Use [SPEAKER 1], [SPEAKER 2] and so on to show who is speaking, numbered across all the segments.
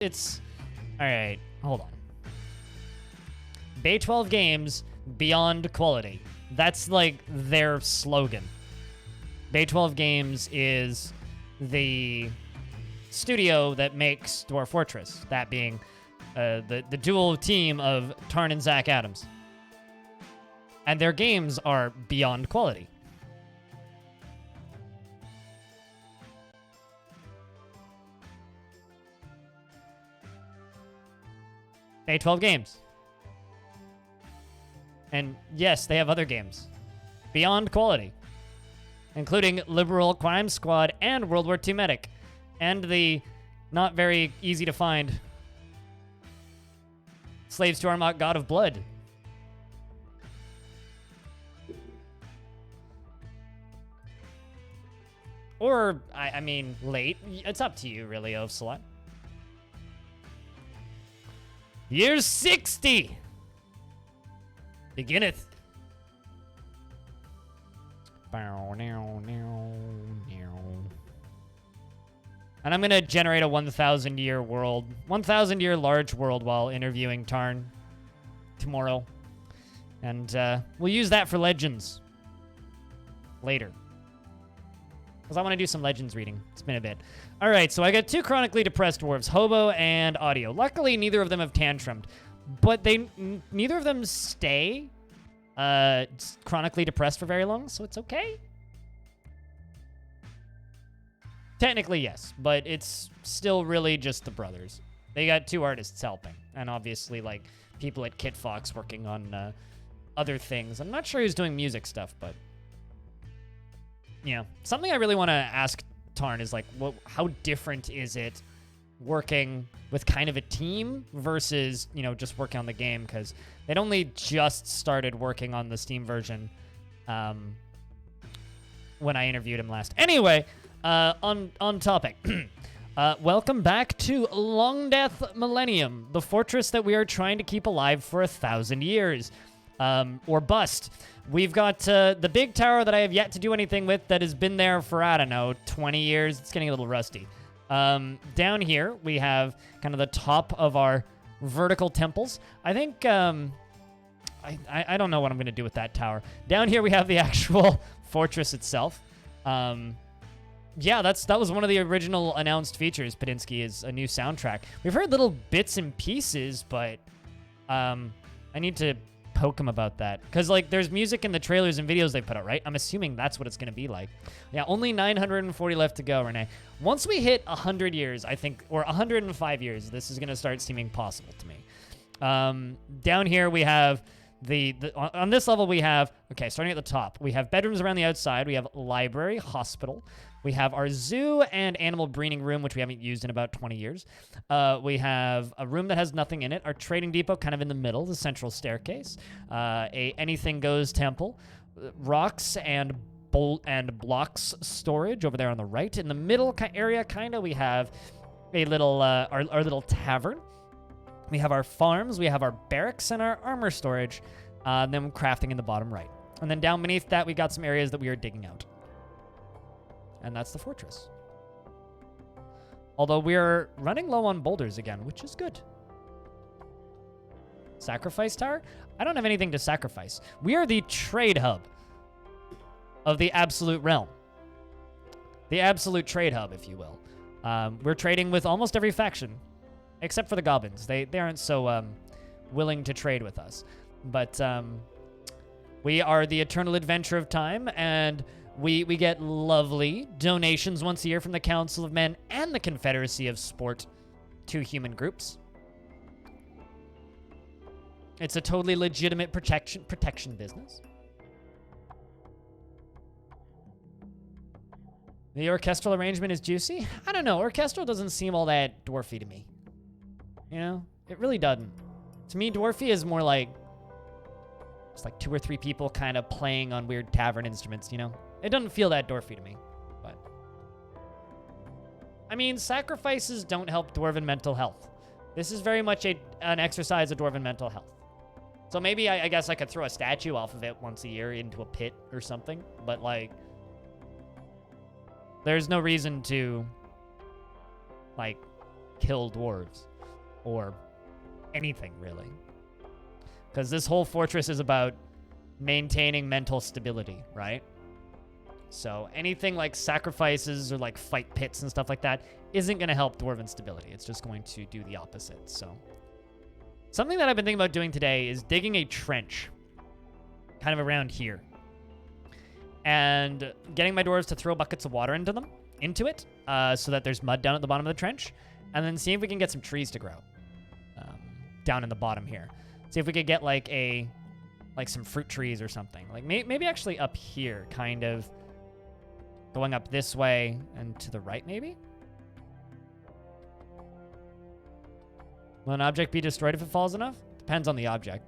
[SPEAKER 1] It's all right. Hold on. Bay 12 Games beyond quality. That's like their slogan. Bay 12 Games is the studio that makes Dwarf Fortress. That being the dual team of Tarn and Zach Adams. And their games are beyond quality. Bay 12 Games. And yes, they have other games. Beyond quality. Including Liberal Crime Squad and World War II Medic. And the not very easy to find Slaves to Armok God of Blood. Or, I mean, late. It's up to you, really, Ovsalot. Year 60! Beginneth. And I'm going to generate a 1,000-year world, 1,000-year large world while interviewing Tarn tomorrow. And we'll use that for Legends later. Because I want to do some Legends reading. It's been a bit. All right, so I got 2 chronically depressed dwarves, Hobo and Audio. Luckily, neither of them have tantrumed. But neither of them stay chronically depressed for very long, so it's okay. Technically, yes, but it's still really just the brothers. They got 2 artists helping, and obviously, like, people at Kit Fox working on other things. I'm not sure who's doing music stuff, but yeah. Something I really want to ask Tarn is, like, how different is it working with kind of a team versus, you know, just working on the game, because they'd only just started working on the Steam version when I interviewed him last. Anyway, on topic. Welcome back to Longdeath Millennium, the fortress that we are trying to keep alive for 1,000 years. Or bust. We've got the big tower that I have yet to do anything with that has been there for, I don't know, 20 years. It's getting a little rusty. Down here, we have kind of the top of our vertical temples. I think, I don't know what I'm going to do with that tower. Down here, we have the actual fortress itself. Yeah, that was one of the original announced features, Padinsky, is a new soundtrack. We've heard little bits and pieces, but I need to poke him about that. Because, like, there's music in the trailers and videos they put out, right? I'm assuming that's what it's going to be like. Yeah, only 940 left to go, Renee. Once we hit 100 years, I think, or 105 years, this is going to start seeming possible to me. Down here, we have on this level, we have, okay, starting at the top, we have bedrooms around the outside. We have library, hospital. We have our zoo and animal breeding room, which we haven't used in about 20 years. We have a room that has nothing in it. Our trading depot kind of in the middle, the central staircase. A anything goes temple. Rocks and blocks storage over there on the right. In the middle area, kind of, we have a little, our little tavern. We have our farms, we have our barracks, and our armor storage. And then crafting in the bottom right. And then down beneath that, we got some areas that we are digging out. And that's the fortress. Although we're running low on boulders again, which is good. Sacrifice tower? I don't have anything to sacrifice. We are the trade hub of the Absolute Realm. The Absolute Trade Hub, if you will. We're trading with almost every faction, except for the goblins. They aren't so willing to trade with us. But we are the eternal adventure of time, and we get lovely donations once a year from the Council of Men and the Confederacy of Sport, 2 human groups. It's a totally legitimate protection business. The orchestral arrangement is juicy? I don't know. Orchestral doesn't seem all that dwarfy to me. You know? It really doesn't. To me, dwarfy is more like it's like 2 or 3 people kind of playing on weird tavern instruments, you know? It doesn't feel that dwarfy to me, but I mean, sacrifices don't help dwarven mental health. This is very much an exercise of dwarven mental health. So maybe I guess I could throw a statue off of it once a year into a pit or something, but like, there's no reason to like kill dwarves or anything, really. Because this whole fortress is about maintaining mental stability, right? So anything like sacrifices or like fight pits and stuff like that isn't going to help dwarven stability. It's just going to do the opposite. So something that I've been thinking about doing today is digging a trench kind of around here and getting my dwarves to throw buckets of water into it so that there's mud down at the bottom of the trench, and then see if we can get some trees to grow down in the bottom here. See if we could get like some fruit trees or something. Like maybe actually up here, kind of going up this way and to the right, maybe? Will an object be destroyed if it falls enough? Depends on the object,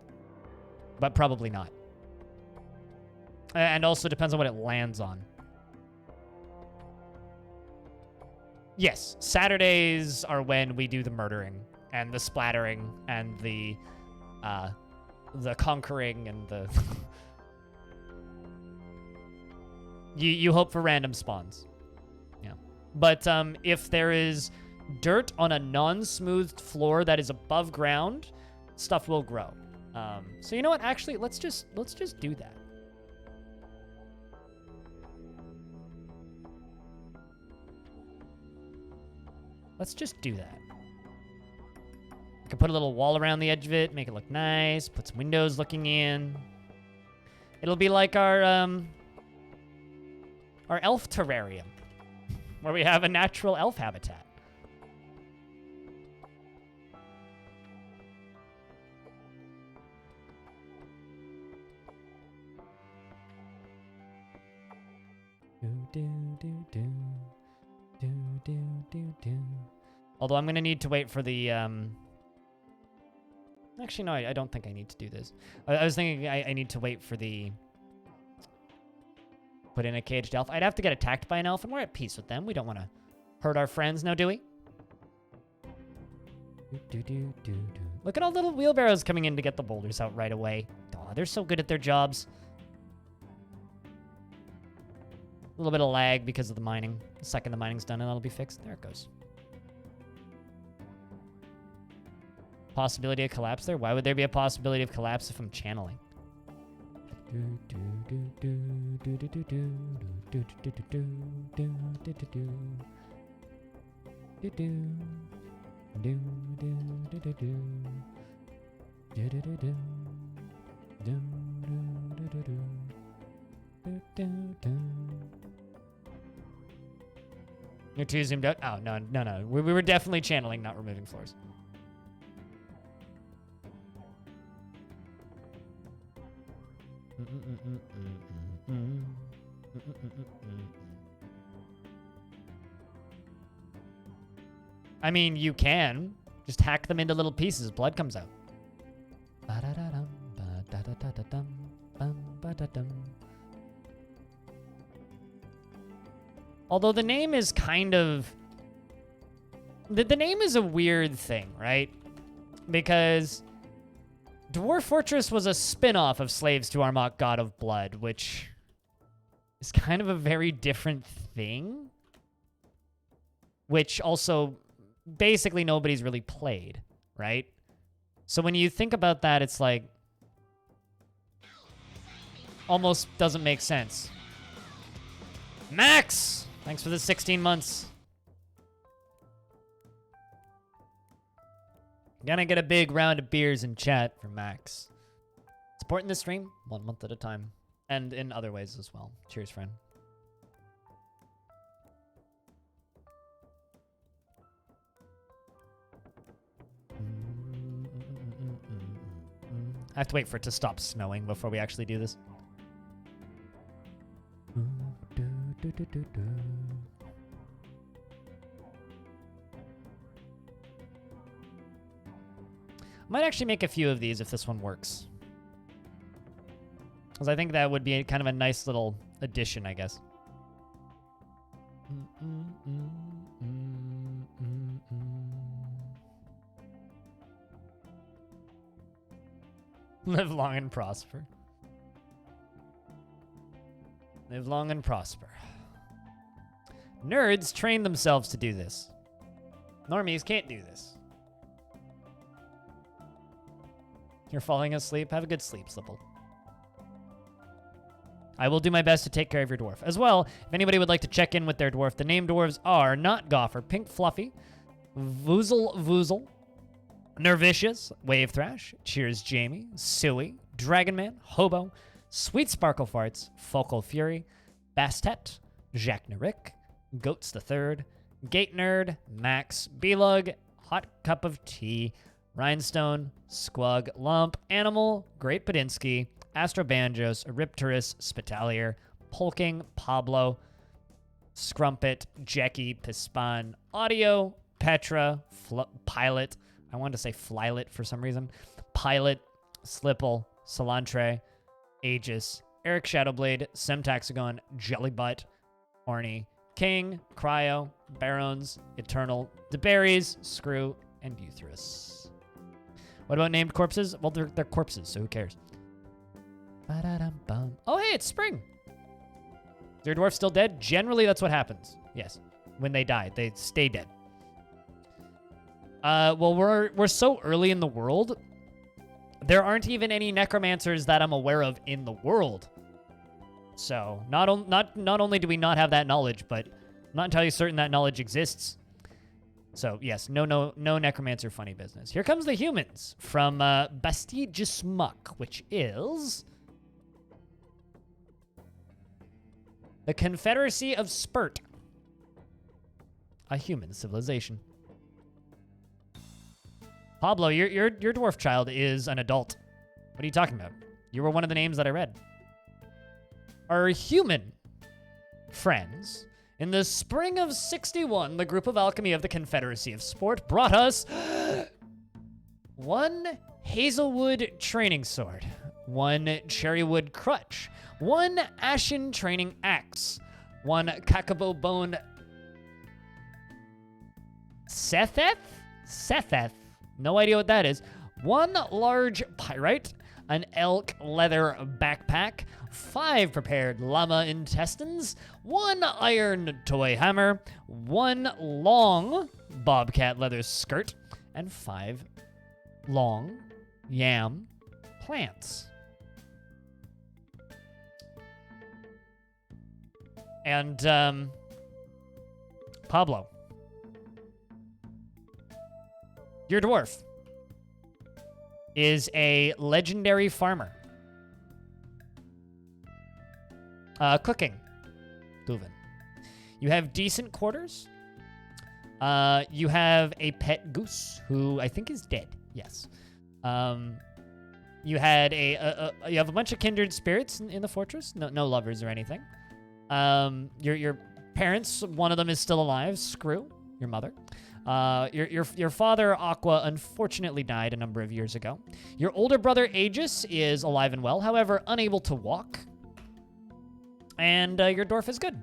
[SPEAKER 1] but probably not. And also depends on what it lands on. Yes, Saturdays are when we do the murdering and the splattering and the conquering and the... you hope for random spawns. Yeah. But if there is dirt on a non-smoothed floor that is above ground, stuff will grow. So you know what? Actually, let's just do that. Let's just do that. I can put a little wall around the edge of it, make it look nice, put some windows looking in. It'll be like our elf terrarium, where we have a natural elf habitat. Although I'm going to need to wait for the... Actually, no, I don't think I need to do this. I was thinking I need to wait for the... Put in a caged elf. I'd have to get attacked by an elf, and we're at peace with them. We don't want to hurt our friends, now do we? Look at all the little wheelbarrows coming in to get the boulders out right away. Oh, they're so good at their jobs. A little bit of lag because of the mining. The second the mining's done, and that'll be fixed. There it goes. Possibility of collapse there? Why would there be a possibility of collapse if I'm channeling? You're too zoomed out? Oh, no. We were definitely channeling, not removing floors. I mean, you can. Just hack them into little pieces. Blood comes out. Although the name is kind of... The name is a weird thing, right? Because Dwarf Fortress was a spin-off of Slaves to Armok God of Blood, which is kind of a very different thing. Which also, basically nobody's really played, right? So when you think about that, it's like... almost doesn't make sense. Max! Thanks for the 16 months. Gonna get a big round of beers in chat for Max. Supporting the stream 1 month at a time. And in other ways as well. Cheers, friend. I have to wait for it to stop snowing before we actually do this. Might actually make a few of these if this one works. Because I think that would be kind of a nice little addition, I guess. Live long and prosper. Live long and prosper. Nerds train themselves to do this. Normies can't do this. You're falling asleep? Have a good sleep, Slipple. I will do my best to take care of your dwarf. As well, if anybody would like to check in with their dwarf, the named dwarves are Not Goffer, Pink Fluffy, Voozle, Nervicious, Wave Thrash, Cheers Jamie, Suey, Dragonman, Hobo, Sweet Sparkle Farts, Focal Fury, Bastet, Jacques Nerick, Goats the Third, Gate Nerd, Max, Belug, Hot Cup of Tea, Rhinestone, Squug, Lump, Animal, Great Padinsky, Astro Banjos, Ripterus, Spitalier, Polking, Pablo, Scrumpet, Jackie, Pispan, Audio, Petra, Pilot, I wanted to say Flylet for some reason, Pilot, Slipple, Solantre, Aegis, Eric Shadowblade, Semtaxagon, Jellybutt, Orny, King, Cryo, Barons, Eternal, DeBerries, Screw, and Euthyrus. What about named corpses? Well, they're corpses, so who cares? Ba-da-dum-bum. Oh, hey, it's spring. Is your dwarf still dead? Generally, that's what happens. Yes. When they die, they stay dead. Well, we're so early in the world. There aren't even any necromancers that I'm aware of in the world. So, not only do we not have that knowledge, but I'm not entirely certain that knowledge exists. So, yes, no necromancer funny business. Here comes the humans from Bastille Smuck, which is the Confederacy of Spurt, a human civilization. Pablo, your dwarf child is an adult. What are you talking about? You were one of the names that I read. Our human friends, in the spring of 61, the group of alchemy of the Confederacy of Sport brought us one Hazelwood training sword, one cherrywood crutch, one ashen training axe, one kakabo bone Setheth, no idea what that is, one large pyrite, an elk leather backpack, 5 prepared llama intestines, 1 iron toy hammer, 1 long bobcat leather skirt, and 5 long yam plants. And, Pablo, your dwarf is a legendary farmer. Cooking. Duven. You have decent quarters. You have a pet goose who I think is dead. Yes. You had you have a bunch of kindred spirits in the fortress. No lovers or anything. Your parents, one of them is still alive. Screw, your mother. Your father, Aqua, unfortunately died a number of years ago. Your older brother, Aegis, is alive and well, however, unable to walk. And your dwarf is good,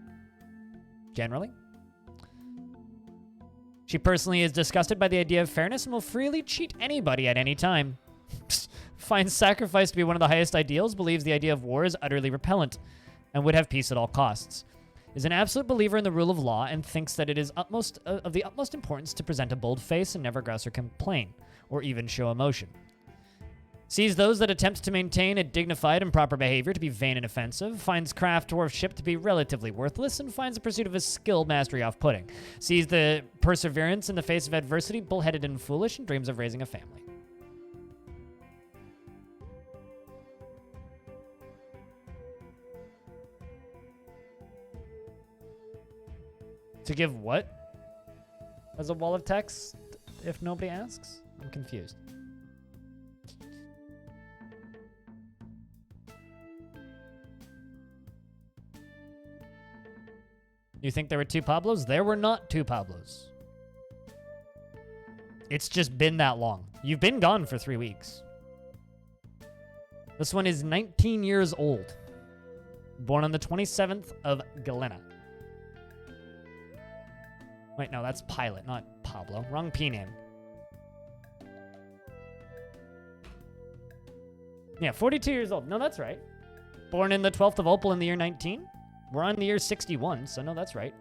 [SPEAKER 1] generally. She personally is disgusted by the idea of fairness and will freely cheat anybody at any time. Finds sacrifice to be one of the highest ideals, believes the idea of war is utterly repellent, and would have peace at all costs. Is an absolute believer in the rule of law and thinks that it is of the utmost importance to present a bold face and never grouse or complain, or even show emotion. Sees those that attempt to maintain a dignified and proper behavior to be vain and offensive, finds craft dwarfship to be relatively worthless, and finds the pursuit of a skill mastery off-putting. Sees the perseverance in the face of adversity bullheaded and foolish, and dreams of raising a family. To give what? As a wall of text, if nobody asks? I'm confused. You think there were 2 Pablos? There were not 2 Pablos. It's just been that long. You've been gone for 3 weeks. This one is 19 years old. Born on the 27th of Galena. Wait, no, that's Pilot, not Pablo. Wrong P name. Yeah, 42 years old. No, that's right. Born in the 12th of Opal in the year 19. We're on the year 61, so no, that's right.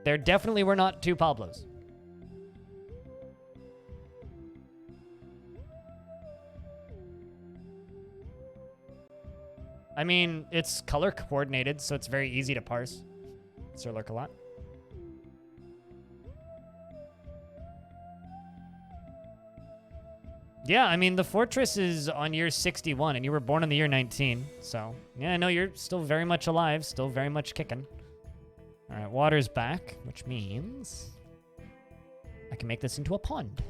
[SPEAKER 1] There definitely were not 2 Pablos. I mean, it's color coordinated, so it's very easy to parse. Sir Lurk-a-Lot. Yeah, I mean, the fortress is on year 61, and you were born in the year 19. So, yeah, no, you're still very much alive, still very much kicking. All right, water's back, which means I can make this into a pond.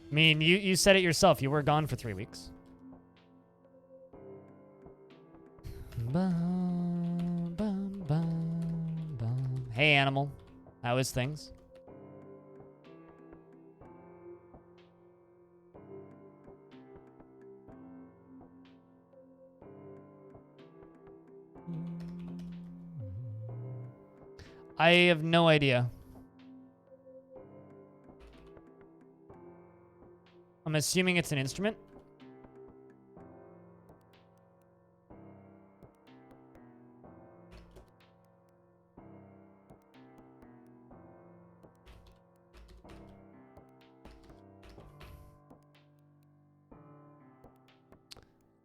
[SPEAKER 1] I mean, you said it yourself. You were gone for 3 weeks. Bum, bum, bum, bum. Hey, animal. How is things? I have no idea. I'm assuming it's an instrument.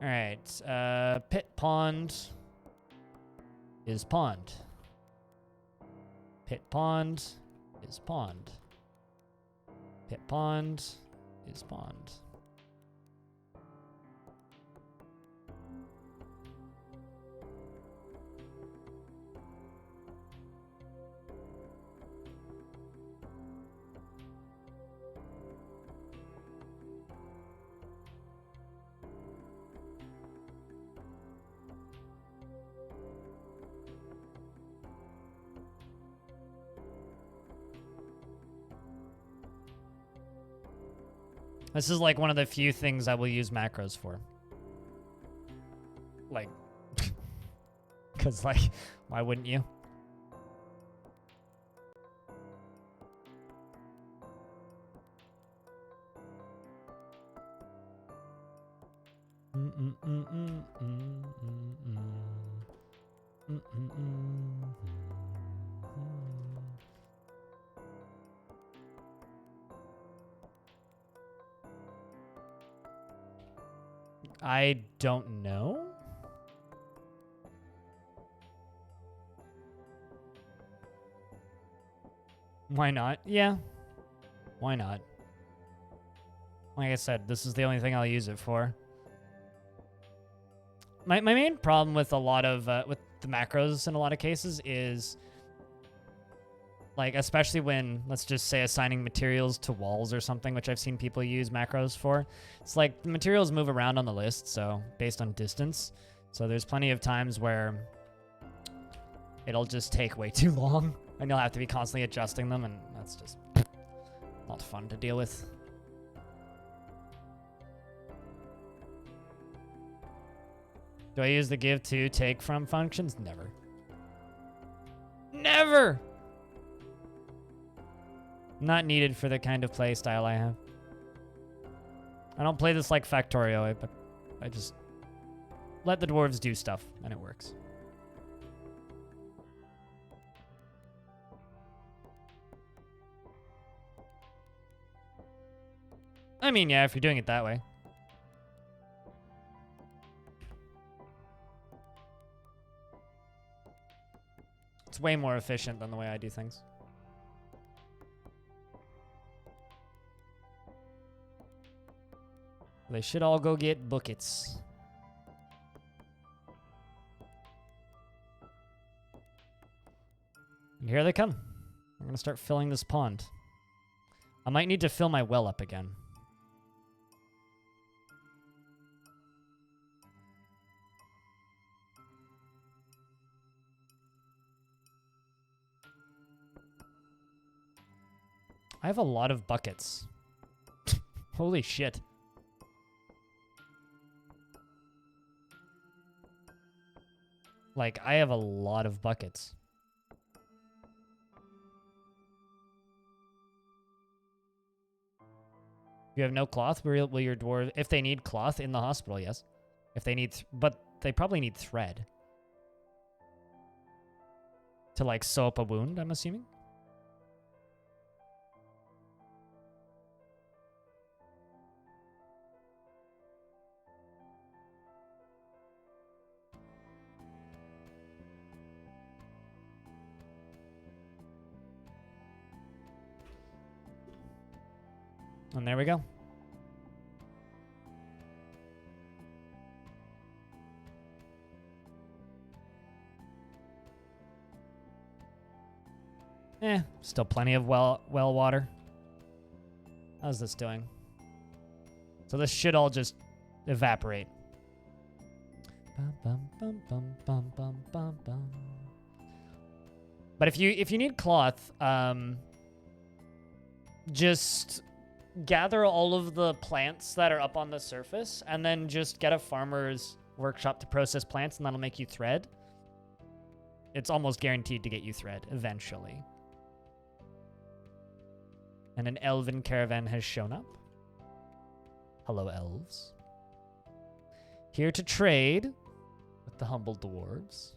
[SPEAKER 1] All right, pit pond is pond. Pit pond is pond. Pit pond is pond. This is like one of the few things I will use macros for. Like, because like, why wouldn't you? I don't know. Why not? Yeah. Why not? Like I said, this is the only thing I'll use it for. My main problem with a lot of with the macros in a lot of cases is like, especially when, let's just say, assigning materials to walls or something, which I've seen people use macros for. It's like the materials move around on the list, so based on distance. So there's plenty of times where it'll just take way too long, and you'll have to be constantly adjusting them, and that's just not fun to deal with. Do I use the give to take from functions? Never. Never! Not needed for the kind of play style I have. I don't play this like Factorio, but I just let the dwarves do stuff, and it works. I mean, yeah, if you're doing it that way. It's way more efficient than the way I do things. They should all go get buckets. And here they come. I'm gonna start filling this pond. I might need to fill my well up again. I have a lot of buckets. Holy shit. Like, I have a lot of buckets. You have no cloth? Will your dwarves... If they need cloth in the hospital, yes. If they need... But they probably need thread. To, like, sew up a wound, I'm assuming. And there we go. Still plenty of well water. How's this doing? So this should all just evaporate. But if you need cloth, just gather all of the plants that are up on the surface and then just get a farmer's workshop to process plants, and that'll make you thread. It's almost guaranteed to get you thread eventually. And an elven caravan has shown up. Hello, elves. Here to trade with the humble dwarves.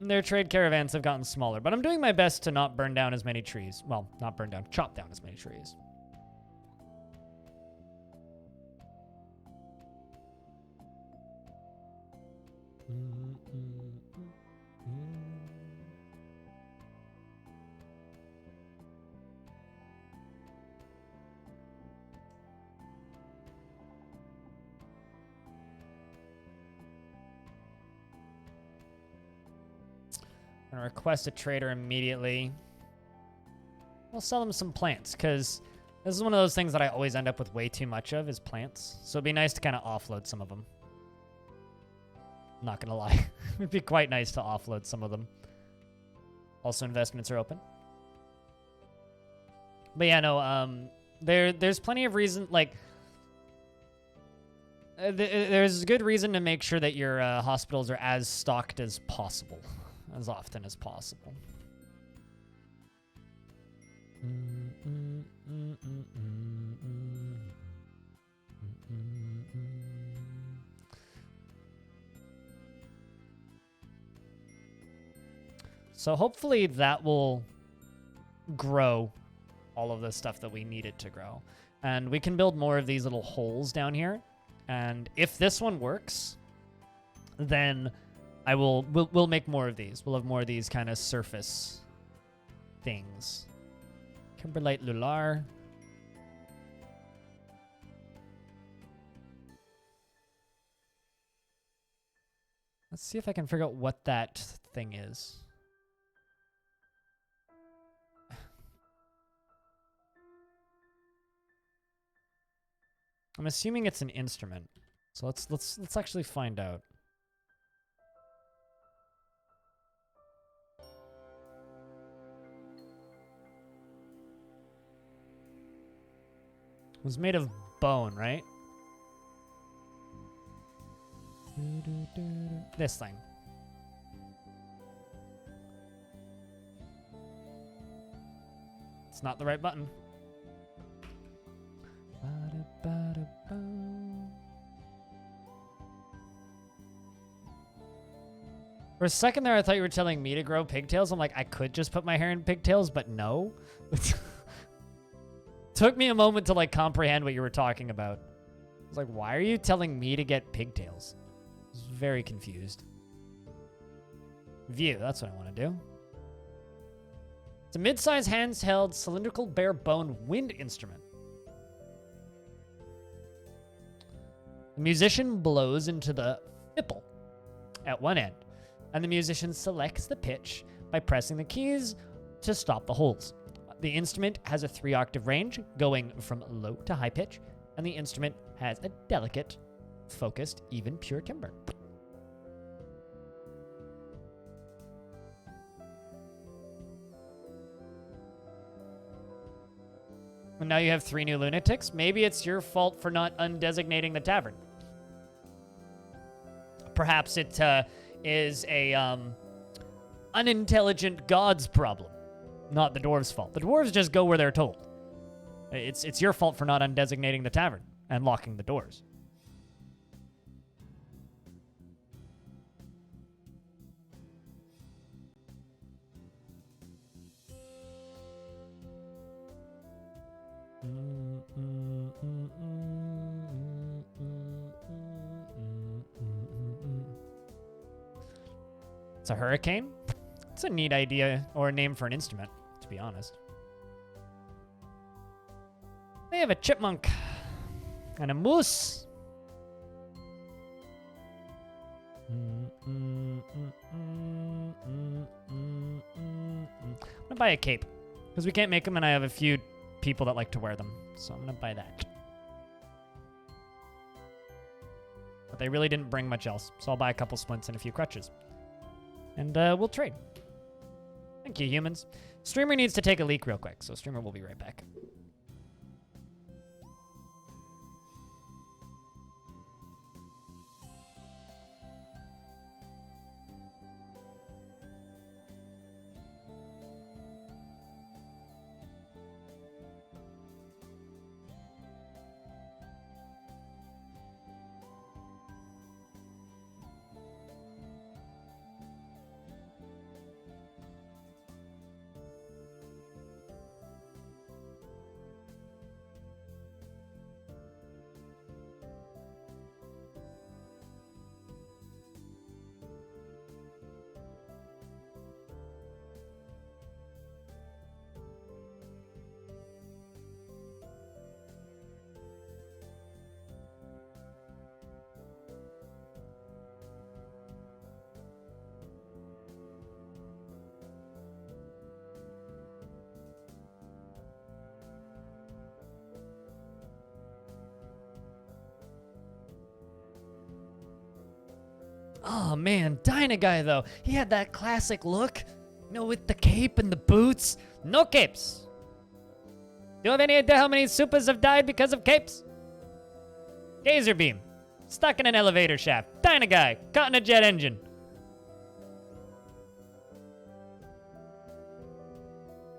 [SPEAKER 1] Their trade caravans have gotten smaller, but I'm doing my best to not burn down as many trees. Well, not burn down, chop down as many trees. I'm gonna request a trader immediately. We'll sell them some plants, because this is one of those things that I always end up with way too much of, is plants. So it'd be nice to kind of offload some of them. Not gonna lie. It'd be quite nice to offload some of them. Also, investments are open. But yeah, no, there's plenty of reason, like, there's good reason to make sure that your hospitals are as stocked as possible. As often as possible. So hopefully that will grow all of the stuff that we need it to grow. And we can build more of these little holes down here. And if this one works, then we'll make more of these. We'll have more of these kind of surface things. Kimberlite Lular. Let's see if I can figure out what that thing is. I'm assuming it's an instrument. So let's actually find out. It was made of bone, right? This thing. It's not the right button. For a second there, I thought you were telling me to grow pigtails. I'm like, I could just put my hair in pigtails, but no. Took me a moment to, like, comprehend what you were talking about. I was like, why are you telling me to get pigtails? I was very confused. View, that's what I want to do. It's a mid-size handheld cylindrical bare bone wind instrument. The musician blows into the fipple at one end, and the musician selects the pitch by pressing the keys to stop the holes. The instrument has a 3-octave range, going from low to high pitch, and the instrument has a delicate, focused, even pure timbre. And now you have 3 new lunatics. Maybe it's your fault for not undesignating the tavern. Perhaps it is a unintelligent god's problem. Not the dwarves' fault. The dwarves just go where they're told. It's your fault for not undesignating the tavern and locking the doors. It's a hurricane? It's a neat idea or a name for an instrument, to be honest. They have a chipmunk and a moose. I'm gonna buy a cape because we can't make them and I have a few people that like to wear them, so I'm gonna buy that. But they really didn't bring much else, so I'll buy a couple splints and a few crutches. And we'll trade. Thank you, humans. Streamer needs to take a leak real quick, so Streamer will be right back. Oh man, Dyna Guy though. He had that classic look. You know, with the cape and the boots. No capes. Do you have any idea how many supers have died because of capes? Gazer beam. Stuck in an elevator shaft. Dyna Guy. Caught in a jet engine.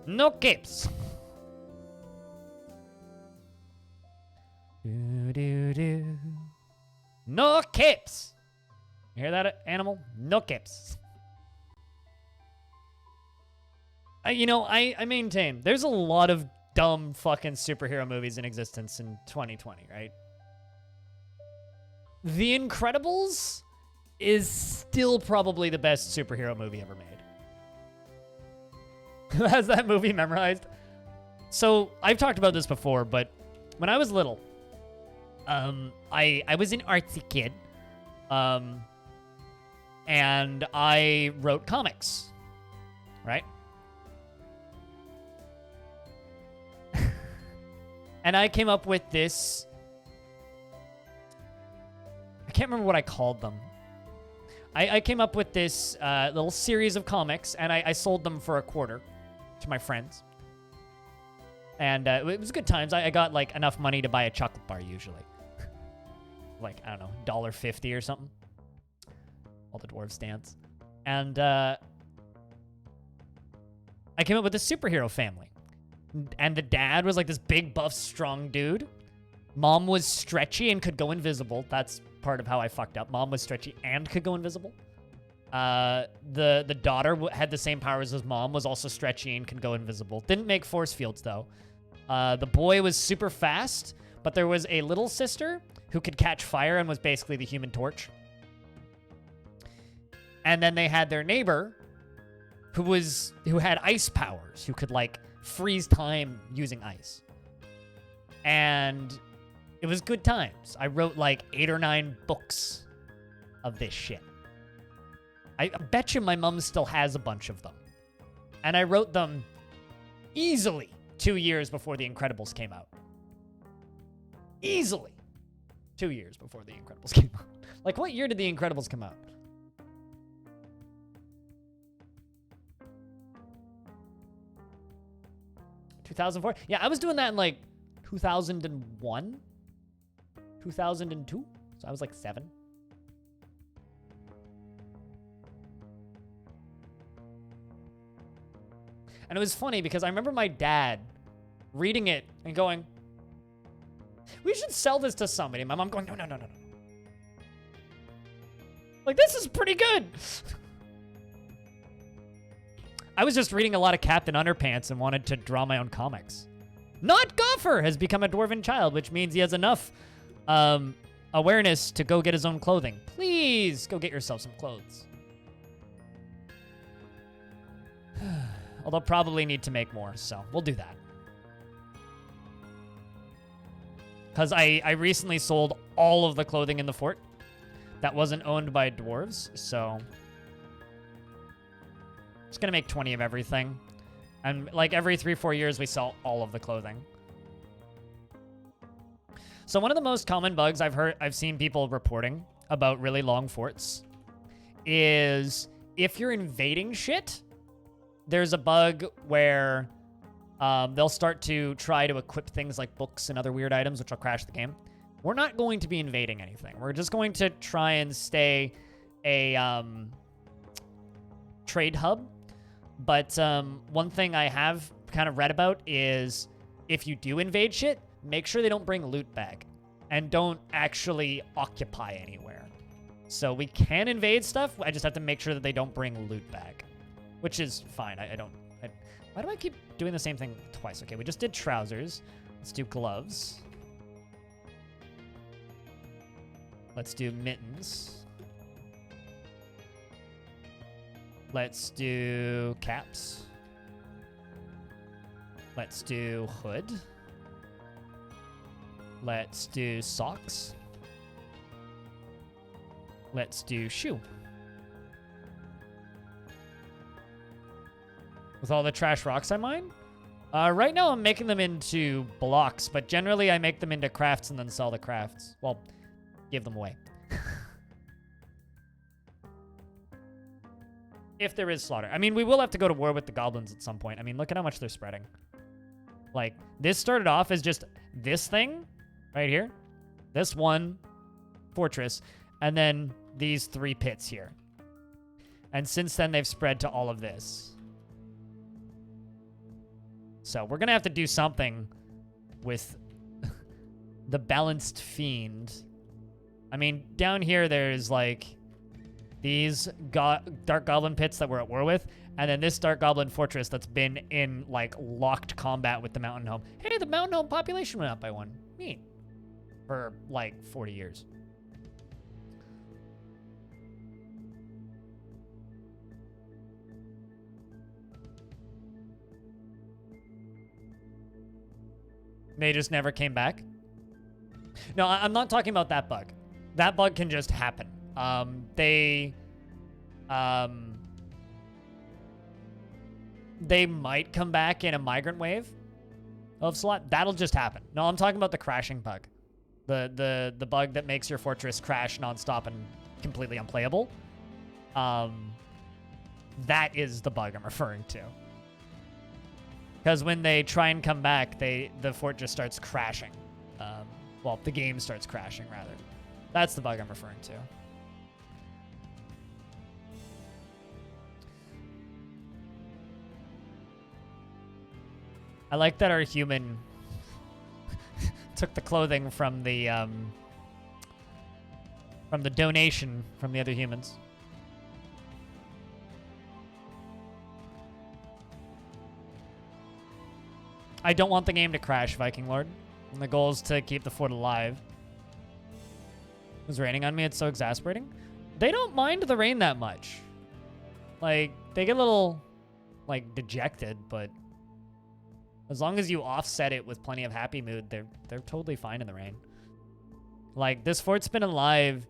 [SPEAKER 1] No capes. No capes. You hear that, animal? No capes. I maintain there's a lot of dumb fucking superhero movies in existence in 2020, right? The Incredibles is still probably the best superhero movie ever made. Who has that movie memorized? So, I've talked about this before, but when I was little, I was an artsy kid. And I wrote comics, right? And I came up with this. I can't remember what I called them. I came up with this little series of comics, and I sold them for $0.25 to my friends. And it was good times. I got like enough money to buy a chocolate bar usually. Like, I don't know, $1.50 or something. All the dwarves dance. And I came up with a superhero family. And the dad was like this big, buff, strong dude. Mom was stretchy and could go invisible. That's part of how I fucked up. Mom was stretchy and could go invisible. The daughter had the same powers as mom, was also stretchy and could go invisible. Didn't make force fields, though. The boy was super fast, but there was a little sister who could catch fire and was basically the Human Torch. And then they had their neighbor who had ice powers, who could like freeze time using ice. And it was good times. I wrote like 8 or 9 books of this shit. I bet you my mom still has a bunch of them. And I wrote them easily 2 years before The Incredibles came out. Easily 2 years before The Incredibles came out. Like, what year did The Incredibles come out? 2004? Yeah, I was doing that in like 2001? 2002? So I was like 7. And it was funny because I remember my dad reading it and going, we should sell this to somebody. My mom going, no, no, no, no, no. Like, this is pretty good. I was just reading a lot of Captain Underpants and wanted to draw my own comics. Not Gopher has become a dwarven child, which means he has enough awareness to go get his own clothing. Please go get yourself some clothes. Although probably need to make more, so we'll do that. Because I recently sold all of the clothing in the fort that wasn't owned by dwarves, so just gonna make 20 of everything. And like every 3-4 years, we sell all of the clothing. So one of the most common bugs I've seen people reporting about really long forts is if you're invading shit, there's a bug where they'll start to try to equip things like books and other weird items, which will crash the game. We're not going to be invading anything. We're just going to try and stay a trade hub. But one thing I have kind of read about is if you do invade shit, make sure they don't bring loot back and don't actually occupy anywhere. So we can invade stuff. I just have to make sure that they don't bring loot back, which is fine. Why do I keep doing the same thing twice? Okay, we just did trousers. Let's do gloves. Let's do mittens. Let's do caps. Let's do hood. Let's do socks. Let's do shoe. With all the trash rocks I mine? Right now I'm making them into blocks, but generally I make them into crafts and then sell the crafts. Well, give them away. If there is slaughter. I mean, we will have to go to war with the goblins at some point. I mean, look at how much they're spreading. Like, this started off as just this thing right here. This one fortress. And then these 3 pits here. And since then, they've spread to all of this. So we're going to have to do something with the balanced fiend. I mean, down here, there's like these Dark Goblin pits that we're at war with, and then this Dark Goblin fortress that's been in, like, locked combat with the Mountain Home. Hey, the Mountain Home population went up by 1. Neat. For, like, 40 years. They just never came back? No, I'm not talking about that bug. That bug can just happen. They might come back in a migrant wave of slot. That'll just happen. No, I'm talking about the crashing bug. The bug that makes your fortress crash nonstop and completely unplayable. That is the bug I'm referring to. Because when they try and come back, the fort just starts crashing. Well, the game starts crashing, rather. That's the bug I'm referring to. I like that our human took the clothing from the donation from the other humans. I don't want the game to crash, Viking Lord. And the goal is to keep the fort alive. It was raining on me. It's so exasperating. They don't mind the rain that much. Like, they get a little, like, dejected, but as long as you offset it with plenty of happy mood, they're totally fine in the rain. Like, this fort's been alive.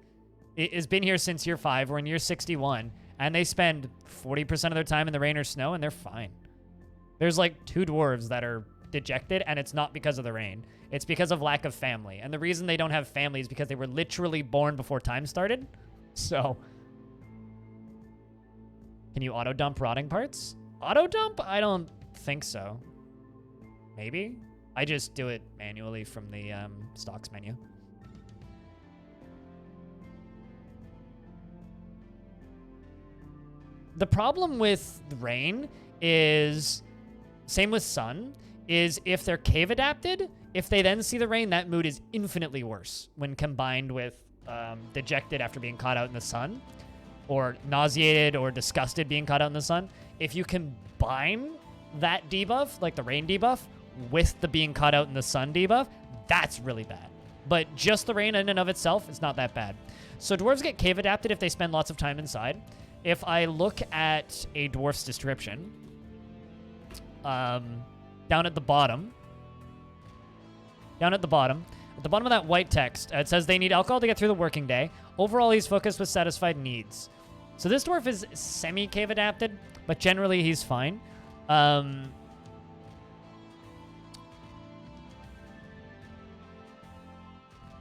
[SPEAKER 1] It has been here since year 5. We're in year 61. And they spend 40% of their time in the rain or snow, and they're fine. There's, like, 2 dwarves that are dejected, and it's not because of the rain. It's because of lack of family. And the reason they don't have family is because they were literally born before time started. So, can you auto-dump rotting parts? Auto-dump? I don't think so. Maybe? I just do it manually from the stocks menu. The problem with rain is, same with sun, is if they're cave adapted, if they then see the rain, that mood is infinitely worse when combined with dejected after being caught out in the sun, or nauseated or disgusted being caught out in the sun. If you combine that debuff, like the rain debuff, with the being caught out in the sun debuff, that's really bad. But just the rain in and of itself is not that bad. So dwarves get cave adapted if they spend lots of time inside. If I look at a dwarf's description, down at the bottom of that white text, it says they need alcohol to get through the working day. Overall, he's focused with satisfied needs. So this dwarf is semi-cave adapted, but generally he's fine.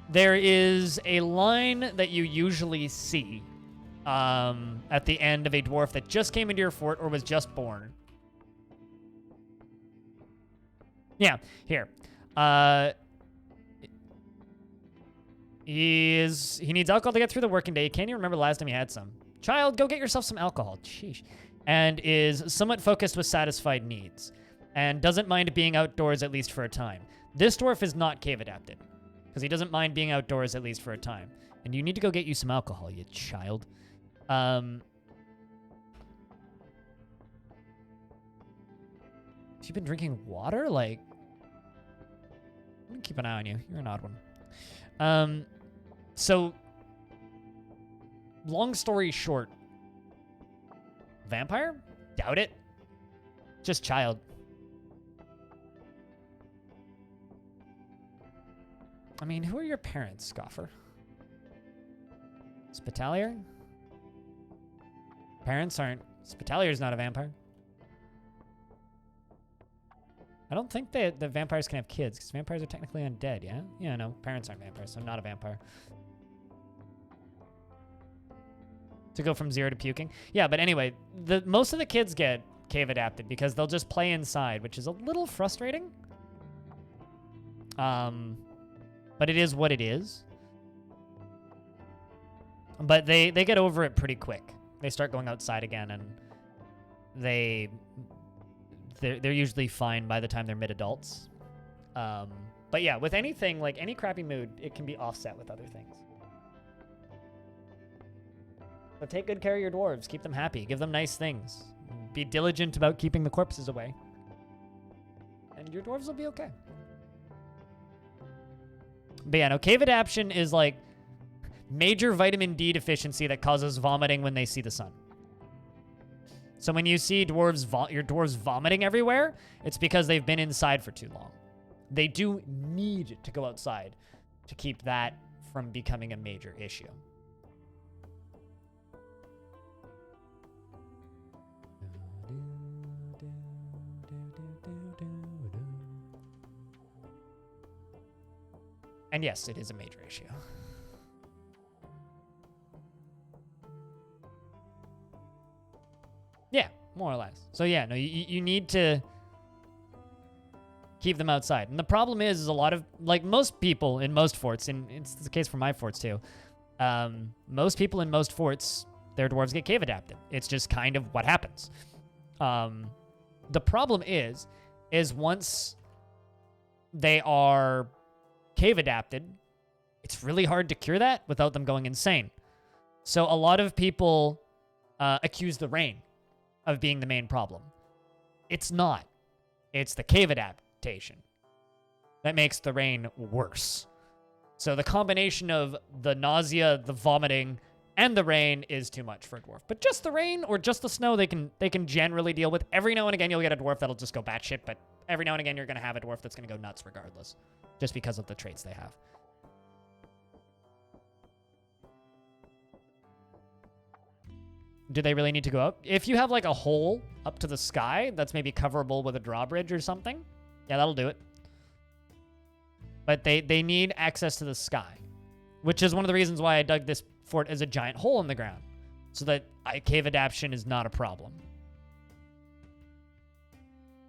[SPEAKER 1] There is a line that you usually see at the end of a dwarf that just came into your fort or was just born. Yeah, here. He needs alcohol to get through the working day. Can't even remember the last time he had some. Child, go get yourself some alcohol. Sheesh. And is somewhat focused with satisfied needs. And doesn't mind being outdoors at least for a time. This dwarf is not cave adapted. Because he doesn't mind being outdoors at least for a time. And you need to go get you some alcohol, you child. Have you been drinking water? Like, I'm gonna keep an eye on you. You're an odd one. So, long story short, vampire? Doubt it. Just child. I mean, who are your parents, Scoffer? Spitalier? Parents aren't... Spitalier's not a vampire. I don't think that the vampires can have kids, because vampires are technically undead, yeah? Yeah, no, parents aren't vampires, so not a vampire. To go from 0 to puking. Yeah, but anyway, most of the kids get cave adapted because they'll just play inside, which is a little frustrating. But it is what it is. But they get over it pretty quick. They start going outside again, and they're usually fine by the time they're mid-adults. But yeah, with anything, like any crappy mood, it can be offset with other things. So take good care of your dwarves. Keep them happy. Give them nice things. Be diligent about keeping the corpses away. And your dwarves will be okay. But yeah, no, cave adaptation is like major vitamin D deficiency that causes vomiting when they see the sun. So when you see your dwarves vomiting everywhere, it's because they've been inside for too long. They do need to go outside to keep that from becoming a major issue. And yes, it is a major issue. Yeah, more or less. So yeah, no, you need to keep them outside. And the problem is a lot of, like most people in most forts, and it's the case for my forts too, most people in most forts, their dwarves get cave adapted. It's just kind of what happens. The problem is once they are cave adapted, it's really hard to cure that without them going insane. So a lot of people accuse the rain of being the main problem. It's not. It's the cave adaptation that makes the rain worse. So the combination of the nausea, the vomiting, and the rain is too much for a dwarf. But just the rain or just the snow, they can generally deal with. Every now and again, you'll get a dwarf that'll just go batshit, but every now and again, you're going to have a dwarf that's going to go nuts regardless, just because of the traits they have. Do they really need to go up? If you have like a hole up to the sky that's maybe coverable with a drawbridge or something, yeah, that'll do it. But they need access to the sky, which is one of the reasons why I dug this fort as a giant hole in the ground, so that cave adaptation is not a problem.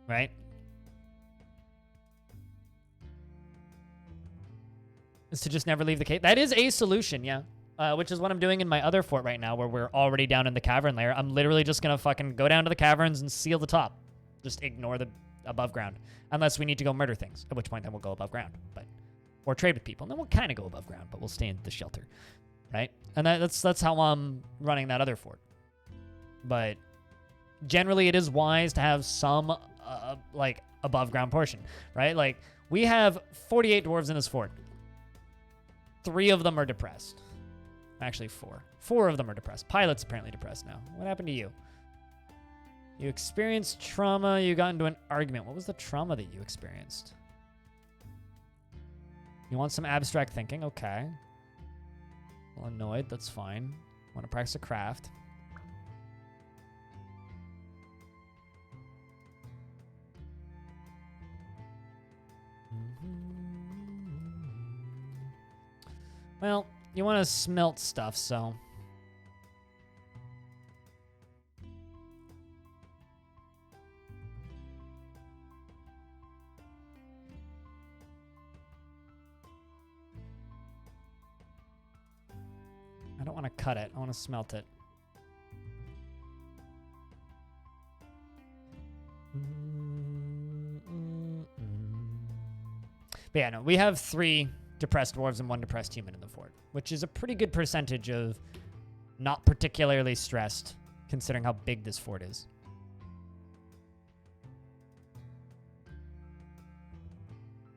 [SPEAKER 1] Right? Is to just never leave the cave. That is a solution, yeah. Which is what I'm doing in my other fort right now, where we're already down in the cavern layer. I'm literally just gonna fucking go down to the caverns and seal the top. Just ignore the above ground. Unless we need to go murder things, at which point then we'll go above ground. Or trade with people, and then we'll kind of go above ground, but we'll stay in the shelter, right? And that's how I'm running that other fort. But generally, it is wise to have some like above ground portion, right? Like we have 48 dwarves in this fort. 3 of them are depressed. Actually, 4. 4 of them are depressed. Pilot's apparently depressed now. What happened to you? You experienced trauma. You got into an argument. What was the trauma that you experienced? You want some abstract thinking? Okay. Well, annoyed. That's fine. Want to practice a craft? Well, you want to smelt stuff, so... I don't want to cut it. I want to smelt it. But yeah, no, we have 3 depressed dwarves and 1 depressed human in the fort, which is a pretty good percentage of not particularly stressed, considering how big this fort is.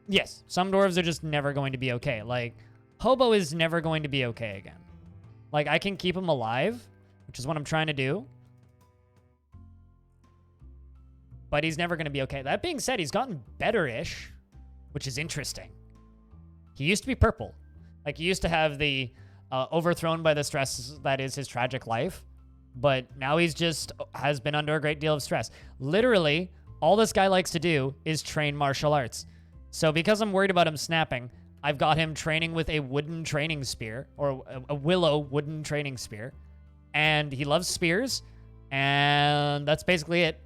[SPEAKER 1] Yes, some dwarves are just never going to be okay. Like, Hobo is never going to be okay again. Like, I can keep him alive, which is what I'm trying to do. But he's never going to be okay. That being said, he's gotten better-ish, which is interesting. He used to be purple. Like, he used to have the overthrown by the stress that is his tragic life. But now he's just has been under a great deal of stress. Literally, all this guy likes to do is train martial arts. So because I'm worried about him snapping, I've got him training with a wooden training spear, or a willow wooden training spear. And he loves spears, and that's basically it.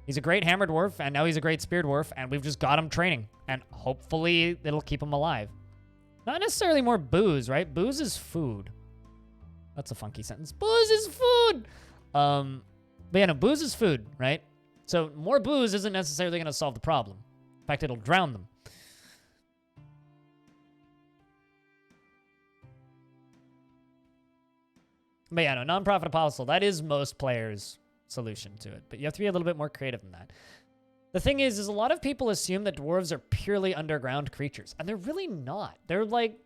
[SPEAKER 1] He's a great hammer dwarf, and now he's a great spear dwarf, and we've just got him training. And hopefully it'll keep him alive. Not necessarily more booze, right? Booze is food. That's a funky sentence. Booze is food! But yeah, no, booze is food, right? So more booze isn't necessarily going to solve the problem. In fact, it'll drown them. But yeah, no, non-profit apostle, that is most players' solution to it. But you have to be a little bit more creative than that. The thing is a lot of people assume that dwarves are purely underground creatures, and they're really not. They're like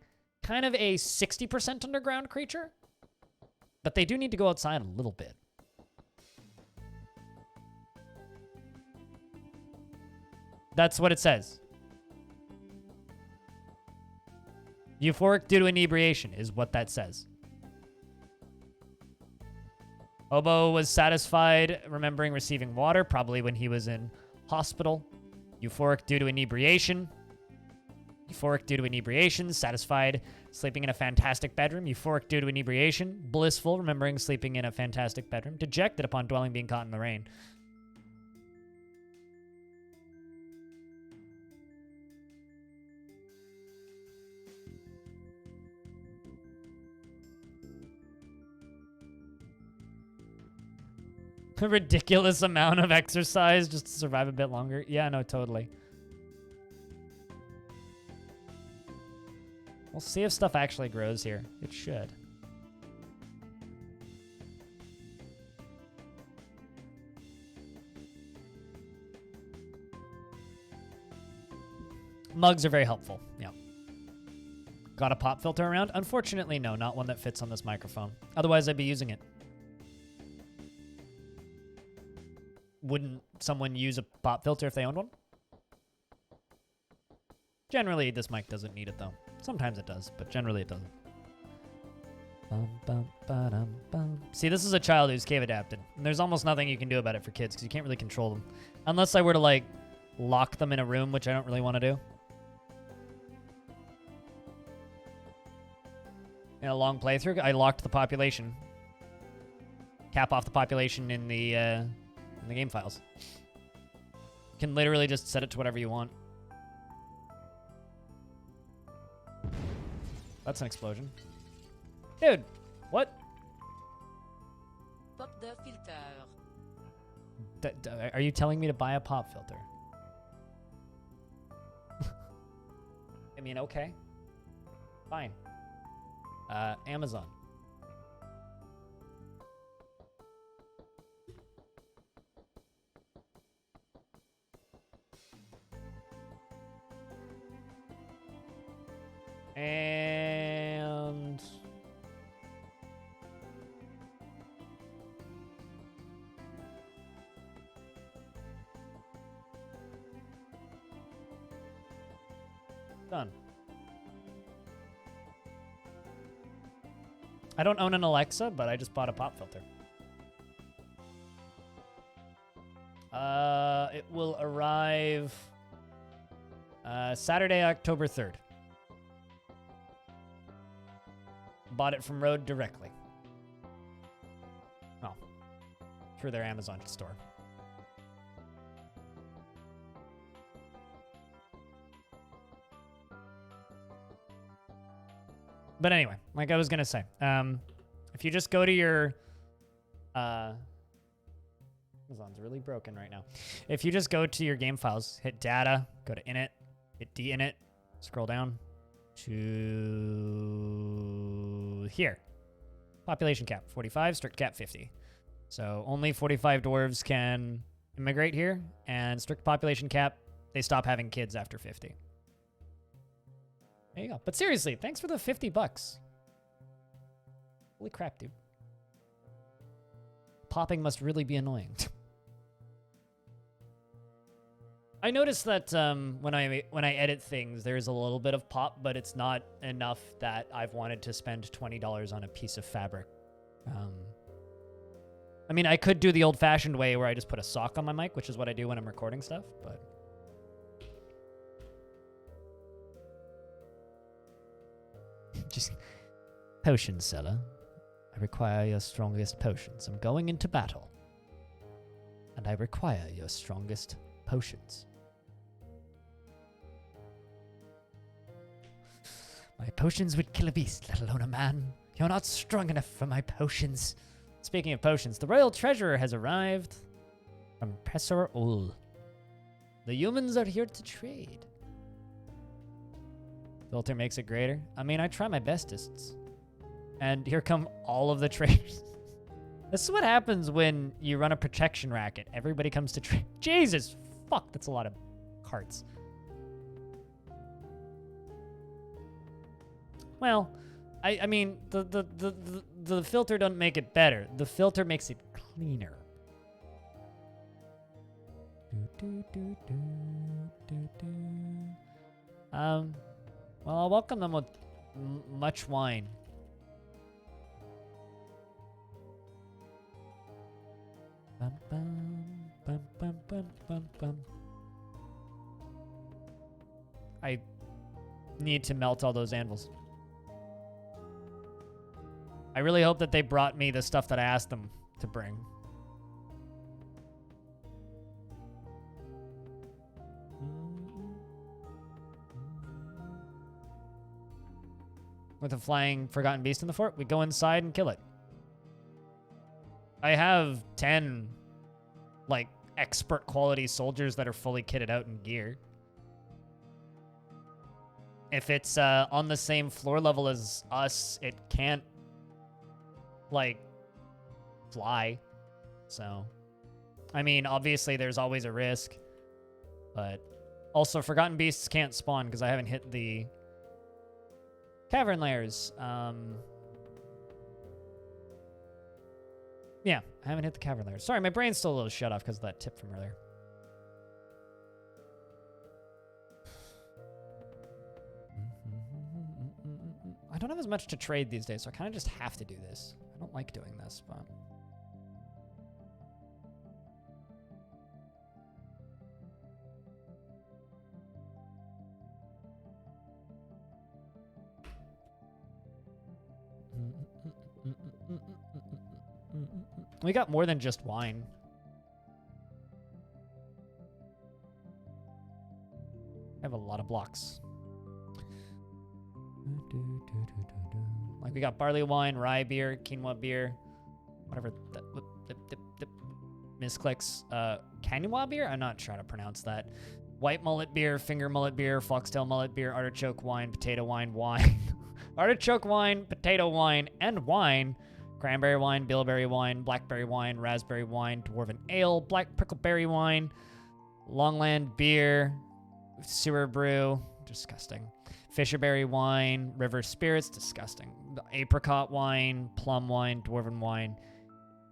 [SPEAKER 1] kind of a 60% underground creature, but they do need to go outside a little bit. That's what it says. Euphoric due to inebriation is what that says. Hobo was satisfied remembering receiving water, probably when he was in hospital. Euphoric due to inebriation. Euphoric due to inebriation. Satisfied sleeping in a fantastic bedroom. Euphoric due to inebriation. Blissful, remembering sleeping in a fantastic bedroom. Dejected upon dwelling being caught in the rain. A ridiculous amount of exercise just to survive a bit longer. Yeah, no, totally. We'll see if stuff actually grows here. It should. Mugs are very helpful. Yeah. Got a pop filter around? Unfortunately, no, not one that fits on this microphone. Otherwise, I'd be using it. Wouldn't someone use a pop filter if they owned one? Generally, this mic doesn't need it, though. Sometimes it does, but generally it doesn't. Bum, bum, ba-dum, bum. See, this is a child who's cave adapted. And there's almost nothing you can do about it for kids, because you can't really control them. Unless I were to, like, lock them in a room, which I don't really want to do. In a long playthrough, I locked the population. Cap off the population in the game files. You can literally just set it to whatever you want. That's an explosion. Dude, what?
[SPEAKER 2] Pop the filter.
[SPEAKER 1] Are you telling me to buy a pop filter? mean, okay. Fine. Amazon. And done. I don't own an Alexa, but I just bought a pop filter. It will arrive Saturday, October 3rd. Bought it from Rode directly. Oh, through their Amazon store. But anyway, like I was gonna say, if you just go to your, Amazon's really broken right now. If you just go to your game files, hit data, go to init, hit dinit, scroll down to here. Population cap 45, strict cap 50. So only 45 dwarves can immigrate here, and strict population cap, they stop having kids after 50. There you go. But seriously, thanks for the $50. Holy crap, dude. Popping must really be annoying. I noticed that when I edit things, there's a little bit of pop, but it's not enough that I've wanted to spend $20 on a piece of fabric. I mean, I could do the old-fashioned way where I just put a sock on my mic, which is what I do when I'm recording stuff, but... Just potion seller. I require your strongest potions. I'm going into battle. And I require your strongest potions. My potions would kill a beast, let alone a man. You're not strong enough for my potions. Speaking of potions, the royal treasurer has arrived from Professor Ul. The humans are here to trade. Filter makes it greater. I mean, I try my bestest. And here come all of the traders. This is what happens when you run a protection racket. Everybody comes to trade. Jesus, fuck, that's a lot of carts. Well, I mean, the filter doesn't make it better. The filter makes it cleaner. Well, I'll welcome them with much wine. Bum, bum, bum, bum, bum, bum, bum. I need to melt all those anvils. I really hope that they brought me the stuff that I asked them to bring. With a flying forgotten beast in the fort, we go inside and kill it. I have 10, like, expert quality soldiers that are fully kitted out in gear. If it's on the same floor level as us, it can't, like, fly. So, I mean, obviously there's always a risk. But also, forgotten beasts can't spawn because I haven't hit the cavern layers. Yeah, I haven't hit the cavern layers. Sorry, my brain's still a little shut off because of that tip from earlier. I don't have as much to trade these days, so I kind of just have to do this. I don't like doing this, but... We got more than just wine. I have a lot of blocks. Like, we got barley wine, rye beer, quinoa beer, whatever. misclicks. Canua beer? I'm not trying to pronounce that. White mullet beer, finger mullet beer, foxtail mullet beer, artichoke wine, potato wine, wine. Artichoke wine, potato wine, and wine. Cranberry wine, bilberry wine, blackberry wine, raspberry wine, dwarven ale, black prickleberry wine, Longland beer, sewer brew, disgusting. Fisherberry wine, river spirits, disgusting. Apricot wine, plum wine, dwarven wine,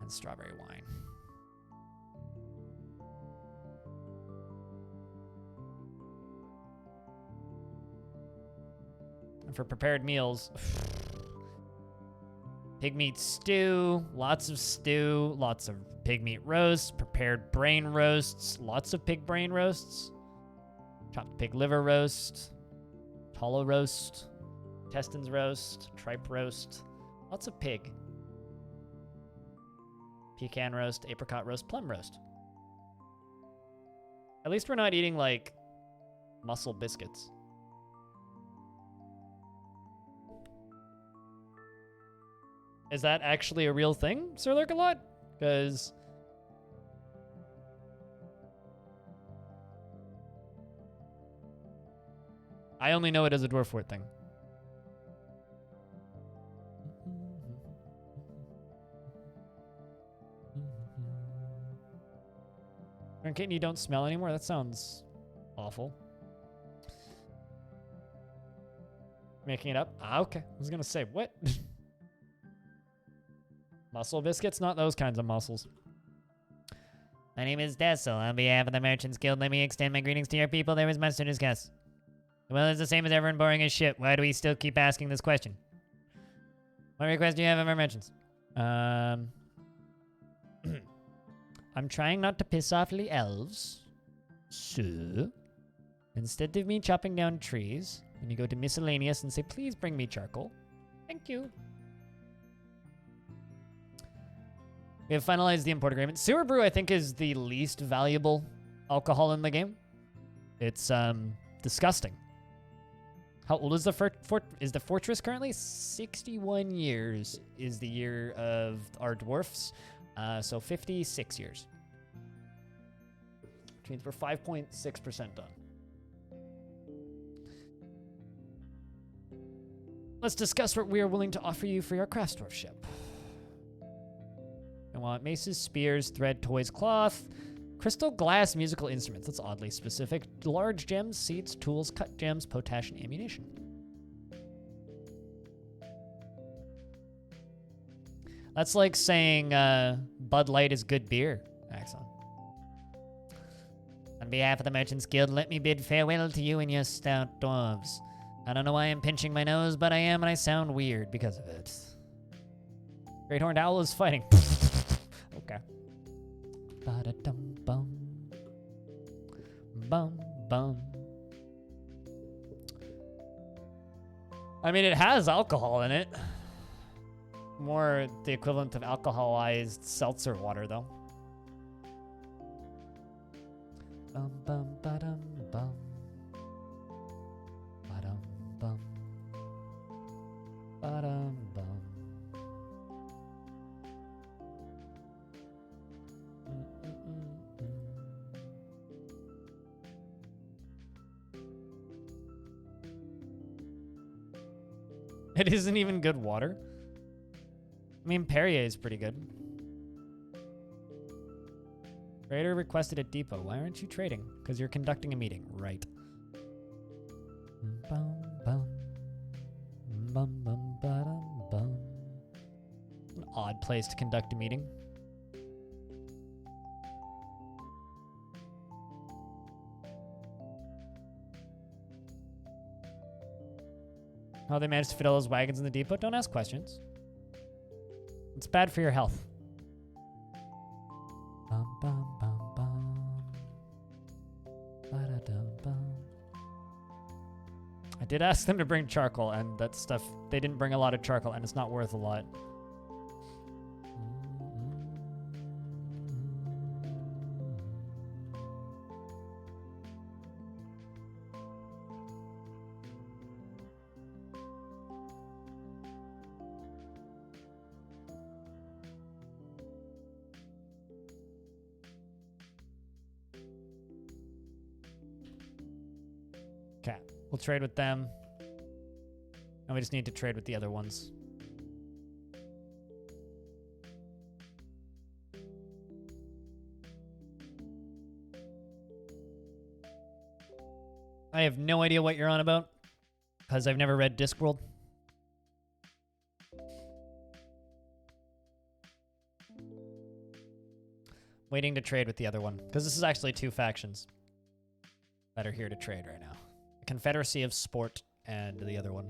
[SPEAKER 1] and strawberry wine. And for prepared meals, pig meat stew, lots of pig meat roasts, prepared brain roasts, lots of pig brain roasts, chopped pig liver roast, tallow roast, intestines roast, tripe roast, lots of pig. Pecan roast, apricot roast, plum roast. At least we're not eating, like, mussel biscuits. Is that actually a real thing, Sir Lurkalot? Because I only know it as a dwarf wort thing. Kitten, you don't smell anymore? That sounds awful. Making it up? Ah, okay. I was gonna say, what? Mussel biscuits? Not those kinds of mussels. My name is Dessel. On behalf of the Merchants Guild, let me extend my greetings to your people. There is much to discuss. Well, it's the same as ever and boring as shit. Why do we still keep asking this question? What request do you have of our merchants? I'm trying not to piss off the elves. So, instead of me chopping down trees, when you go to miscellaneous and say, please bring me charcoal. Thank you. We have finalized the import agreement. Sewer brew, I think, is the least valuable alcohol in the game. It's disgusting. How old is the fortress currently? 61 years is the year of our dwarfs. So 56 years. Which means we're 5.6% done. Let's discuss what we are willing to offer you for your craftsdwarfship. I want maces, spears, thread, toys, cloth, crystal, glass, musical instruments. That's oddly specific. Large gems, seeds, tools, cut gems, potash, and ammunition. That's like saying Bud Light is good beer. Excellent. On behalf of the Merchants Guild, let me bid farewell to you and your stout dwarves. I don't know why I'm pinching my nose, but I am, and I sound weird because of it. Great Horned Owl is fighting. Okay. Ba-da-dum-bum. Bum-bum. I mean, it has alcohol in it. More the equivalent of alcoholized seltzer water, though. Bum bum ba-dum bum. Ba-dum bum. Ba-dum bum. It isn't even good water. I mean, Perrier is pretty good. Trader requested a depot. Why aren't you trading? Because you're conducting a meeting. Right. Bum, bum. Bum, bum, ba-dum, bum. An odd place to conduct a meeting. How they managed to fit all those wagons in the depot? Don't ask questions. It's bad for your health. Bum, bum, bum, bum. Ba-da-dum, bum. I did ask them to bring charcoal, and that stuff, they didn't bring a lot of charcoal, and it's not worth a lot. Okay, we'll trade with them. And we just need to trade with the other ones. I have no idea what you're on about, because I've never read Discworld. Waiting to trade with the other one, because this is actually two factions that are here to trade right now. The Confederacy of Sport and the other one.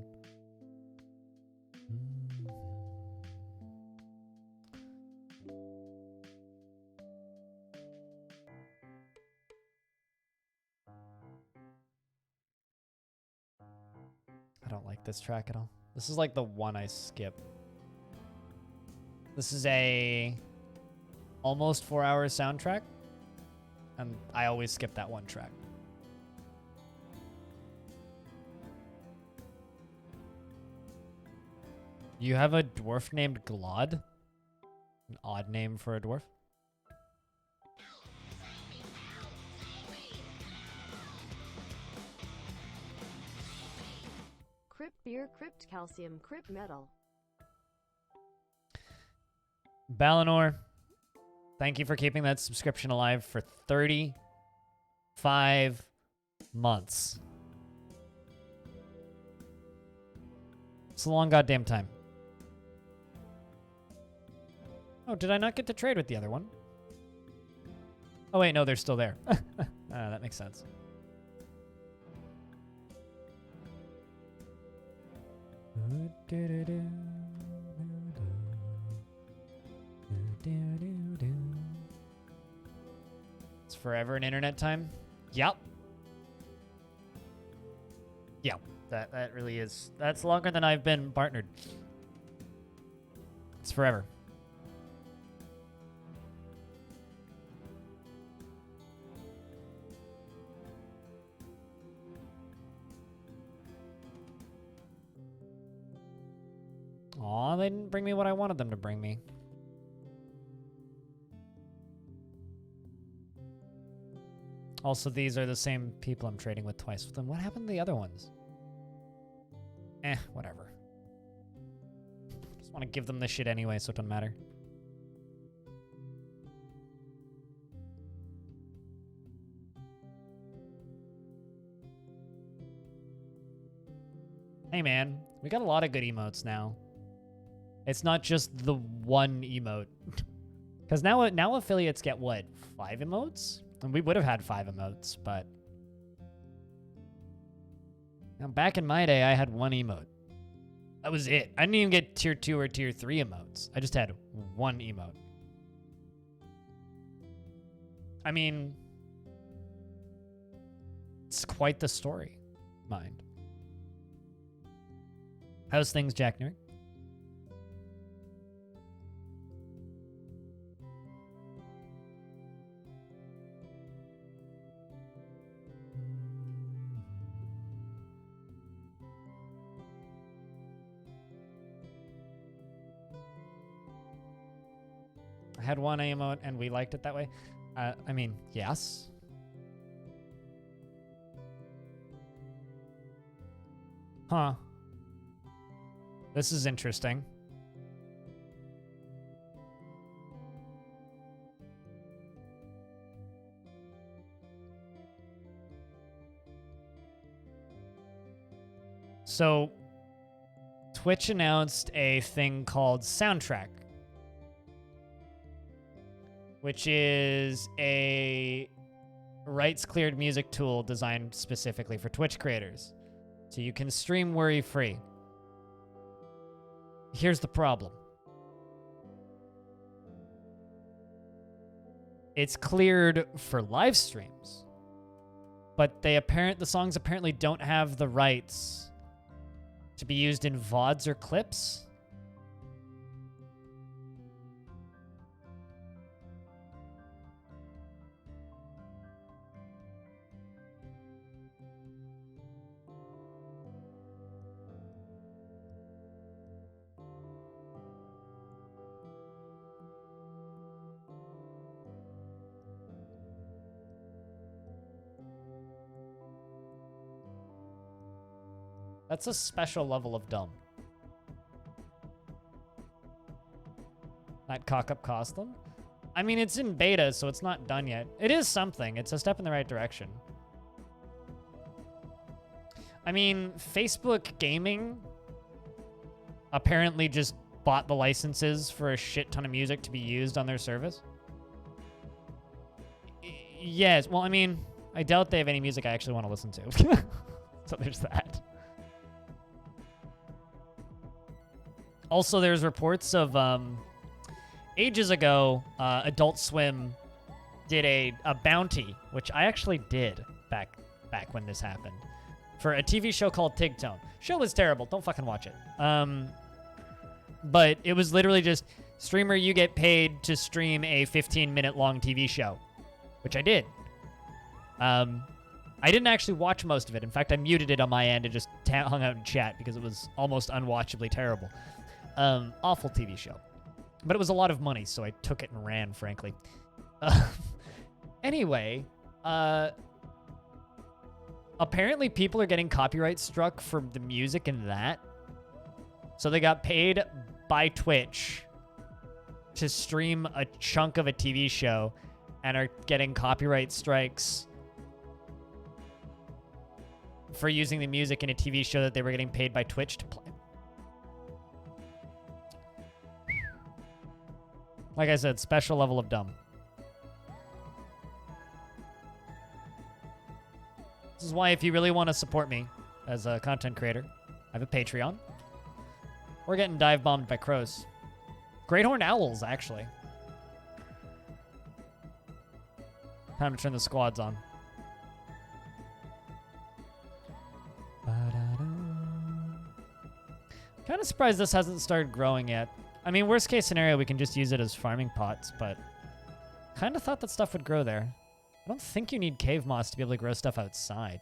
[SPEAKER 1] I don't like this track at all. This is like the one I skip. This is a almost 4-hour soundtrack, and I always skip that one track. You have a dwarf named Glod? An odd name for a dwarf?
[SPEAKER 2] Crypt beer, crypt calcium, crypt metal.
[SPEAKER 1] Balinor, thank you for keeping that subscription alive for 35 months. It's a long goddamn time. Oh, did I not get to trade with the other one? Oh, wait, no, they're still there. That makes sense. It's forever in internet time? Yep. Yep, that really is. That's longer than I've been partnered. It's forever. Aw, they didn't bring me what I wanted them to bring me. Also, these are the same people I'm trading with twice with them. What happened to the other ones? Whatever. Just want to give them this shit anyway, so it doesn't matter. Hey man, we got a lot of good emotes now. It's not just the one emote. Because now affiliates get, what, 5 emotes? And we would have had 5 emotes, but... Now, back in my day, I had 1 emote. That was it. I didn't even get tier 2 or tier 3 emotes. I just had 1 emote. I mean... It's quite the story. Mind. How's things, Jack Nerd? I had 1 emote and we liked it that way. I mean, yes. Huh. This is interesting. So, Twitch announced a thing called Soundtrack, which is a rights-cleared music tool designed specifically for Twitch creators. So you can stream worry-free. Here's the problem. It's cleared for live streams, but the songs apparently don't have the rights to be used in VODs or clips. That's a special level of dumb. That cock-up cost them? I mean, it's in beta, so it's not done yet. It is something. It's a step in the right direction. I mean, Facebook Gaming apparently just bought the licenses for a shit ton of music to be used on their service. Yes, well, I mean, I doubt they have any music I actually want to listen to. So there's that. Also, there's reports of, ages ago, Adult Swim did a bounty, which I actually did back when this happened, for a TV show called Tigtone. Show was terrible. Don't fucking watch it. But it was literally just, streamer, you get paid to stream a 15-minute long TV show, which I did. I didn't actually watch most of it. In fact, I muted it on my end and just hung out in chat because it was almost unwatchably terrible. Awful TV show. But it was a lot of money, so I took it and ran, frankly. Anyway, apparently people are getting copyright struck for the music in that. So they got paid by Twitch to stream a chunk of a TV show and are getting copyright strikes for using the music in a TV show that they were getting paid by Twitch to play. Like I said, special level of dumb. This is why if you really want to support me as a content creator, I have a Patreon. We're getting dive bombed by crows. Great horned owls, actually. Time to turn the squads on. Kind of surprised this hasn't started growing yet. I mean, worst case scenario, we can just use it as farming pots, but kind of thought that stuff would grow there. I don't think you need cave moss to be able to grow stuff outside.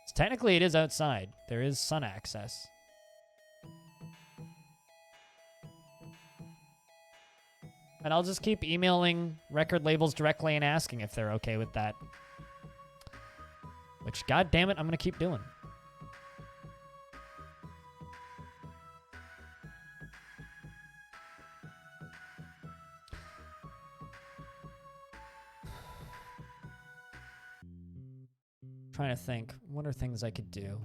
[SPEAKER 1] So technically, it is outside. There is sun access. And I'll just keep emailing record labels directly and asking if they're okay with that. Which, god damn it, I'm going to keep doing. Trying to think, what are things I could do?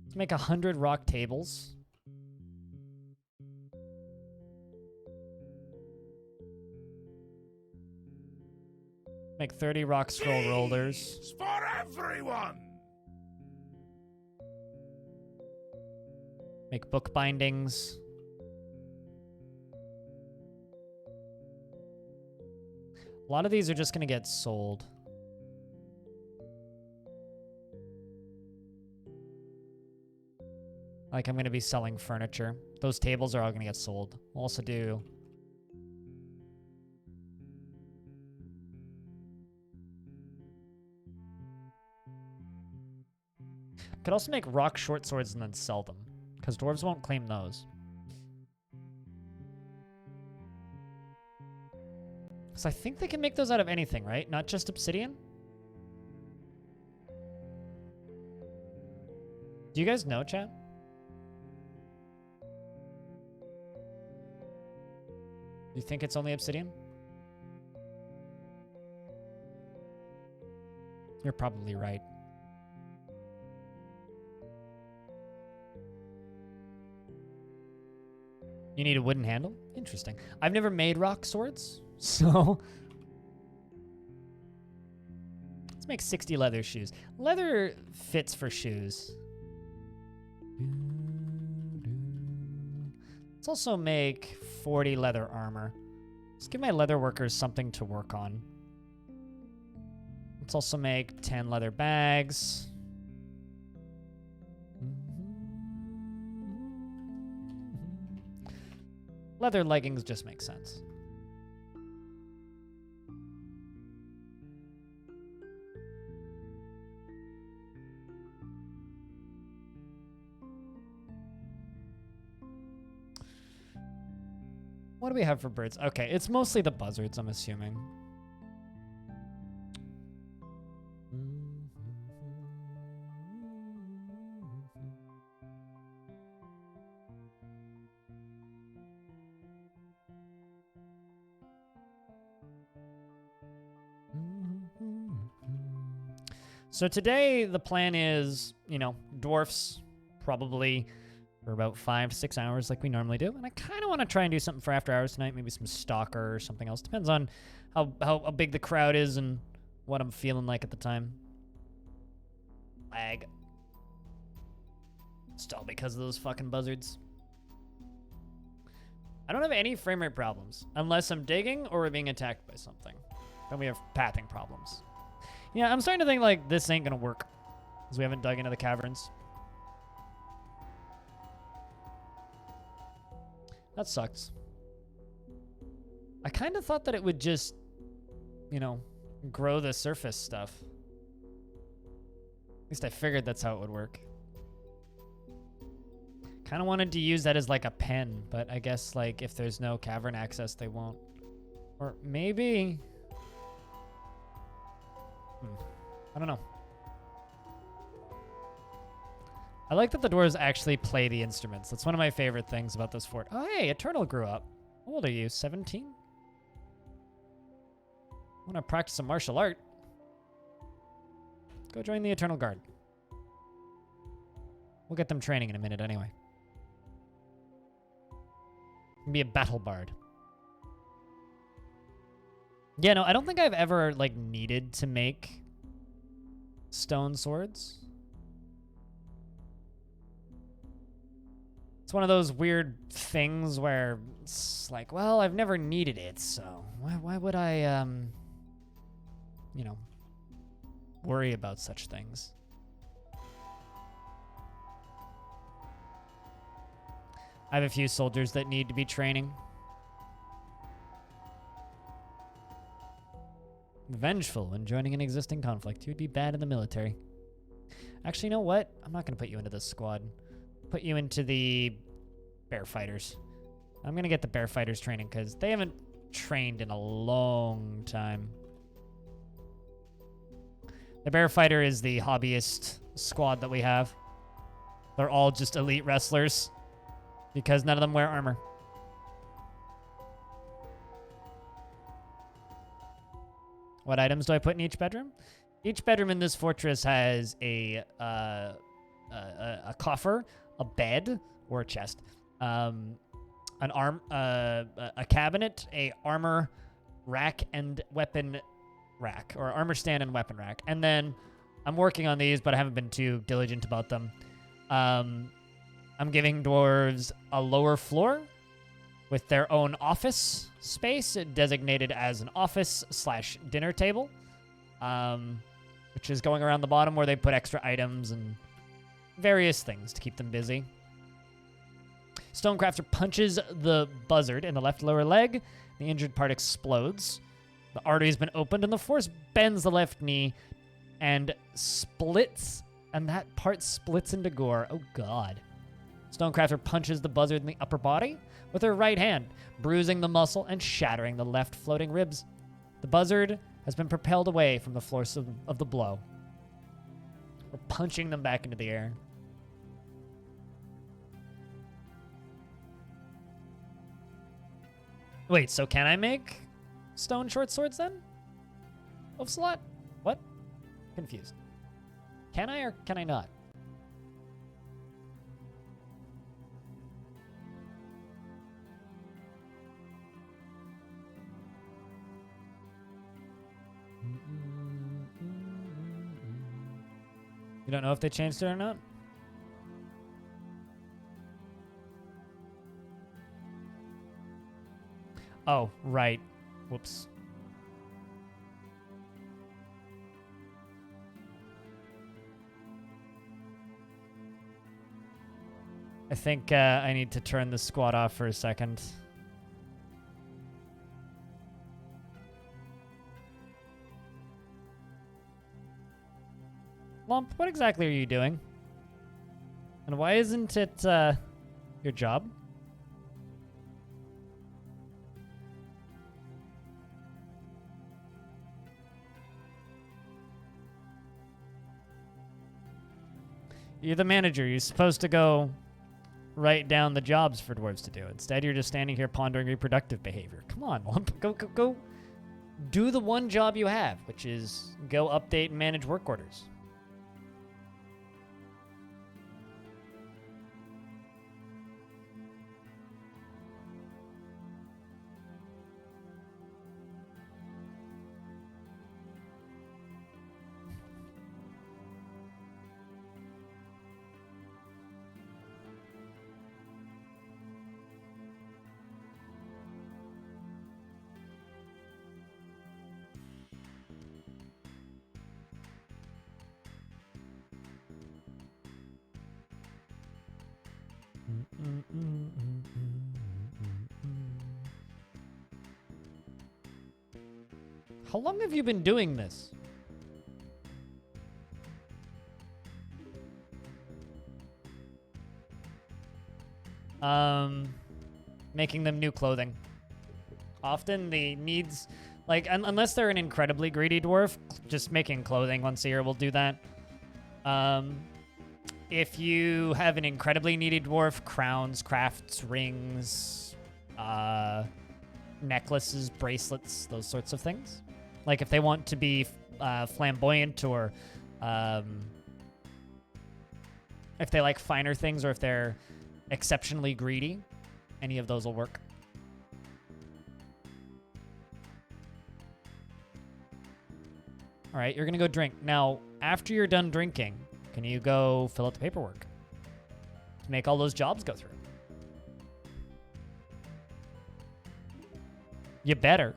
[SPEAKER 1] Let's make 100 rock tables. Make 30 rock scroll rollers.
[SPEAKER 3] For everyone.
[SPEAKER 1] Make book bindings. A lot of these are just going to get sold. Like, I'm going to be selling furniture. Those tables are all going to get sold. We'll also do... Could also make rock short swords and then sell them, because dwarves won't claim those. So I think they can make those out of anything, right? Not just obsidian? Do you guys know, chat? Do you think it's only obsidian? You're probably right. You need a wooden handle? Interesting. I've never made rock swords, so... Let's make 60 leather shoes. Leather fits for shoes. Let's also make 40 leather armor. Let's give my leather workers something to work on. Let's also make 10 leather bags. Leather leggings just make sense. What do we have for birds? Okay, it's mostly the buzzards, I'm assuming. So today the plan is, dwarfs probably for about 5-6 hours like we normally do. And I kind of want to try and do something for after hours tonight, maybe some stalker or something else. Depends on how big the crowd is and what I'm feeling like at the time. Lag. It's all because of those fucking buzzards. I don't have any frame rate problems unless I'm digging or we're being attacked by something. Then we have pathing problems. Yeah, I'm starting to think like this ain't gonna work because we haven't dug into the caverns. That sucks. I kind of thought that it would just, grow the surface stuff. At least I figured that's how it would work. Kind of wanted to use that as like a pen, but I guess like if there's no cavern access, they won't. Or maybe... I don't know. I like that the dwarves actually play the instruments. That's one of my favorite things about this fort. Oh, hey, Eternal grew up. How old are you, 17? I want to practice some martial art. Go join the Eternal Guard. We'll get them training in a minute anyway. Be a battle bard. Yeah, no, I don't think I've ever, like, needed to make stone swords. It's one of those weird things where it's like, well, I've never needed it, so why would I, worry about such things? I have a few soldiers that need to be training. Vengeful when joining an existing conflict. You'd be bad in the military. Actually, you know what? I'm not going to put you into this squad. Put you into the bear fighters. I'm going to get the bear fighters training because they haven't trained in a long time. The bear fighter is the hobbyist squad that we have. They're all just elite wrestlers because none of them wear armor. What items do I put in each bedroom? Each bedroom in this fortress has a coffer, a bed or a chest, a cabinet, a armor rack and weapon rack, or armor stand and weapon rack. And then I'm working on these, but I haven't been too diligent about them. I'm giving dwarves a lower floor with their own office space designated as an office/dinner table, which is going around the bottom where they put extra items and various things to keep them busy. Stonecrafter punches the buzzard in the left lower leg. The injured part explodes. The artery's been opened and the force bends the left knee and splits, and that part splits into gore. Oh, God. Stonecrafter punches the buzzard in the upper body with her right hand, bruising the muscle and shattering the left floating ribs. The buzzard has been propelled away from the force of the blow. We're punching them back into the air. Wait, so can I make stone short swords then? Oafslot? What? Confused. Can I or can I not? You don't know if they changed it or not? Oh, right. Whoops. I think I need to turn the squad off for a second. Lump, what exactly are you doing? And why isn't it your job? You're the manager. You're supposed to go write down the jobs for dwarves to do. Instead, you're just standing here pondering reproductive behavior. Come on, Lump. Go do the one job you have, which is go update and manage work orders. How long have you been doing this? Making them new clothing. Often the needs, like, unless they're an incredibly greedy dwarf, just making clothing once a year will do that. If you have an incredibly needy dwarf, crowns, crafts, rings, necklaces, bracelets, those sorts of things. Like if they want to be flamboyant, or if they like finer things, or if they're exceptionally greedy, any of those will work. All right, you're gonna go drink. Now, after you're done drinking, can you go fill out the paperwork to make all those jobs go through? You better.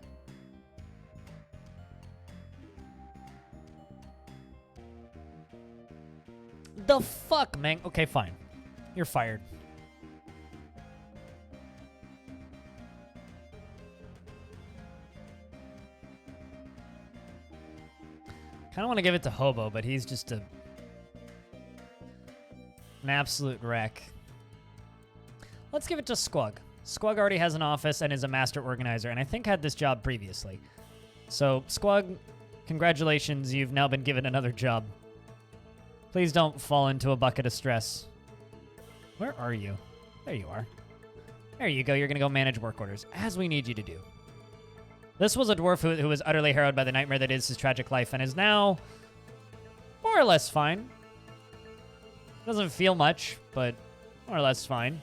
[SPEAKER 1] The fuck, man? Okay, fine. You're fired. Kind of want to give it to Hobo, but he's just an absolute wreck. Let's give it to Squug. Squug already has an office and is a master organizer, and I think had this job previously. So, Squug, congratulations, you've now been given another job. Please don't fall into a bucket of stress. Where are you? There you are. There you go. You're going to go manage work orders, as we need you to do. This was a dwarf who was utterly harrowed by the nightmare that is his tragic life and is now more or less fine. Doesn't feel much, but more or less fine.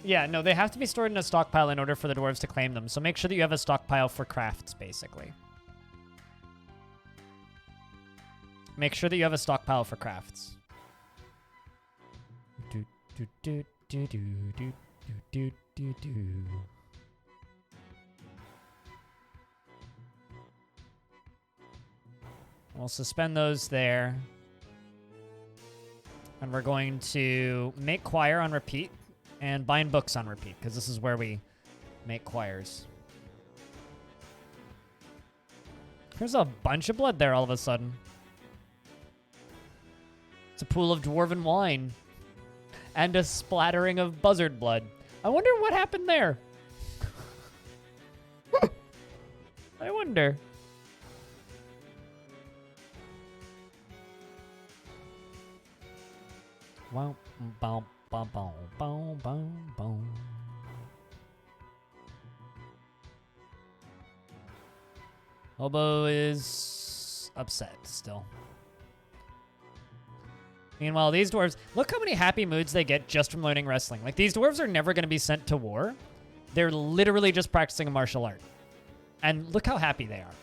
[SPEAKER 1] Yeah, no, they have to be stored in a stockpile in order for the dwarves to claim them. So make sure that you have a stockpile for crafts, basically. Make sure that you have a stockpile for crafts. We'll suspend those there. And we're going to make choir on repeat. And bind books on repeat, because this is where we make choirs. There's a bunch of blood there all of a sudden. It's a pool of dwarven wine. And a splattering of buzzard blood. I wonder what happened there. I wonder. Wow. Boom. Boom, boom, boom, boom, boom. Hobo is upset still. Meanwhile, these dwarves, look how many happy moods they get just from learning wrestling. Like, these dwarves are never going to be sent to war. They're literally just practicing a martial art. And look how happy they are.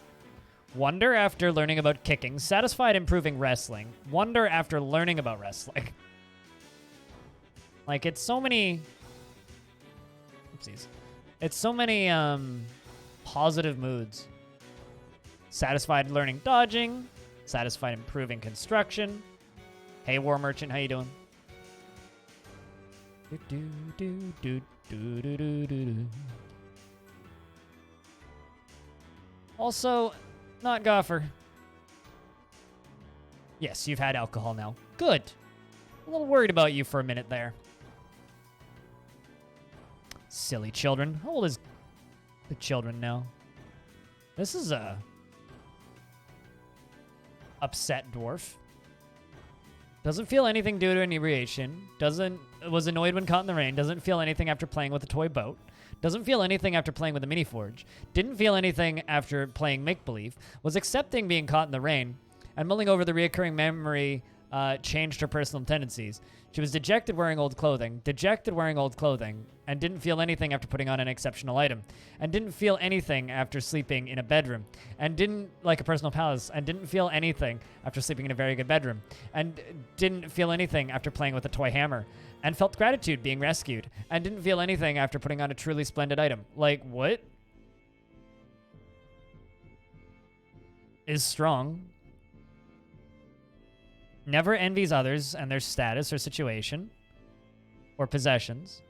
[SPEAKER 1] Wonder after learning about kicking. Satisfied improving wrestling. Wonder after learning about wrestling. Like, it's so many... Oopsies. It's so many, positive moods. Satisfied learning dodging. Satisfied improving construction. Hey, War Merchant, how you doing? Also, not Goffer. Yes, you've had alcohol now. Good. A little worried about you for a minute there. Silly children. How old is the children now? This is a upset dwarf. Doesn't feel anything due to inebriation. Was annoyed when caught in the rain. Doesn't feel anything after playing with a toy boat. Doesn't feel anything after playing with a mini forge. Didn't feel anything after playing make-believe. Was accepting being caught in the rain and mulling over the reoccurring memory changed her personal tendencies. She was dejected wearing old clothing, and didn't feel anything after putting on an exceptional item, and didn't feel anything after sleeping in a bedroom, and didn't like a personal palace, and didn't feel anything after sleeping in a very good bedroom, and didn't feel anything after playing with a toy hammer, and felt gratitude being rescued, and didn't feel anything after putting on a truly splendid item. Like, what is strong? Never envies others and their status or situation or possessions.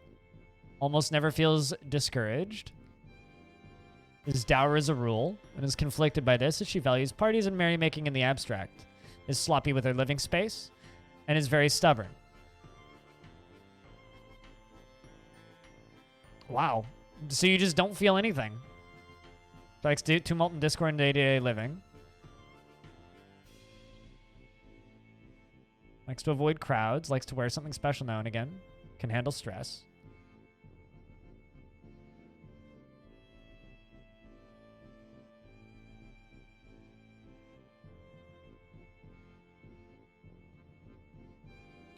[SPEAKER 1] Almost never feels discouraged. Is dour as a rule and is conflicted by this as she values parties and merrymaking in the abstract. Is sloppy with her living space and is very stubborn. Wow. So you just don't feel anything. Likes to tumult and discord in day-to-day living. Likes to avoid crowds. Likes to wear something special now and again. Can handle stress.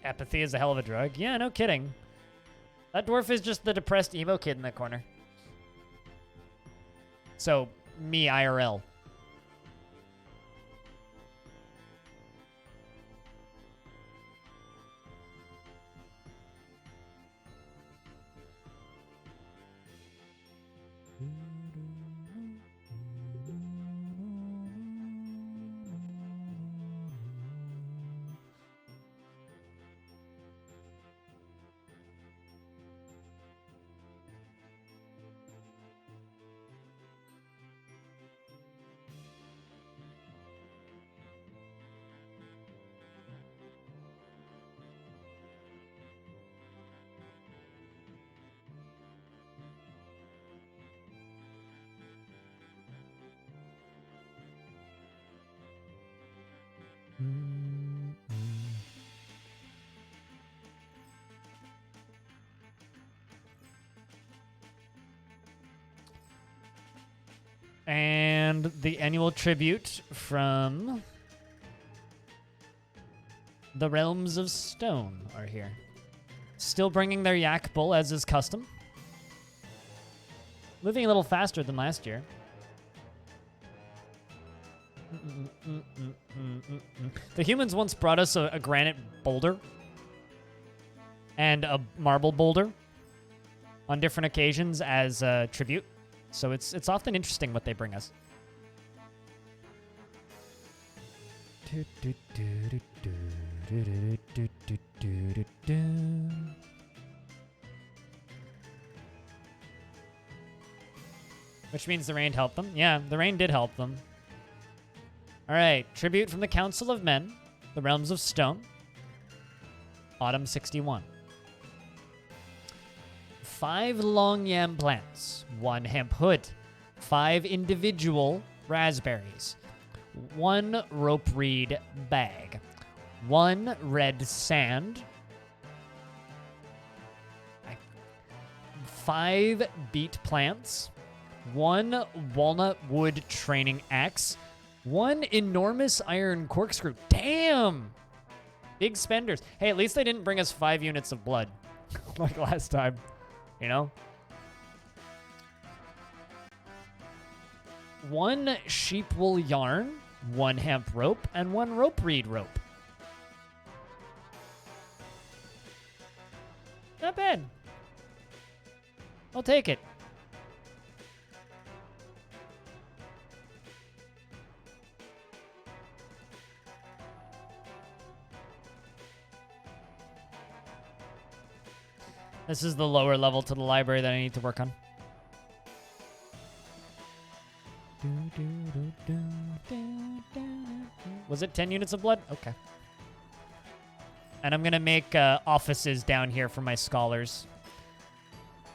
[SPEAKER 1] Apathy is a hell of a drug. Yeah, no kidding. That dwarf is just the depressed emo kid in the corner. So, me IRL. And the annual tribute from the Realms of Stone are here. Still bringing their yak bull as is custom. Moving a little faster than last year. The humans once brought us a granite boulder and a marble boulder on different occasions as a tribute. So it's often interesting what they bring us. Which means the rain helped them. Yeah, the rain did help them. All right, tribute from the Council of Men, the Realms of Stone, Autumn 61. 5 long yam plants, 1 hemp hood, 5 individual raspberries, 1 rope reed bag, 1 red sand, 5 beet plants, 1 walnut wood training axe, 1 enormous iron corkscrew. Damn! Big spenders. Hey, at least they didn't bring us 5 units of blood like last time. You know? 1 sheep wool yarn, 1 hemp rope, and 1 rope reed rope. Not bad. I'll take it. This is the lower level to the library that I need to work on. Was it 10 units of blood? Okay. And I'm going to make offices down here for my scholars.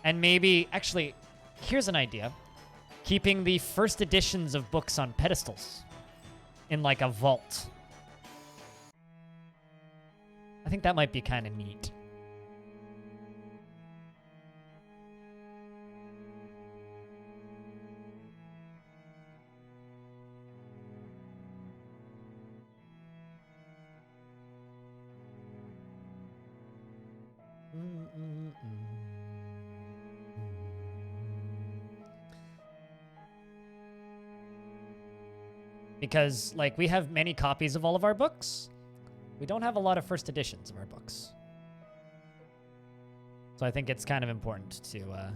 [SPEAKER 1] And maybe, actually, here's an idea. Keeping the first editions of books on pedestals in like a vault. I think that might be kind of neat. Because, like, we have many copies of all of our books. We don't have a lot of first editions of our books. So I think it's kind of important to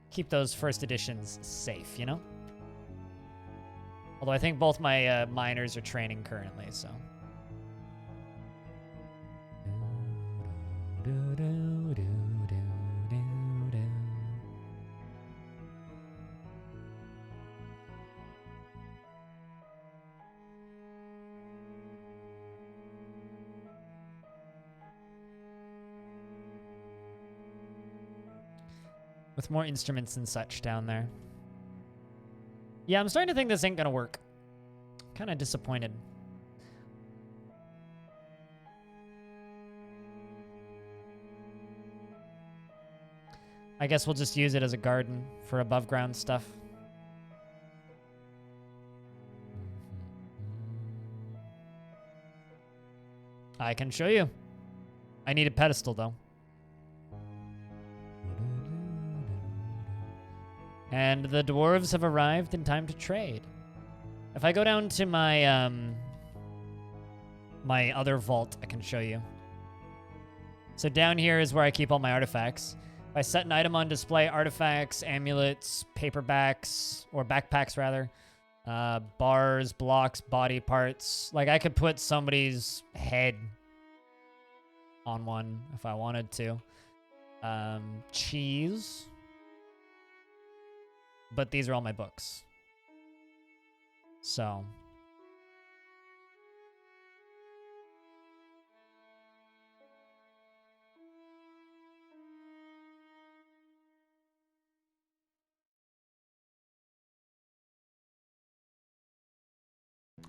[SPEAKER 1] keep those first editions safe, you know? Although I think both my minors are training currently, so. With more instruments and such down there. Yeah, I'm starting to think this ain't gonna work. Kind of disappointed. I guess we'll just use it as a garden for above ground stuff. I can show you. I need a pedestal though. And the dwarves have arrived in time to trade. If I go down to my my other vault, I can show you. So down here is where I keep all my artifacts. If I set an item on display, artifacts, amulets, paperbacks, or backpacks rather, bars, blocks, body parts. Like I could put somebody's head on one if I wanted to. Cheese. But these are all my books. So.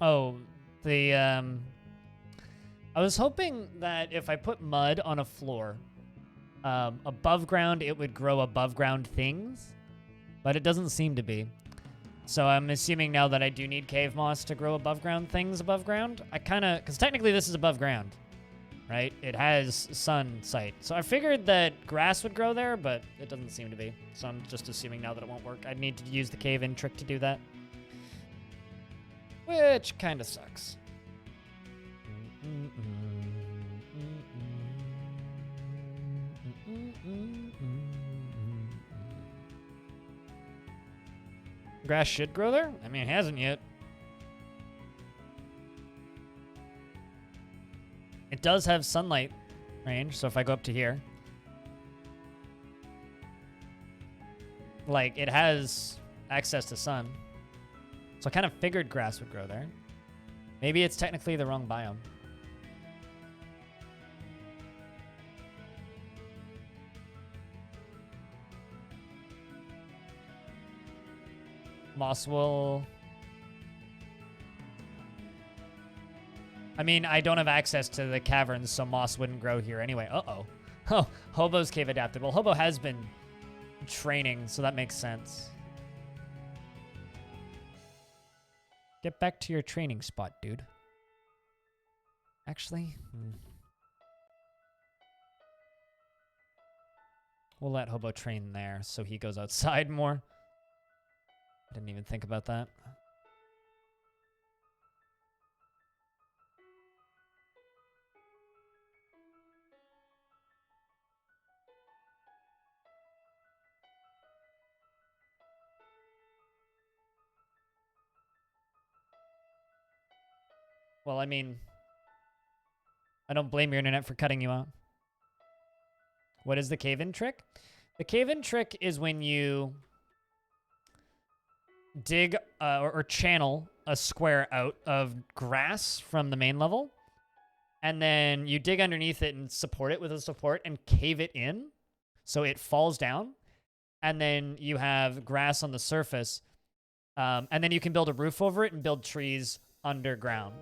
[SPEAKER 1] Oh, I was hoping that if I put mud on a floor, above ground, it would grow above ground things. But it doesn't seem to be. So I'm assuming now that I do need cave moss to grow above ground things above ground. I kind of, because technically this is above ground, right? It has sun sight. So I figured that grass would grow there, but it doesn't seem to be. So I'm just assuming now that it won't work. I'd need to use the cave-in trick to do that. Which kind of sucks. Grass should grow there? I mean, it hasn't yet. It does have sunlight range, so if I go up to here. Like, it has access to sun. So I kind of figured grass would grow there. Maybe it's technically the wrong biome. Moss will... I mean, I don't have access to the caverns, so moss wouldn't grow here anyway. Uh-oh. Oh, Hobo's cave adapted. Well, Hobo has been training, so that makes sense. Get back to your training spot, dude. Actually, we'll let Hobo train there so he goes outside more. I didn't even think about that. Well, I mean, I don't blame your internet for cutting you out. What is the cave-in trick? The cave-in trick is when you dig or channel a square out of grass from the main level, and then you dig underneath it and support it with a support and cave it in so it falls down, and then you have grass on the surface, and then you can build a roof over it and build trees underground.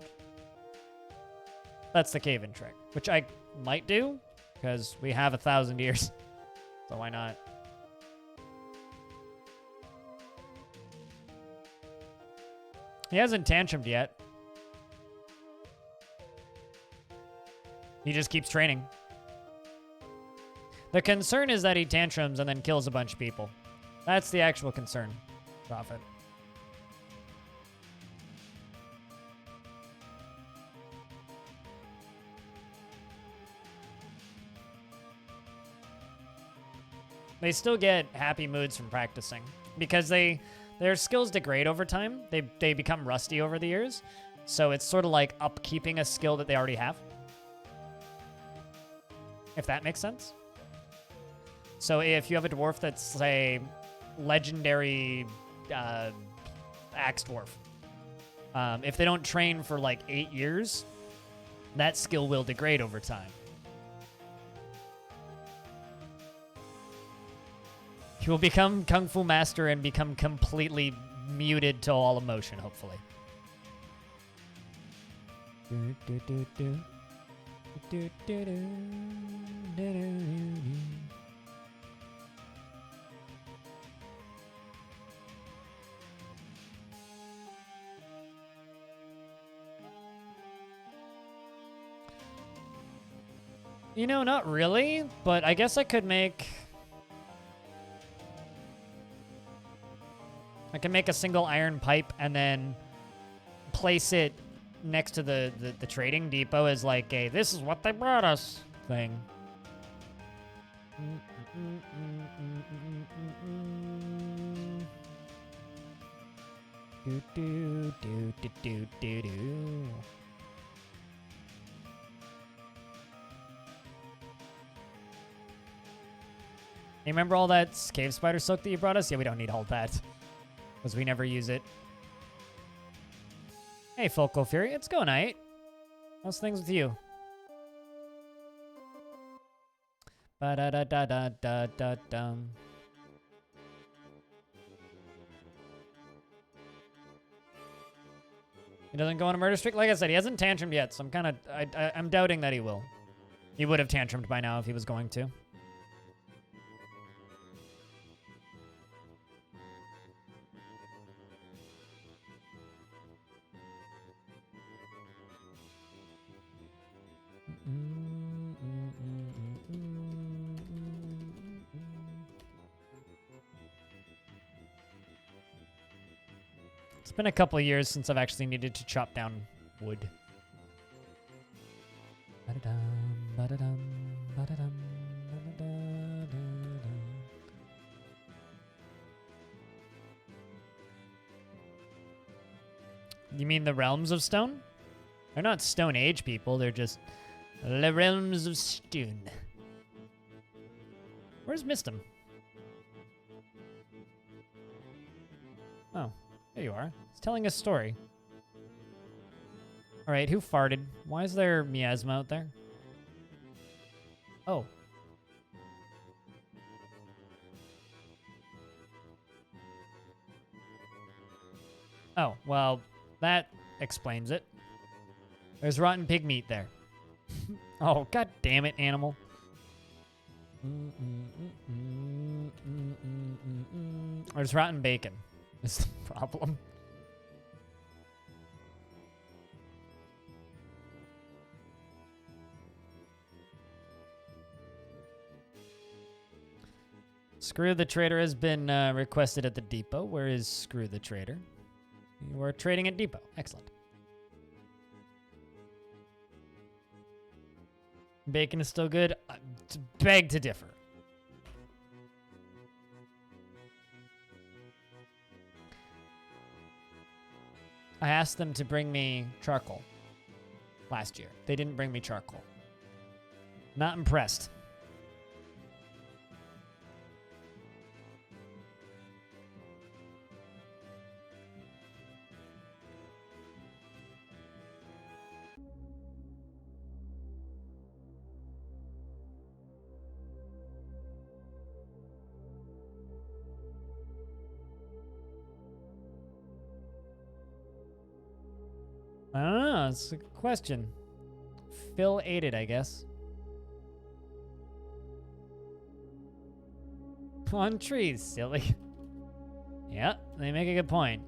[SPEAKER 1] That's the cave-in trick, which I might do because we have 1,000 years, so why not? He hasn't tantrumed yet. He just keeps training. The concern is that he tantrums and then kills a bunch of people. That's the actual concern, Prophet. They still get happy moods from practicing because their skills degrade over time. They become rusty over the years. So it's sort of like upkeeping a skill that they already have. If that makes sense. So if you have a dwarf that's, say, legendary axe dwarf, if they don't train for like 8 years, that skill will degrade over time. He will become Kung Fu Master and become completely muted to all emotion, hopefully. You know, not really, but I guess I could make... I can make a single iron pipe and then place it next to the trading depot as like a this is what they brought us thing. Do do do do do do do. You remember all that cave spider silk that you brought us? Yeah, we don't need all that. Because we never use it. Hey, Focal Fury. It's going night. How's things with you? Ba-da-da-da-da-da-da-dum. He doesn't go on a murder streak? Like I said, he hasn't tantrumed yet, so I'm doubting that he will. He would have tantrumed by now if he was going to. It's been a couple of years since I've actually needed to chop down wood. Ba-da-dum, ba-da-dum, ba-da-dum, ba-da-da-da-da. You mean the realms of stone? They're not Stone Age people, they're just the realms of stone. Where's Mistum? Oh, there you are. It's telling a story. Alright, who farted? Why is there miasma out there? Oh. Oh, well, that explains it. There's rotten pig meat there. Oh, god damn it, animal. There's rotten bacon. Is the problem. Screw the Trader has been requested at the depot. Where is Screw the Trader? You are trading at depot. Excellent. Bacon is still good. Beg to differ. I asked them to bring me charcoal last year. They didn't bring me charcoal. Not impressed. I don't know. It's a question. Phil ate it, I guess. On trees, silly. Yeah, they make a good point.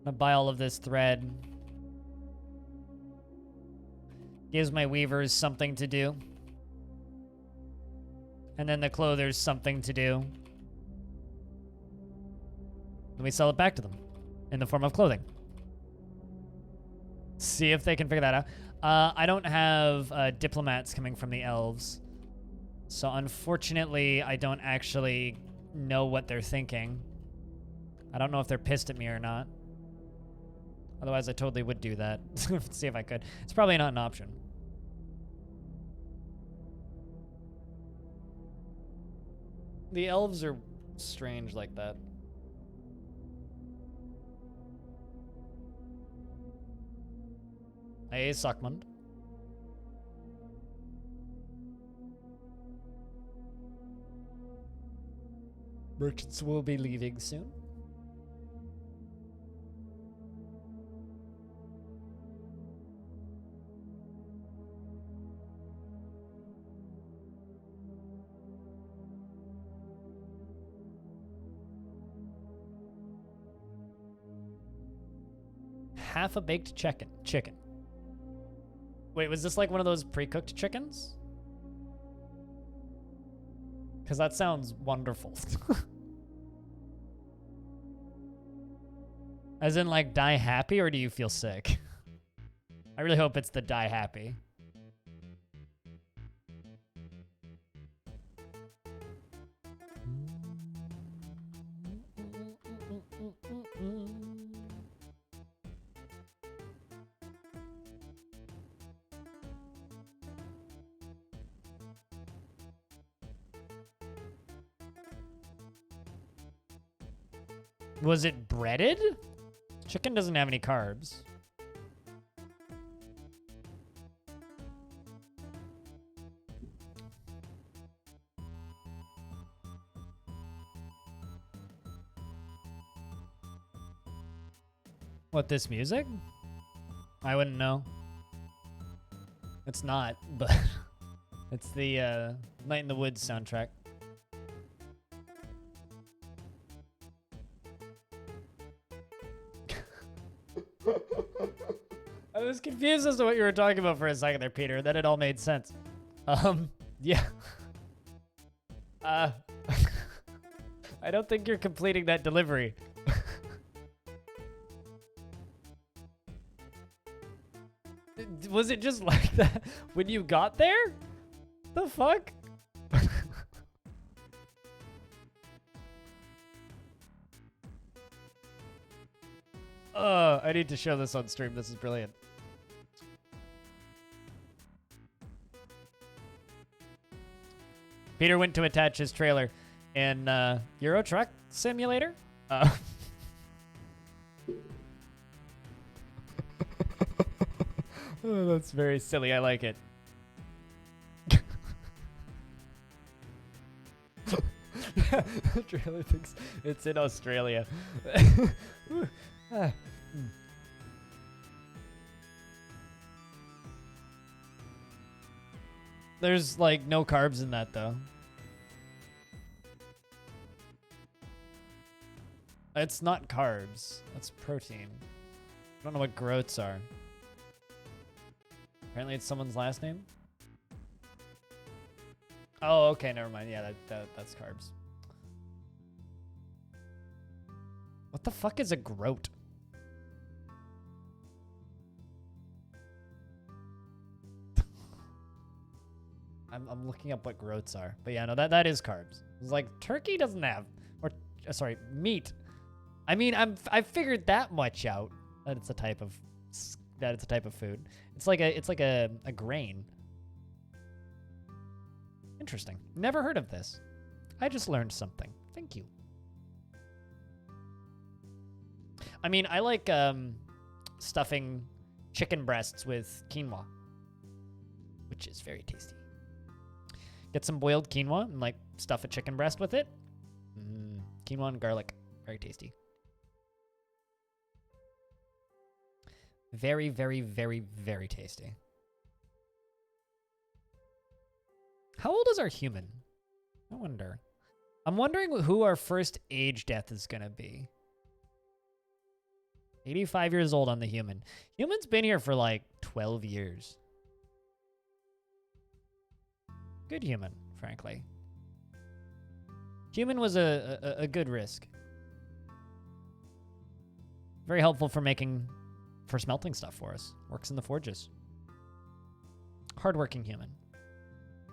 [SPEAKER 1] I'm gonna buy all of this thread. Gives my weavers something to do. And then the clothers something to do. Then we sell it back to them in the form of clothing. See if they can figure that out. I don't have diplomats coming from the elves. So unfortunately, I don't actually know what they're thinking. I don't know if they're pissed at me or not. Otherwise, I totally would do that. See if I could. It's probably not an option. The elves are strange like that. Hey, Suckmund. Merchants will be leaving soon. Half a baked chicken. Wait, was this like one of those pre-cooked chickens? Because that sounds wonderful. As in, like, die happy, or do you feel sick? I really hope it's the die happy. Was it breaded? Chicken doesn't have any carbs. What, this music? I wouldn't know. It's not, but it's the Night in the Woods soundtrack. I was confused as to what you were talking about for a second there, Peter. Then it all made sense. Yeah. I don't think you're completing that delivery. Was it just like that when you got there? The fuck? I need to show this on stream. This is brilliant. Peter went to attach his trailer in Euro Truck Simulator. Oh, that's very silly. I like it. The trailer thinks it's in Australia. There's like no carbs in that though. It's not carbs. That's protein. I don't know what groats are. Apparently it's someone's last name. Oh, okay, never mind. Yeah, that's carbs. What the fuck is a groat? I'm looking up what groats are. But yeah, no, that is carbs. It's like turkey doesn't have, or sorry, meat. I mean, I figured that much out, that it's a type of food. It's like a grain. Interesting. Never heard of this. I just learned something. Thank you. I mean, I like stuffing chicken breasts with quinoa, which is very tasty. Get some boiled quinoa and like stuff a chicken breast with it. Quinoa and garlic. Very tasty. Very, very, very, very tasty. How old is our human? I wonder. I'm wondering who our first age death is going to be. 85 years old on the human. Human's been here for like 12 years. Good human, frankly. Human was a good risk. Very helpful for smelting stuff for us. Works in the forges. Hardworking human.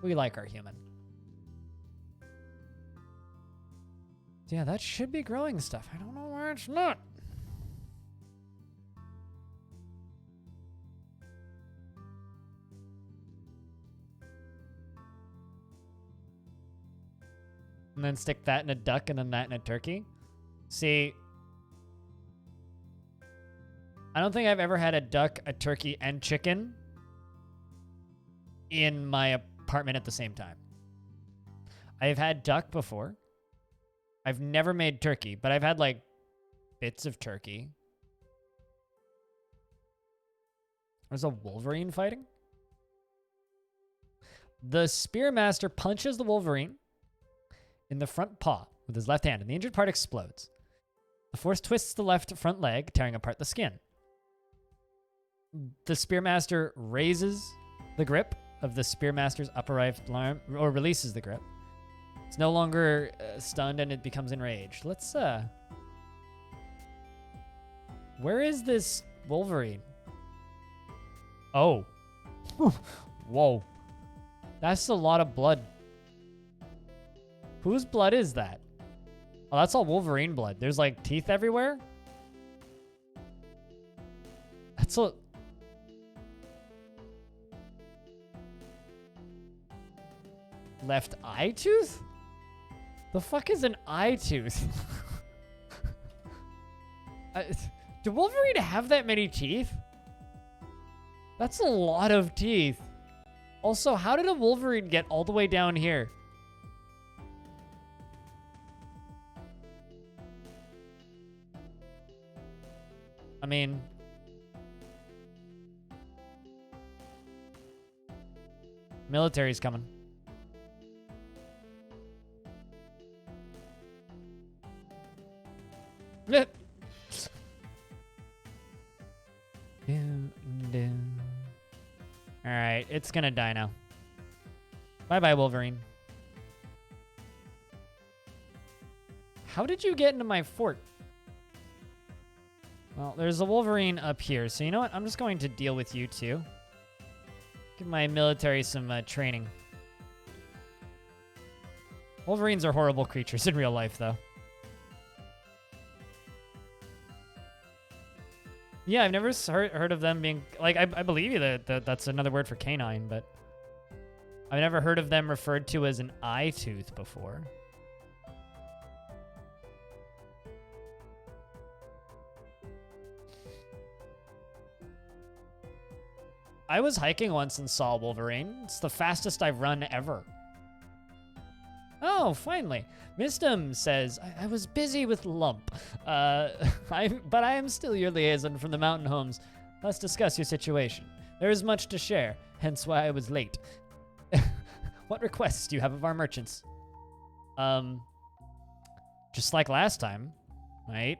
[SPEAKER 1] We like our human. Yeah, that should be growing stuff. I don't know where it's not. And then stick that in a duck and then that in a turkey. See, I don't think I've ever had a duck, a turkey, and chicken in my apartment at the same time. I've had duck before. I've never made turkey, but I've had like bits of turkey. There's a Wolverine fighting. The Spearmaster punches the Wolverine in the front paw with his left hand, and the injured part explodes. The force twists the left front leg, tearing apart the skin. The Spearmaster raises the grip of the Spearmaster's upper right arm, or releases the grip. It's no longer stunned, and it becomes enraged. Let's, where is this Wolverine? Oh. Whoa. That's a lot of blood. Whose blood is that? Oh, that's all Wolverine blood. There's like teeth everywhere. That's a... Left eye tooth? The fuck is an eye tooth? Do Wolverine have that many teeth? That's a lot of teeth. Also, how did a Wolverine get all the way down here? I mean... military's coming. Alright, it's gonna die now. Bye-bye, Wolverine. How did you get into my fort? Well, there's a Wolverine up here, so you know what? I'm just going to deal with you two. Give my military some training. Wolverines are horrible creatures in real life, though. Yeah, I've never heard of them being... Like, I believe you that that's another word for canine, but... I've never heard of them referred to as an eye tooth before. I was hiking once and saw a Wolverine. It's the fastest I've run ever. Oh, finally. Misdom says, I was busy with Lump, but I am still your liaison from the mountain homes. Let's discuss your situation. There is much to share, hence why I was late. What requests do you have of our merchants? Just like last time, right?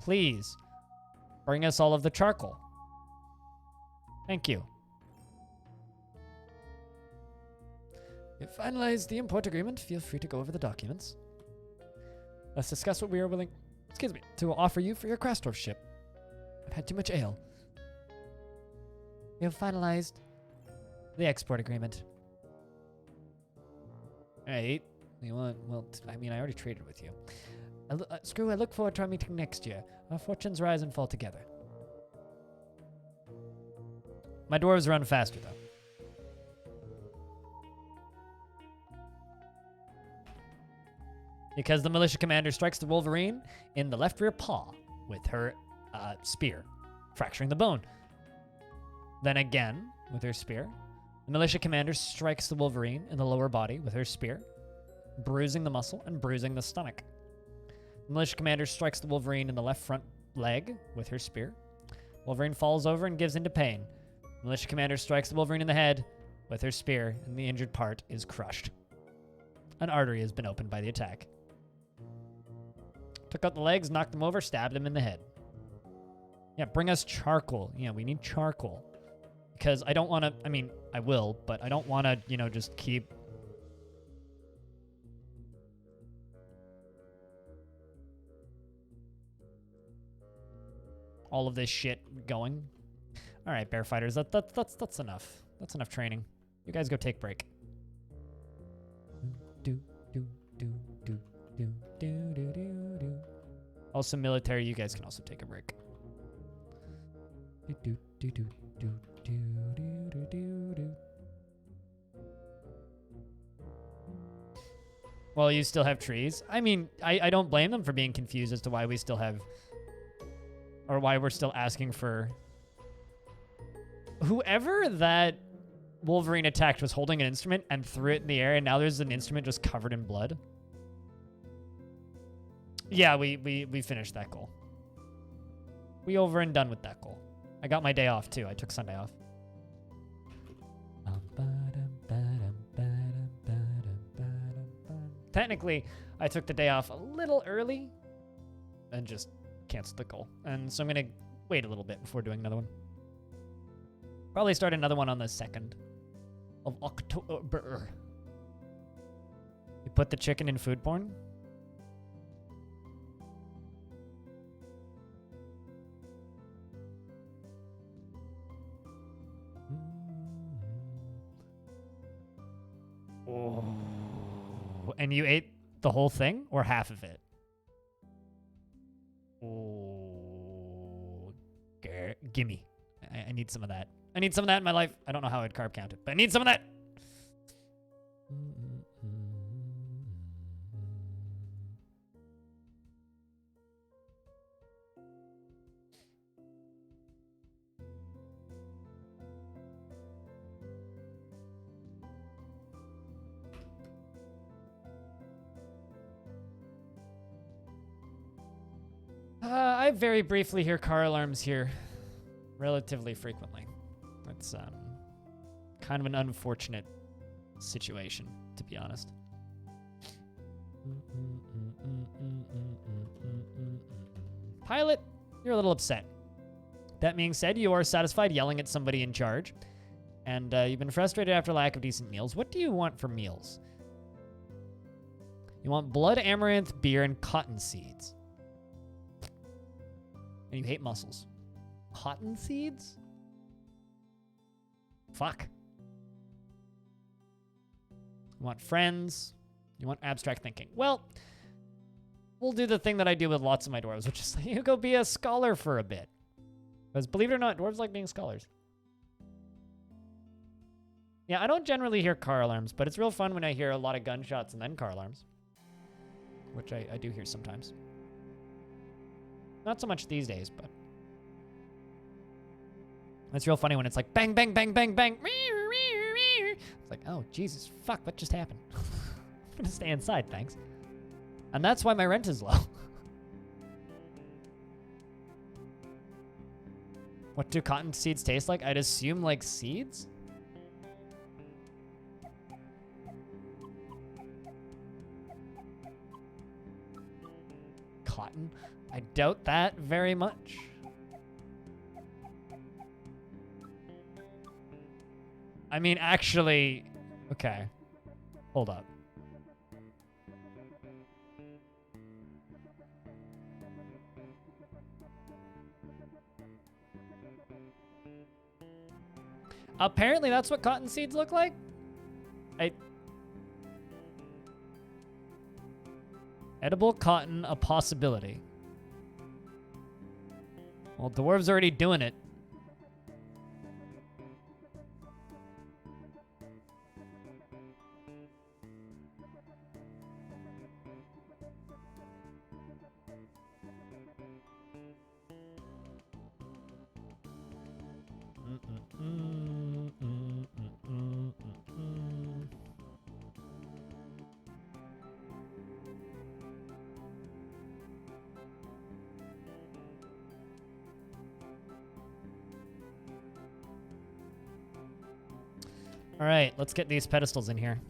[SPEAKER 1] Please, bring us all of the charcoal. Thank you. You've finalized the import agreement. Feel free to go over the documents. Let's discuss what we are willing, to offer you for your Krastorf ship. I've had too much ale. We have finalized the export agreement. All right. You want, well, I mean, I already traded with you. Screw, I look forward to our meeting next year. Our fortunes rise and fall together. My dwarves run faster, though. Because the militia commander strikes the Wolverine in the left rear paw with her spear, fracturing the bone. Then again, with her spear, the militia commander strikes the Wolverine in the lower body with her spear, bruising the muscle and bruising the stomach. The militia commander strikes the Wolverine in the left front leg with her spear. Wolverine falls over and gives into pain. The militia commander strikes the Wolverine in the head with her spear, and the injured part is crushed. An artery has been opened by the attack. Took out the legs, knocked them over, stabbed him in the head. Yeah, bring us charcoal. Yeah, we need charcoal. Because I don't want to, I mean, I will, but I don't want to, you know, just keep... all of this shit going. All right, bear fighters, that's enough. That's enough training. You guys go take break. Also, military, you guys can also take a break. Well, you still have trees. I mean, I don't blame them for being confused as to why we still have, or why we're still asking for... Whoever that Wolverine attacked was holding an instrument and threw it in the air, and now there's an instrument just covered in blood. Yeah, we finished that goal. We over and done with that goal. I got my day off, too. I took Sunday off. Technically, I took the day off a little early and just canceled the goal. And so I'm going to wait a little bit before doing another one. Probably start another one on the 2nd of October. You put the chicken in food porn? Oh. And you ate the whole thing or half of it? Oh. Gimme. I need some of that. I need some of that in my life. I don't know how I'd carb count it, but I need some of that. I very briefly hear car alarms here relatively frequently. That's kind of an unfortunate situation, to be honest. Pilot, you're a little upset. That being said, you are satisfied yelling at somebody in charge, and you've been frustrated after lack of decent meals. What do you want for meals? You want blood, amaranth, beer, and cotton seeds. And you hate mussels. Cotton seeds? Fuck. You want friends. You want abstract thinking. Well, we'll do the thing that I do with lots of my dwarves, which is you go be a scholar for a bit. Because believe it or not, dwarves like being scholars. Yeah, I don't generally hear car alarms, but it's real fun when I hear a lot of gunshots and then car alarms. Which I do hear sometimes. Not so much these days, but... It's real funny when it's like, bang, bang, bang, bang, bang. It's like, oh, Jesus, fuck, what just happened? I'm gonna stay inside, thanks. And that's why my rent is low. What do cotton seeds taste like? I'd assume like seeds? Cotton? I doubt that very much. I mean, actually... Okay. Hold up. Apparently that's what cotton seeds look like? Edible cotton, a possibility. Well, Dwarf's already doing it. All right, let's get these pedestals in here.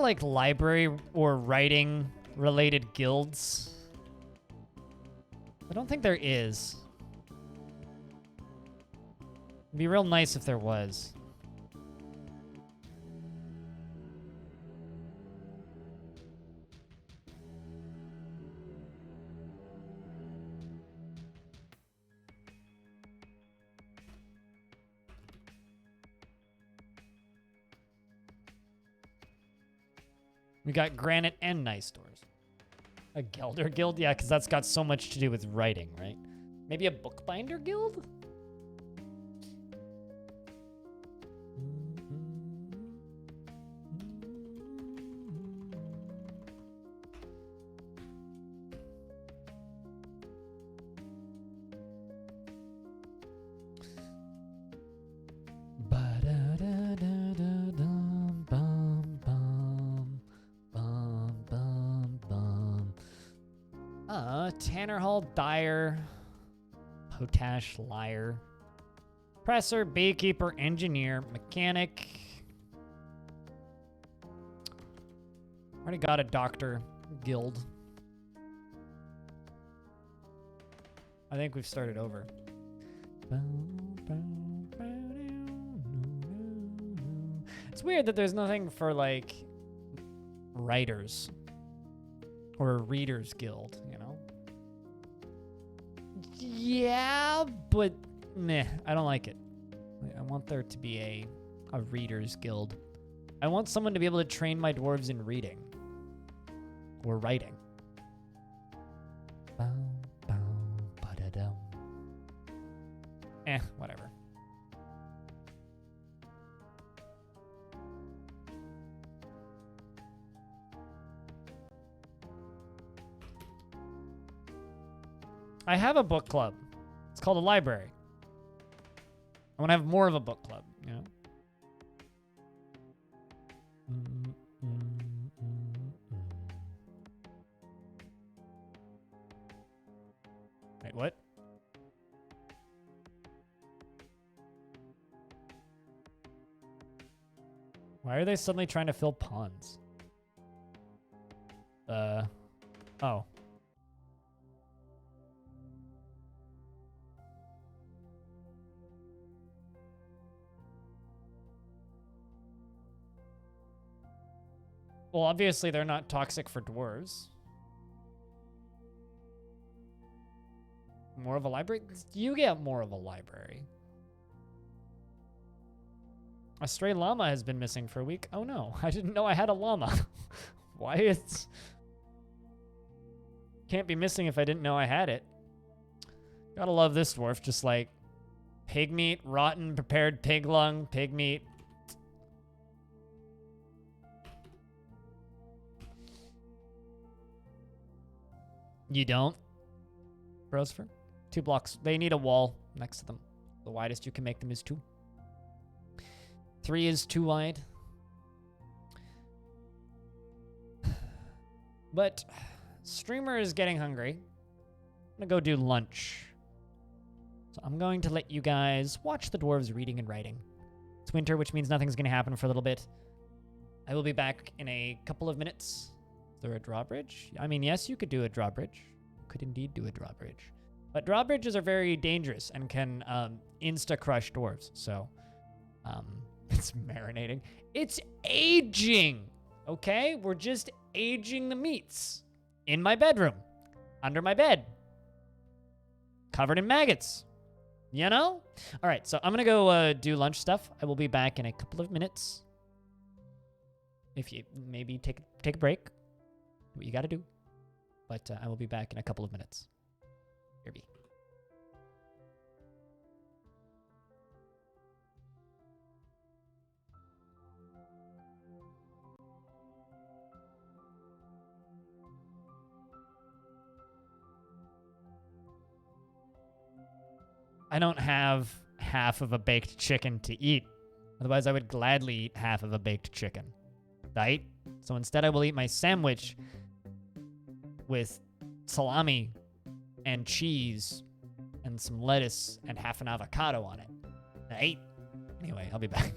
[SPEAKER 1] like library or writing related guilds? I don't think there is. It'd be real nice if there was. We got granite and nice doors. A Gelder guild? Yeah, because that's got so much to do with writing, right? Maybe a bookbinder guild? Tanner Hall, Dyer, Potash, Liar, Presser, Beekeeper, Engineer, Mechanic. Already got a Doctor guild. I think we've started over. It's weird that there's nothing for, like, writers or a readers guild, you know? Yeah, but meh, I don't like it. I want there to be a readers guild. I want someone to be able to train my dwarves in reading or writing. Whatever. I have a book club. It's called a library. I want to have more of a book club, you know? Wait, what? Why are they suddenly trying to fill ponds? Oh. Well, obviously they're not toxic for dwarves. More of a library? You get more of a library. A stray llama has been missing for a week. Oh no, I didn't know I had a llama. Why it's... Can't be missing if I didn't know I had it. Gotta love this dwarf, just like pig meat, rotten, prepared pig lung, pig meat. You don't? Brosfer? 2 blocks. They need a wall next to them. The widest you can make them is 2. 3 is too wide. But streamer is getting hungry. I'm gonna go do lunch. So I'm going to let you guys watch the dwarves reading and writing. It's winter, which means nothing's gonna happen for a little bit. I will be back in a couple of minutes. Is there a drawbridge? I mean, yes, you could do a drawbridge. You could indeed do a drawbridge. But drawbridges are very dangerous and can insta-crush dwarves. So, it's marinating. It's aging, okay? We're just aging the meats. In my bedroom. Under my bed. Covered in maggots. You know? All right, so I'm going to go do lunch stuff. I will be back in a couple of minutes. If you maybe take a break. What you got to do. But I will be back in a couple of minutes. Here be. I don't have half of a baked chicken to eat. Otherwise, I would gladly eat half of a baked chicken. Right? So instead, I will eat my sandwich with salami and cheese and some lettuce and half an avocado on it. Right? Anyway, I'll be back.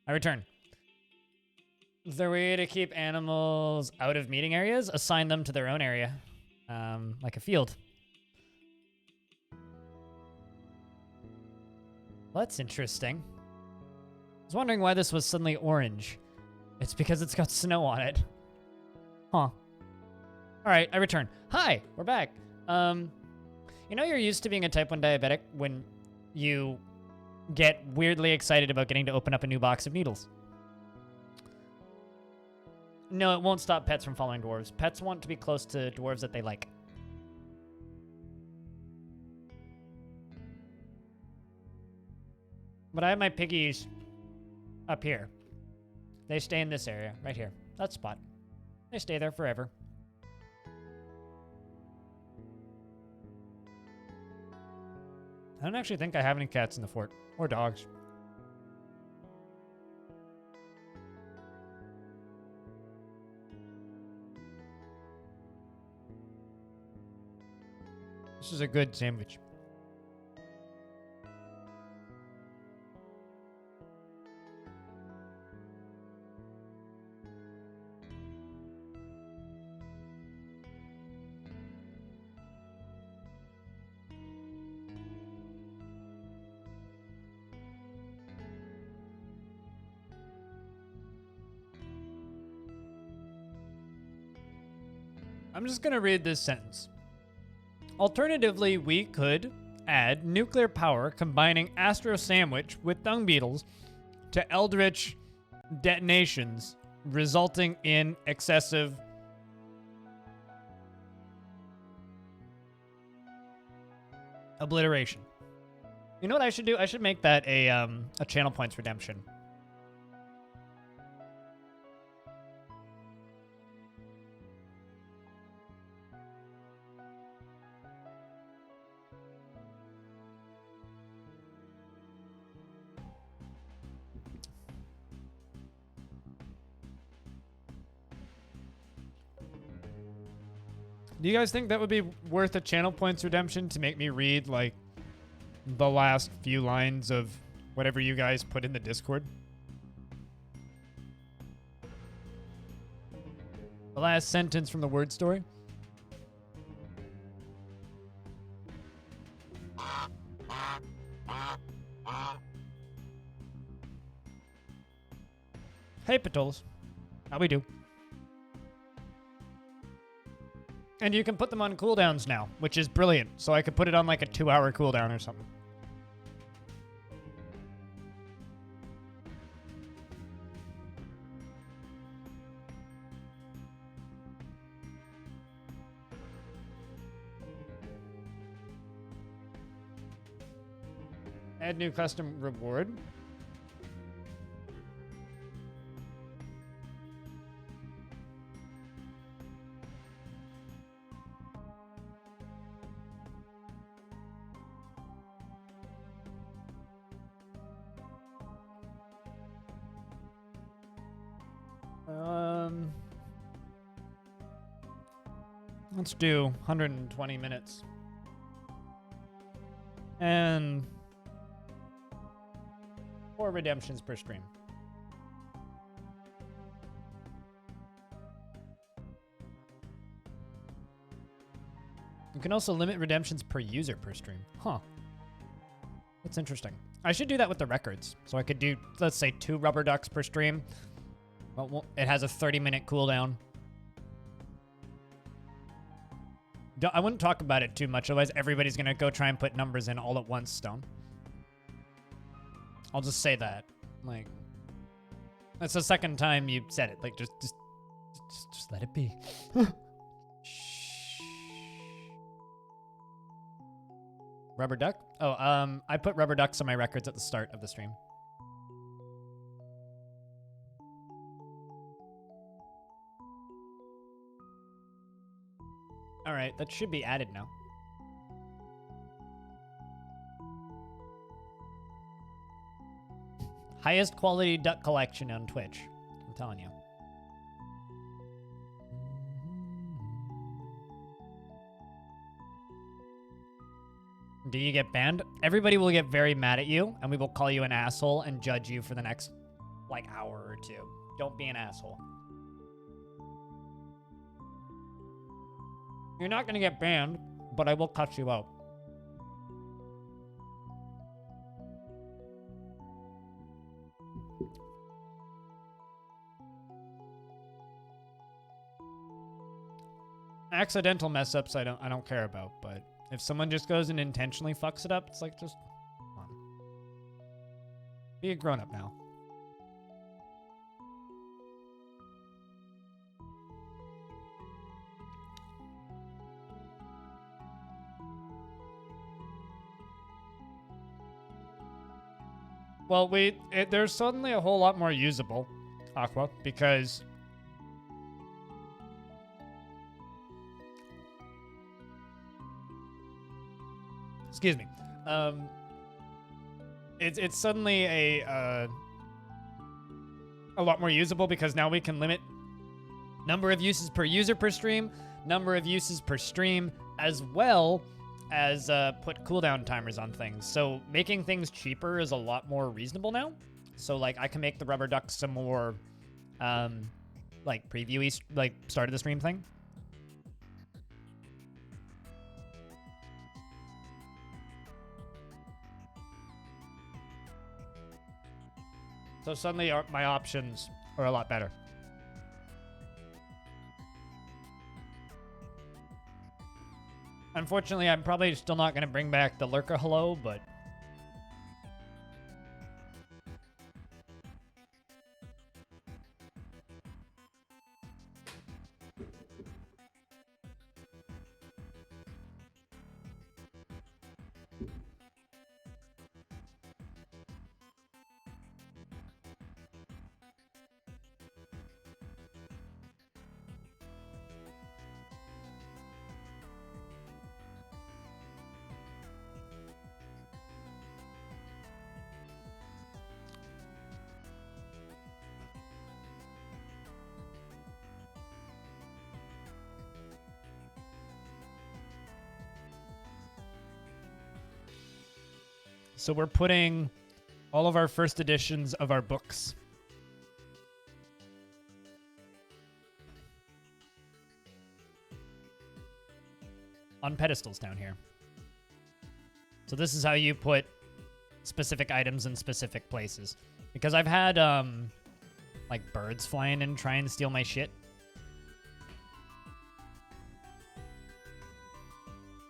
[SPEAKER 1] I return. Is there a way to keep animals out of meeting areas? Assign them to their own area. Like a field. Well, that's interesting. I was wondering why this was suddenly orange. It's because it's got snow on it. Huh. Alright, I return. Hi, we're back. You know you're used to being a type 1 diabetic when you get weirdly excited about getting to open up a new box of needles. No, it won't stop pets from following dwarves. Pets want to be close to dwarves that they like. But I have my piggies up here. They stay in this area, right here. That spot. They stay there forever. I don't actually think I have any cats in the fort. Or dogs. This is a good sandwich. I'm just going to read this sentence. Alternatively, we could add nuclear power combining Astro Sandwich with dung beetles to eldritch detonations, resulting in excessive obliteration. You know what I should do? I should make that a channel points redemption. Do you guys think that would be worth a channel points redemption to make me read, like, the last few lines of whatever you guys put in the Discord? The last sentence from the word story? Hey, Patols. How we do? And you can put them on cooldowns now, which is brilliant. So I could put it on like a 2-hour cooldown or something. Add new custom reward. Let's do 120 minutes. And 4 redemptions per stream. You can also limit redemptions per user per stream. Huh. That's interesting. I should do that with the records. So I could do, let's say, 2 rubber ducks per stream. Well, it has a 30-minute cooldown. I wouldn't talk about it too much, otherwise everybody's going to go try and put numbers in all at once, Stone. I'll just say that. Like, that's the second time you said it. Like, just let it be. Shh. Rubber duck? Oh, I put rubber ducks on my records at the start of the stream. All right, that should be added now. Highest quality duck collection on Twitch. I'm telling you. Do you get banned? Everybody will get very mad at you, and we will call you an asshole and judge you for the next like hour or two. Don't be an asshole. You're not gonna get banned, but I will cut you out. Accidental mess ups I don't care about, but if someone just goes and intentionally fucks it up, it's like, just come on. Be a grown up now. Well, there's suddenly a whole lot more usable, Aqua, because excuse me. It's suddenly a lot more usable because now we can limit number of uses per user per stream, number of uses per stream, as well as put cooldown timers on things. So making things cheaper is a lot more reasonable now. So like I can make the rubber duck some more like preview-y, like start of the stream thing. So suddenly my options are a lot better. Unfortunately, I'm probably still not going to bring back the lurker hello, but so we're putting all of our first editions of our books on pedestals down here. So this is how you put specific items in specific places. Because I've had like birds flying in and try and steal my shit.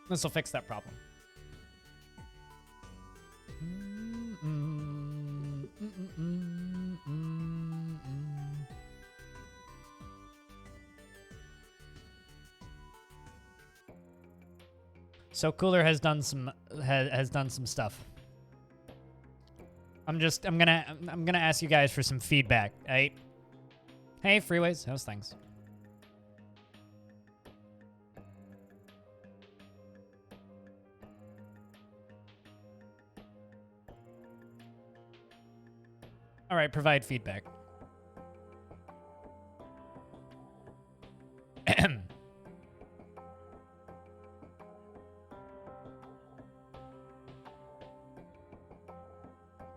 [SPEAKER 1] This will fix that problem. So Cooler has done some stuff. I'm gonna ask you guys for some feedback, right? Hey, Freeways, how's things? All right, provide feedback.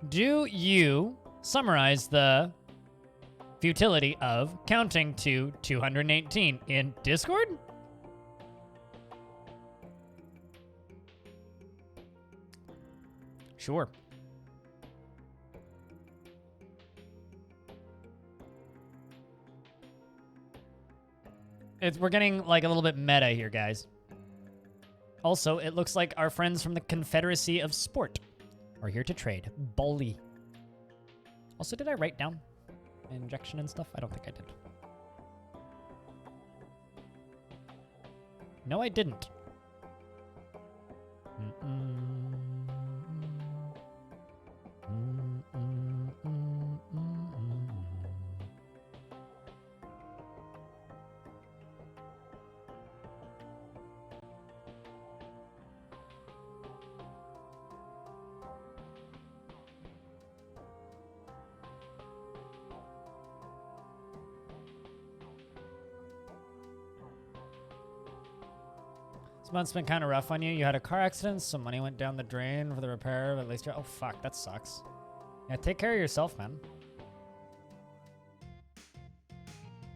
[SPEAKER 1] Do you summarize the futility of counting to 218 in Discord? Sure. We're getting like a little bit meta here, guys. Also, it looks like our friends from the Confederacy of Sport are here to trade. Bully. Also, did I write down injection and stuff? I don't think I did. No, I didn't. This month's been kind of rough on you. You had a car accident, some money went down the drain for the repair, but at least you're... Oh, fuck, that sucks. Yeah, take care of yourself, man.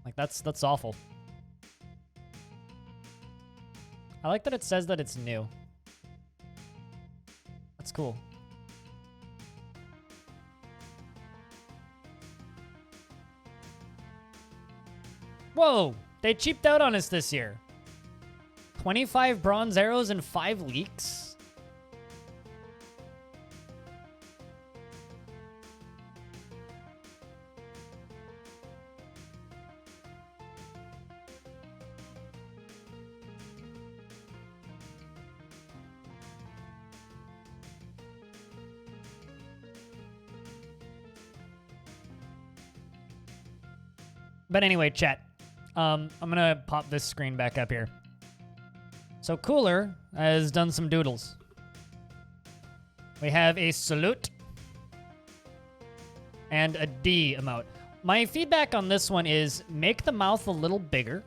[SPEAKER 1] Like, that's awful. I like that it says that it's new. That's cool. Whoa! They cheaped out on us this year. 25 bronze arrows and 5 leaks? But anyway, chat. I'm gonna pop this screen back up here. So Cooler has done some doodles. We have a salute and a D emote. My feedback on this one is make the mouth a little bigger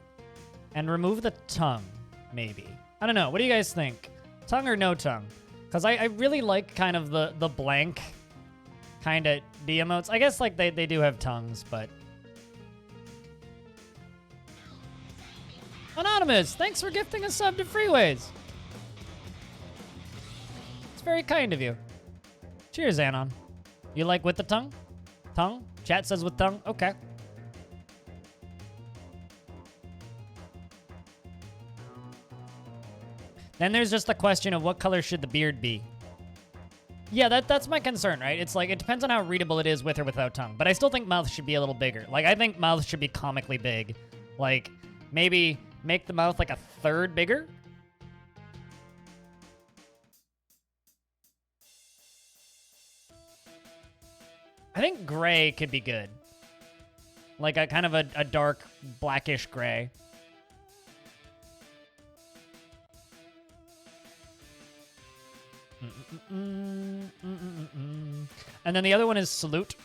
[SPEAKER 1] and remove the tongue, maybe. I don't know. What do you guys think? Tongue or no tongue? Because I really like kind of the blank kind of D emotes. I guess like they do have tongues, but... Anonymous, thanks for gifting a sub to Freeways. It's very kind of you. Cheers, Anon. You like with the tongue? Tongue? Chat says with tongue? Okay. Then there's just the question of what color should the beard be? Yeah, that's my concern, right? It's like, it depends on how readable it is with or without tongue. But I still think mouth should be a little bigger. Like, I think mouth should be comically big. Like, maybe... make the mouth like a third bigger? I think gray could be good. Like a kind of a dark blackish gray. And then the other one is Salute.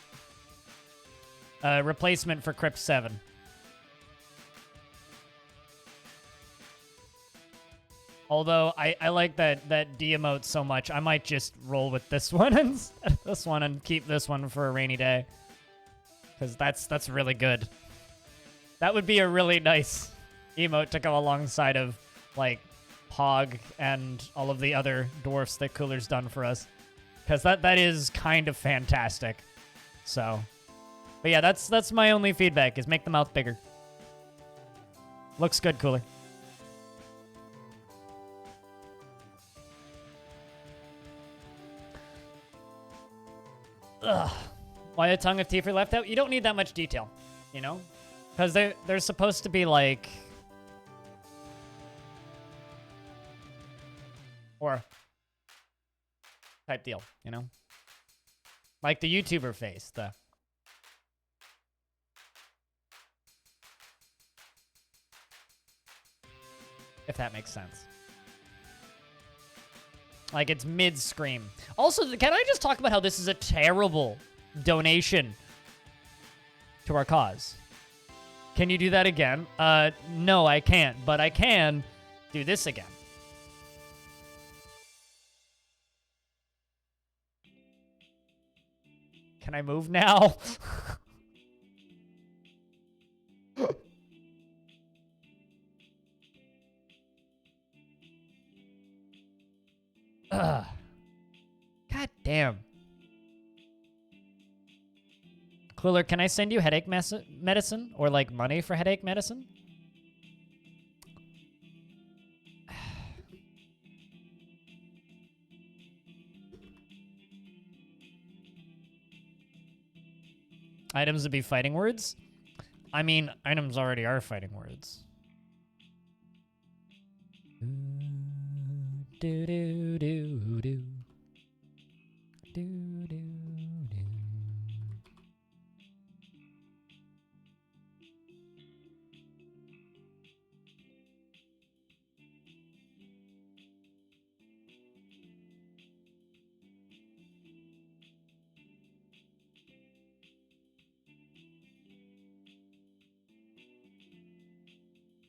[SPEAKER 1] Replacement for Crypt 7. Although I like that D emote so much, I might just roll with this one and keep this one for a rainy day, because that's really good. That would be a really nice emote to go alongside of like Pog and all of the other dwarfs that Cooler's done for us, because that is kind of fantastic. So, but yeah, that's my only feedback is make the mouth bigger. Looks good, Cooler. Ugh. Why a tongue of Tiefling left out? You don't need that much detail, you know? Because they're supposed to be like... or... type deal, you know? Like the YouTuber face, if that makes sense. Like, it's mid-scream. Also, can I just talk about how this is a terrible donation to our cause? Can you do that again? No, I can't. But I can do this again. Can I move now? Ugh. God damn. Cooler, can I send you headache medicine? Or, like, money for headache medicine? Items would be fighting words? I mean, items already are fighting words. Do do do do. Do do do.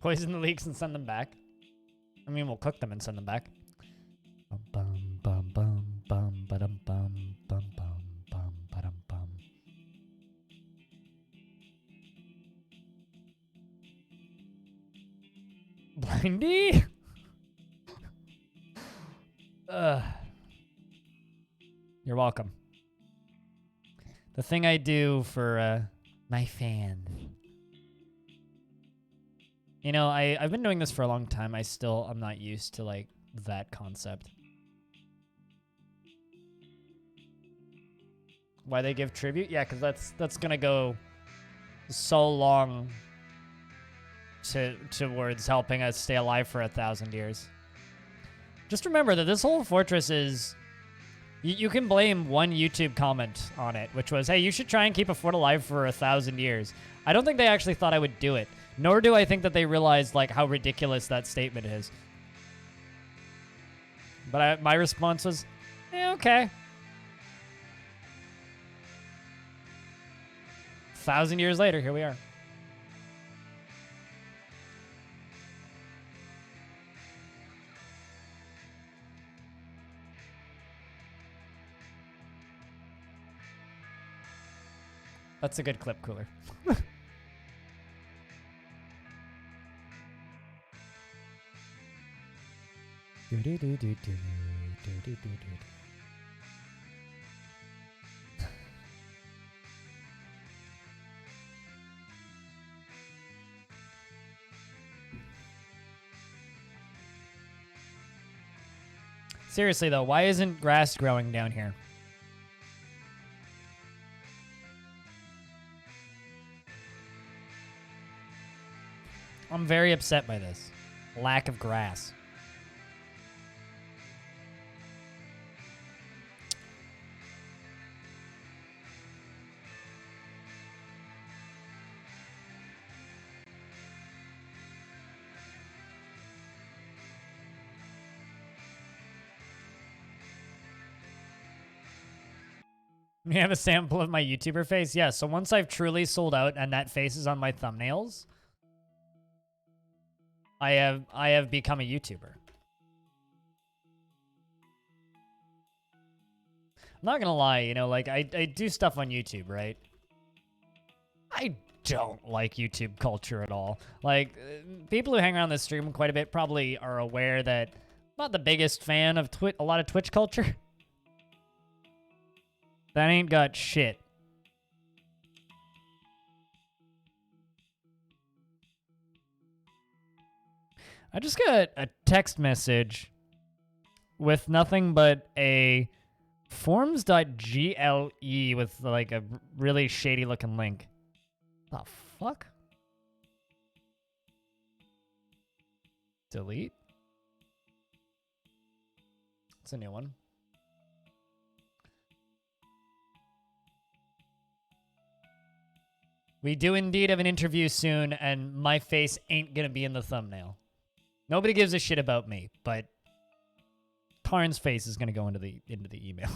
[SPEAKER 1] Poison the leeks and send them back. I mean, we'll cook them and send them back. Bum bum bum bum bum bum bum bum bum bum bum. Blindy? You're welcome. The thing I do for my fans. You know, I've been doing this for a long time. I'm not used to, like, that concept. Why they give tribute? Yeah, because that's gonna go so long towards helping us stay alive for 1,000 years. Just remember that this whole fortress is... You can blame one YouTube comment on it, which was, hey, you should try and keep a fort alive for 1,000 years. I don't think they actually thought I would do it. Nor do I think that they realized, like, how ridiculous that statement is. But my response was, okay. 1,000 years later, here we are. That's a good clip cooler. Seriously though, why isn't grass growing down here? I'm very upset by this. Lack of grass. You have a sample of my YouTuber face? Yeah, so once I've truly sold out and that face is on my thumbnails, I have become a YouTuber. I'm not gonna lie, you know, like, I do stuff on YouTube, right? I don't like YouTube culture at all. Like, people who hang around this stream quite a bit probably are aware that I'm not the biggest fan of a lot of Twitch culture. That ain't got shit. I just got a text message with nothing but a forms.gle with like a really shady looking link. The fuck? Delete? It's a new one. We do indeed have an interview soon, and my face ain't gonna be in the thumbnail. Nobody gives a shit about me, but Tarn's face is gonna go into the email.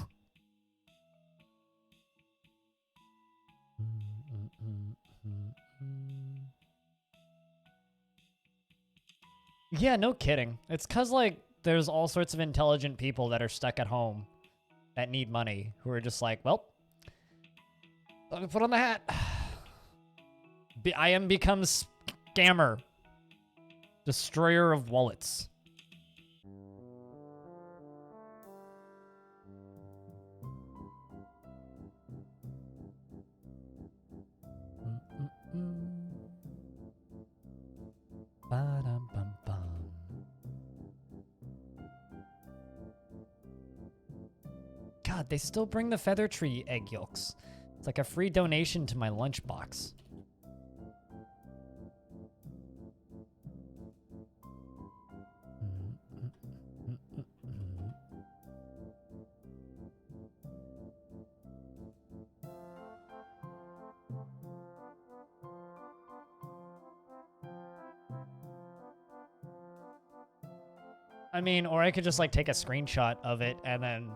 [SPEAKER 1] Yeah, no kidding. It's cause like there's all sorts of intelligent people that are stuck at home that need money who are just like, well, let me put on the hat. I am become scammer. Destroyer of wallets. Ba-dum-bum-bum. God, they still bring the feather tree egg yolks. It's like a free donation to my lunchbox. I mean, or I could just like take a screenshot of it and then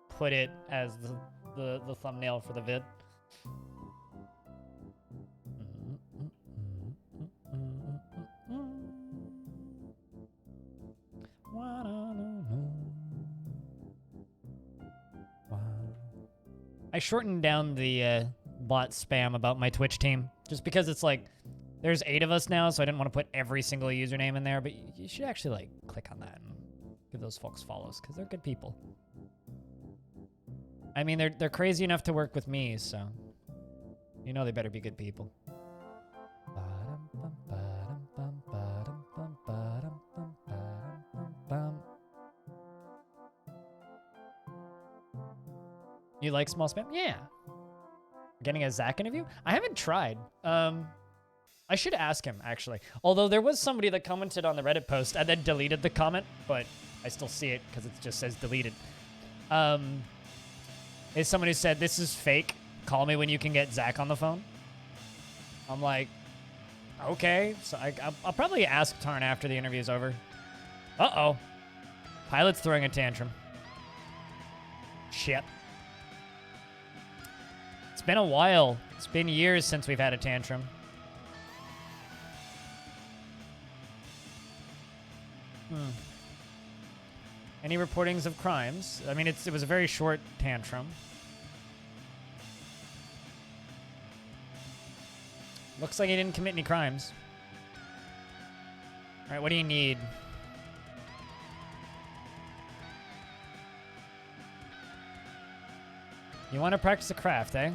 [SPEAKER 1] put it as the thumbnail for the vid. I shortened down the bot spam about my Twitch team just because it's like There's 8 of us now, so I didn't want to put every single username in there, but you should actually, like, click on that and give those folks follows, because they're good people. I mean, they're crazy enough to work with me, so you know they better be good people. You like small spam? Yeah. Getting a Zach interview? I haven't tried. I should ask him, actually. Although there was somebody that commented on the Reddit post and then deleted the comment, but I still see it because it just says deleted. Is someone who said, "This is fake. Call me when you can get Zach on the phone." I'm like, okay. So I'll probably ask Tarn after the interview's over. Uh-oh. Pilot's throwing a tantrum. Shit. It's been a while. It's been years since we've had a tantrum. Any reportings of crimes? I mean, it was a very short tantrum. Looks like he didn't commit any crimes. All right, what do you need? You want to practice a craft, eh?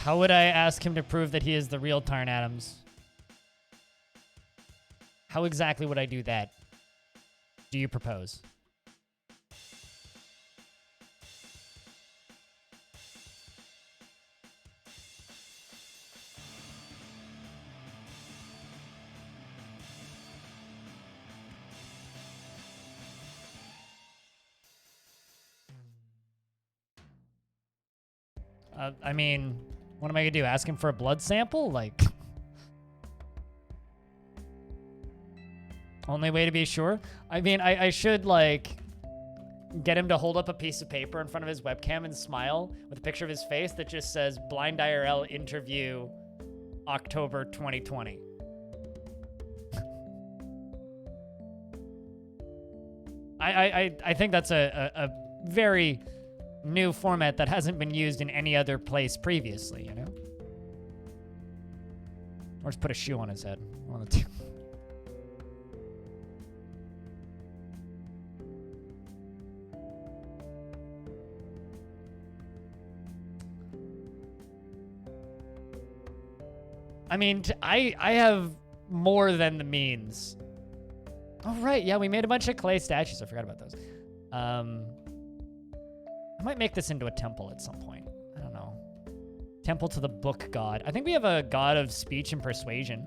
[SPEAKER 1] How would I ask him to prove that he is the real Tarn Adams? How exactly would I do that? Do you propose? I mean, what am I gonna do? Ask him for a blood sample? Like, only way to be sure? I mean, I should, like, get him to hold up a piece of paper in front of his webcam and smile with a picture of his face that just says Blind IRL interview October 2020. I think that's a very new format that hasn't been used in any other place previously, you know? Or just put a shoe on his head. One of the two. I mean, I have more than the means. Oh, right. Yeah, we made a bunch of clay statues. I forgot about those. I might make this into a temple at some point. I don't know. Temple to the book god. I think we have a god of speech and persuasion.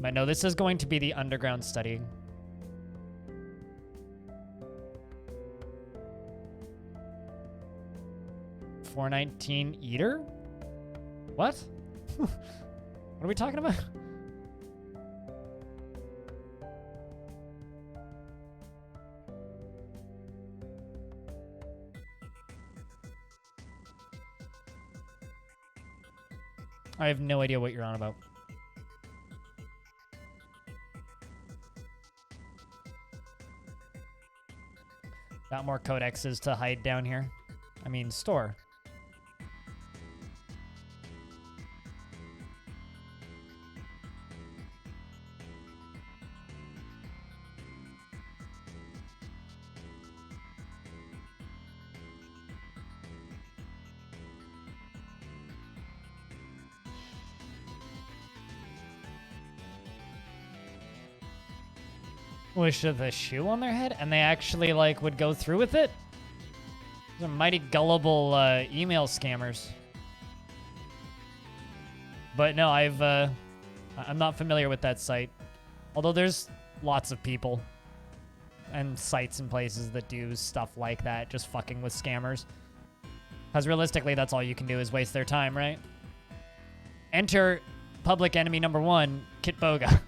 [SPEAKER 1] But no, this is going to be the underground study. $4.19 eater? What? What are we talking about? I have no idea what you're on about. Got more codexes to hide down here. I mean, store. Wish of the shoe on their head, and they actually, like, would go through with it? Those are mighty gullible email scammers. But no, I'm not familiar with that site. Although there's lots of people and sites and places that do stuff like that, just fucking with scammers. Because realistically, that's all you can do is waste their time, right? Enter public enemy number 1, Kit Boga.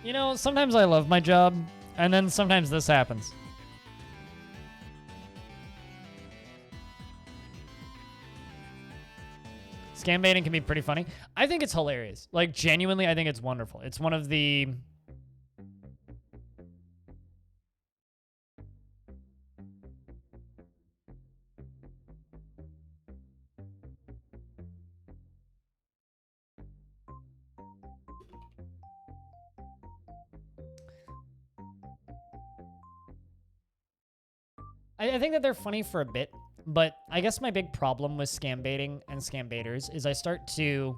[SPEAKER 1] You know, sometimes I love my job, and then sometimes this happens. Scam baiting can be pretty funny. I think it's hilarious. Like, genuinely, I think it's wonderful. It's one of the... I think that they're funny for a bit, but I guess my big problem with scam baiting and scam baiters is I start to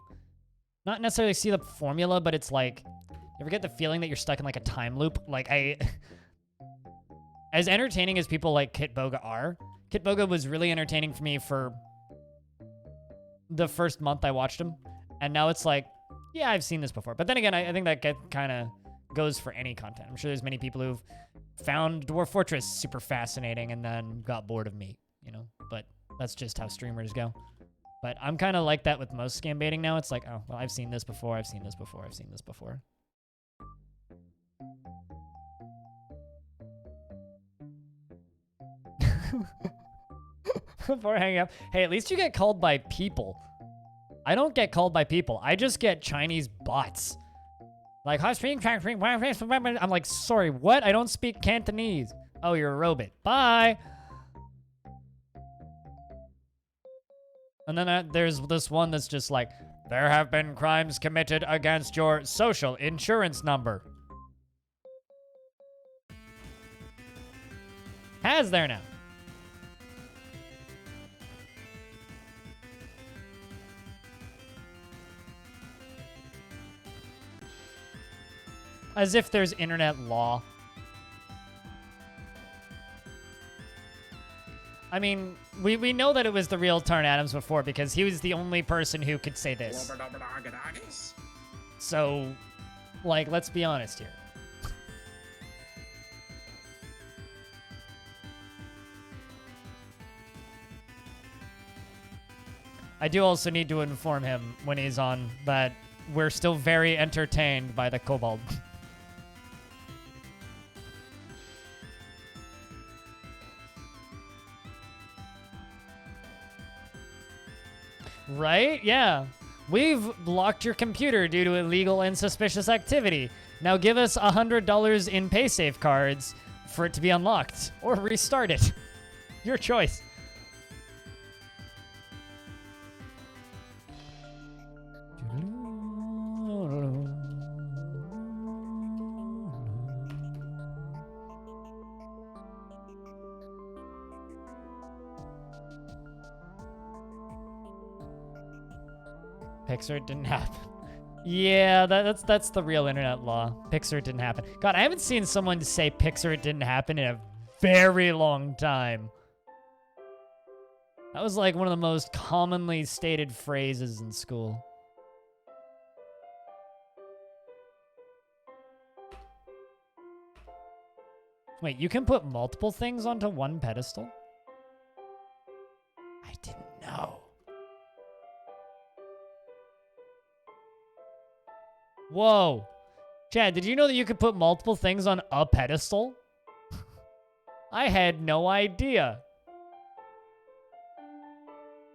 [SPEAKER 1] not necessarily see the formula, but it's like, you ever get the feeling that you're stuck in like a time loop? Like as entertaining as people like Kitboga are, Kitboga was really entertaining for me for the first month I watched him. And now it's like, yeah, I've seen this before. But then again, I think that kind of goes for any content. I'm sure there's many people who've found Dwarf Fortress super fascinating and then got bored of me, you know? But that's just how streamers go. But I'm kind of like that with most scam baiting now. It's like, oh, well, I've seen this before, I've seen this before, I've seen this before. Before hanging up. Hey, at least you get called by people. I don't get called by people. I just get Chinese bots. Like, I'm like, sorry, what? I don't speak Cantonese. Oh, you're a robot. Bye. And then there's this one that's just like, there have been crimes committed against your social insurance number. Has there now? As if there's internet law. I mean, we know that it was the real Tarn Adams before because he was the only person who could say this. So, like, let's be honest here. I do also need to inform him when he's on that we're still very entertained by the kobold. Right? Yeah. We've blocked your computer due to illegal and suspicious activity. Now give us $100 in PaySafe cards for it to be unlocked. Or restart it. Your choice. Pixar didn't happen. Yeah, that's the real internet law. Pixar didn't happen. God, I haven't seen someone say Pixar didn't happen in a very long time. That was like one of the most commonly stated phrases in school. Wait, you can put multiple things onto one pedestal? I didn't know. Whoa. Chad, did you know that you could put multiple things on a pedestal? I had no idea.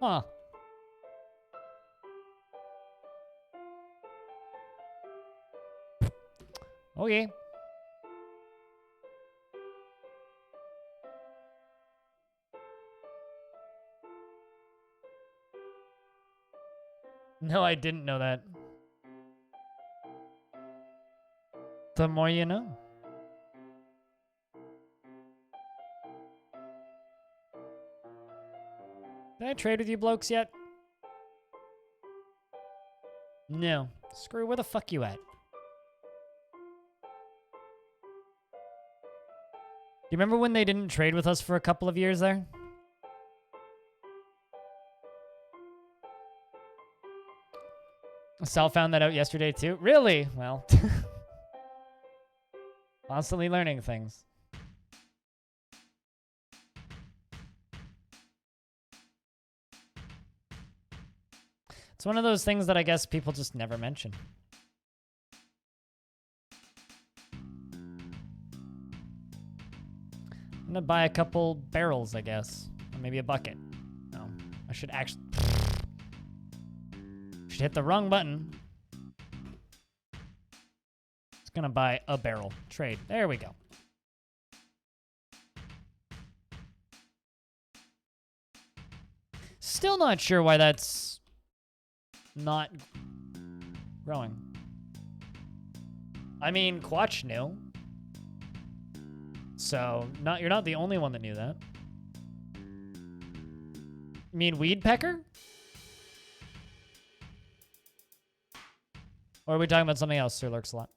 [SPEAKER 1] Huh. Okay. No, I didn't know that. The more you know. Did I trade with you blokes yet? No. Screw, where the fuck you at? You remember when they didn't trade with us for a couple of years there? Sal found that out yesterday too. Really? Well... Constantly learning things. It's one of those things that I guess people just never mention. I'm gonna buy a couple barrels, I guess. Or maybe a bucket. No, I should actually... should hit the wrong button. Just gonna buy a barrel. Trade. There we go. Still not sure why that's not growing. I mean, Quatch knew. So, you're not the only one that knew that. You mean Weed Pecker? Or are we talking about something else, Sir Lurkslot?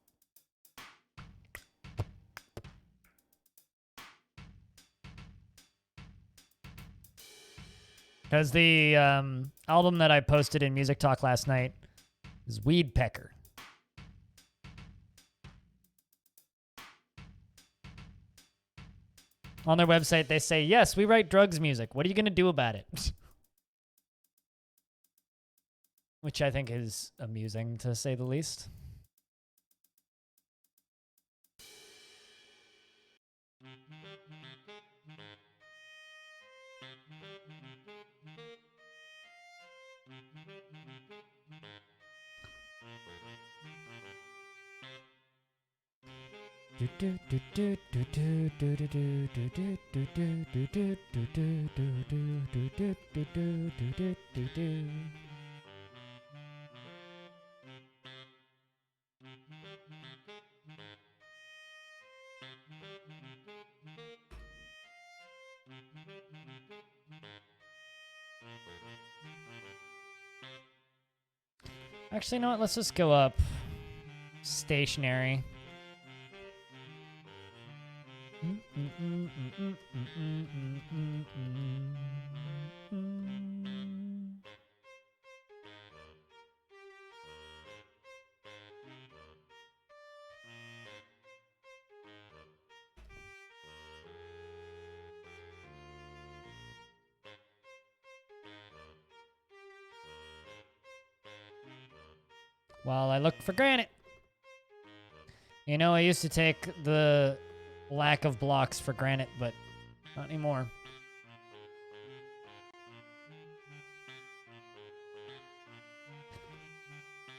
[SPEAKER 1] Because the album that I posted in Music Talk last night is Weed Pecker. On their website, they say, yes, we write drugs music. What are you going to do about it? Which I think is amusing, to say the least. Actually, you know what? Let's just go up stationary. While I look for granite. You know, I used to take the lack of blocks for granite, but not anymore.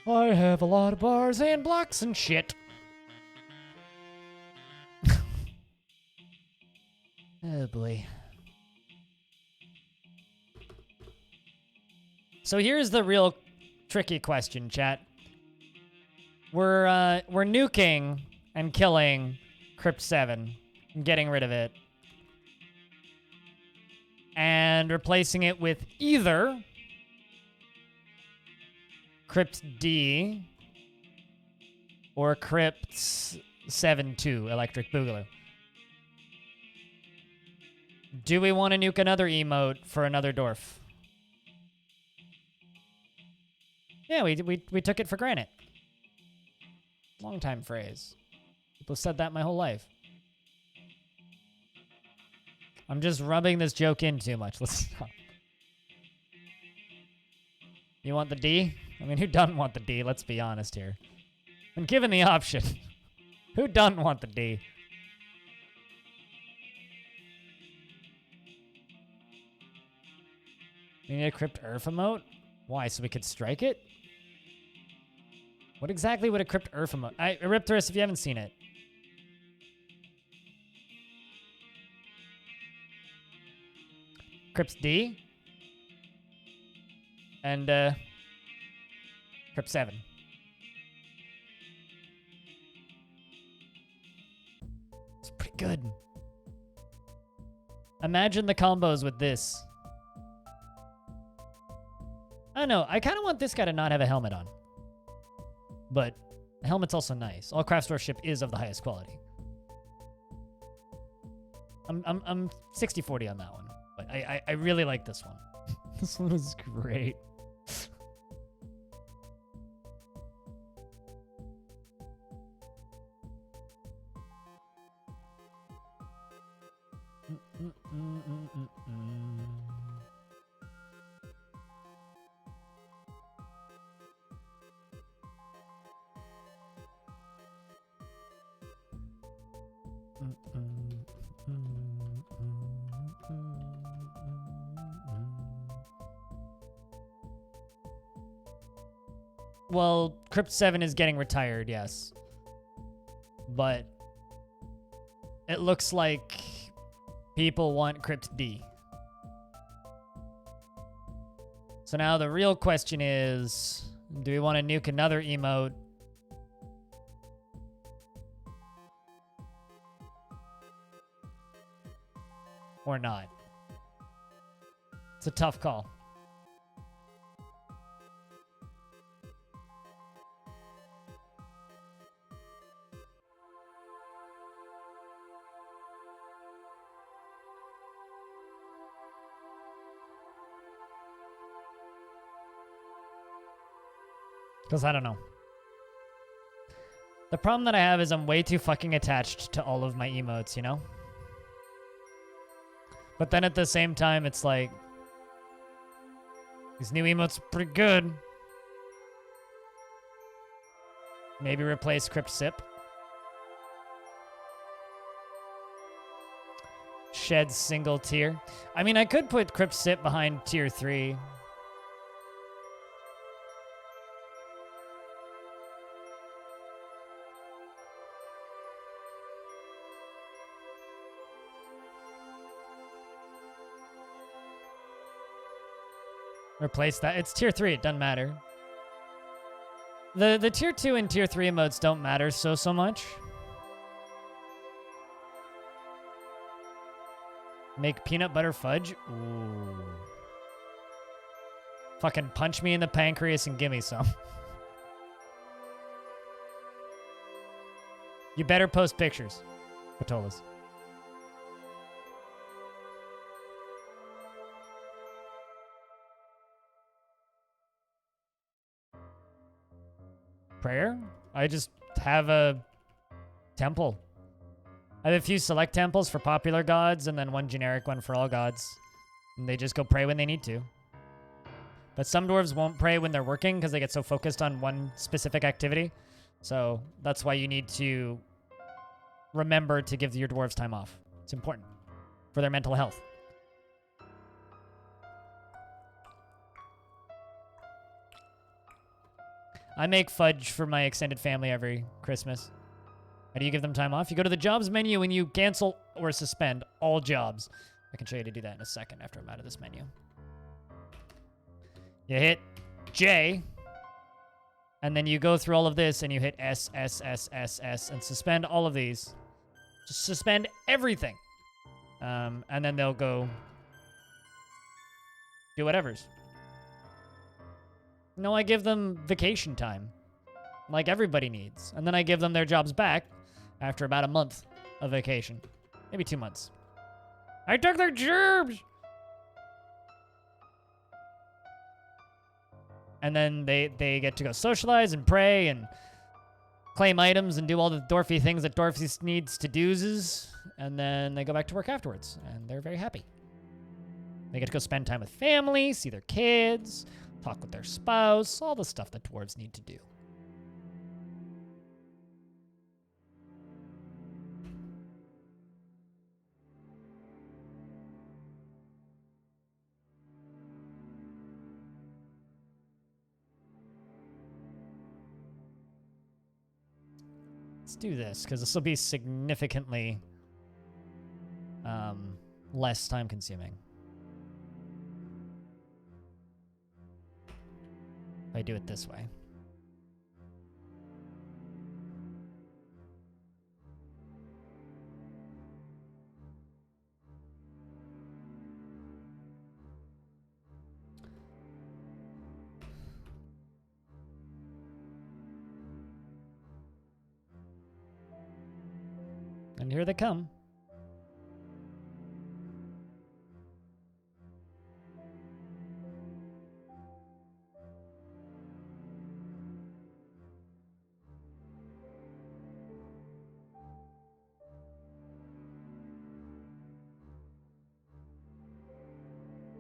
[SPEAKER 1] I have a lot of bars and blocks and shit. Oh boy. So here's the real tricky question, chat. We're nuking and killing Crypt 7 and getting rid of it. And replacing it with either Crypt D or Crypt 7-2 Electric Boogaloo. Do we want to nuke another emote for another Dwarf? Yeah, we took it for granted. Long time phrase. People said that my whole life. I'm just rubbing this joke in too much. Let's stop. You want the D? I mean, who doesn't want the D? Let's be honest here. When given the option, who doesn't want the D? We need a Crypt Earth emote? Why, so we could strike it? What exactly would a Crypt Earth emote... Eripterus, if you haven't seen it. Crypt D. And, Crypt 7. It's pretty good. Imagine the combos with this. I don't know. I kind of want this guy to not have a helmet on. But the helmet's also nice. All craft store ship is of the highest quality. I'm 60-40 on that one. But I really like this one. This one is great. Well, Crypt 7 is getting retired, yes. But it looks like people want Crypt D. So now the real question is, do we want to nuke another emote? Or not? It's a tough call. Because I don't know. The problem that I have is I'm way too fucking attached to all of my emotes, you know? But then at the same time, it's like, these new emotes are pretty good. Maybe replace Crypt Sip. Shed single tier. I mean, I could put Crypt Sip behind tier 3. Replace that. It's tier 3. It doesn't matter. The tier 2 and tier 3 emotes don't matter so much. Make peanut butter fudge? Ooh. Fucking punch me in the pancreas and give me some. You better post pictures, Patolas. Prayer? I just have a temple. I have a few select temples for popular gods and then one generic one for all gods. And they just go pray when they need to. But some dwarves won't pray when they're working because they get so focused on one specific activity. So that's why you need to remember to give your dwarves time off. It's important for their mental health. I make fudge for my extended family every Christmas. How do you give them time off? You go to the jobs menu and you cancel or suspend all jobs. I can show you how to do that in a second after I'm out of this menu. You hit J, and then you go through all of this and you hit S, S, S, S, S, and suspend all of these. Just suspend everything. And then they'll go do whatevers. No, I give them vacation time, like everybody needs. And then I give them their jobs back after about a month of vacation. Maybe 2 months. I took their jobs! And then they get to go socialize and pray and claim items and do all the dwarfy things that dwarfy needs to do's. And then they go back to work afterwards. And they're very happy. They get to go spend time with family, see their kids, talk with their spouse, all the stuff that dwarves need to do. Let's do this, because this will be significantly less time consuming. If I do it this way. And here they come.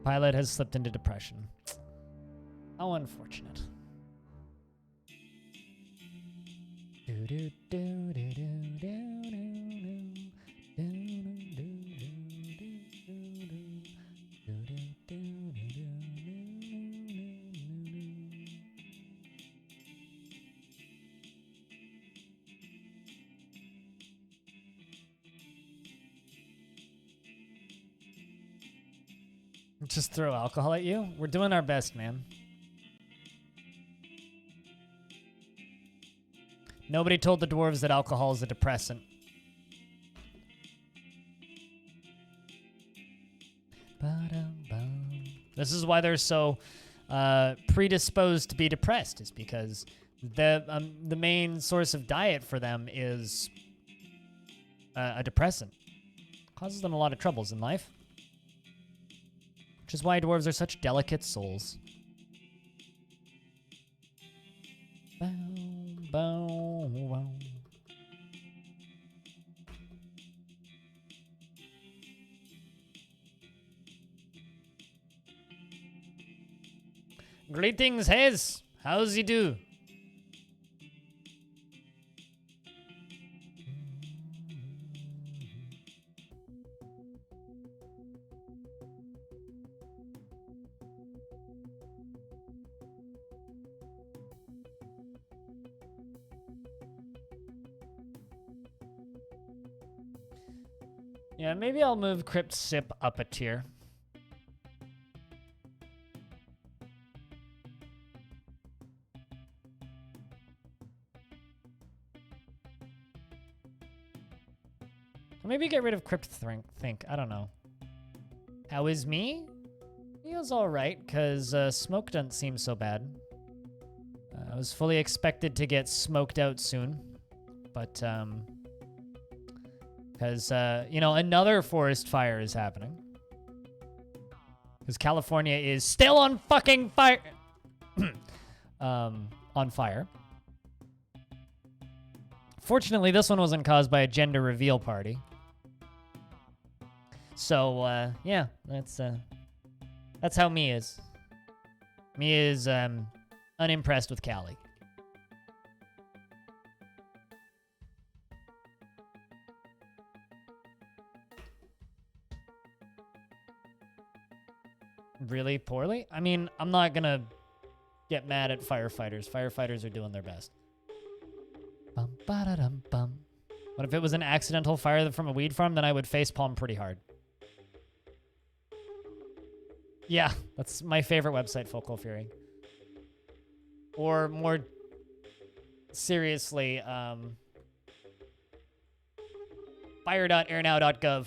[SPEAKER 1] Pilot has slipped into depression. How unfortunate. Just throw alcohol at you? We're doing our best, man. Nobody told the dwarves that alcohol is a depressant. This is why they're so predisposed to be depressed, is because the main source of diet for them is a depressant. Causes them a lot of troubles in life. Which is why dwarves are such delicate souls. Bow, bow, bow. Greetings, Hez. How's you do? Yeah, maybe I'll move Crypt Sip up a tier. Maybe get rid of Crypt Think. I don't know. How is me? Feels alright, because smoke doesn't seem so bad. I was fully expected to get smoked out soon. But, because, you know, another forest fire is happening. Because California is still on fucking fire. On fire. Fortunately, this one wasn't caused by a gender reveal party. So, yeah, that's how me is. Me is, unimpressed with Cali. Really poorly? I mean, I'm not gonna get mad at firefighters. Firefighters are doing their best. Bum, ba-da-dum, bum. What if it was an accidental fire from a weed farm? Then I would facepalm pretty hard. Yeah, that's my favorite website, Focal Fury. Or more seriously, fire.airnow.gov.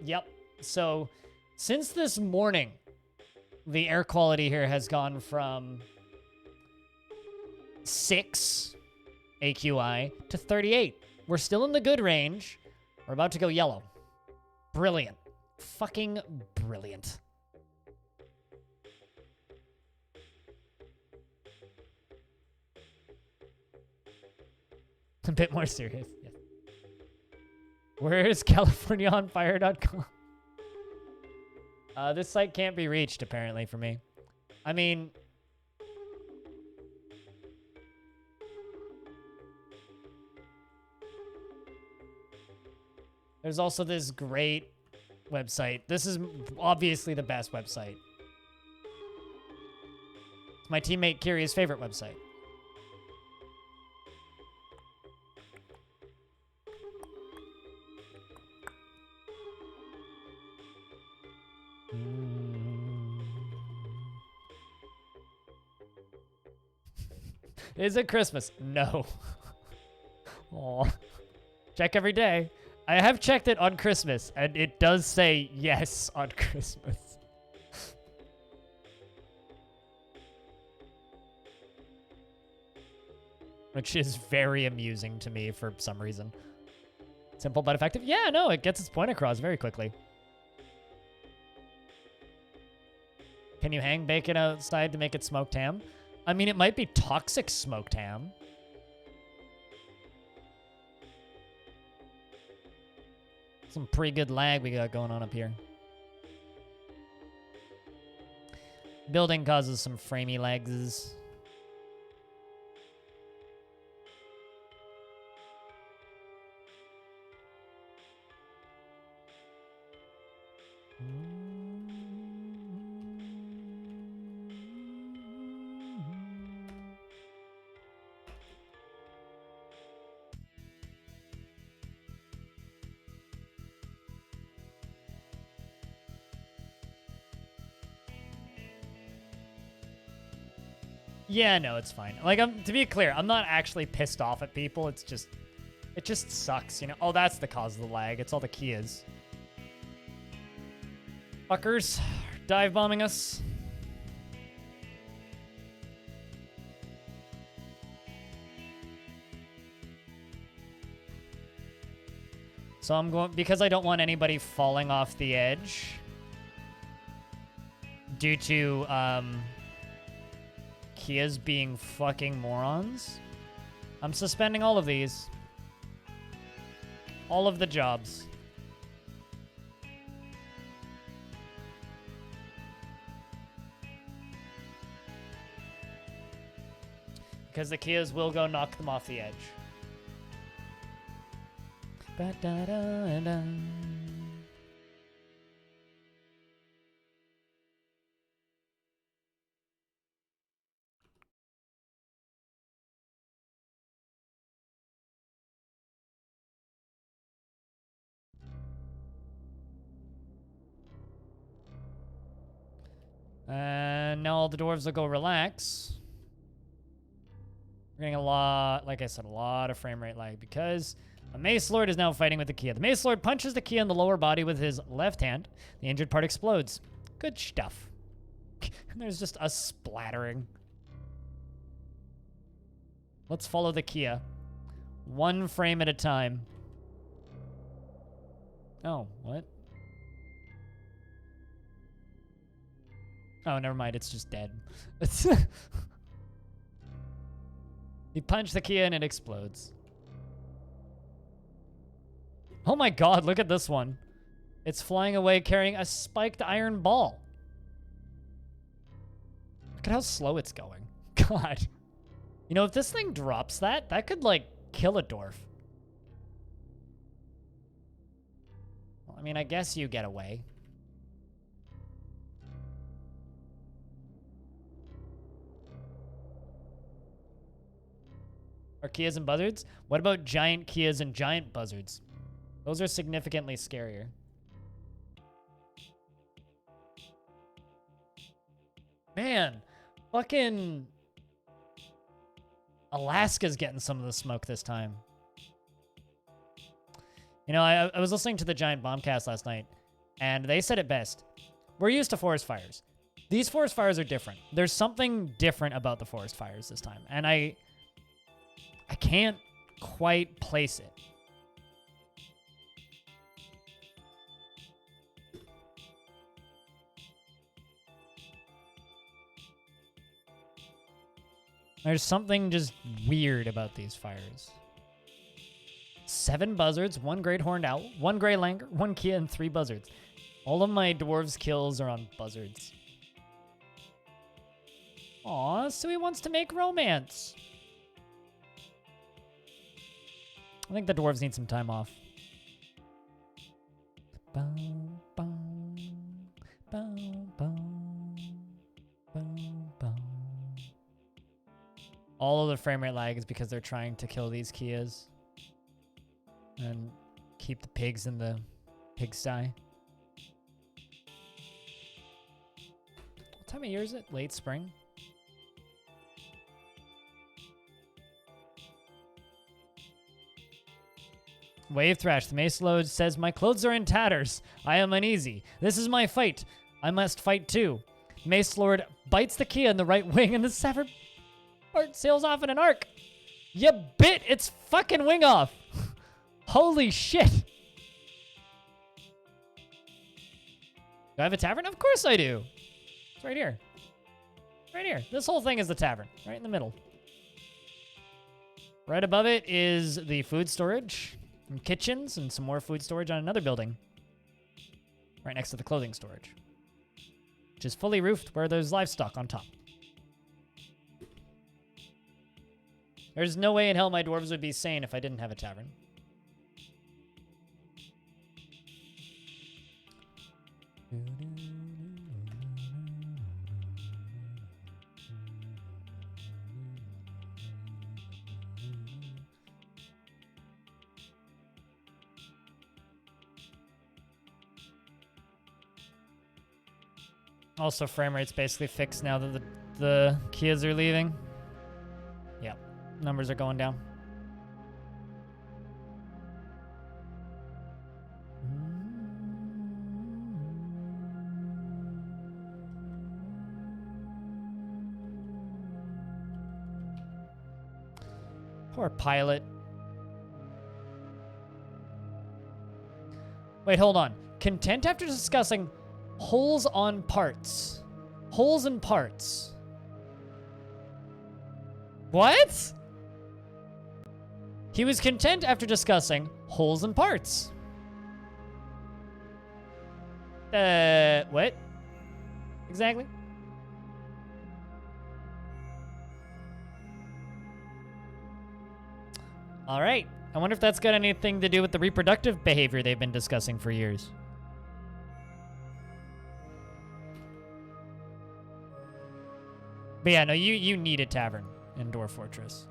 [SPEAKER 1] Yep. So, since this morning, the air quality here has gone from 6 AQI to 38. We're still in the good range. We're about to go yellow. Brilliant. Fucking brilliant. A bit more serious. Yes. Where is CaliforniaOnFire.com? This site can't be reached, apparently, for me. I mean... There's also this great website. This is obviously the best website. It's my teammate Kiri's favorite website. Is it Christmas? No. Aw. Check every day. I have checked it on Christmas, and it does say yes on Christmas. Which is very amusing to me for some reason. Simple but effective? Yeah, no, it gets its point across very quickly. Can you hang bacon outside to make it smoked ham? I mean, it might be toxic smoked ham. Some pretty good lag we got going on up here. Building causes some framey lags. Yeah, no, it's fine. Like, to be clear, I'm not actually pissed off at people. It's just, it just sucks, you know? Oh, that's the cause of the lag. It's all the Kias. Fuckers, dive bombing us. So I'm going, because I don't want anybody falling off the edge due to Kias being fucking morons, I'm suspending all of these. All of the jobs. Because the Kias will go knock them off the edge. Ba-da-da-da. And now all the dwarves will go relax. We're getting a lot, like I said, a lot of frame rate lag because a Mace Lord is now fighting with the Kia. The Mace Lord punches the Kia in the lower body with his left hand. The injured part explodes. Good stuff. And there's just a splattering. Let's follow the Kia. One frame at a time. Oh, what? Oh, never mind. It's just dead. You punch the Kia and it explodes. Oh my god, look at this one. It's flying away carrying a spiked iron ball. Look at how slow it's going. God. You know, if this thing drops that, that could, like, kill a dwarf. Well, I mean, I guess you get away. Are Kias and buzzards? What about giant Kias and giant buzzards? Those are significantly scarier. Man, fucking Alaska's getting some of the smoke this time. You know, I was listening to the Giant Bombcast last night, and they said it best. We're used to forest fires. These forest fires are different. There's something different about the forest fires this time, and I can't quite place it. There's something just weird about these fires. 7 buzzards, 1 great horned owl, 1 gray langur, 1 Kia, and 3 buzzards. All of my dwarves' kills are on buzzards. Aw, so he wants to make romance. I think the dwarves need some time off. Boom, boom, boom, boom, boom, boom. All of the frame rate lag is because they're trying to kill these Kias and keep the pigs in the pigsty. What time of year is it? Late spring? Wave Thrash, the Mace Load says, my clothes are in tatters. I am uneasy. This is my fight. I must fight too. Mace Lord bites the Kia in the right wing and the severed part sails off in an arc. You bit its fucking wing off. Holy shit. Do I have a tavern? Of course I do. It's right here. Right here. This whole thing is the tavern. Right in the middle. Right above it is the food storage. And kitchens and some more food storage on another building. Right next to the clothing storage. Which is fully roofed where there's livestock on top. There's no way in hell my dwarves would be sane if I didn't have a tavern. Also, frame rate's basically fixed now that the the kids are leaving. Yep, numbers are going down. Poor pilot. Wait, hold on. Content after discussing holes on parts. Holes in parts. What? He was content after discussing holes in parts. What? Exactly? All right. I wonder if that's got anything to do with the reproductive behavior they've been discussing for years. But yeah, no, you need a tavern in Dwarf Fortress.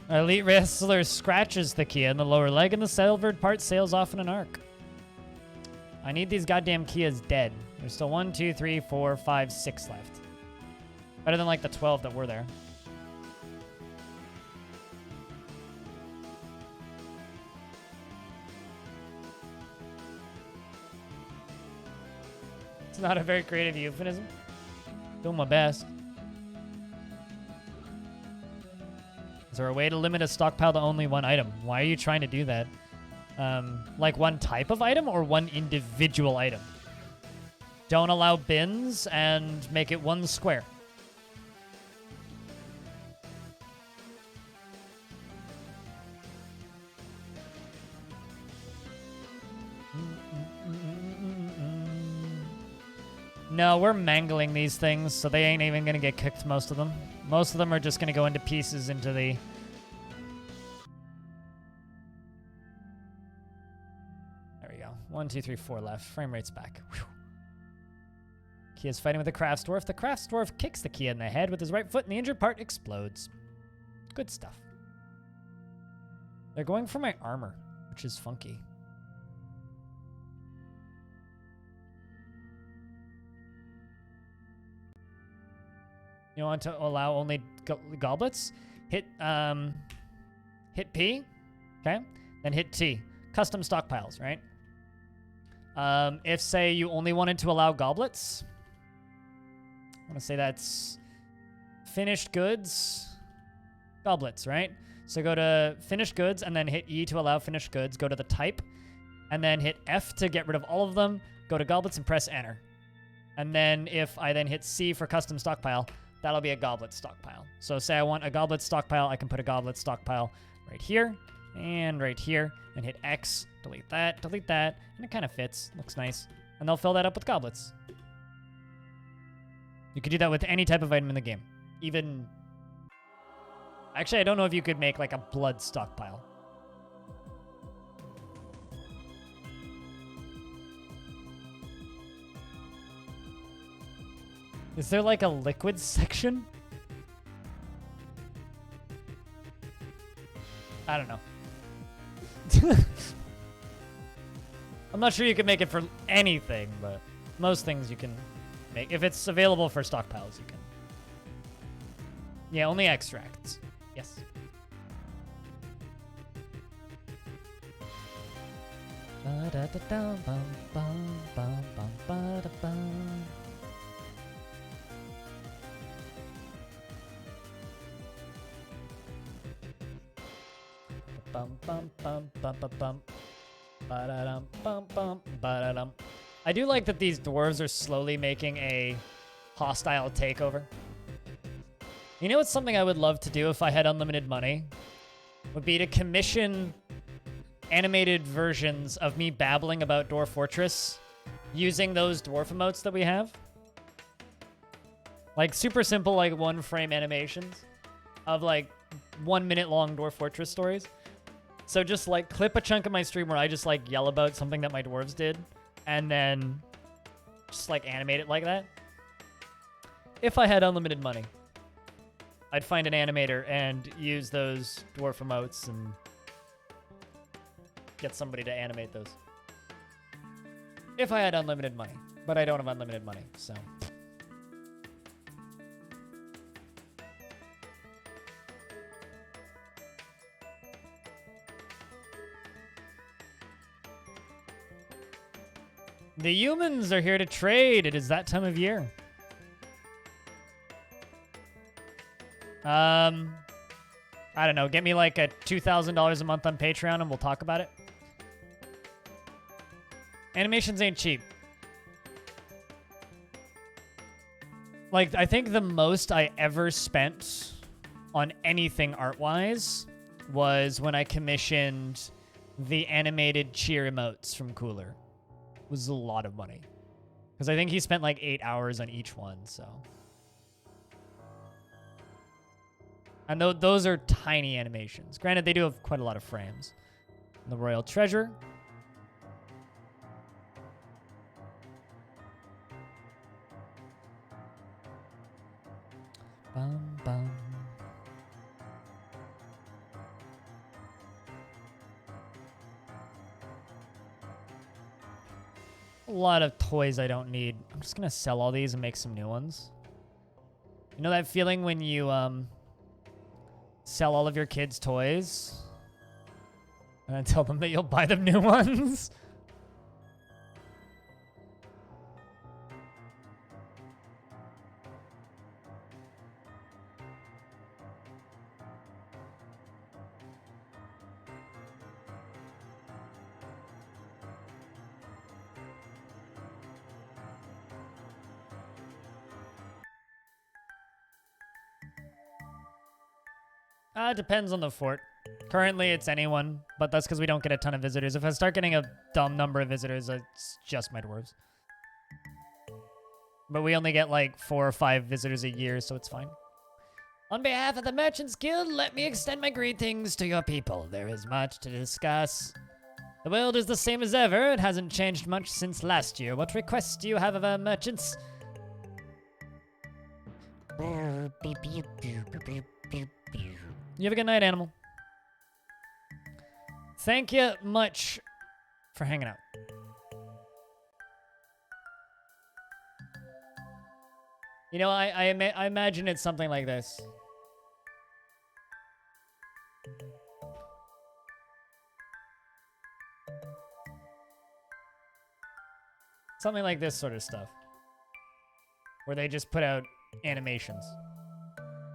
[SPEAKER 1] Elite wrestler scratches the Kia in the lower leg and the severed part sails off in an arc. I need these goddamn Kias dead. There's still 1, 2, 3, 4, 5, 6 left. Better than like the 12 that were there. It's not a very creative euphemism. Doing my best. Is there a way to limit a stockpile to only one item? Why are you trying to do that? Like one type of item or one individual item? Don't allow bins and make it one square. No, we're mangling these things, so they ain't even gonna get cooked, most of them. Most of them are just gonna go into pieces into the... There we go. 1, 2, 3, 4 left. Frame rate's back. Whew. Kia's fighting with the Crafts Dwarf. The Crafts Dwarf kicks the Kia in the head with his right foot, and the injured part explodes. Good stuff. They're going for my armor, which is funky. You want to allow only goblets? Hit P, okay? Then hit T. Custom stockpiles, right? If, say, you only wanted to allow goblets, I want to say that's finished goods, goblets, right? So go to finished goods and then hit E to allow finished goods. Go to the type and then hit F to get rid of all of them. Go to goblets and press enter. And then if I then hit C for custom stockpile, that'll be a goblet stockpile. So say I want a goblet stockpile, I can put a goblet stockpile right here and right here and hit X, delete that, and it kind of fits. Looks nice. And they'll fill that up with goblets. You could do that with any type of item in the game. Even... Actually, I don't know if you could make like a blood stockpile. Is there like a liquid section? I don't know. I'm not sure you can make it for anything, but most things you can make. If it's available for stockpiles, you can. Yeah, only extracts. Yes. I do like that these dwarves are slowly making a hostile takeover. You know what's something I would love to do if I had unlimited money? Would be to commission animated versions of me babbling about Dwarf Fortress using those dwarf emotes that we have. Like super simple, like 1-frame animations of like 1 minute long Dwarf Fortress stories. So just like clip a chunk of my stream where I just like yell about something that my dwarves did, and then just like animate it like that. If I had unlimited money, I'd find an animator and use those dwarf emotes and get somebody to animate those. If I had unlimited money, but I don't have unlimited money, so. The humans are here to trade. It is that time of year. I don't know. Get me like a $2,000 a month on Patreon and we'll talk about it. Animations ain't cheap. Like, I think the most I ever spent on anything art-wise was when I commissioned the animated cheer emotes from Cooler. It was a lot of money. Because I think he spent like 8 hours on each one, so. And those are tiny animations. Granted, they do have quite a lot of frames. The Royal Treasure. Bum, bum. A lot of toys I don't need. I'm just gonna sell all these and make some new ones. You know that feeling when you sell all of your kids' toys and then tell them that you'll buy them new ones? It depends on the fort. Currently, it's anyone, but that's because we don't get a ton of visitors. If I start getting a dumb number of visitors, it's just my dwarves. But we only get like 4 or 5 visitors a year, so it's fine. On behalf of the Merchants Guild, let me extend my greetings to your people. There is much to discuss. The world is the same as ever. It hasn't changed much since last year. What requests do you have of our merchants? You have a good night, animal. Thank you much for hanging out. You know, I imagine it's something like this. Something like this sort of stuff. Where they just put out animations.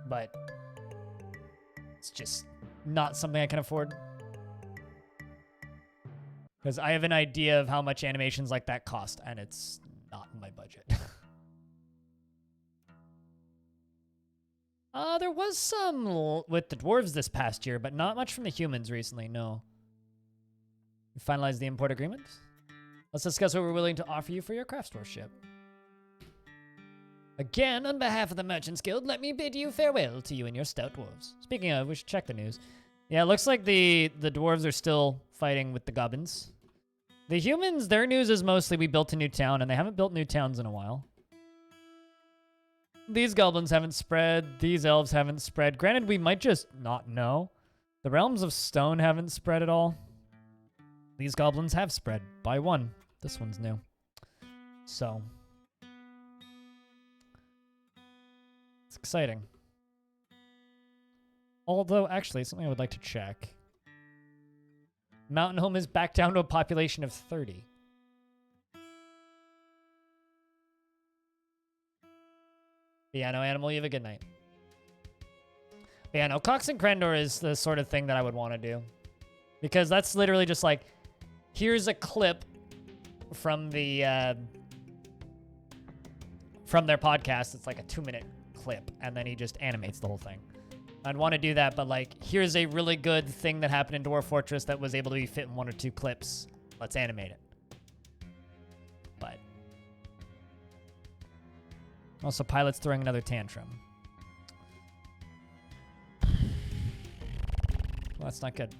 [SPEAKER 1] But it's just not something I can afford. Because I have an idea of how much animations like that cost, and it's not in my budget. There was some with the dwarves this past year, but not much from the humans recently, no. We finalized the import agreement. Let's discuss what we're willing to offer you for your craft store ship. Again, on behalf of the Merchants Guild, let me bid you farewell to you and your stout dwarves. Speaking of, we should check the news. Yeah, it looks like the dwarves are still fighting with the goblins. The humans, their news is mostly we built a new town, and they haven't built new towns in a while. These goblins haven't spread. These elves haven't spread. Granted, we might just not know. The Realms of Stone haven't spread at all. These goblins have spread by 1. This one's new. So it's exciting. Although, actually, something I would like to check. Mountain Home is back down to a population of 30. Yeah, no, Animal, you have a good night. But yeah, no, Cox and Crendor is the sort of thing that I would want to do. Because that's literally just like, here's a clip from the from their podcast. It's like a 2-minute clip, and then he just animates the whole thing. I'd want to do that, but like, here's a really good thing that happened in Dwarf Fortress that was able to be fit in 1 or 2 clips. Let's animate it. But also, Pilot's throwing another tantrum. Well, that's not good.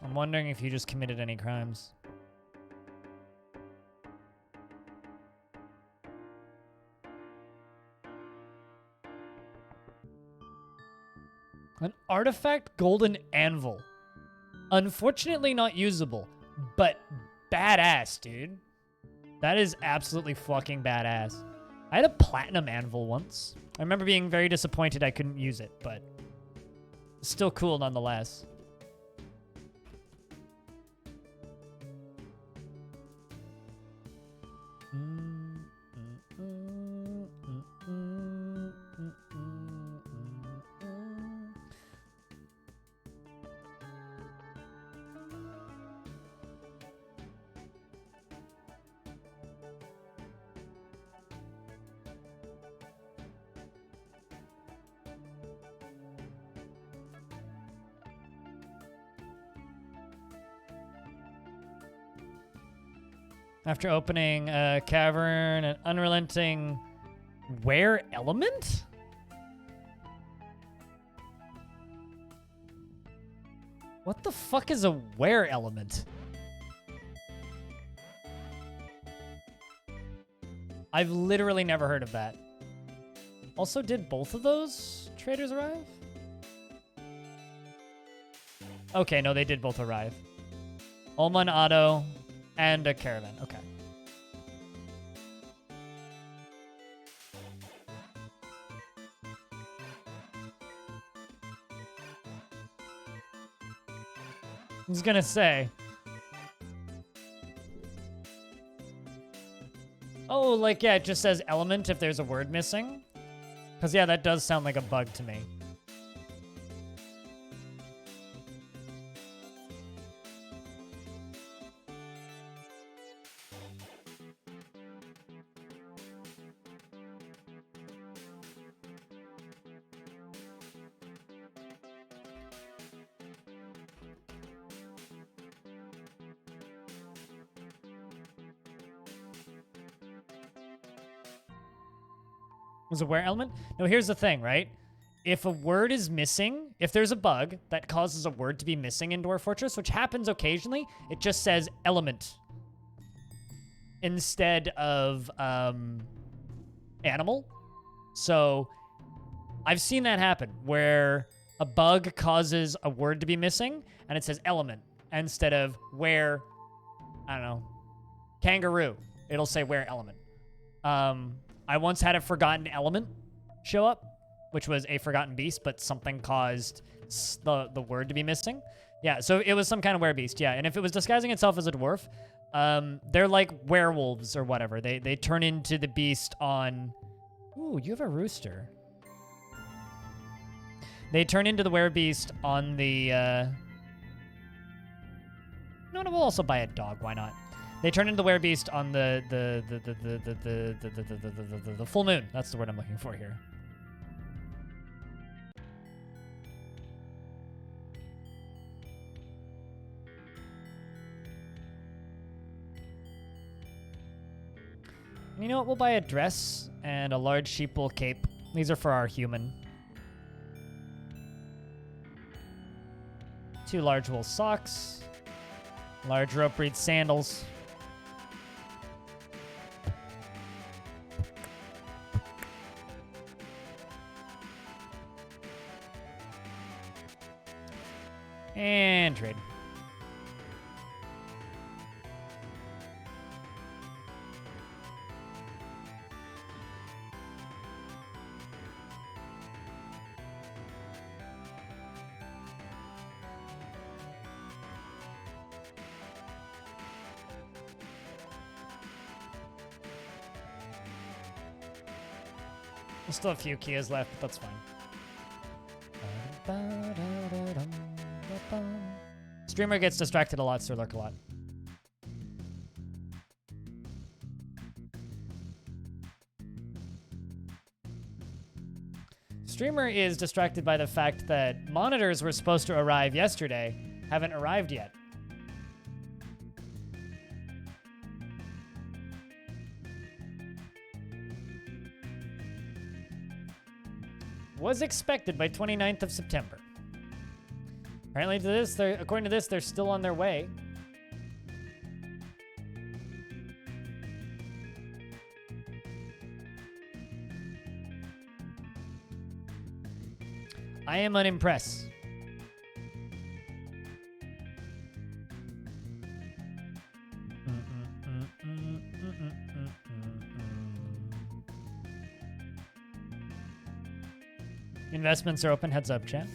[SPEAKER 1] I'm wondering if you just committed any crimes. An artifact golden anvil. Unfortunately not usable, but badass, dude. That is absolutely fucking badass. I had a platinum anvil once. I remember being very disappointed I couldn't use it, but still cool nonetheless. After opening a cavern, an unrelenting wear element? What the fuck is a wear element? I've literally never heard of that. Also, did both of those traders arrive? Okay, no, they did both arrive. Olman Auto and a caravan. Okay. I was gonna say. Oh, like, yeah, it just says element if there's a word missing. Because, yeah, that does sound like a bug to me. Was a where element? No, here's the thing, right? If a word is missing, if there's a bug that causes a word to be missing in Dwarf Fortress, which happens occasionally, it just says element instead of animal. So I've seen that happen where a bug causes a word to be missing and it says element instead of where, I don't know, kangaroo. It'll say where element. I once had a forgotten element show up, which was a forgotten beast, but something caused the word to be missing. Yeah, so it was some kind of werebeast, yeah. And if it was disguising itself as a dwarf, they're like werewolves or whatever. They turn into the beast on... Ooh, you have a rooster. They turn into the werebeast on the... No, we'll also buy a dog. Why not? They turn into the werebeast on the full moon. That's the word I'm looking for here. And you know what? We'll buy a dress and a large sheepwool cape. These are for our human. 2 large wool socks. Large rope reed sandals. And trade. There's still a few Kias left, but that's fine. Streamer gets distracted a lot, so lurk a lot. Streamer is distracted by the fact that monitors were supposed to arrive yesterday, haven't arrived yet. Was expected by 29th of September. Apparently, according to this, they're still on their way. I am unimpressed. Investments are open. Heads up, chat.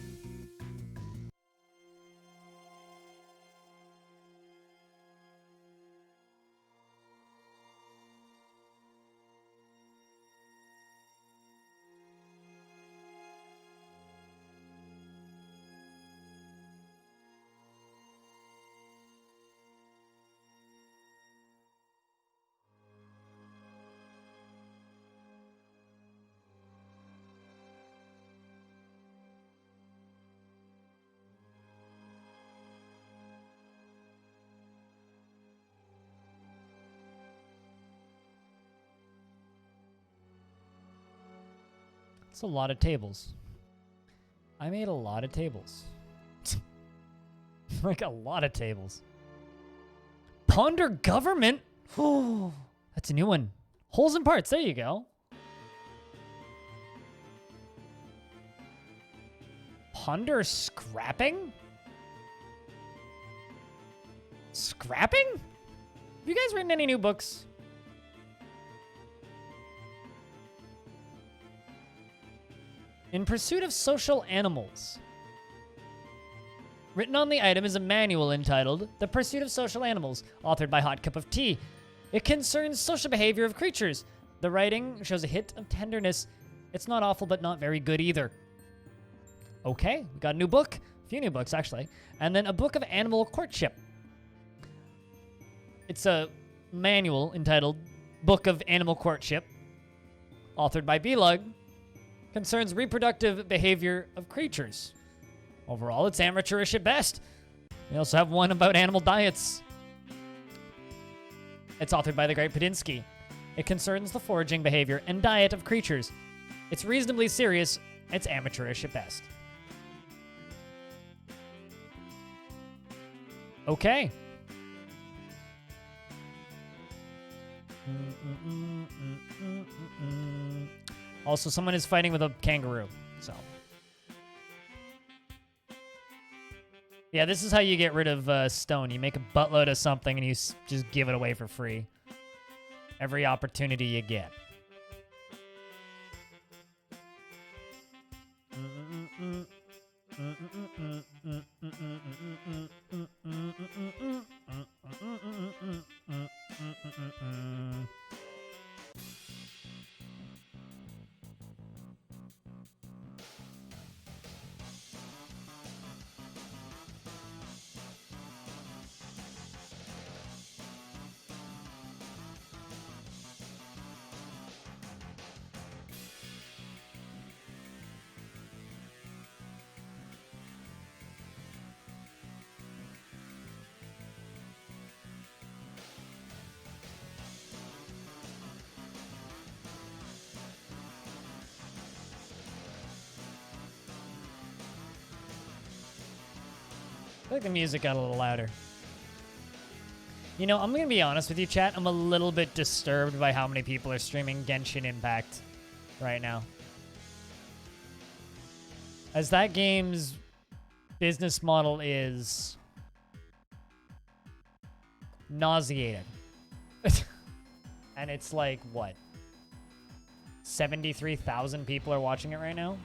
[SPEAKER 1] It's a lot of tables. I made a lot of tables. Like a lot of tables. Ponder government? Oh, that's a new one. Holes and parts. There you go. Ponder scrapping? Scrapping? Have you guys written any new books? In Pursuit of Social Animals. Written on the item is a manual entitled The Pursuit of Social Animals, authored by Hot Cup of Tea. It concerns social behavior of creatures. The writing shows a hint of tenderness. It's not awful, but not very good either. Okay, we got a new book. A few new books, actually. And then a book of animal courtship. It's a manual entitled Book of Animal Courtship, authored by B-Lug. Concerns reproductive behavior of creatures. Overall, it's amateurish at best. We also have one about animal diets. It's authored by the great Padinsky. It concerns the foraging behavior and diet of creatures. It's reasonably serious. It's amateurish at best. Okay. Also, someone is fighting with a kangaroo, so. Yeah, this is how you get rid of stone. You make a buttload of something and you just give it away for free. Every opportunity you get. I feel like the music got a little louder. You know, I'm going to be honest with you, chat. I'm a little bit disturbed by how many people are streaming Genshin Impact right now. As that game's business model is nauseating. And it's like, what? 73,000 people are watching it right now?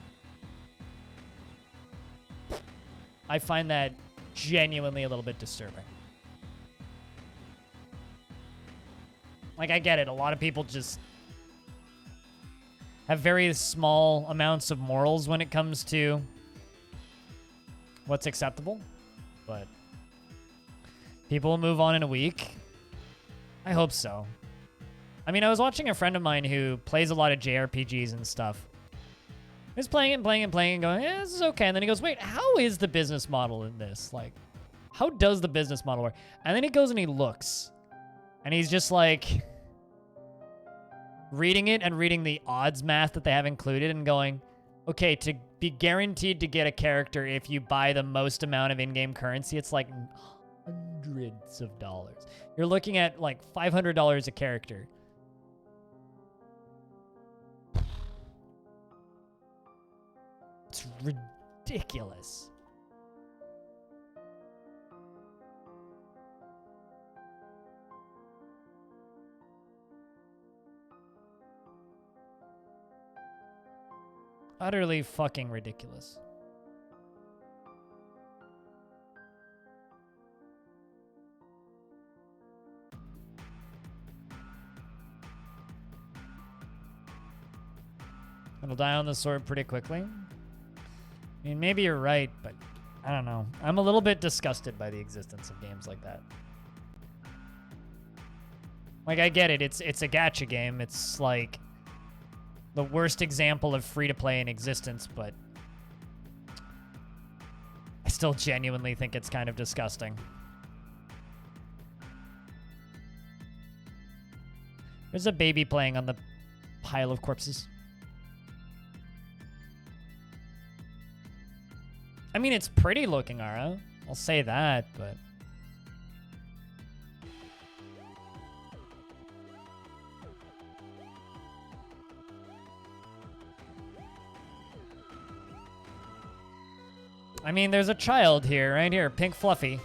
[SPEAKER 1] I find that genuinely a little bit disturbing. Like, I get it. A lot of people just have very small amounts of morals when it comes to what's acceptable. But people will move on in a week. I hope so. I mean, I was watching a friend of mine who plays a lot of JRPGs and stuff. He's playing and playing and playing and going, yeah, this is okay. And then he goes, wait, how is the business model in this? Like, how does the business model work? And then he goes and he looks. And he's just like reading it and reading the odds math that they have included and going, Okay, to be guaranteed to get a character if you buy the most amount of in-game currency, it's like hundreds of dollars. You're looking at like $500 a character. It's ridiculous. Utterly fucking ridiculous. It'll die on the sword pretty quickly. I mean, maybe you're right, but I don't know. I'm a little bit disgusted by the existence of games like that. Like, I get it. It's a gacha game. It's like the worst example of free-to-play in existence, but I still genuinely think it's kind of disgusting. There's a baby playing on the pile of corpses. I mean, it's pretty looking, Ara. I'll say that, but... I mean, there's a child here, right here. Pink Fluffy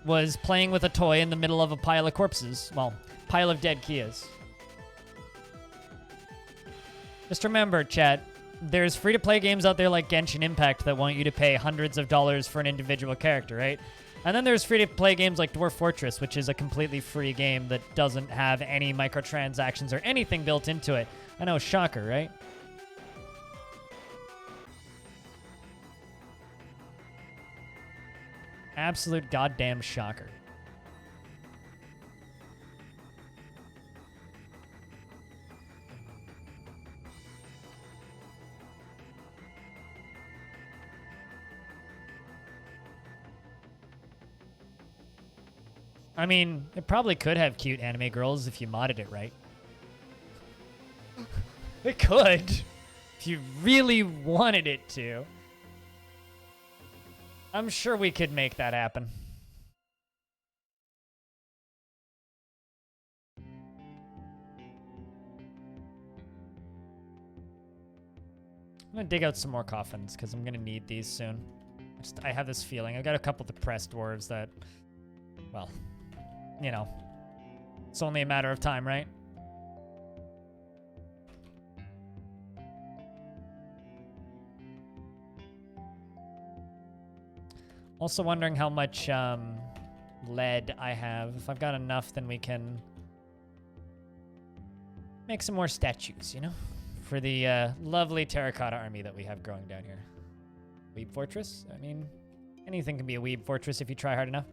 [SPEAKER 1] was playing with a toy in the middle of a pile of corpses. Well, pile of dead Kias. Just remember, chat, there's free-to-play games out there like Genshin Impact that want you to pay hundreds of dollars for an individual character, right? And then there's free-to-play games like Dwarf Fortress, which is a completely free game that doesn't have any microtransactions or anything built into it. I know, shocker, right? Absolute goddamn shocker. I mean, it probably could have cute anime girls if you modded it right. It could. If you really wanted it to. I'm sure we could make that happen. I'm gonna dig out some more coffins because I'm gonna need these soon. I have this feeling. I've got a couple depressed dwarves that, well, you know, it's only a matter of time, right? Also wondering how much lead I have. If I've got enough, then we can make some more statues, you know? For the lovely terracotta army that we have growing down here. Weeb Fortress? I mean, anything can be a Weeb Fortress if you try hard enough.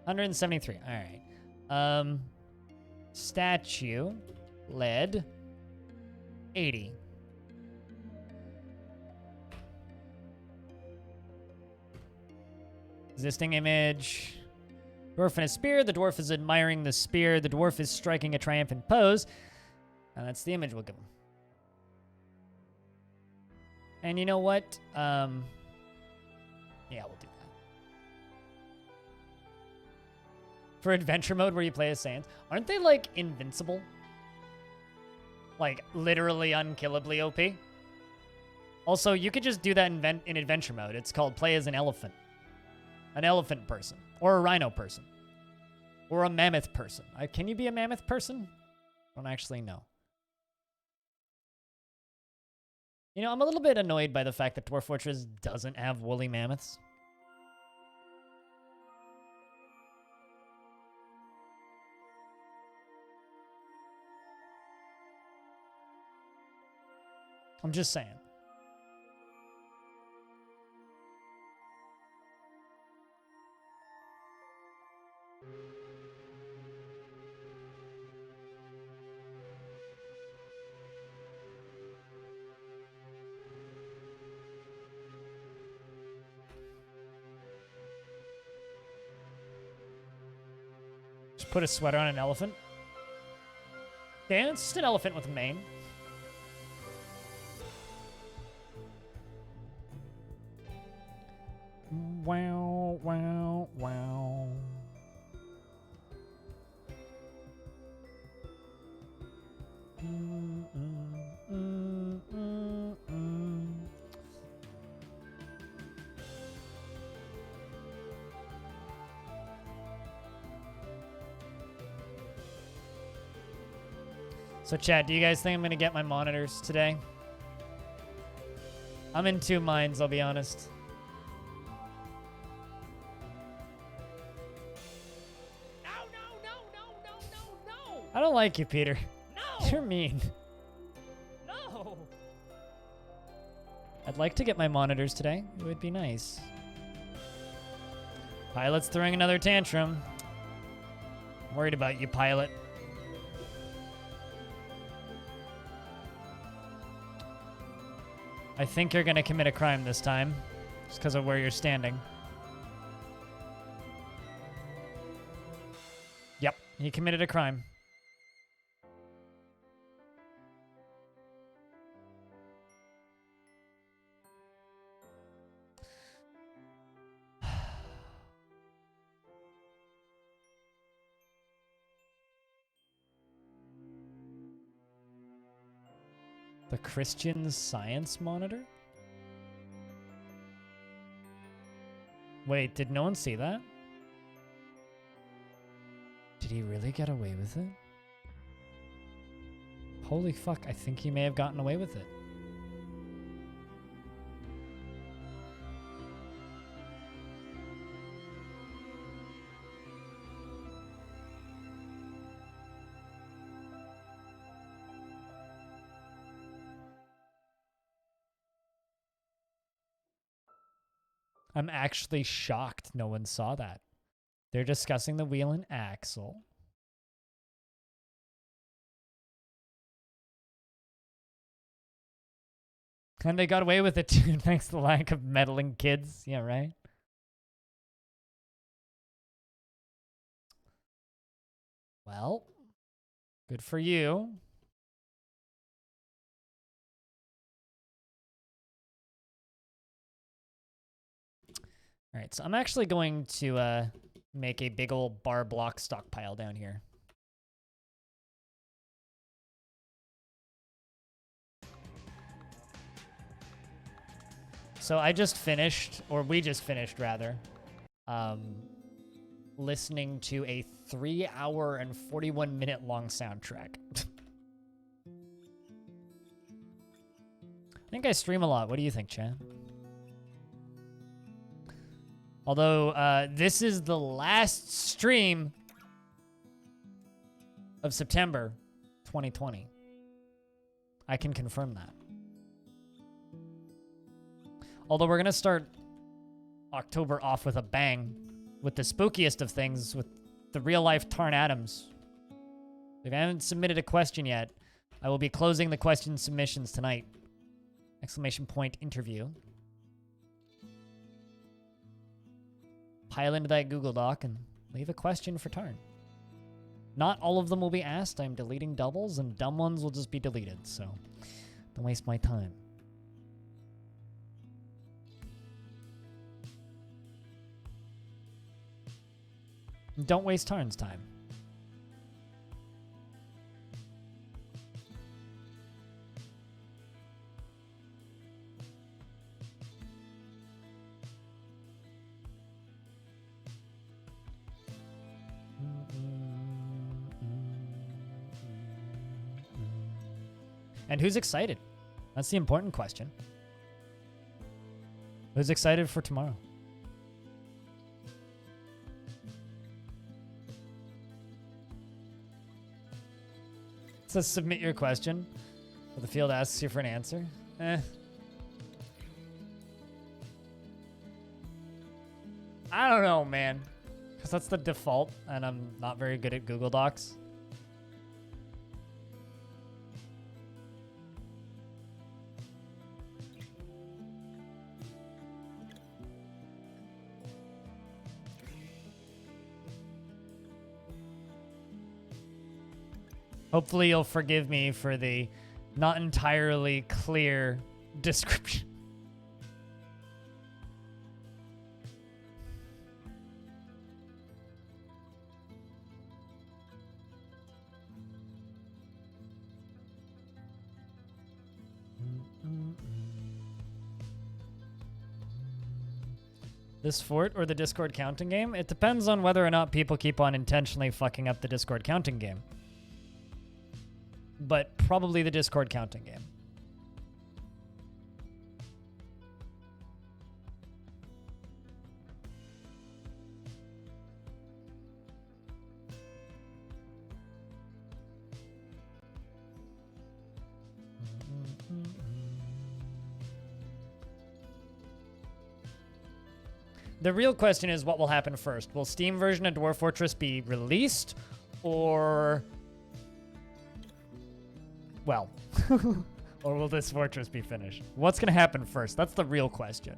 [SPEAKER 1] $173. All right. Statue, lead, 80. Existing image. Dwarf and a spear. The dwarf is admiring the spear. The dwarf is striking a triumphant pose. And that's the image we'll give him. And you know what? Yeah, we'll do that. For adventure mode where you play as Saiyans, aren't they like invincible? Like literally unkillably OP? Also, you could just do that in adventure mode. It's called play as an elephant. An elephant person. Or a rhino person. Or a mammoth person. Can you be a mammoth person? I don't actually know. You know, I'm a little bit annoyed by the fact that Dwarf Fortress doesn't have woolly mammoths. I'm just saying. Just put a sweater on an elephant. Yeah, it's just an elephant with a mane. Wow, wow, wow. So chat, do you guys think I'm gonna get my monitors today? I'm in two minds, I'll be honest. No. I don't like you, Peter. No. You're mean. No. I'd like to get my monitors today. It would be nice. Pilot's throwing another tantrum. I'm worried about you, Pilot. I think you're gonna commit a crime this time, just because of where you're standing. Yep, he committed a crime. The Christian Science Monitor? Wait, did no one see that? Did he really get away with it? Holy fuck, I think he may have gotten away with it. I'm actually shocked no one saw that. They're discussing the wheel and axle. And they got away with it too, thanks to the lack of meddling kids. Yeah, right? Well, good for you. All right, so I'm actually going to make a big old bar block stockpile down here. So I just finished, or we just finished rather, listening to a 3-hour and 41-minute long soundtrack. I think I stream a lot. What do you think, Chad? Although, this is the last stream of September 2020. I can confirm that. Although we're going to start October off with a bang with the spookiest of things, with the real-life Tarn Adams. If I haven't submitted a question yet, I will be closing the question submissions tonight. Exclamation point interview. Pile into that Google Doc and leave a question for Tarn. Not all of them will be asked. I'm deleting doubles, and dumb ones will just be deleted, so don't waste my time. Don't waste Tarn's time. And who's excited? That's the important question. Who's excited for tomorrow? It says submit your question, but the field asks you for an answer. I don't know, man. Because that's the default, and I'm not very good at Google Docs. Hopefully you'll forgive me for the not entirely clear description. This fort or the Discord counting game? It depends on whether or not people keep on intentionally fucking up the Discord counting game. But probably the Discord counting game. The real question is what will happen first. Will Steam version of Dwarf Fortress be released or... well, or will this fortress be finished? What's going to happen first? That's the real question.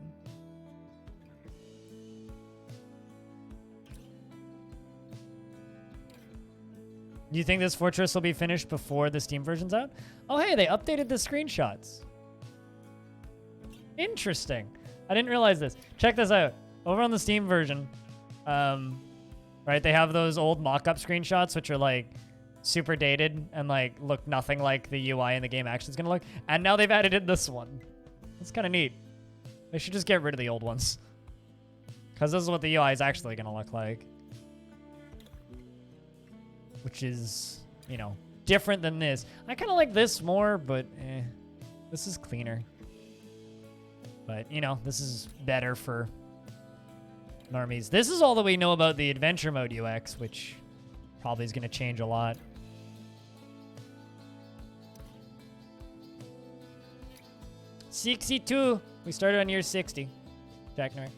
[SPEAKER 1] Do you think this fortress will be finished before the Steam version's out? Oh, hey, they updated the screenshots. Interesting. I didn't realize this. Check this out. Over on the Steam version, right, they have those old mock-up screenshots, which are, like, super dated and, like, look nothing like the UI in the game actually is going to look. And now they've added in this one. It's kind of neat. They should just get rid of the old ones. Because this is what the UI is actually going to look like. Which is, you know, different than this. I kind of like this more, but this is cleaner. But, you know, this is better for normies. This is all that we know about the adventure mode UX, which probably is going to change a lot. $62. We started on year 60. Jack Norrie.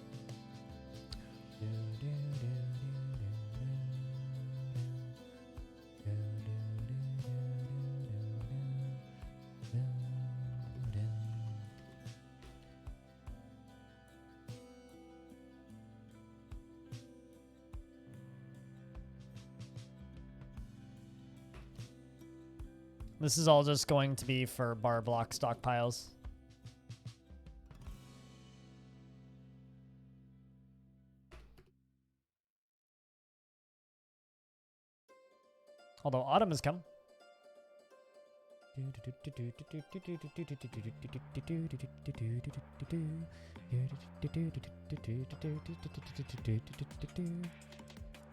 [SPEAKER 1] This is all just going to be for bar block stockpiles. Although autumn has come.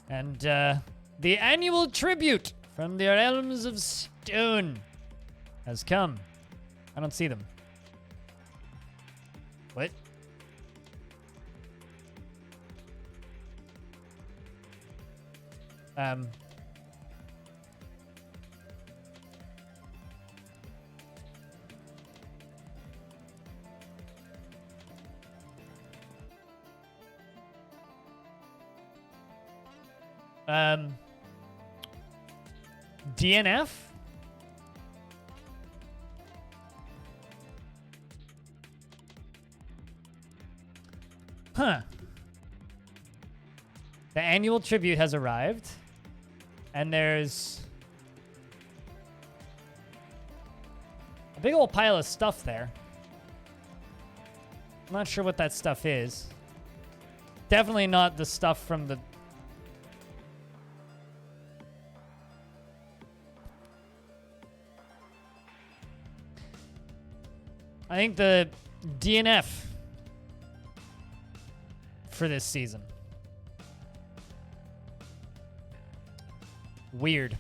[SPEAKER 1] And the annual tribute from the realms of stone has come. I don't see them. What? DNF? Huh. The annual tribute has arrived. And there's a big old pile of stuff there. I'm not sure what that stuff is. Definitely not the stuff from the... I think the DNF for this season. Weird.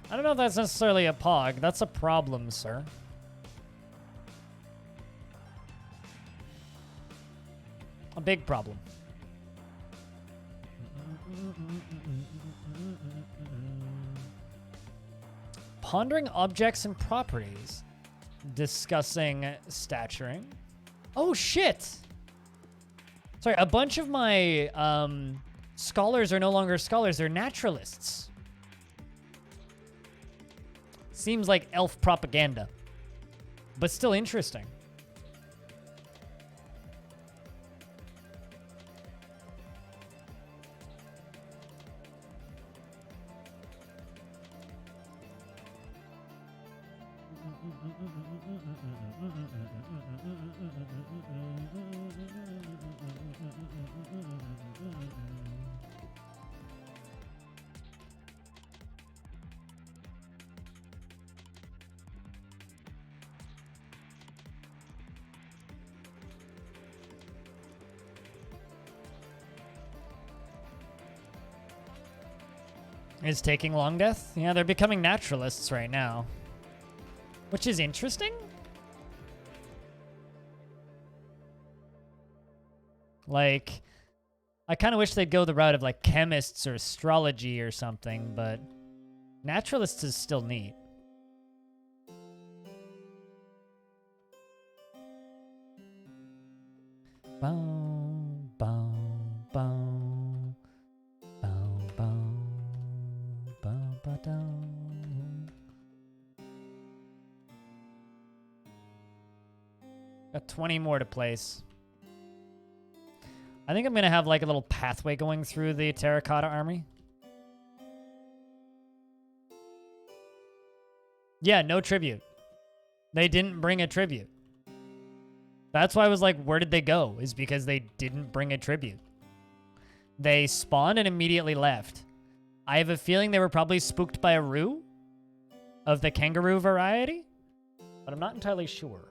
[SPEAKER 1] I don't know if that's necessarily a pog. That's a problem, sir. A big problem. Pondering objects and properties. Discussing staturing. Oh, shit! Sorry, a bunch of my scholars are no longer scholars. They're naturalists. Seems like elf propaganda, but still interesting. Is taking Longdeath? Yeah, they're becoming naturalists right now. Which is interesting. Like, I kind of wish they'd go the route of like chemists or astrology or something, but naturalists is still neat. Bow, bow, bow. Got 20 more to place. I think I'm going to have like a little pathway going through the terracotta army. Yeah, no tribute. They didn't bring a tribute. That's why I was like, where did they go? Is because they didn't bring a tribute. They spawned and immediately left. I have a feeling they were probably spooked by a roo of the kangaroo variety, but I'm not entirely sure.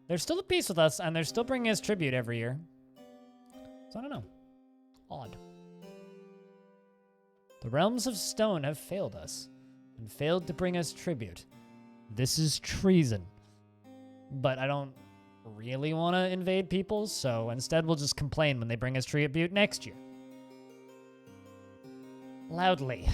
[SPEAKER 1] They're still at peace with us, and they're still bringing us tribute every year. So I don't know. Odd. The realms of stone have failed us, and failed to bring us tribute. This is treason. But I don't really want to invade people, so instead we'll just complain when they bring us tribute next year. Loudly.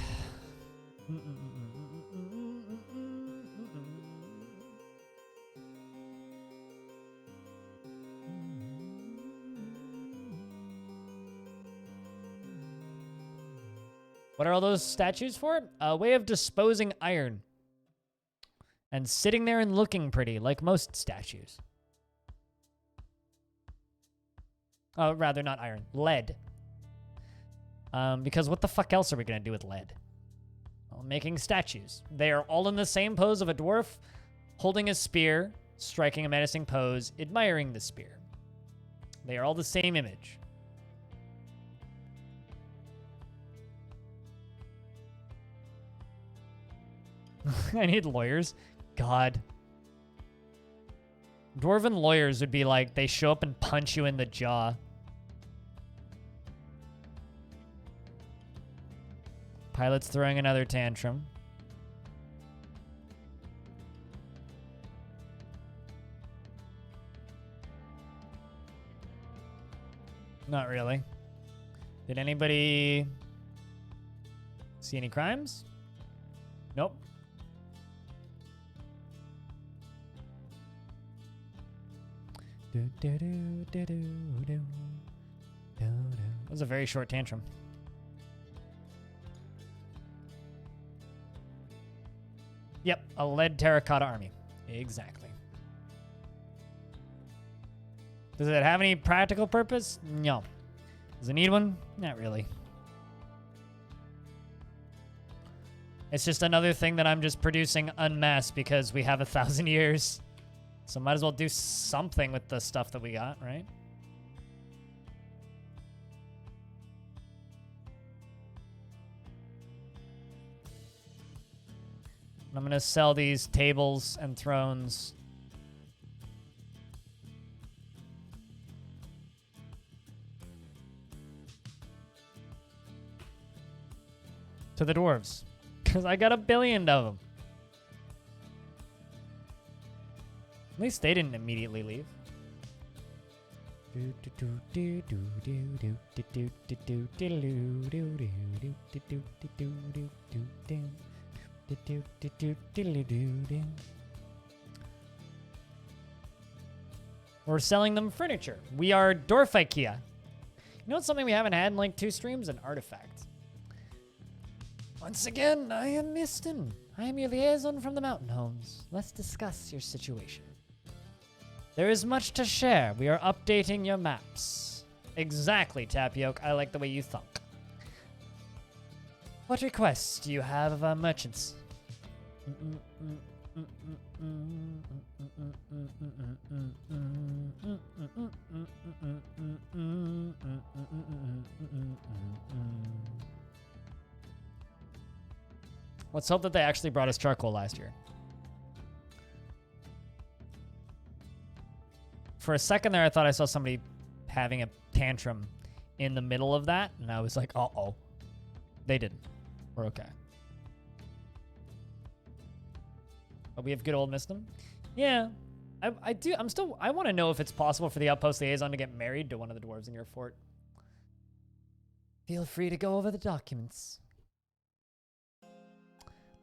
[SPEAKER 1] What are all those statues for? A way of disposing iron. And sitting there and looking pretty, like most statues. Oh, rather not iron. Lead. Because what the fuck else are we going to do with lead? Well, making statues. They are all in the same pose of a dwarf, holding a spear, striking a menacing pose, admiring the spear. They are all the same image. I need lawyers. God. Dwarven lawyers would be like, they show up and punch you in the jaw. Pilot's throwing another tantrum. Not really. Did anybody see any crimes? Nope. That was a very short tantrum. Yep, a lead terracotta army. Exactly. Does it have any practical purpose? No. Does it need one? Not really. It's just another thing that I'm just producing en masse because we have 1,000 years. So might as well do something with the stuff that we got, right? I'm going to sell these tables and thrones. To the dwarves. Because I got 1 billion of them. At least they didn't immediately leave. We're selling them furniture. We are Dwarf IKEA. You know what's something we haven't had in like 2 streams? An artifact. Once again, I am Mistin. I am your liaison from the mountain homes. Let's discuss your situation. There is much to share. We are updating your maps. Exactly, Tapioca. I like the way you thunk. What requests do you have of our merchants? Let's hope that they actually brought us charcoal last year. For a second there, I thought I saw somebody having a tantrum in the middle of that, and I was like, uh-oh. They didn't. We're okay. But we have good old Mistum. Yeah. I want to know if it's possible for the outpost liaison to get married to one of the dwarves in your fort. Feel free to go over the documents.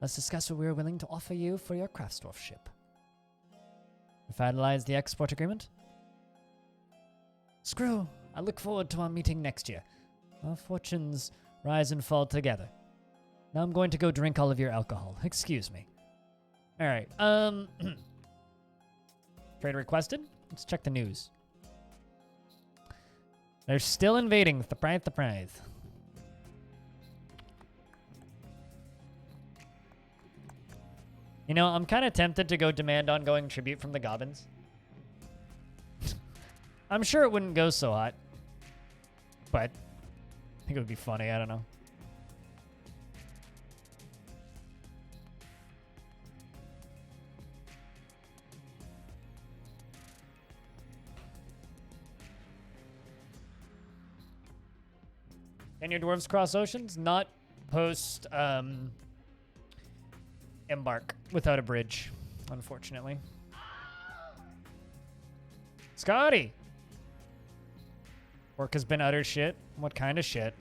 [SPEAKER 1] Let's discuss what we're willing to offer you for your craftsdwarf ship. We finalize the export agreement? Screw. I look forward to our meeting next year. Our fortunes rise and fall together. Now I'm going to go drink all of your alcohol. Excuse me. All right. Trade requested. Let's check the news. They're still invading. Surprise. You know, I'm kind of tempted to go demand ongoing tribute from the Goblins. I'm sure it wouldn't go so hot. But I think it would be funny. I don't know. Can your dwarves cross oceans? Not post embark without a bridge, unfortunately. Scotty! Work has been utter shit. What kind of shit?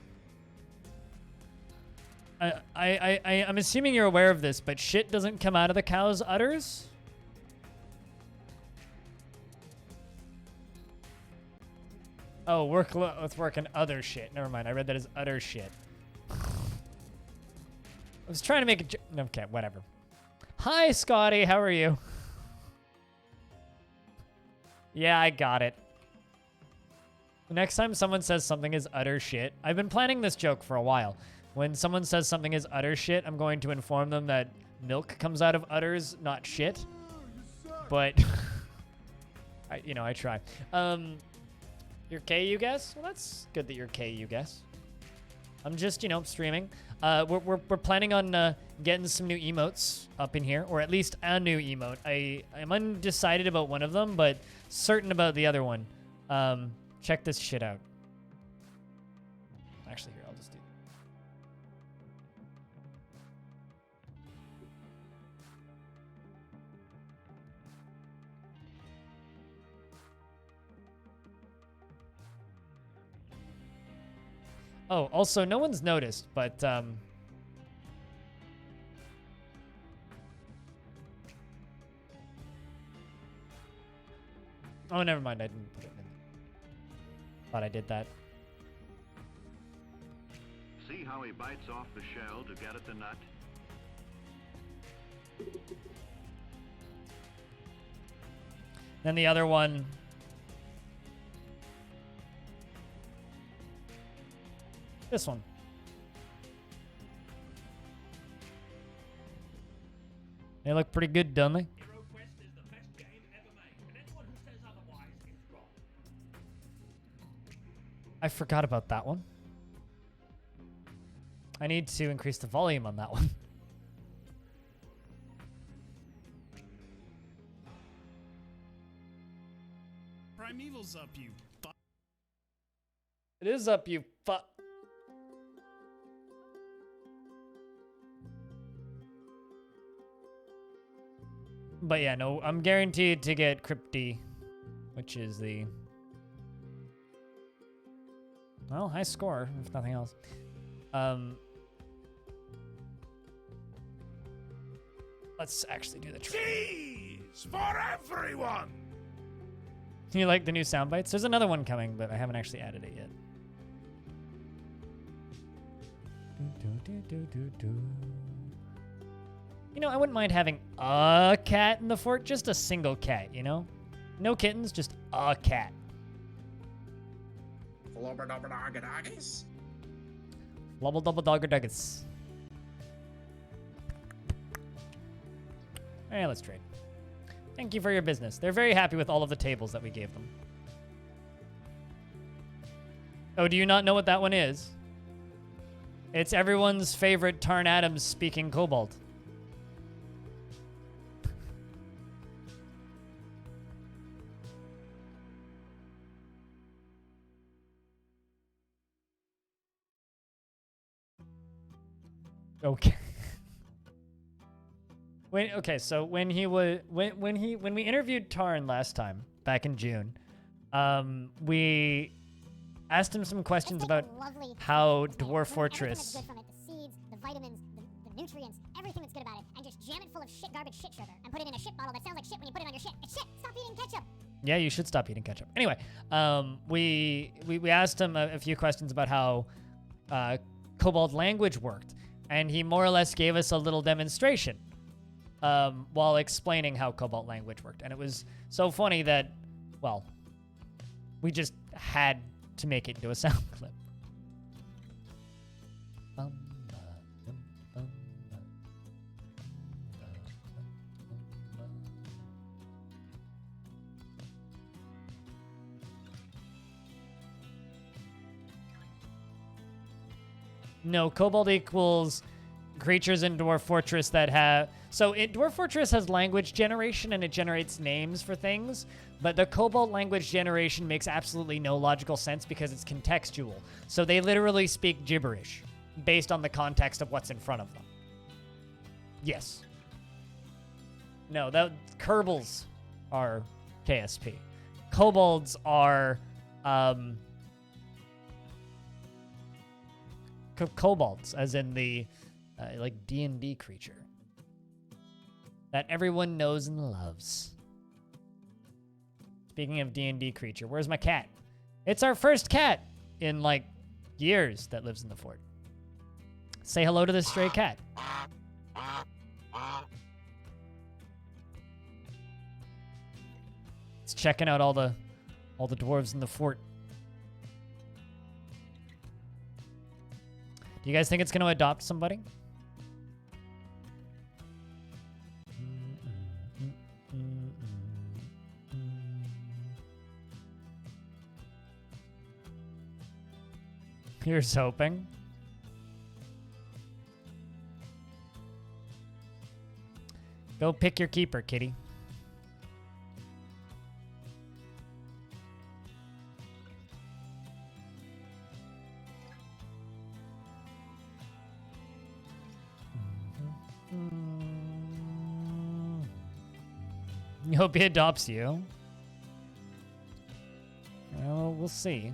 [SPEAKER 1] I'm assuming you're aware of this, but shit doesn't come out of the cow's udders? Oh, let's work on other shit. Never mind, I read that as utter shit. I was trying to make a okay, whatever. Hi, Scotty, how are you? Yeah, I got it. The next time someone says something is utter shit, I've been planning this joke for a while. When someone says something is utter shit, I'm going to inform them that milk comes out of udders, not shit. But, I try. You're K, you guess? Well, that's good that you're K, you guess. I'm just, streaming. We're planning on getting some new emotes up in here, or at least a new emote. I'm undecided about one of them, but certain about the other one. Check this shit out. Actually, here, I'll just do. Oh, also, no one's noticed, but oh, never mind. I didn't put it in. Thought I did that.
[SPEAKER 3] See how he bites off the shell to get at the nut?
[SPEAKER 1] Then the other one. This one. They look pretty good, don't they? I forgot about that one. I need to increase the volume on that one.
[SPEAKER 4] Primeval's up, you fuck.
[SPEAKER 1] It is up, you fuck. But yeah, no, I'm guaranteed to get Crypty, which is the... Well, high score, if nothing else. Let's actually do the trade.
[SPEAKER 4] Cheese for everyone!
[SPEAKER 1] You like the new sound bites? There's another one coming, but I haven't actually added it yet. You know, I wouldn't mind having a cat in the fort, just a single cat, you know? No kittens, just a cat.
[SPEAKER 5] Flubberdubberdoggadoggies.
[SPEAKER 1] Lubble double dogger duggets. Alright, let's trade. Thank you for your business. They're very happy with all of the tables that we gave them. Oh, do you not know what that one is? It's everyone's favorite Tarn Adams speaking kobold. Okay. So when we interviewed Tarn last time, back in June, we asked him some questions about how Dwarf Fortress.
[SPEAKER 6] Everything that's good from it, the seeds, the vitamins, the nutrients, everything that's good about it, and just jam it full of shit, garbage, shit sugar, and put it in a shit bottle that sounds like shit when you put it on your shit. It's shit. Stop eating ketchup.
[SPEAKER 1] Yeah, you should stop eating ketchup. Anyway, we asked him a few questions about how Kobold language worked, and he more or less gave us a little demonstration while explaining how Kobold language worked. And it was so funny that, well, we just had to make it into a sound clip. No, Kobold equals creatures in Dwarf Fortress that have... So Dwarf Fortress has language generation and it generates names for things, but the Kobold language generation makes absolutely no logical sense because it's contextual. So they literally speak gibberish based on the context of what's in front of them. Yes. No, Kerbals are KSP. Kobolds are... kobolds, as in the like D&D creature that everyone knows and loves. Speaking of D&D creature, where's my cat? It's our first cat in like years that lives in the fort. Say hello to this stray cat. It's checking out all the dwarves in the fort. Do you guys think it's going to adopt somebody? Here's hoping. Go pick your keeper, kitty. You hope he adopts you. Well, we'll see.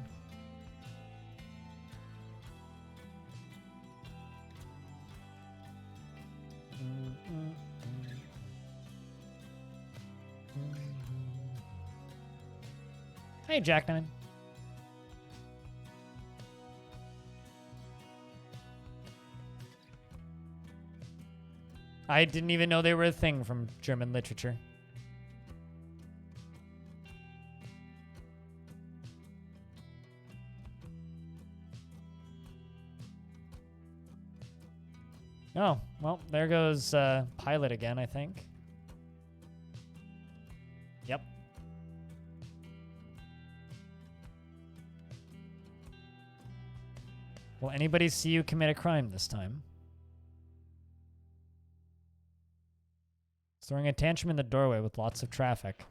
[SPEAKER 1] Hey, Jack9. I didn't even know they were a thing from German literature. Oh, well, there goes Pilot again, I think. Yep. Will anybody see you commit a crime this time? Throwing a tantrum in the doorway with lots of traffic.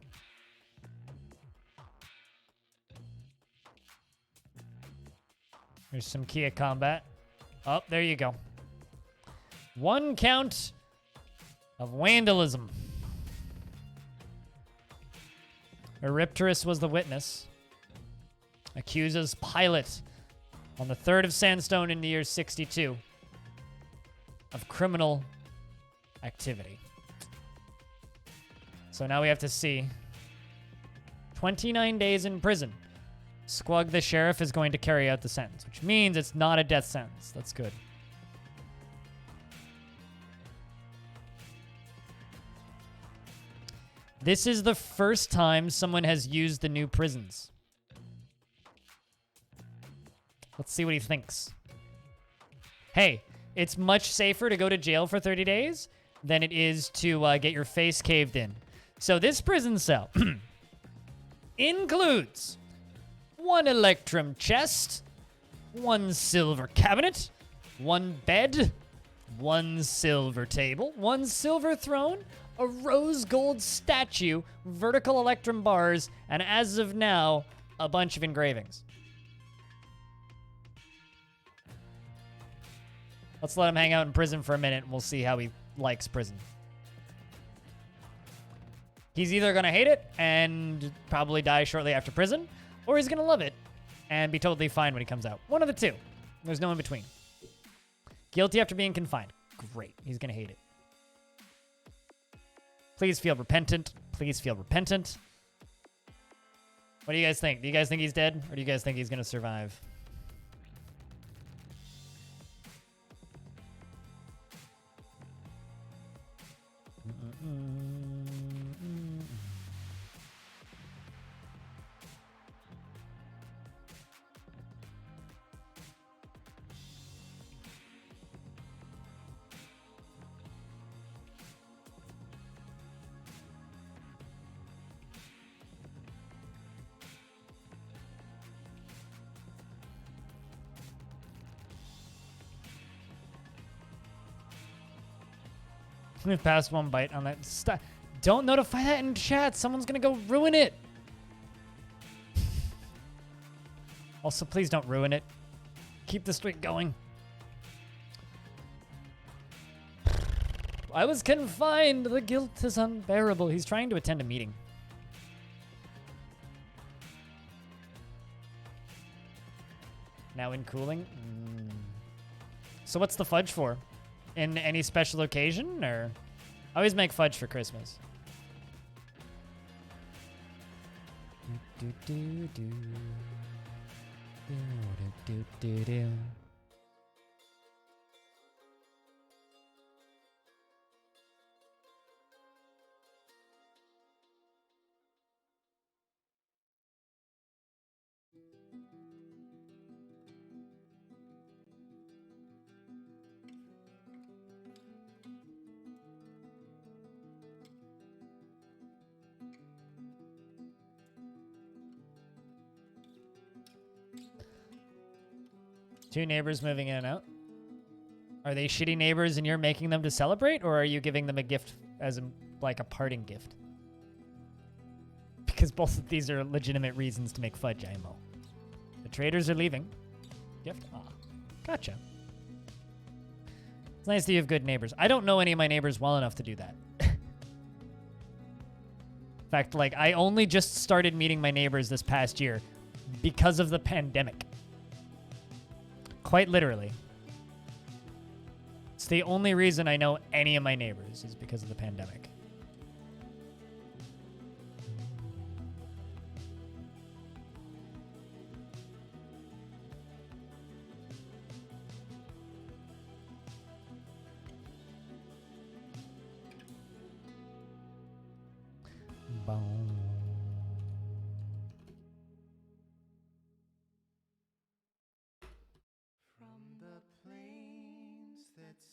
[SPEAKER 1] There's some Kia combat. Oh, there you go. One count of vandalism. Eurypterus was the witness. Accuses Pilate on the 3rd of Sandstone in the year 62 of criminal activity. So now we have to see 29 days in prison. Squug the sheriff is going to carry out the sentence, which means it's not a death sentence. That's good. This is the first time someone has used the new prisons. Let's see what he thinks. Hey, it's much safer to go to jail for 30 days than it is to get your face caved in. So this prison cell includes 1 electrum chest, 1 silver cabinet, 1 bed, 1 silver table, 1 silver throne, a rose gold statue, vertical electrum bars, and as of now, a bunch of engravings. Let's let him hang out in prison for a minute and we'll see how he likes prison. He's either going to hate it and probably die shortly after prison, or he's going to love it and be totally fine when he comes out. One of the two. There's no in between. Guilty after being confined. Great. He's going to hate it. Please feel repentant. Please feel repentant. What do you guys think? Do you guys think he's dead? Or do you guys think he's going to survive? We've passed 1 bite on that. Don't notify that in chat. Someone's gonna go ruin it. Also, please don't ruin it. Keep the streak going. I was confined. The guilt is unbearable. He's trying to attend a meeting. Now in cooling. So what's the fudge for? In any special occasion, or? I always make fudge for Christmas. Two neighbors moving in and out. Are they shitty neighbors and you're making them to celebrate, or are you giving them a gift as like a parting gift? Because both of these are legitimate reasons to make fudge, IMO. The traders are leaving. Gift? Ah, gotcha. It's nice that you have good neighbors. I don't know any of my neighbors well enough to do that. In fact, like, I only just started meeting my neighbors this past year because of the pandemic. Quite literally. It's the only reason I know any of my neighbors is because of the pandemic. Boom.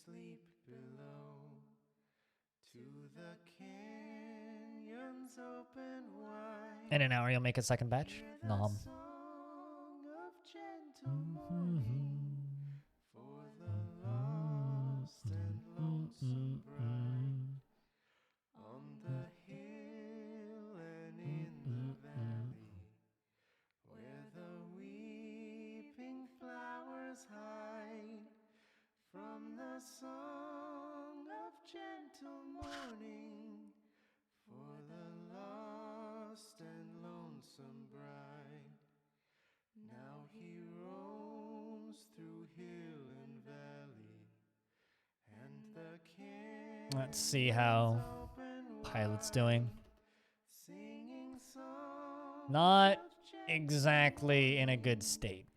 [SPEAKER 7] Sleep below to the canyons open wide.
[SPEAKER 1] In an hour, you'll make a second batch. Nom.
[SPEAKER 7] For the lost and lonesome bride on the hill and in the valley, where the weeping flowers hide from the song of gentle mourning for the lost and lonesome bride. Now he roams through hill and valley, and the canyons
[SPEAKER 1] Let's see how
[SPEAKER 7] open
[SPEAKER 1] Pilot's
[SPEAKER 7] wide,
[SPEAKER 1] doing.
[SPEAKER 7] singing songs
[SPEAKER 1] Not exactly in a good state.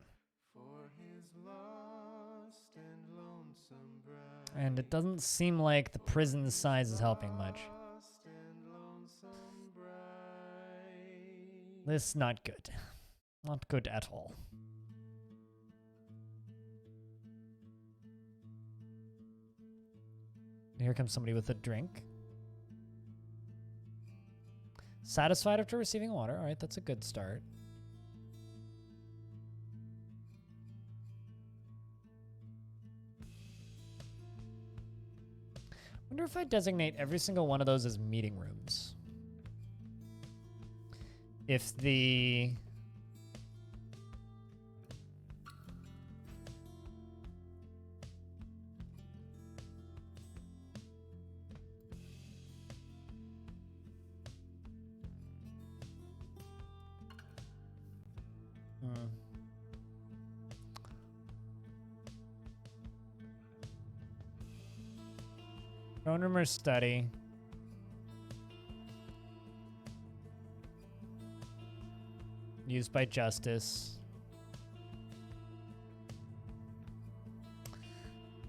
[SPEAKER 7] for his lost and lonesome bride.
[SPEAKER 1] And it doesn't seem like the prison size is helping much.
[SPEAKER 7] Lost and lonesome bride.
[SPEAKER 1] This not good. Not good at all. Here comes somebody with a drink. Satisfied after receiving water. All right, that's a good start. Wonder if I designate every single one of those as meeting rooms. If the... Throne room or study. Used by justice.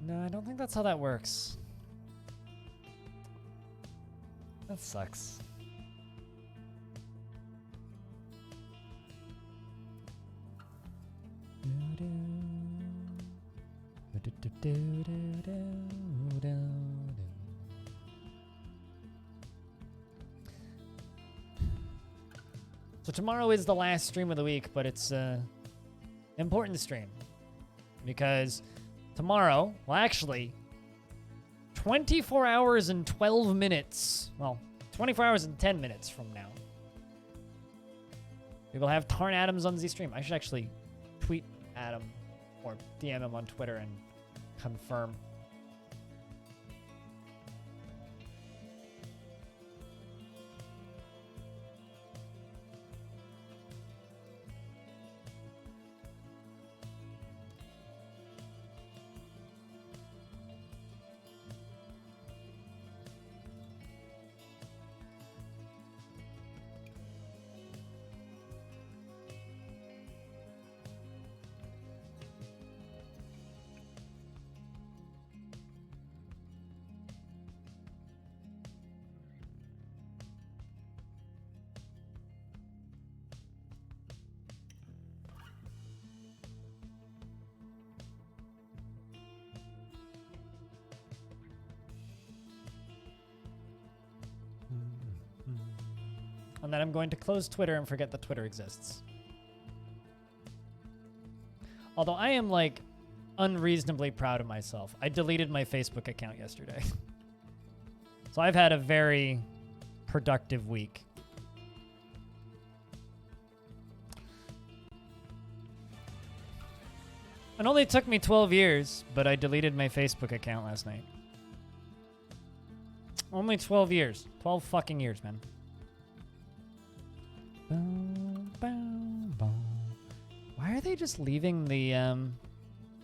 [SPEAKER 1] No, I don't think that's how that works. That sucks. So tomorrow is the last stream of the week, but it's an important stream. Because tomorrow, well actually, 24 hours and 12 minutes, well, 24 hours and 10 minutes from now, we will have Tarn Adams on Z stream. I should actually tweet Adam or DM him on Twitter and confirm. And then I'm going to close Twitter and forget that Twitter exists. Although I am, like, unreasonably proud of myself. I deleted my Facebook account yesterday. So I've had a very productive week. It only took me 12 years, but I deleted my Facebook account last night. Only 12 years. 12 fucking years, man. Why are they just leaving the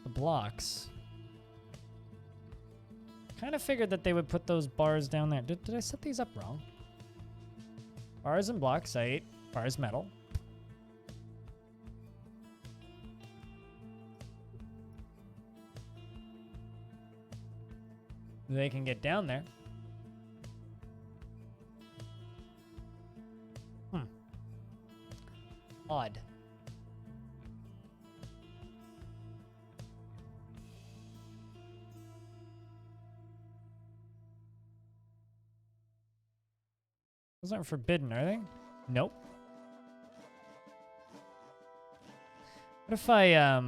[SPEAKER 1] blocks? Kind of figured that they would put those bars down there. Did I set these up wrong? Bars and blocks, I ate. Bars, metal. They can get down there. Odd. Those aren't forbidden, are they? Nope. What if I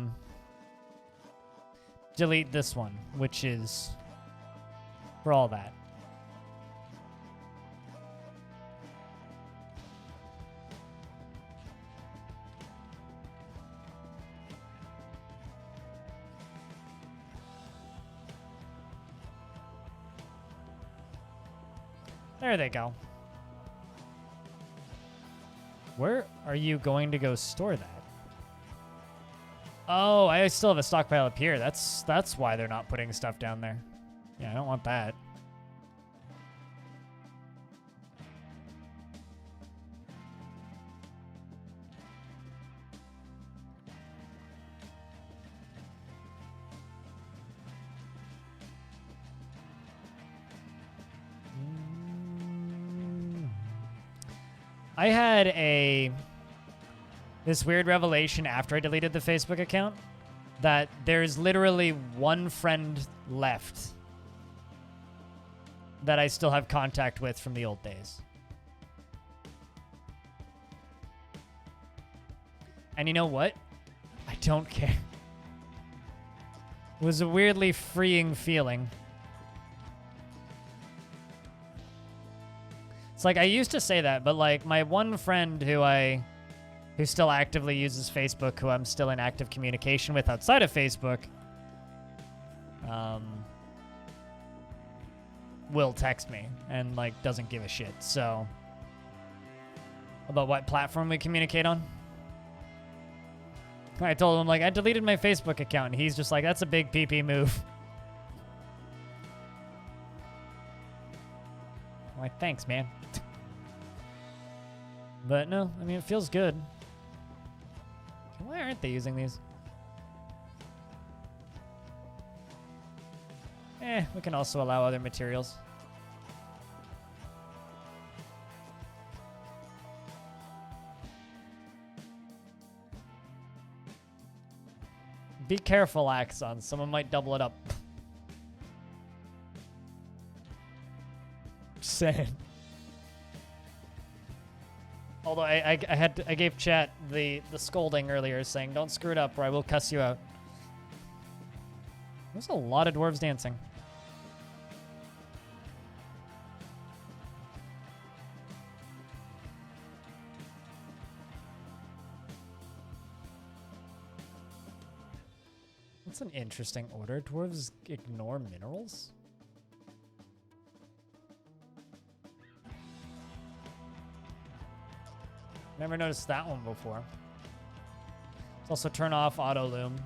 [SPEAKER 1] delete this one, which is for all that? There they go. Where are you going to go store that? Oh, I still have a stockpile up here. That's why they're not putting stuff down there. Yeah, I don't want that. I had this weird revelation after I deleted the Facebook account that there's literally one friend left that I still have contact with from the old days. And you know what? I don't care. It was a weirdly freeing feeling. It's like I used to say that, but like my one friend who still actively uses Facebook, who I'm still in active communication with outside of Facebook, will text me and like doesn't give a shit. So about what platform we communicate on. I told him like I deleted my Facebook account and he's just like, that's a big PP move. I'm like, thanks, man. But no, I mean, it feels good. Why aren't they using these? We can also allow other materials. Be careful, Axon. Someone might double it up. Just saying. Although I gave chat the scolding earlier saying, don't screw it up or I will cuss you out. There's a lot of dwarves dancing. That's an interesting order. Dwarves ignore minerals? Never noticed that one before. Let's also turn off auto loom.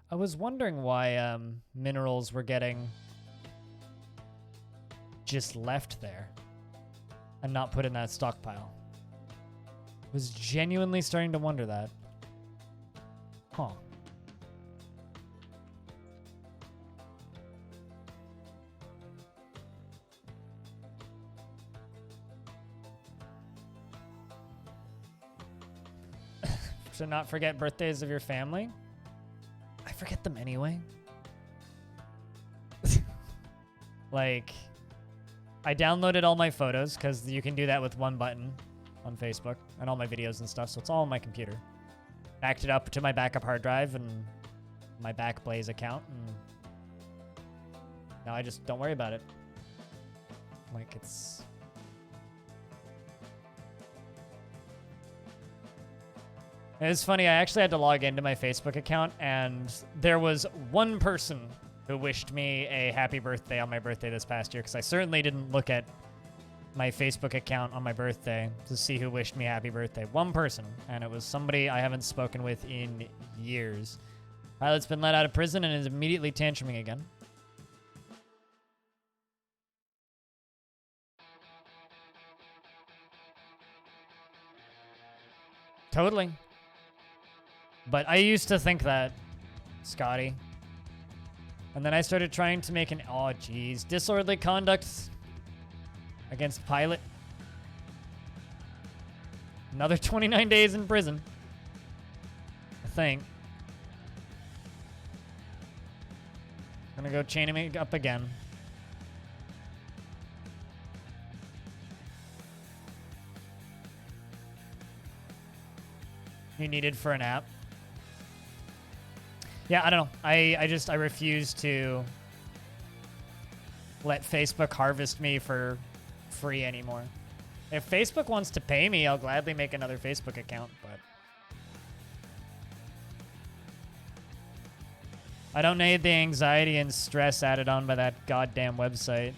[SPEAKER 1] I was wondering why minerals were getting just left there and not put in that stockpile. Was genuinely starting to wonder that. Huh. To not forget birthdays of your family? I forget them anyway. Like, I downloaded all my photos because you can do that with one button on Facebook and all my videos and stuff, so it's all on my computer. Backed it up to my backup hard drive and my Backblaze account, and now I just don't worry about it. Like, it's... It's funny, I actually had to log into my Facebook account, and there was one person who wished me a happy birthday on my birthday this past year, because I certainly didn't look at my Facebook account on my birthday to see who wished me happy birthday. One person, and it was somebody I haven't spoken with in years. Pilot's been let out of prison and is immediately tantruming again. Totally. But I used to think that, Scotty. And then I started trying to make an... Oh, geez. Disorderly conduct against Pilot. Another 29 days in prison. I think. I'm gonna go chain him up again. You needed for an app. Yeah, I don't know. I refuse to let Facebook harvest me for free anymore. If Facebook wants to pay me, I'll gladly make another Facebook account, but I don't need the anxiety and stress added on by that goddamn website.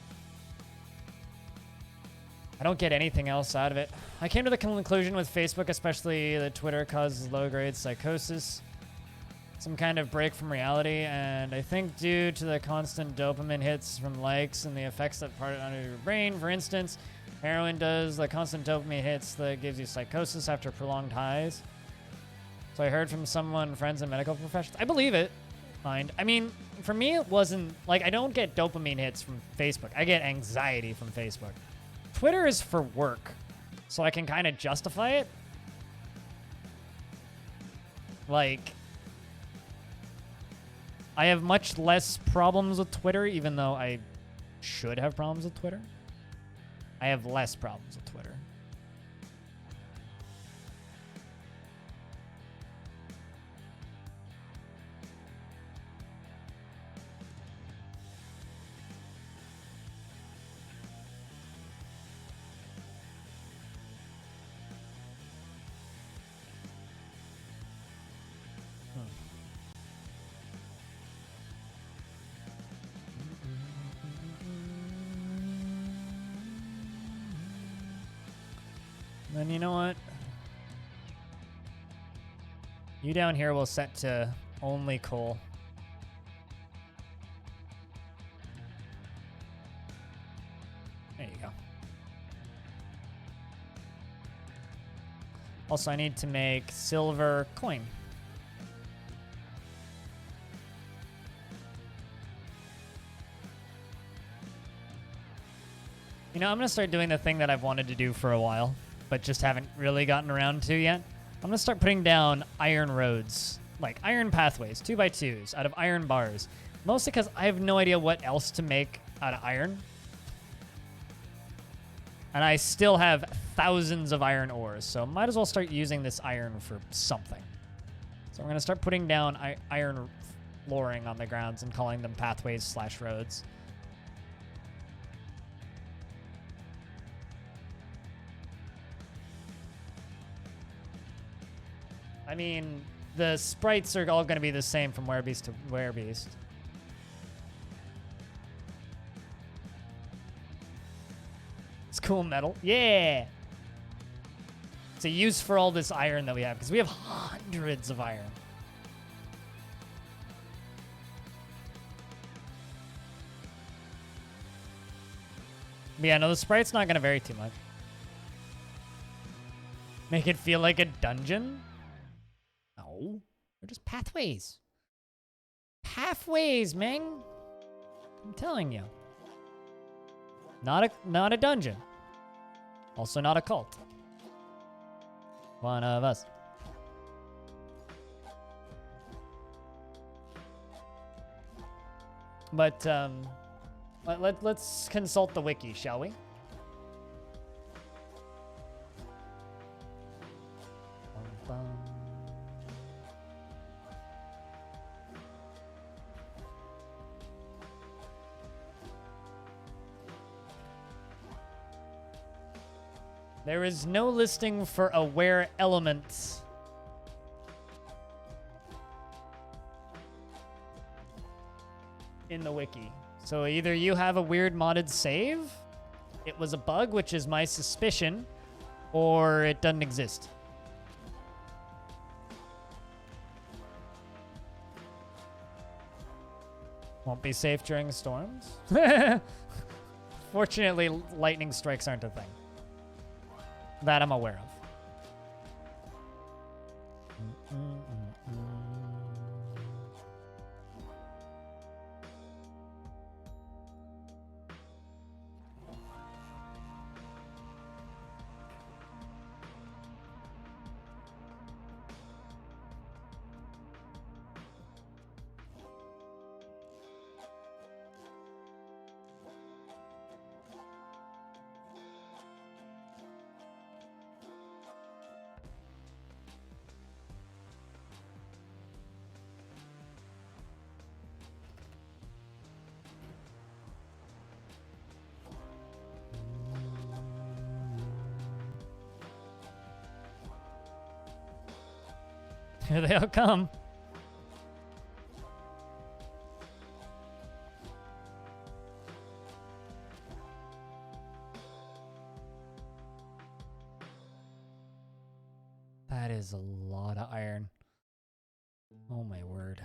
[SPEAKER 1] I don't get anything else out of it. I came to the conclusion with Facebook, especially the Twitter, causes low-grade psychosis. Some kind of break from reality, and I think due to the constant dopamine hits from likes and the effects that part onto your brain, for instance, Heroin does the constant dopamine hits that gives you psychosis after prolonged highs. So I heard from someone, friends in medical professions. I believe it. Mind. I mean, for me, it wasn't like I don't get dopamine hits from Facebook. I get anxiety from Facebook. Twitter is for work, so I can kind of justify it. Like, I have much less problems with Twitter, even though I should have problems with Twitter. I have less problems with Twitter. Then you know what? You down here will set to only coal. There you go. Also, I need to make silver coin. You know, I'm gonna start doing the thing that I've wanted to do for a while, but just haven't really gotten around to yet. I'm gonna start putting down iron roads, like iron pathways, 2x2s, out of iron bars. Mostly because I have no idea what else to make out of iron. And I still have thousands of iron ores, so might as well start using this iron for something. So I'm gonna start putting down iron flooring on the grounds and calling them pathways/roads. I mean, the sprites are all going to be the same from Werebeast to Werebeast. It's cool metal. Yeah! It's a use for all this iron that we have, because we have hundreds of iron. But yeah, no, the sprite's not going to vary too much. Make it feel like a dungeon? No, they're just pathways. Pathways, man. I'm telling you. Not a dungeon. Also not a cult. One of us. But let's consult the wiki, shall we? There is no listing for aware elements. In the wiki. So either you have a weird modded save, it was a bug, which is my suspicion, or it doesn't exist. Won't be safe during storms. Fortunately, lightning strikes aren't a thing. That I'm aware of. Here they all come. That is a lot of iron. Oh my word.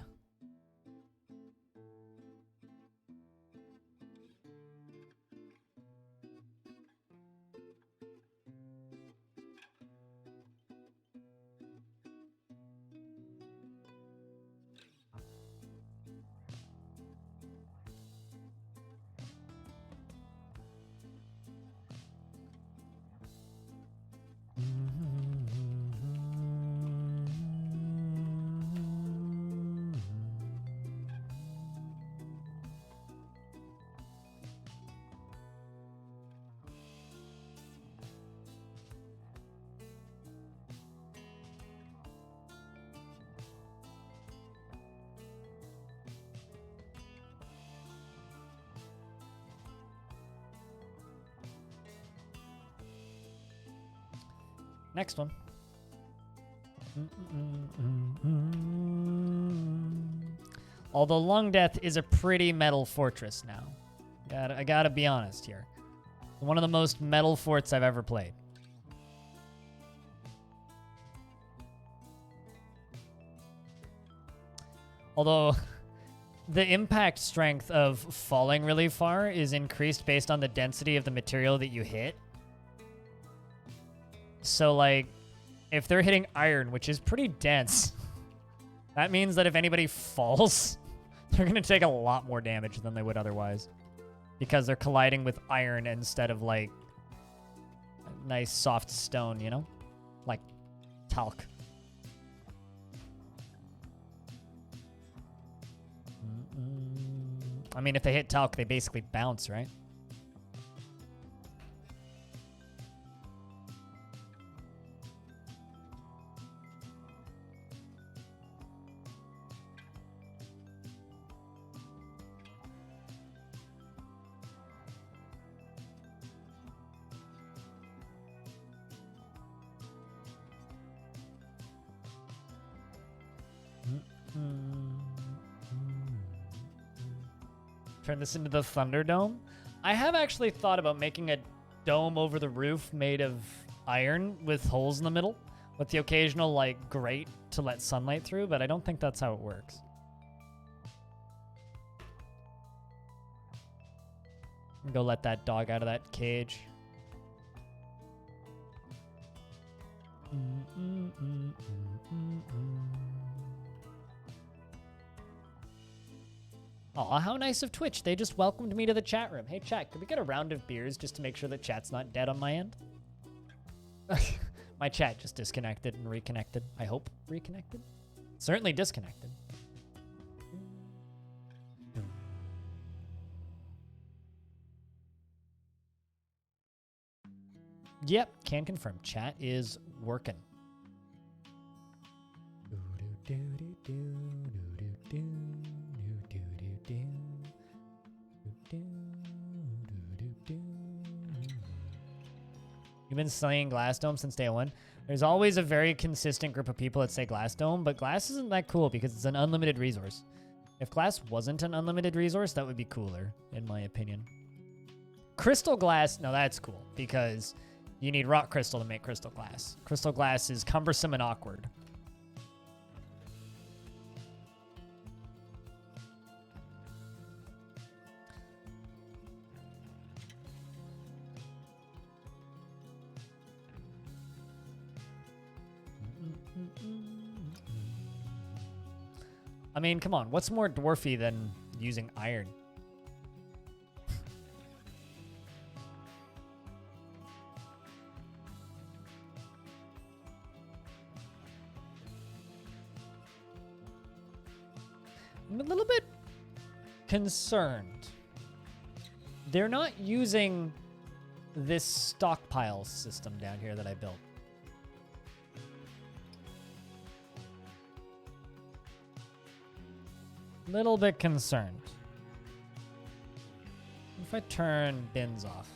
[SPEAKER 1] Next one. Although Longdeath is a pretty metal fortress now. I gotta be honest here. One of the most metal forts I've ever played. Although the impact strength of falling really far is increased based on the density of the material that you hit. So, like, if they're hitting iron, which is pretty dense, that means that if anybody falls, they're going to take a lot more damage than they would otherwise. Because they're colliding with iron instead of, like, a nice soft stone, you know? Like talc. I mean, if they hit talc, they basically bounce, right? Turn this into the Thunderdome. I have actually thought about making a dome over the roof made of iron with holes in the middle with the occasional, like, grate to let sunlight through, but I don't think that's how it works. Go let that dog out of that cage. Aw, how nice of Twitch. They just welcomed me to the chat room. Hey, chat, could we get a round of beers just to make sure that chat's not dead on my end? My chat just disconnected and reconnected. I hope reconnected. Certainly disconnected. Yep, can confirm. Chat is working. You've been saying Glass Dome since day one. There's always a very consistent group of people that say Glass Dome, but glass isn't that cool because it's an unlimited resource. If glass wasn't an unlimited resource, that would be cooler, in my opinion. Crystal glass, no, that's cool because you need rock crystal to make crystal glass. Crystal glass is cumbersome and awkward. I mean, come on. What's more dwarfy than using iron? I'm a little bit concerned. They're not using this stockpile system down here that I built. Little bit concerned. What if I turn bins off?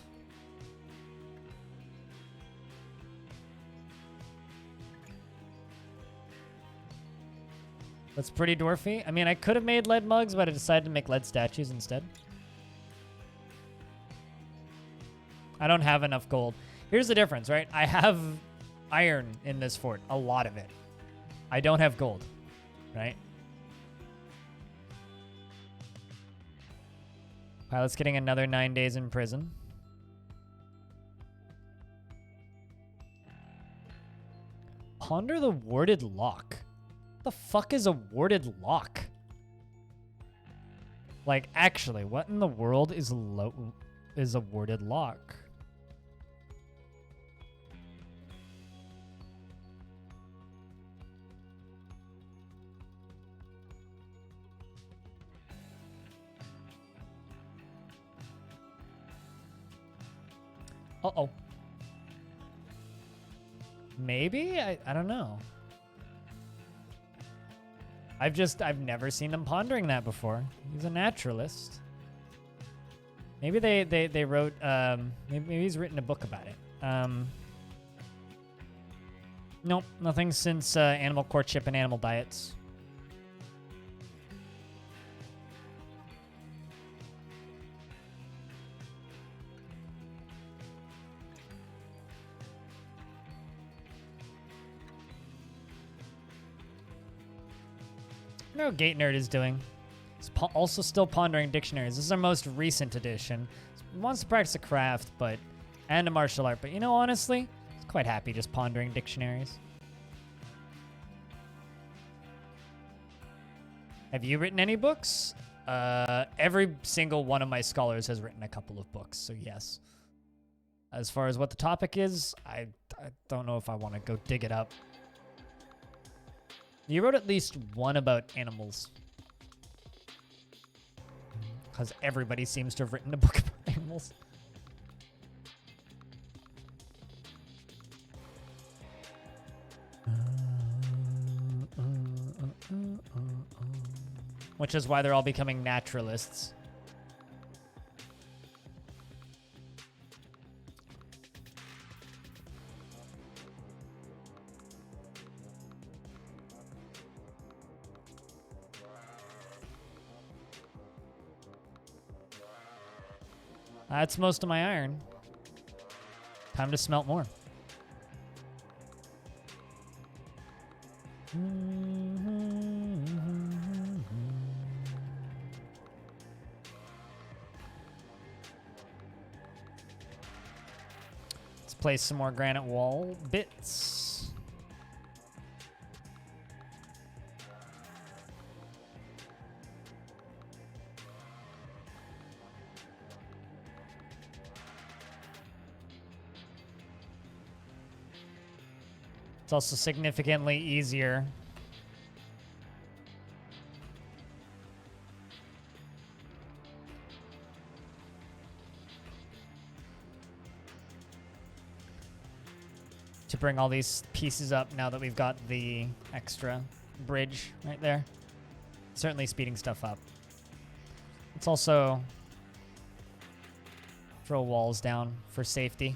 [SPEAKER 1] That's pretty dwarfy. I mean, I could have made lead mugs, but I decided to make lead statues instead. I don't have enough gold. Here's the difference, right? I have iron in this fort, a lot of it. I don't have gold, right? Pilot's getting another 9 days in prison. Ponder the warded lock. What the fuck is a warded lock? Like, actually, what in the world is a warded lock? Uh-oh. Maybe? I don't know. I've never seen him pondering that before. He's a naturalist. Maybe they wrote, maybe he's written a book about it. Nope, nothing since animal courtship and animal diets. I don't know what Gate Nerd is doing. He's also still pondering dictionaries. This is our most recent edition. He wants to practice a craft, and a martial art. But you know, honestly, he's quite happy just pondering dictionaries. Have you written any books? Every single one of my scholars has written a couple of books, so yes. As far as what the topic is, I don't know if I want to go dig it up. You wrote at least one about animals. Because everybody seems to have written a book about animals. Which is why they're all becoming naturalists. That's most of my iron. Time to smelt more. Let's place some more granite wall bits. It's also significantly easier. To bring all these pieces up now that we've got the extra bridge right there. Certainly speeding stuff up. Let's also throw walls down for safety.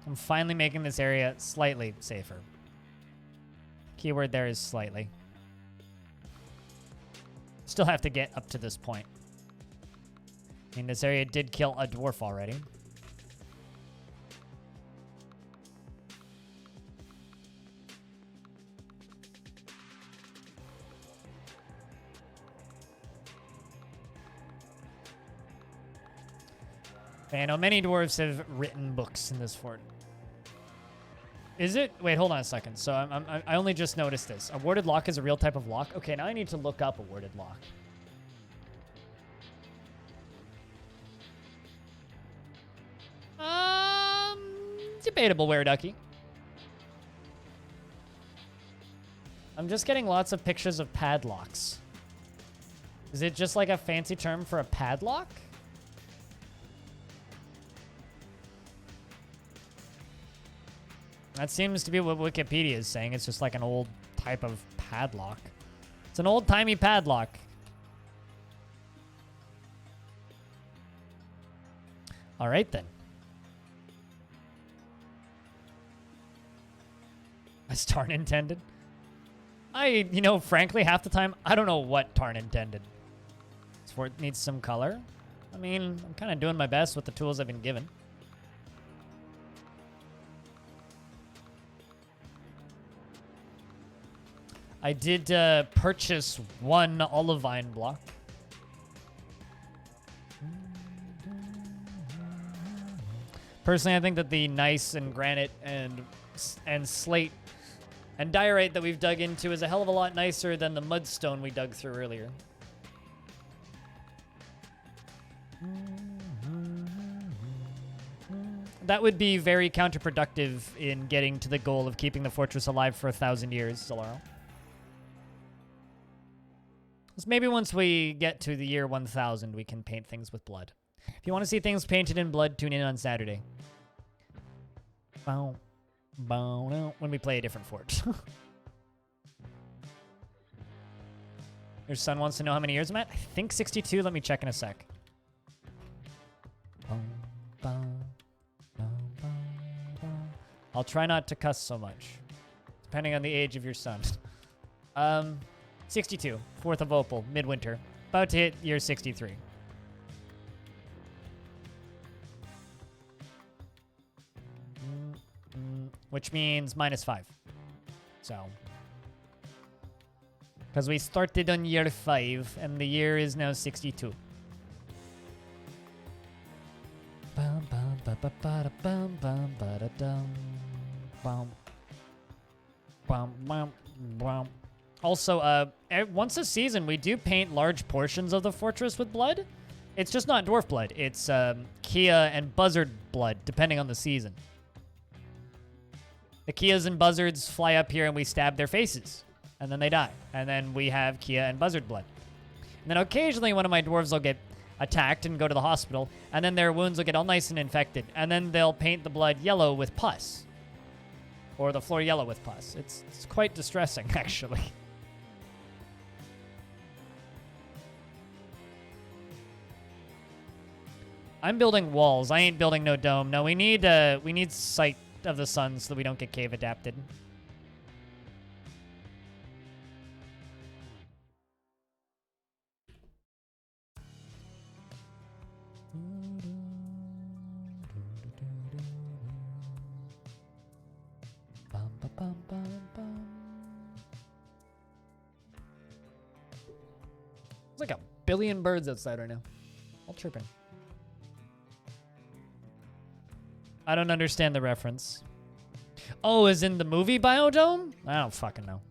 [SPEAKER 1] I'm finally making this area slightly safer. Keyword there is slightly. Still have to get up to this point. I mean, this area did kill a dwarf already. I know many dwarves have written books in this fort. Is it? Wait, hold on a second. So I only just noticed this. A warded lock is a real type of lock? Okay, now I need to look up a warded lock. Debatable, Were Ducky. I'm just getting lots of pictures of padlocks. Is it just like a fancy term for a padlock? That seems to be what Wikipedia is saying. It's just like an old type of padlock. It's an old-timey padlock. All right, then. As Tarn intended? Frankly, half the time, I don't know what Tarn intended. This fort needs some color. I mean, I'm kind of doing my best with the tools I've been given. I did purchase one olivine block. Personally, I think that the gneiss and granite and slate and diorite that we've dug into is a hell of a lot nicer than the mudstone we dug through earlier. That would be very counterproductive in getting to the goal of keeping the fortress alive for 1,000 years, Solaro. So maybe once we get to the year 1000, we can paint things with blood. If you want to see things painted in blood, tune in on Saturday. When we play a different fort. Your son wants to know how many years I'm at? I think 62. Let me check in a sec. I'll try not to cuss so much, depending on the age of your son. 62, 4th of Opal, midwinter. About to hit year 63. Which means -5. So. Because we started on year 5, and the year is now 62. Also, once a season, we do paint large portions of the fortress with blood. It's just not dwarf blood. It's Kia and buzzard blood, depending on the season. The Kias and buzzards fly up here and we stab their faces. And then they die. And then we have Kia and buzzard blood. And then occasionally one of my dwarves will get attacked and go to the hospital. And then their wounds will get all nice and infected. And then they'll paint the blood yellow with pus. Or the floor yellow with pus. It's quite distressing, actually. I'm building walls. I ain't building no dome. No, we need sight of the sun so that we don't get cave adapted. There's like a billion birds outside right now. All chirping. I don't understand the reference. Oh, is in the movie Biodome? I don't fucking know.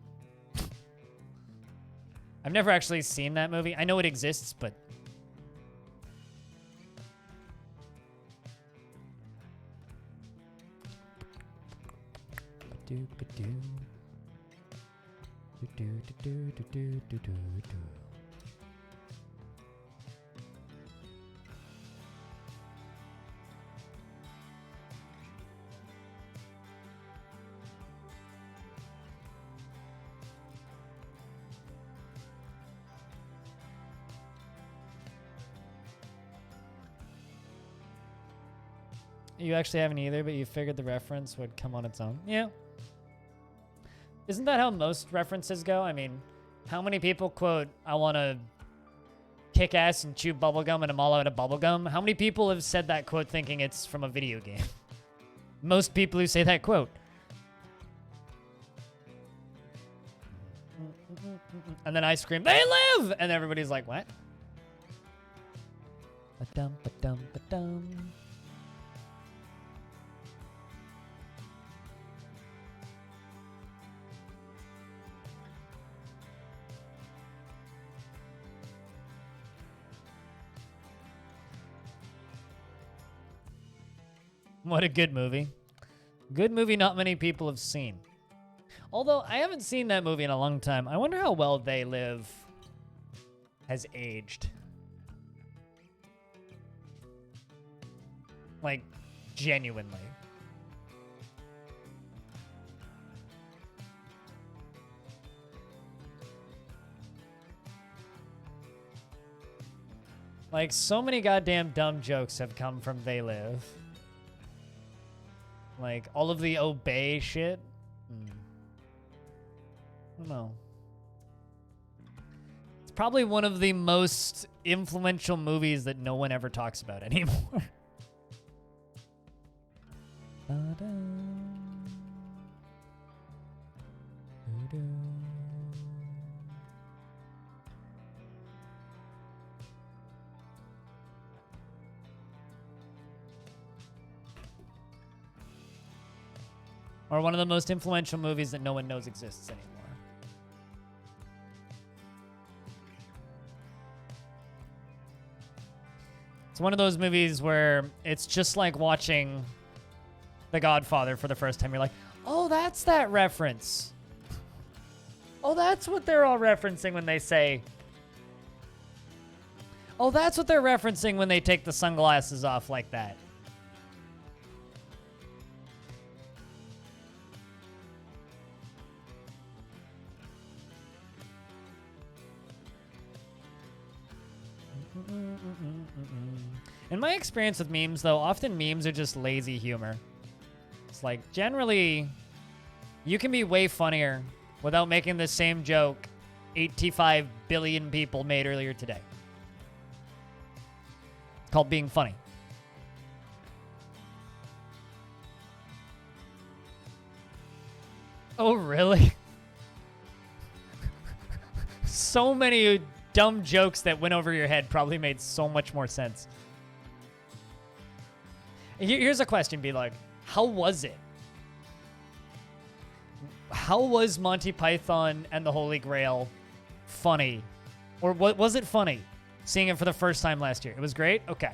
[SPEAKER 1] I've never actually seen that movie. I know it exists, but... You actually haven't either, but you figured the reference would come on its own. Yeah. Isn't that how most references go? I mean, how many people quote, I want to kick ass and chew bubblegum and I'm all out of bubblegum? How many people have said that quote thinking it's from a video game? Most people who say that quote. And then I scream, they live! And everybody's like, what? Ba-dum, ba-dum, ba-dum. What a good movie. Good movie not many people have seen. Although, I haven't seen that movie in a long time. I wonder how well They Live has aged. Like, genuinely. Like, so many goddamn dumb jokes have come from They Live. Like, all of the obey shit. I don't know. It's probably one of the most influential movies that no one ever talks about anymore. Or one of the most influential movies that no one knows exists anymore. It's one of those movies where it's just like watching The Godfather for the first time. You're like, oh, that's that reference. Oh, that's what they're all referencing when they say... Oh, that's what they're referencing when they take the sunglasses off like that. In my experience with memes, though, often memes are just lazy humor. It's like, generally, you can be way funnier without making the same joke 85 billion people made earlier today. It's called being funny. Oh, really? So many dumb jokes that went over your head probably made so much more sense. Here's a question, B-Log. How was it? How was Monty Python and the Holy Grail funny? Or what was it funny? Seeing it for the first time last year. It was great? Okay.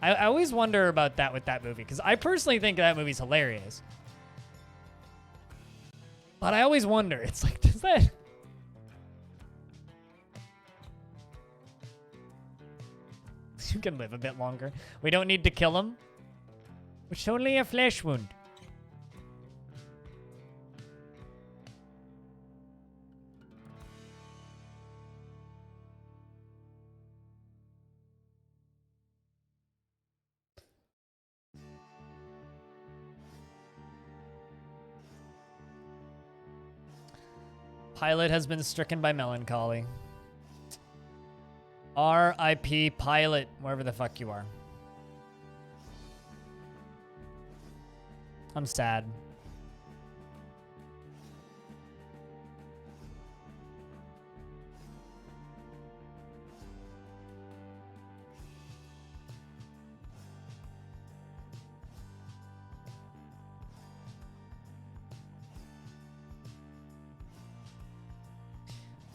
[SPEAKER 1] I always wonder about that with that movie, because I personally think that movie's hilarious. But I always wonder, it's like, does that... You can live a bit longer. We don't need to kill him. It's only a flesh wound. Pilot has been stricken by melancholy. R.I.P. Pilot, wherever the fuck you are. I'm sad.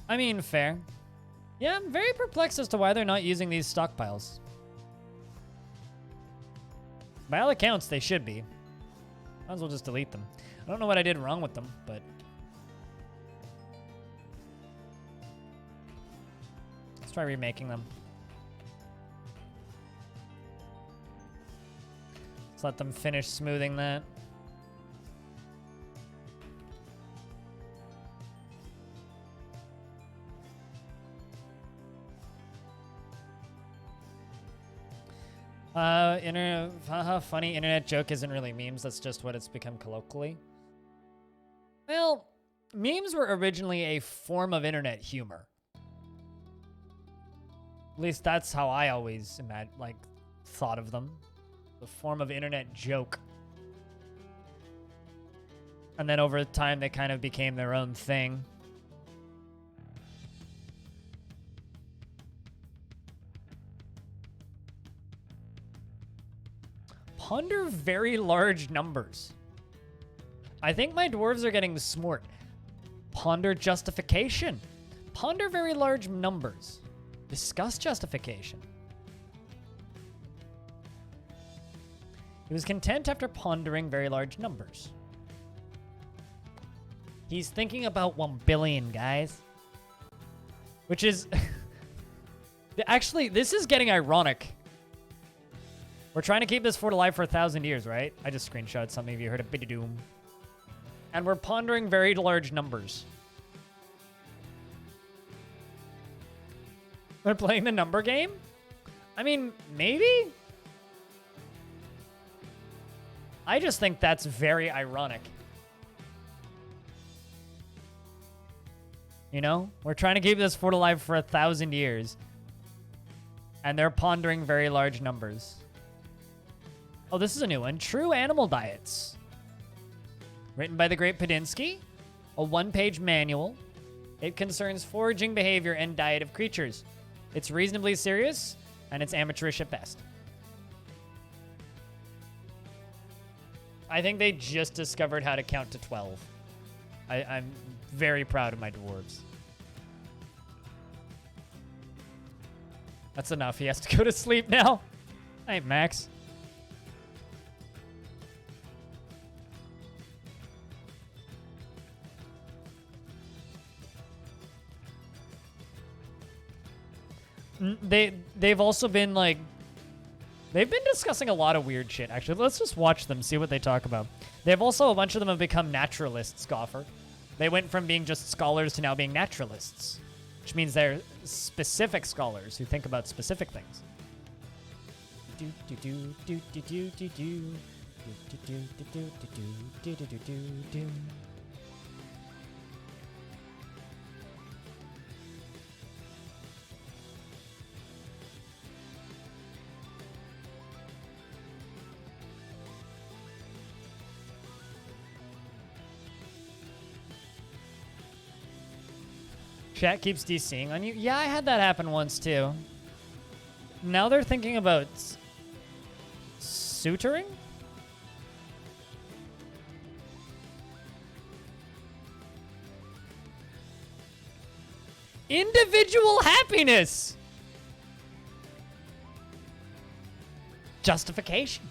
[SPEAKER 1] I mean, fair. Yeah, I'm very perplexed as to why they're not using these stockpiles. By all accounts, they should be. Might as well just delete them. I don't know what I did wrong with them, but... Let's try remaking them. Let's let them finish smoothing that. Funny internet joke isn't really memes. That's just what it's become colloquially. Well, memes were originally a form of internet humor. At least that's how I always thought of them. The form of internet joke. And then over time, they kind of became their own thing. Ponder very large numbers. I think my dwarves are getting smart. Ponder justification. Ponder very large numbers. Discuss justification. He was content after pondering very large numbers. He's thinking about 1 billion, guys. Which is... Actually, this is getting ironic. We're trying to keep this fort alive for 1,000 years, right? I just screenshot something if you heard a bit of doom. And we're pondering very large numbers. We're playing the number game? I mean, maybe? I just think that's very ironic. You know? We're trying to keep this fort alive for 1,000 years. And they're pondering very large numbers. Oh, this is a new one. True Animal Diets. Written by the great Padinsky. A 1-page manual. It concerns foraging behavior and diet of creatures. It's reasonably serious, and it's amateurish at best. I think they just discovered how to count to 12. I'm very proud of my dwarves. That's enough. He has to go to sleep now. Hey, Max. They've also been like, they've been discussing a lot of weird shit, actually. Let's just watch them, see what they talk about. They've also, a bunch of them have become naturalists, Goffer. They went from being just scholars to now being naturalists, which means they're specific scholars who think about specific things. Chat keeps DCing on you. Yeah, I had that happen once too. Now they're thinking about suturing? Individual happiness! Justification.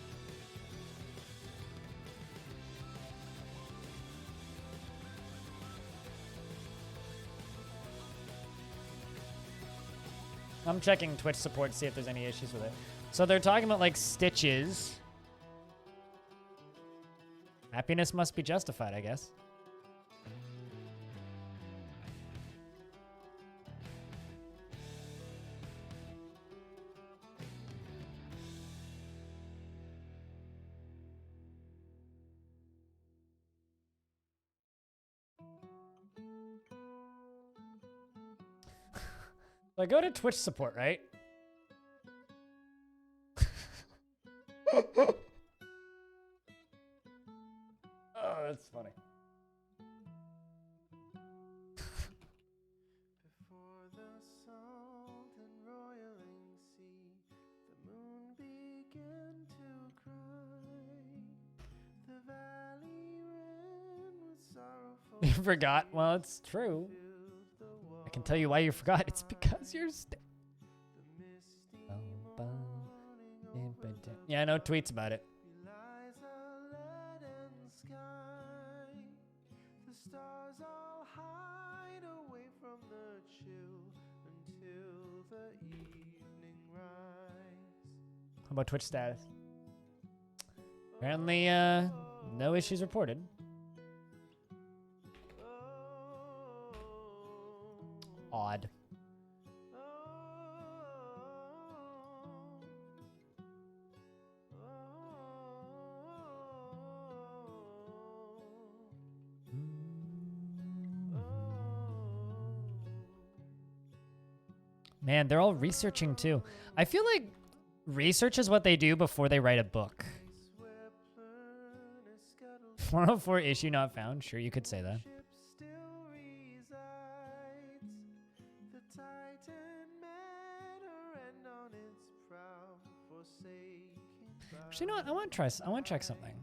[SPEAKER 1] I'm checking Twitch support to see if there's any issues with it. So they're talking about like stitches. Happiness must be justified, I guess. So I go to Twitch support, right? Oh, that's funny.
[SPEAKER 7] Before the salt and roiling sea, the moon began to cry. The valley ran with sorrowful
[SPEAKER 1] You forgot? Well, it's true. I can tell you why you forgot. It's because you're yeah, no tweets about it.
[SPEAKER 7] lies a leaden sky. The stars all hide away from the chill until the evening rise.
[SPEAKER 1] How about Twitch status? Apparently, no issues reported. Odd. Man, they're all researching too. I feel like research is what they do before they write a book. 404 issue not found. Sure, you could say that. Actually, you know what? I want to try. I want to check something.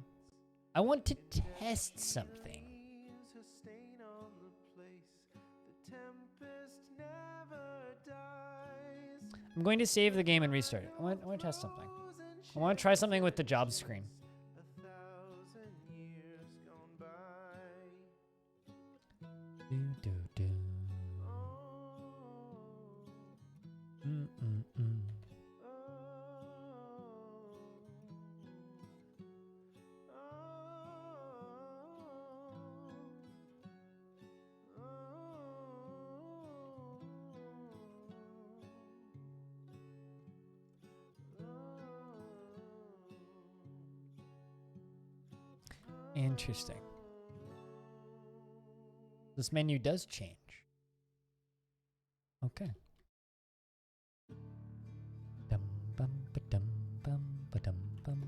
[SPEAKER 1] I want to test something. I'm going to save the game and restart it. I want to test something. I want to try something with the job screen. Interesting. This menu does change. Okay. Dum bum ba dum bum ba dum bum.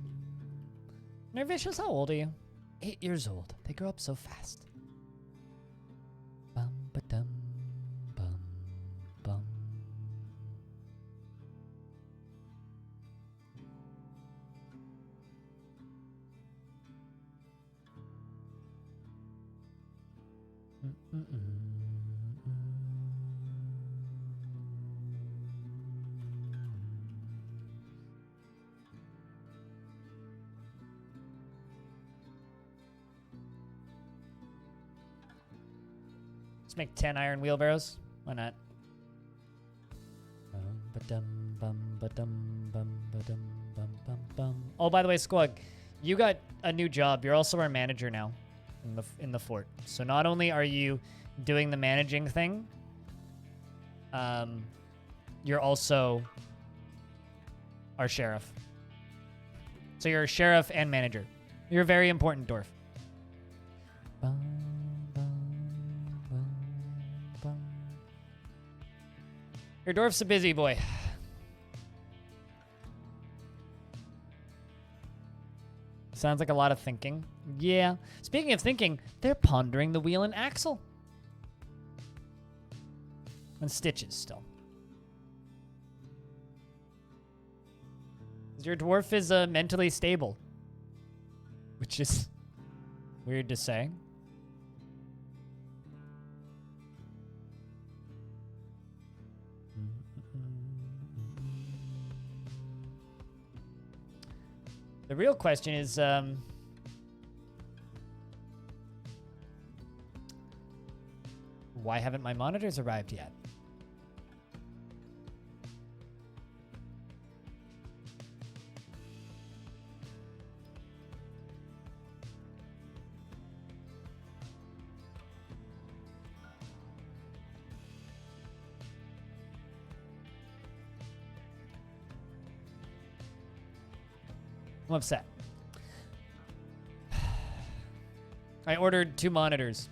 [SPEAKER 1] Nervicious, how old are you? 8 years old. They grow up so fast. Bum ba dum bum bum. Let's make 10 iron wheelbarrows. Why not? Oh, by the way, Squug, you got a new job. You're also our manager now in the fort. So not only are you doing the managing thing, you're also our sheriff. So you're a sheriff and manager. You're a very important dwarf. Your dwarf's a busy boy. Sounds like a lot of thinking. Yeah. Speaking of thinking, they're pondering the wheel and axle. And stitches still. Your dwarf is mentally stable. Which is weird to say. The real question is, why haven't my monitors arrived yet? I'm upset. I ordered 2 monitors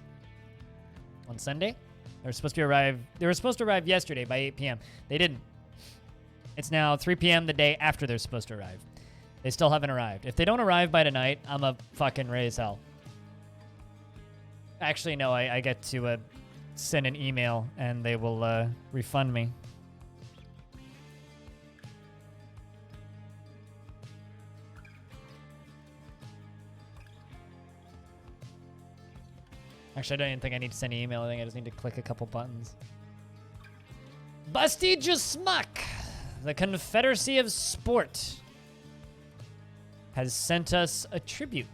[SPEAKER 1] on Sunday. They were supposed to arrive yesterday by 8 p.m. They didn't. It's now 3 p.m. the day after they're supposed to arrive. They still haven't arrived. If they don't arrive by tonight, I'm a fucking raise hell. Actually, no, I get to send an email and they will refund me. Actually, I don't even think I need to send an email. I think I just need to click a couple buttons. Busty Jusmuck, the Confederacy of Sport, has sent us a tribute.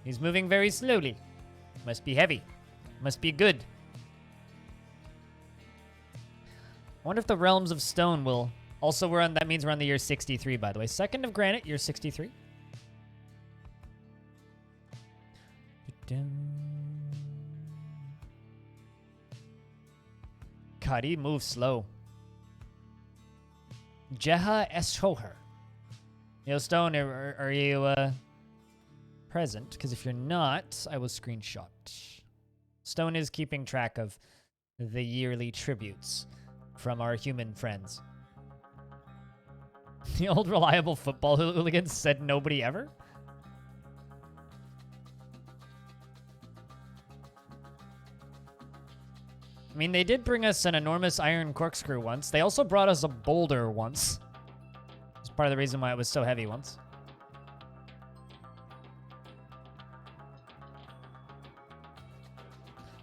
[SPEAKER 1] He's moving very slowly. Must be heavy. Must be good. I wonder if the Realms of Stone will... Also, that means we're on the year 63, by the way. 2nd of Granite, year 63. God, he moves slow. Jeha Eshoher. Yo, Stone, are you present? Because if you're not, I will screenshot. Stone is keeping track of the yearly tributes from our human friends. The old reliable football hooligan said nobody ever? I mean, they did bring us an enormous iron corkscrew once. They also brought us a boulder once. It's part of the reason why it was so heavy once.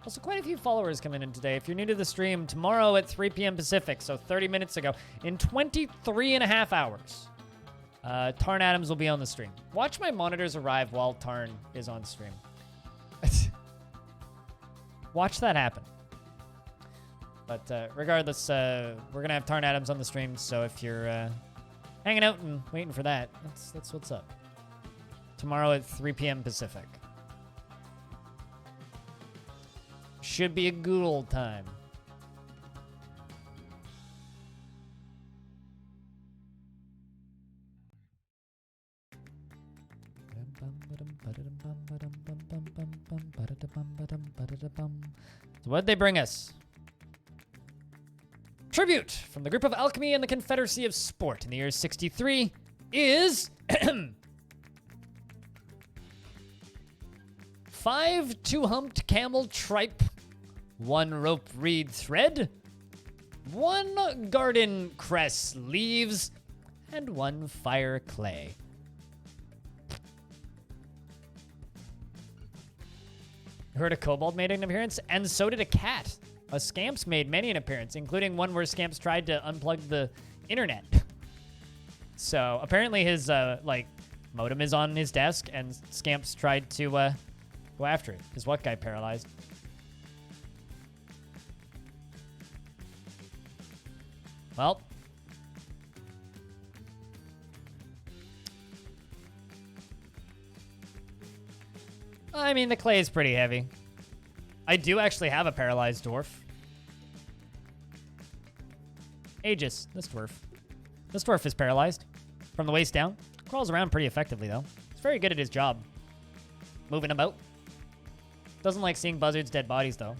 [SPEAKER 1] Also, quite a few followers coming in today. If you're new to the stream, tomorrow at 3 p.m. Pacific, so 30 minutes ago, in 23 and a half hours, Tarn Adams will be on the stream. Watch my monitors arrive while Tarn is on stream. Watch that happen. But regardless, we're going to have Tarn Adams on the stream, so if you're hanging out and waiting for that, that's what's up. Tomorrow at 3 p.m. Pacific. Should be a good old time. So what'd they bring us? Tribute from the group of Alchemy and the Confederacy of Sport in the year 63 is 5 two-humped camel tripe, 1 rope reed thread, 1 garden cress leaves, and 1 fire clay. Heard a kobold made an appearance, and so did a cat. A Scamps made many an appearance, including one where Scamps tried to unplug the internet. So apparently his modem is on his desk, and Scamps tried to go after it. Is what guy paralyzed? Well, I mean, the clay is pretty heavy. I do actually have a paralyzed dwarf. Aegis, this dwarf. This dwarf is paralyzed. from the waist down. Crawls around pretty effectively, though. He's very good at his job. Moving about. Doesn't like seeing buzzards' dead bodies, though.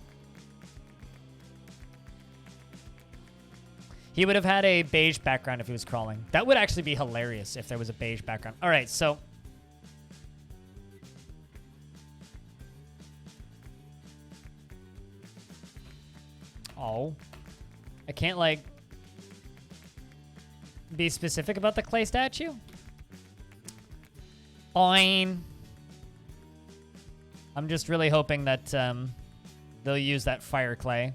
[SPEAKER 1] He would have had a beige background if he was crawling. That would actually be hilarious if there was a beige background. All right, so... Oh. I can't, like, be specific about the clay statue? Fine. I'm just really hoping that they'll use that fire clay.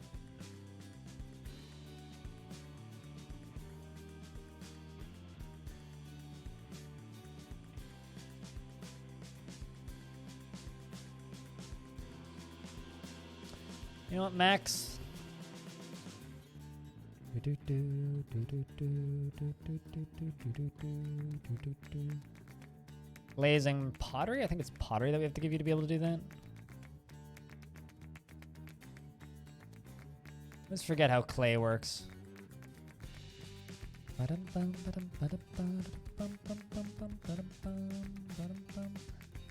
[SPEAKER 1] You know what, Max? Glazing pottery? I think it's pottery that we have to give you to be able to do that. Let's forget how clay works.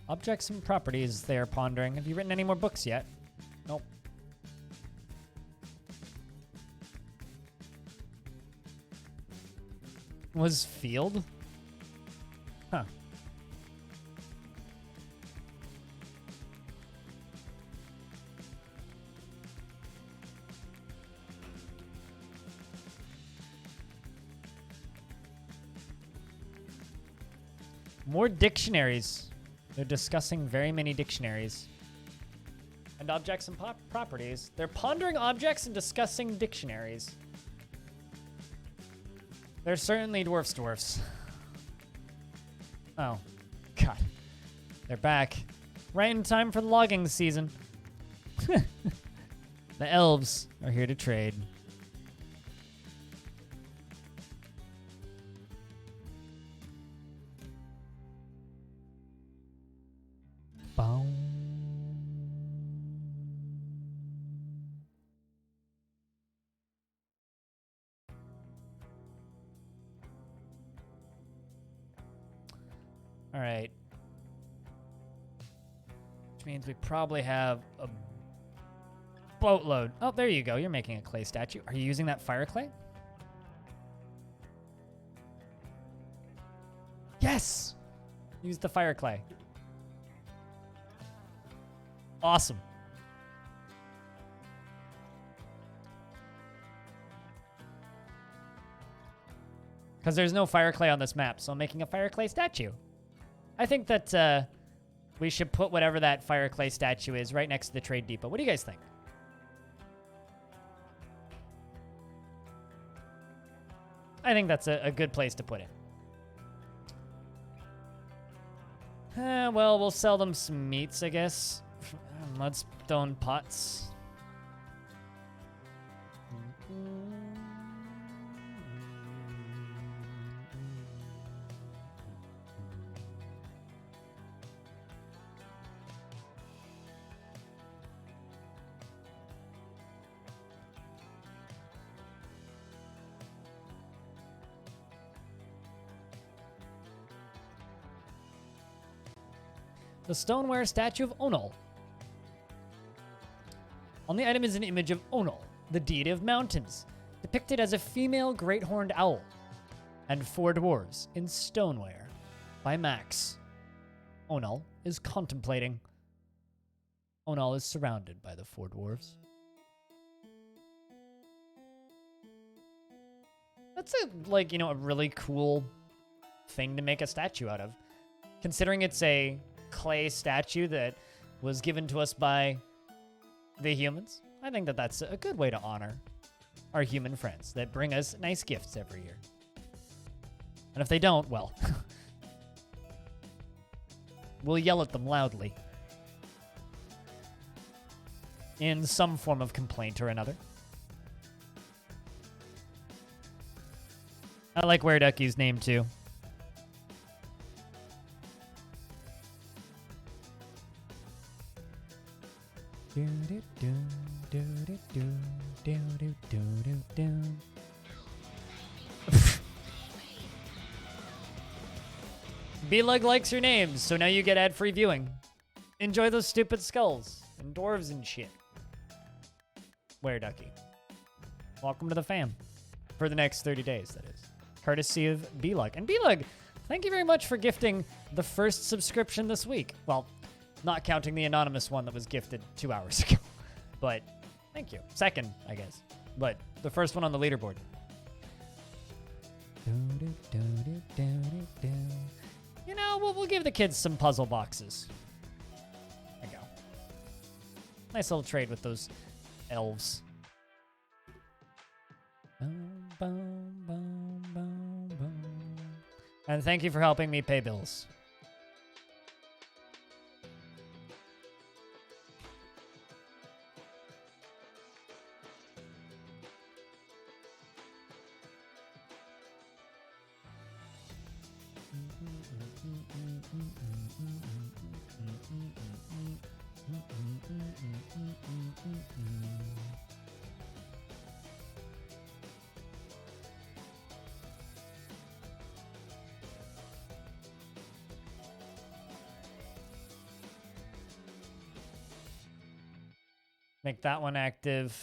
[SPEAKER 1] Objects and properties they are pondering. Have you written any more books yet? Nope. Was field? Huh. More dictionaries. They're discussing very many dictionaries. And objects and properties. They're pondering objects and discussing dictionaries. They're certainly dwarfs. Oh, God. They're back. Right in time for the logging season. The elves are here to trade. Boom. All right. Which means we probably have a boatload. Oh, there you go. You're making a clay statue. Are you using that fire clay? Yes! Use the fire clay. Awesome. Because there's no fire clay on this map, so I'm making a fire clay statue. I think that we should put whatever that fire clay statue is right next to the trade depot. What do you guys think? I think that's a good place to put it. Well, we'll sell them some meats, I guess. Mudstone pots. The stoneware statue of Onal. On the item is an image of Onal, the deity of mountains, depicted as a female great horned owl, and 4 dwarves in stoneware by Max. Onal is contemplating. Onal is surrounded by the 4 dwarves. That's a really cool thing to make a statue out of. Considering it's a clay statue that was given to us by the humans, I think that that's a good way to honor our human friends that bring us nice gifts every year. And if they don't, well, we'll yell at them loudly in some form of complaint or another. I like Were Ducky's name too. B-Lug likes your names, so now you get ad-free viewing. Enjoy those stupid skulls and dwarves and shit. Where, Ducky? Welcome to the fam. For the next 30 days, that is. Courtesy of B-Lug. And B-Lug, thank you very much for gifting the first subscription this week. Well, not counting the anonymous one that was gifted 2 hours ago. But thank you. Second, I guess. But the first one on the leaderboard. You know, we'll give the kids some puzzle boxes. There you go. Nice little trade with those elves. And thank you for helping me pay bills. Make that one active.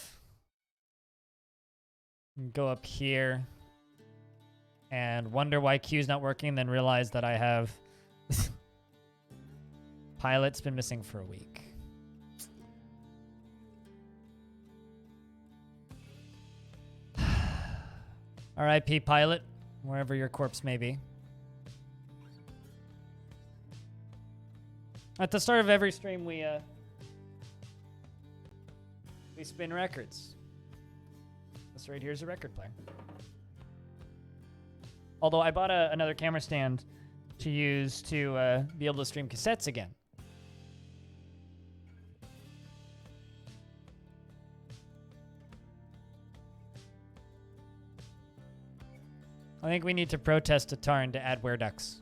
[SPEAKER 1] Go up here. And wonder why Q's not working, then realize that I have... Pilot's been missing for a week. R.I.P. Pilot, wherever your corpse may be. At the start of every stream, we spin records. This right here is a record player. Although I bought another camera stand to use to be able to stream cassettes again. I think we need to protest a Tarn to add wereducks.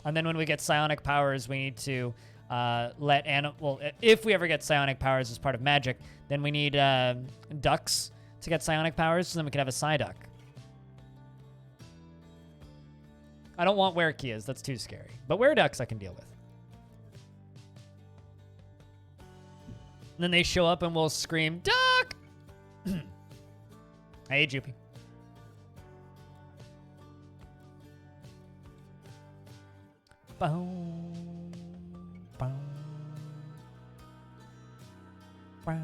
[SPEAKER 1] And then when we get psionic powers, we need to if we ever get psionic powers as part of magic, then we need ducks to get psionic powers, so then we can have a Psyduck. I don't want Werekias, that's too scary. But wereducks I can deal with. And then they show up and we'll scream, Duck! Hey, Joopy. Boom. Boom. Boom.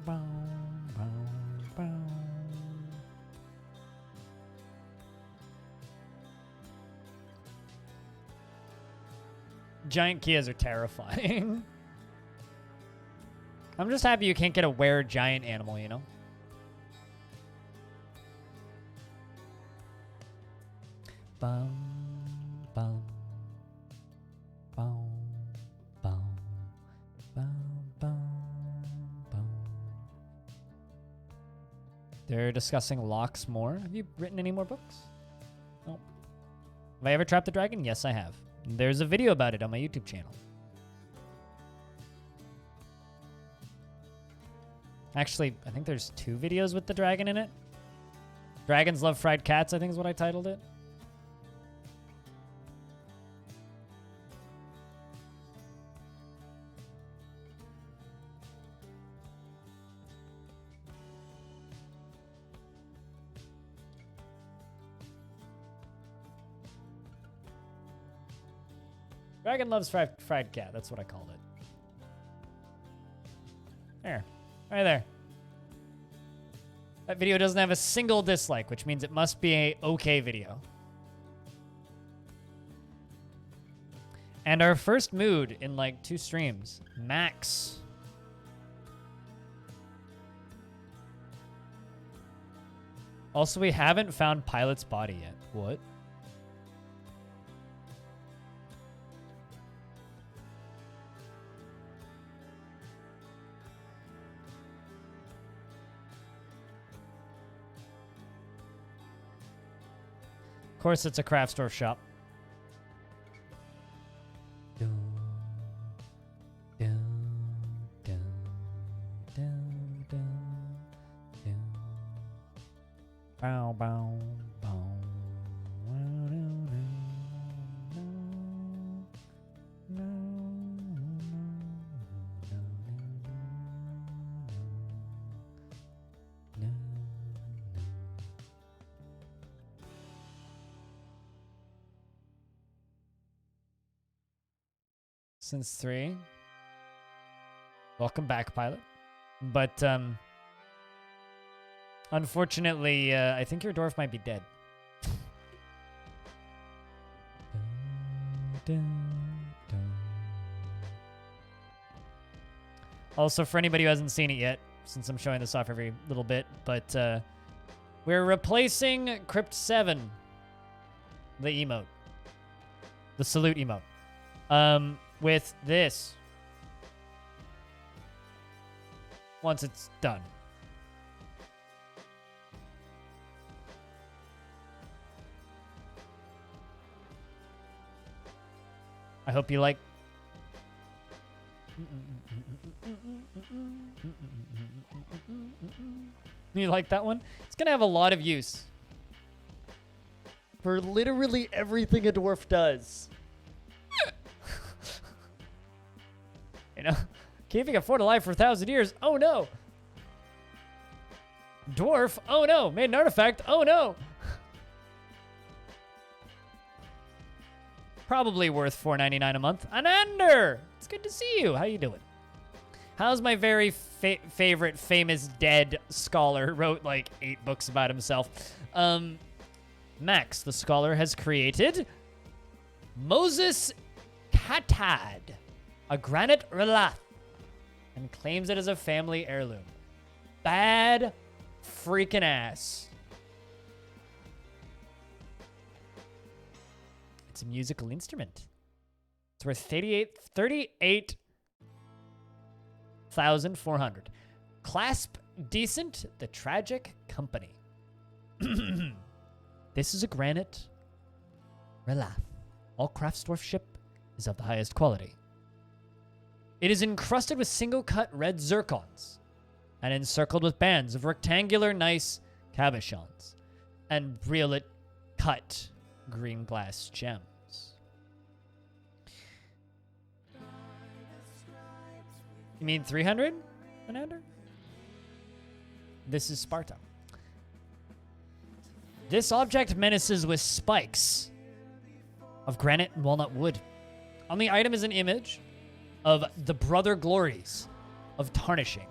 [SPEAKER 1] Boom. Boom. Boom. Giant Kias are terrifying. I'm just happy you can't get a were giant animal, you know? Bum, bum, bum, bum, bum, bum, bum. They're discussing locks more. Have you written any more books? No. Have I ever trapped a dragon? Yes, I have. There's a video about it on my YouTube channel. Actually, I think there's 2 videos with the dragon in it. Dragons Love Fried Cats, I think is what I titled it. Dragon Loves Fried Cat. That's what I called it. There. Right there. That video doesn't have a single dislike, which means it must be a okay video. And our first mood in like 2 streams. Max. Also, we haven't found Pilot's body yet. What? Of course, it's a craft store shop. Bow, bow, bow. Since 3. Welcome back, pilot. But, unfortunately, I think your dwarf might be dead. Also, for anybody who hasn't seen it yet, since I'm showing this off every little bit, but we're replacing Crypt 7, the emote, the salute emote, with this. Once it's done. I hope you like. You like that one? It's gonna have a lot of use for literally everything a dwarf does. You know, keeping a fort alive for 1,000 years. Oh no. Dwarf. Oh no. Made an artifact. Oh no. Probably worth $4.99 a month. Anander, it's good to see you. How you doing? How's my very favorite famous dead scholar who wrote like 8 books about himself? Max, the scholar, has created Moses Katad, a granite relath, and claims it as a family heirloom. Bad freaking ass. It's a musical instrument. It's worth 38,400. Clasp decent, the tragic company. This is a granite relath. All craftsdwarfship is of the highest quality. It is encrusted with single-cut red zircons and encircled with bands of rectangular nice cabochons and brilliant-cut green glass gems. You mean 300, Anander? This is Sparta. This object menaces with spikes of granite and walnut wood. On the item is an image of the brother glories of tarnishing,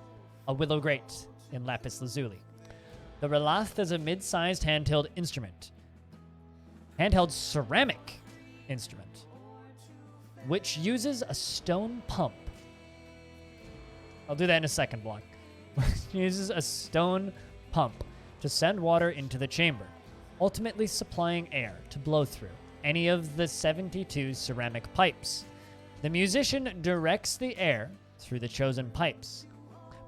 [SPEAKER 1] a willow grate in lapis lazuli. The relath is a mid-sized handheld instrument. Handheld ceramic instrument, which uses a stone pump. I'll do that in a second block. Uses a stone pump to send water into the chamber, ultimately supplying air to blow through any of the 72 ceramic pipes. The musician directs the air through the chosen pipes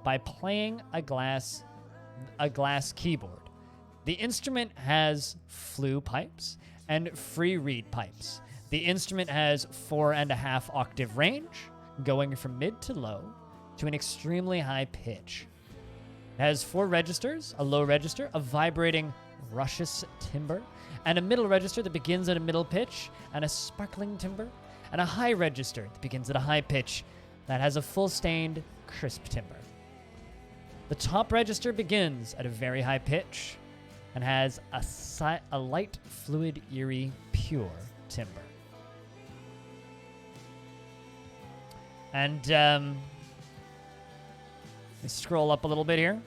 [SPEAKER 1] by playing a glass keyboard. The instrument has flue pipes and free reed pipes. The instrument has 4.5 octave range, going from mid to low to an extremely high pitch. It has 4 registers, a low register, a vibrating rushes timbre, and a middle register that begins at a middle pitch, and a sparkling timbre, and a high register that begins at a high pitch that has a full stained, crisp timbre. The top register begins at a very high pitch and has a light, fluid, eerie, pure timbre. And let me scroll up a little bit here.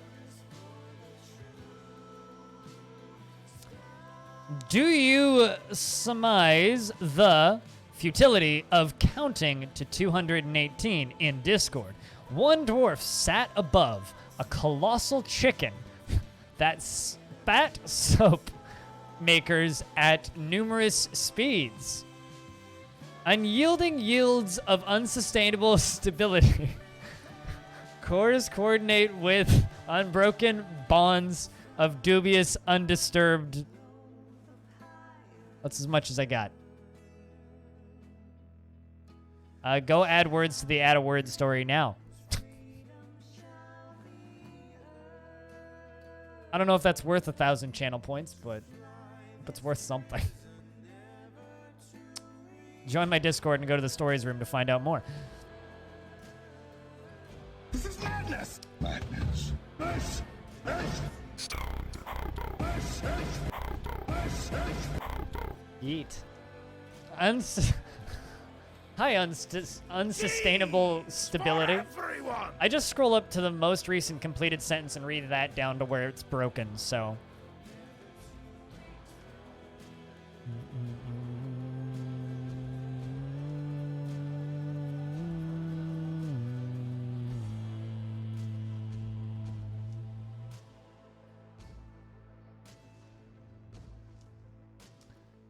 [SPEAKER 1] Do you surmise the futility of counting to 218 in Discord? One dwarf sat above a colossal chicken that spat soap makers at numerous speeds. Unyielding yields of unsustainable stability. Cores coordinate with unbroken bonds of dubious undisturbed. That's as much as I got. Go add words to the add a word story now. I don't know if that's worth 1,000 channel points, but it's worth something. Join my Discord and go to the stories room to find out more.
[SPEAKER 8] This is madness! Madness.
[SPEAKER 1] Yeet. Hi, unsustainable stability. I just scroll up to the most recent completed sentence and read that down to where it's broken, so.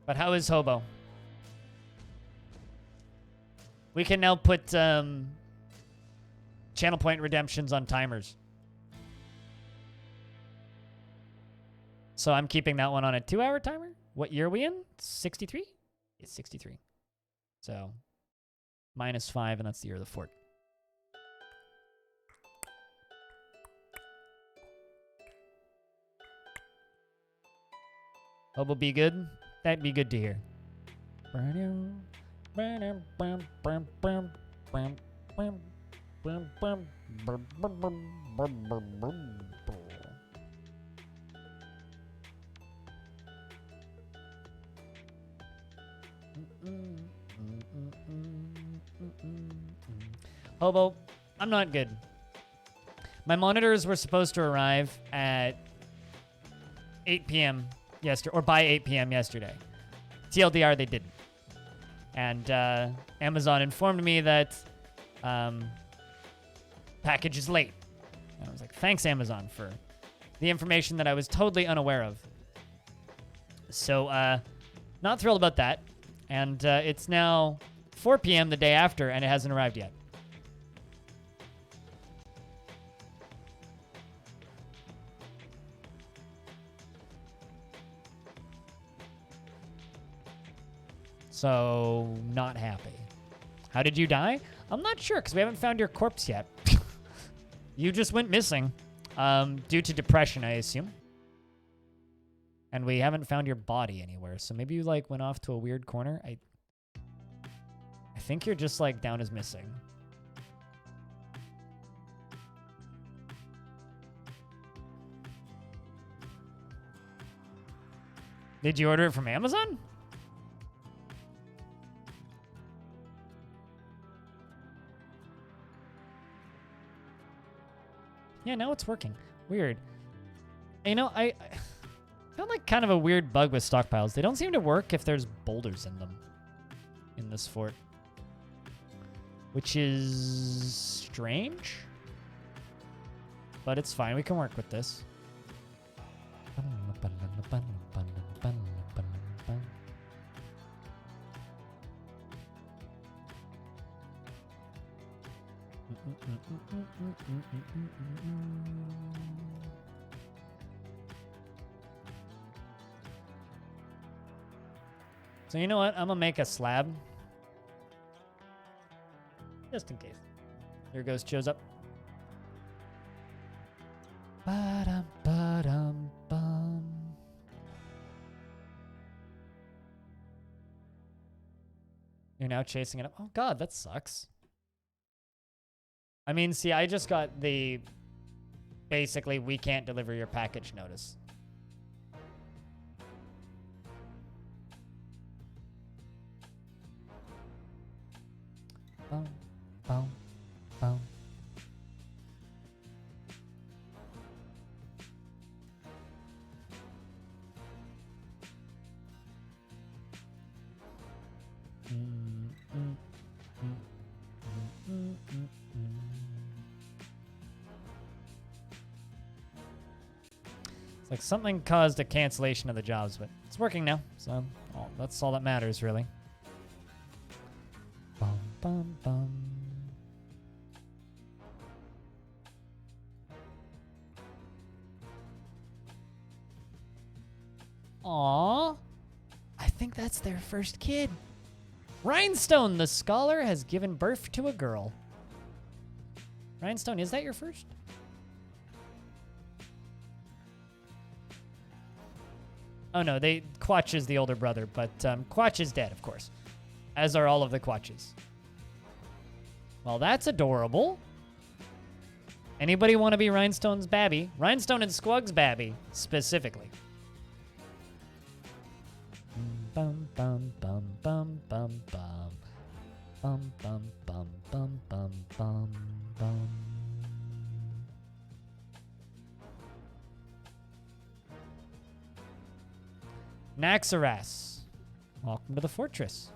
[SPEAKER 1] But how is Hobo? We can now put channel point redemptions on timers. So I'm keeping that one on a 2-hour timer. What year are we in? 63? It's 63. So -5, and that's the year of the fort. Hobo be good? That'd be good to hear. Hobo, I'm not good. My monitors were supposed to arrive at 8 p.m. yesterday, or by 8 p.m. yesterday. TLDR, they didn't. And Amazon informed me that package is late. And I was like, thanks, Amazon, for the information that I was totally unaware of. So, not thrilled about that. And it's now 4 p.m. the day after, and it hasn't arrived yet. So, not happy. How did you die? I'm not sure, because we haven't found your corpse yet. You just went missing. Due to depression, I assume. And we haven't found your body anywhere, so maybe you, like, went off to a weird corner. I think you're just, like, down as missing. Did you order it from Amazon? Yeah, now it's working. Weird. You know, I found like kind of a weird bug with stockpiles. They don't seem to work if there's boulders in them in this fort, which is strange, but it's fine. We can work with this. So you know what? I'm gonna make a slab. Just in case. Your ghost shows up. Ba-dum, ba-dum, bum. You're now chasing it up. Oh god, that sucks. I mean, see, I just got the basically we can't deliver your package notice. Boom, boom, boom. It's like something caused a cancellation of the jobs, but it's working now, so that's all that matters, really. Bum, bum, bum. Aww. I think that's their first kid. Rhinestone, the scholar, has given birth to a girl. Rhinestone, is that your first? Oh no, Quatch is the older brother, but Quatch is dead, of course. As are all of the Quatches. Well, that's adorable. Anybody want to be Rhinestone's babby? Rhinestone and Squug's babby, specifically. Bum bum bum bum bum bum. Bum bum bum bum bum bum bum. Naxaras, welcome to the fortress.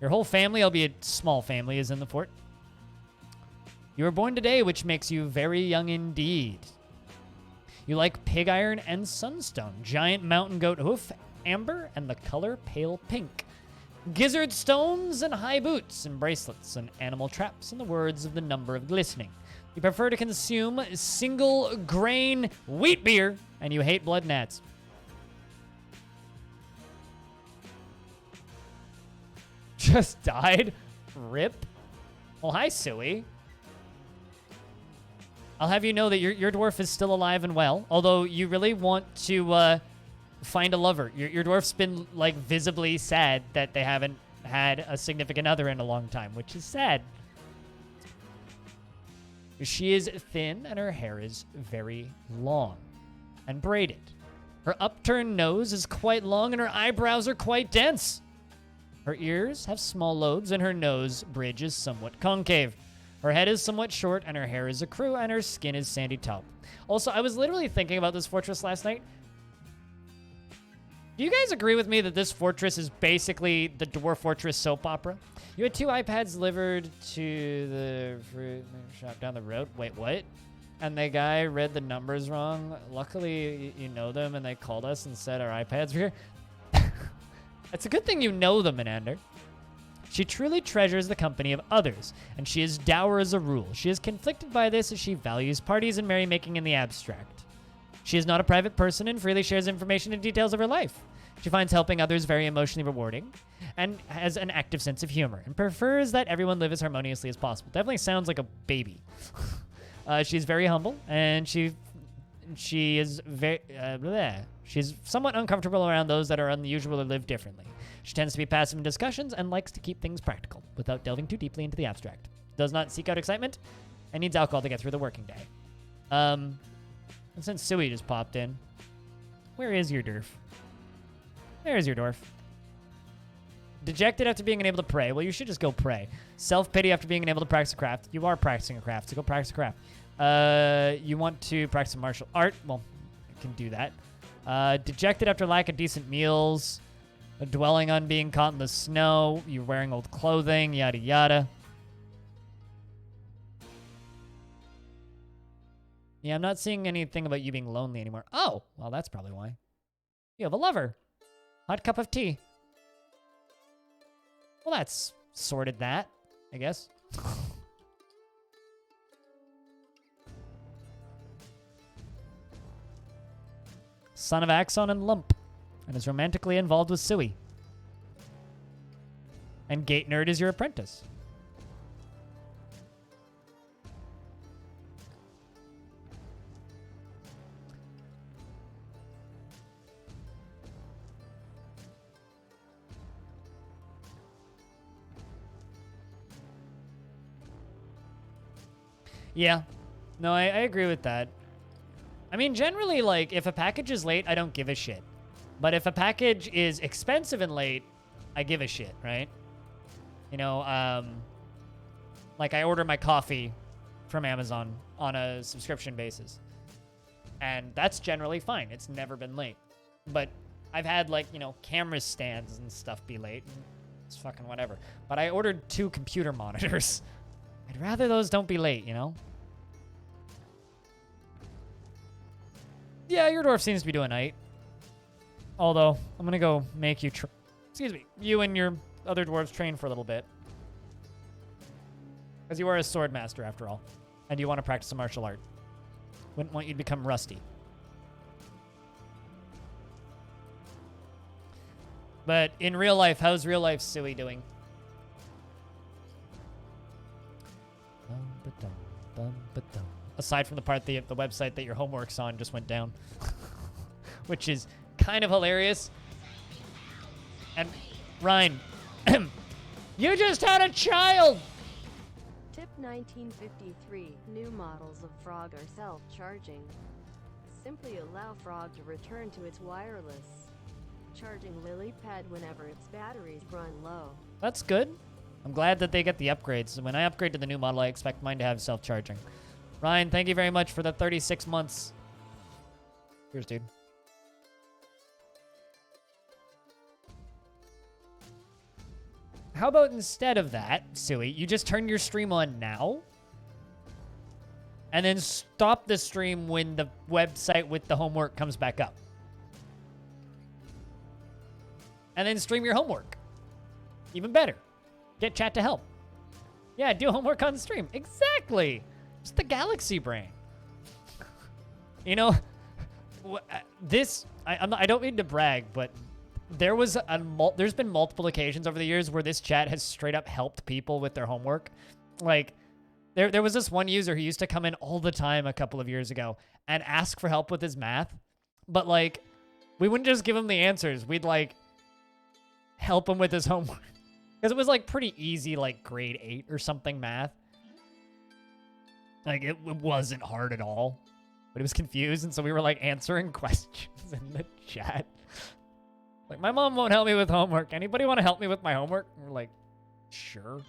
[SPEAKER 1] Your whole family, albeit small family, is in the fort. You were born today, which makes you very young indeed. You like pig iron and sunstone, giant mountain goat hoof, amber, and the color pale pink. Gizzard stones and high boots and bracelets and animal traps, in the words of the number of glistening. You prefer to consume single grain wheat beer, and you hate blood gnats. Just died? Rip. Well, hi, Suey. I'll have you know that your dwarf is still alive and well, although you really want to find a lover. Your dwarf's been, like, visibly sad that they haven't had a significant other in a long time, which is sad. She is thin, and her hair is very long and braided. Her upturned nose is quite long, and her eyebrows are quite dense. Her ears have small lobes, and her nose bridge is somewhat concave. Her head is somewhat short, and her hair is a crew, and her skin is sandy taupe. Also, I was literally thinking about this fortress last night. Do you guys agree with me that this fortress is basically the Dwarf Fortress soap opera? You had 2 iPads delivered to the fruit shop down the road. Wait, what? And the guy read the numbers wrong. Luckily, you know them, and they called us and said our iPads were here. It's a good thing you know them, Menander. She truly treasures the company of others, and she is dour as a rule. She is conflicted by this as she values parties and merrymaking in the abstract. She is not a private person and freely shares information and details of her life. She finds helping others very emotionally rewarding and has an active sense of humor and prefers that everyone live as harmoniously as possible. Definitely sounds like a baby. She's very humble, and she is very... She's somewhat uncomfortable around those that are unusual or live differently. She tends to be passive in discussions and likes to keep things practical without delving too deeply into the abstract. Does not seek out excitement and needs alcohol to get through the working day. And since Suey just popped in, where is your dwarf? Where is your dwarf? Dejected after being unable to pray. Well, you should just go pray. Self-pity after being unable to practice a craft. You are practicing a craft, so go practice a craft. You want to practice martial art. Well, you can do that. Dejected after lack of decent meals. Dwelling on being caught in the snow. You're wearing old clothing, yada yada. Yeah, I'm not seeing anything about you being lonely anymore. Oh, well, that's probably why. You have a lover. Hot cup of tea. Well, that's sorted that, I guess. Son of Axon and Lump, and is romantically involved with Suey. And Gate Nerd is your apprentice. Yeah. No, I agree with that. I mean, generally, like, if a package is late, I don't give a shit. But if a package is expensive and late, I give a shit, right? You know, like, I order my coffee from Amazon on a subscription basis. And that's generally fine. It's never been late. But I've had, like, you know, camera stands and stuff be late. And it's fucking whatever. But I ordered 2 computer monitors. I'd rather those don't be late, you know? Yeah, your dwarf seems to be doing night. Although, I'm gonna go make you you and your other dwarves train for a little bit. Because you are a sword master, after all. And you want to practice a martial art. Wouldn't want you to become rusty. But in real life, how's real life Suey doing? Aside from the part the website that your homework's on just went down. which is kind of hilarious. And Ryan, you just had a child!
[SPEAKER 2] Tip 1953. New models of Frog are self-charging. Simply allow Frog to return to its wireless charging lily pad whenever its batteries run low.
[SPEAKER 1] That's good. I'm glad that they get the upgrades. When I upgrade to the new model, I expect mine to have self-charging. Ryan, thank you very much for the 36 months. Cheers, dude. How about instead of that, Suey, you just turn your stream on now? And then stop the stream when the website with the homework comes back up. And then stream your homework. Even better. Get chat to help. Yeah, do homework on stream. Exactly. It's the galaxy brain. You know, I don't mean to brag, but there's been multiple occasions over the years where this chat has straight up helped people with their homework. Like, there was this one user who used to come in all the time a couple of years ago and ask for help with his math. But, like, we wouldn't just give him the answers. We'd, like, help him with his homework. Because it was, like, pretty easy, like, grade 8 or something math. Like, it wasn't hard at all. But he was confused, and so we were, like, answering questions in the chat. Like, my mom won't help me with homework. Anybody want to help me with my homework? And we're like, sure.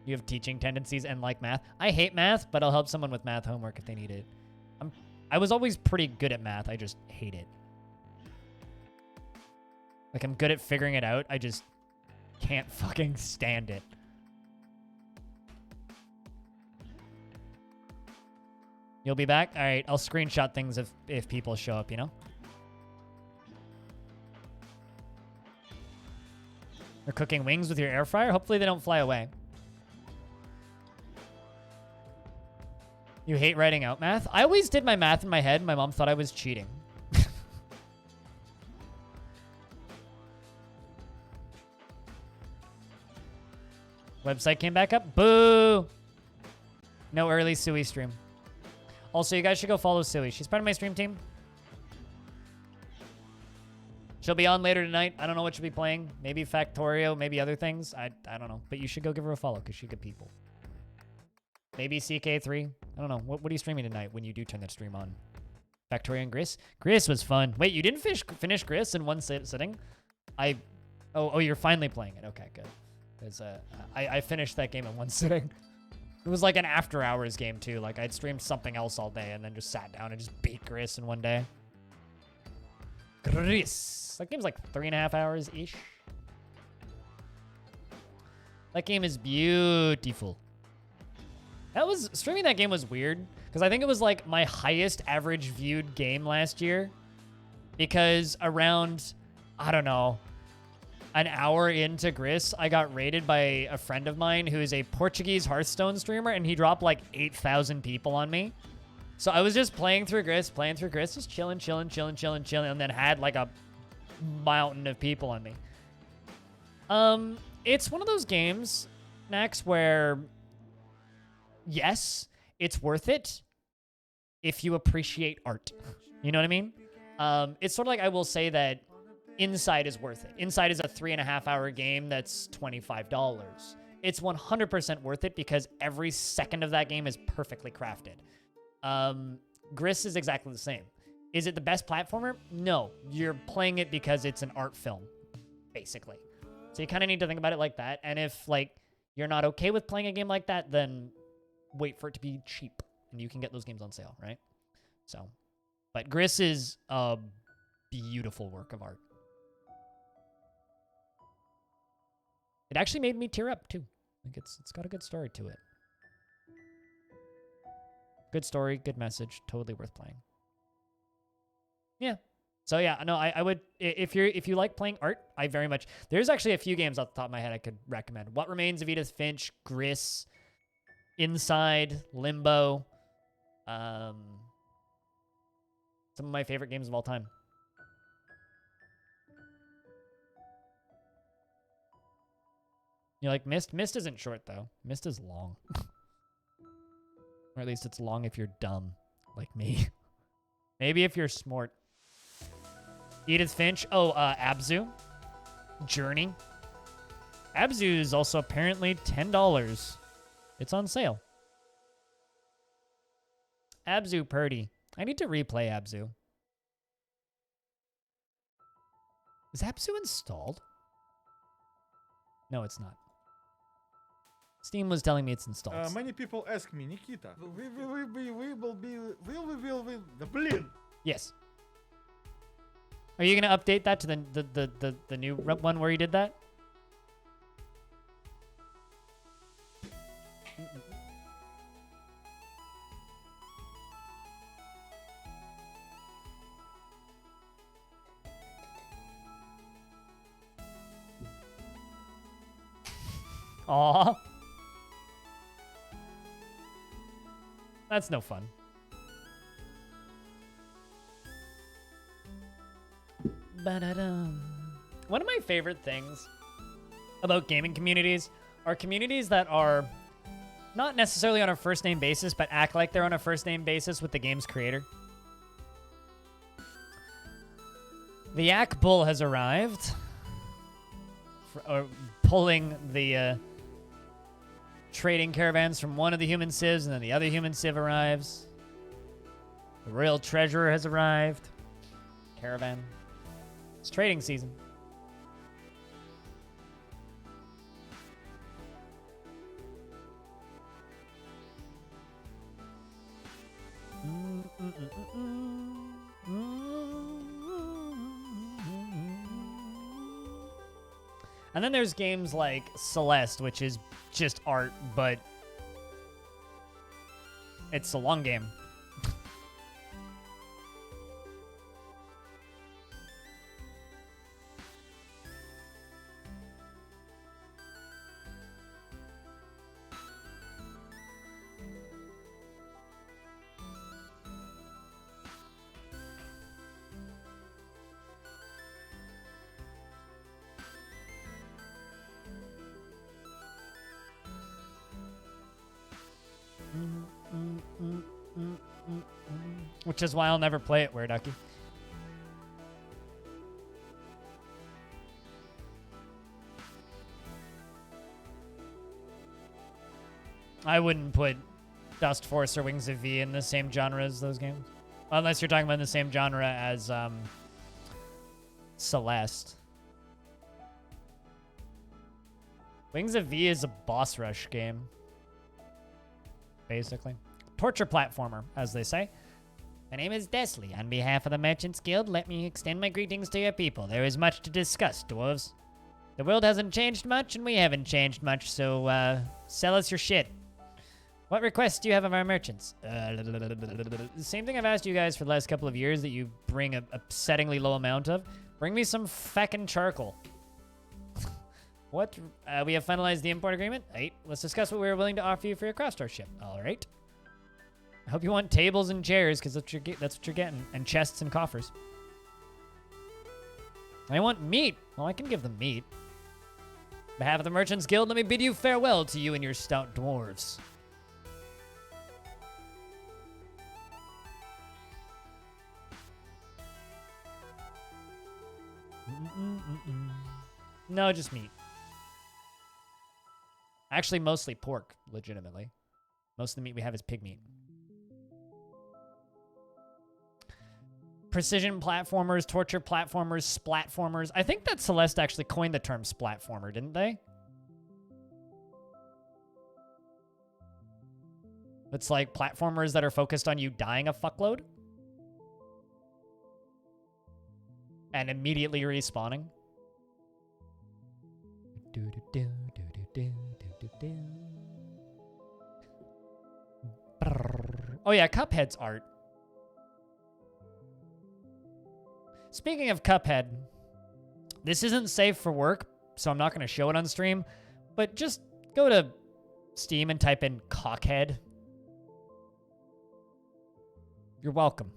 [SPEAKER 1] You have teaching tendencies and like math. I hate math, but I'll help someone with math homework if they need it. I was always pretty good at math. I just hate it. Like, I'm good at figuring it out. I just can't fucking stand it. You'll be back? All right, I'll screenshot things if people show up, you know? You're cooking wings with your air fryer? Hopefully they don't fly away. You hate writing out math? I always did my math in my head. My mom thought I was cheating. Website came back up. Boo! No early Sui stream. Also, you guys should go follow Sui. She's part of my stream team. She'll be on later tonight. I don't know what she'll be playing. Maybe Factorio, maybe other things. I don't know. But you should go give her a follow because she's good people. Maybe CK3. I don't know. What are you streaming tonight when you do turn that stream on? Factorio and Gris? Gris was fun. Wait, you didn't finish Gris in one sitting? Oh, you're finally playing it. Okay, good. Because I finished that game in one sitting. It was like an after-hours game, too. Like, I'd streamed something else all day and then just sat down and just beat Gris in one day. Gris. That game's like 3.5 hours-ish. That game is beautiful. Streaming that game was weird. Because I think it was like my highest average viewed game last year. Because around, I don't know, an hour into Gris, I got raided by a friend of mine who is a Portuguese Hearthstone streamer, and he dropped like 8,000 people on me. So I was just playing through Gris, just chilling, and then had like a mountain of people on me. It's one of those games, Max, where yes, it's worth it if you appreciate art. You know what I mean? It's sort of like I will say that Inside is worth it. Inside is a 3.5 hour game that's $25. It's 100% worth it because every second of that game is perfectly crafted. Gris is exactly the same. Is it the best platformer? No. You're playing it because it's an art film, basically. So you kind of need to think about it like that. And if, like, you're not okay with playing a game like that, then wait for it to be cheap. And you can get those games on sale, right? So, but Gris is a beautiful work of art. It actually made me tear up, too. Like, it's got a good story to it. Good story, good message, totally worth playing. Yeah. So yeah, no, I would, if you like playing art, I very much, there's actually a few games off the top of my head I could recommend. What Remains of Edith Finch, Gris, Inside, Limbo, some of my favorite games of all time. You like Myst? Myst isn't short though. Myst is long. Or at least it's long if you're dumb, like me. Maybe if you're smart. Edith Finch. Oh, Abzu. Journey. Abzu is also apparently $10. It's on sale. Abzu Purdy. I need to replay Abzu. Is Abzu installed? No, it's not. Steam was telling me it's installed.
[SPEAKER 9] Many people ask me, Nikita, will we the Berlin?
[SPEAKER 1] Yes. Are you gonna update that to the new one where you did that? Aw. That's no fun. Ba-da-dum. One of my favorite things about gaming communities are communities that are not necessarily on a first name basis, but act like they're on a first name basis with the game's creator. The Yak Bull has arrived. Pulling the trading caravans from one of the human civs, and then the other human civ arrives. The royal treasurer has arrived. Caravan. It's trading season. And then there's games like Celeste, which is just art, but it's a long game. Which is why I'll never play it, Weird Ducky. I wouldn't put Dust Force or Wings of V in the same genre as those games. Unless you're talking about the same genre as Celeste. Wings of V is a boss rush game. Basically. Torture platformer, as they say. My name is Desley. On behalf of the Merchants Guild, let me extend my greetings to your people. There is much to discuss, dwarves. The world hasn't changed much, and we haven't changed much, so, sell us your shit. What requests do you have of our merchants? The same thing I've asked you guys for the last couple of years that you bring a upsettingly low amount of. Bring me some feckin' charcoal. What? We have finalized the import agreement? Right. Let's discuss what we're willing to offer you for your craft store ship. All right. I hope you want tables and chairs, because that's what you're getting. And chests and coffers. I want meat. Well, I can give them meat. On behalf of the Merchants Guild, let me bid you farewell to you and your stout dwarves. No, just meat. Actually, mostly pork, legitimately. Most of the meat we have is pig meat. Precision platformers, torture platformers, splatformers. I think that Celeste actually coined the term splatformer, didn't they? It's like platformers that are focused on you dying a fuckload. And immediately respawning. Oh yeah, Cuphead's art. Speaking of Cuphead, this isn't safe for work, so I'm not going to show it on stream, but just go to Steam and type in Cockhead. You're welcome.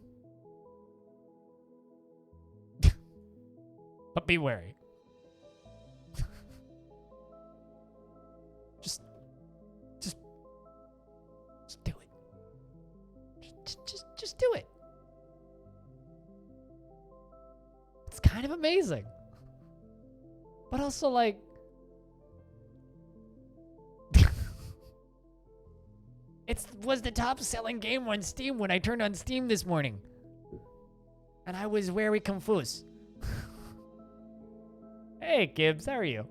[SPEAKER 1] But be wary. Just do it. Just do it. It's kind of amazing. But also, like... It was the top-selling game on Steam when I turned on Steam this morning. And I was very confused. Hey, Gibbs, how are you?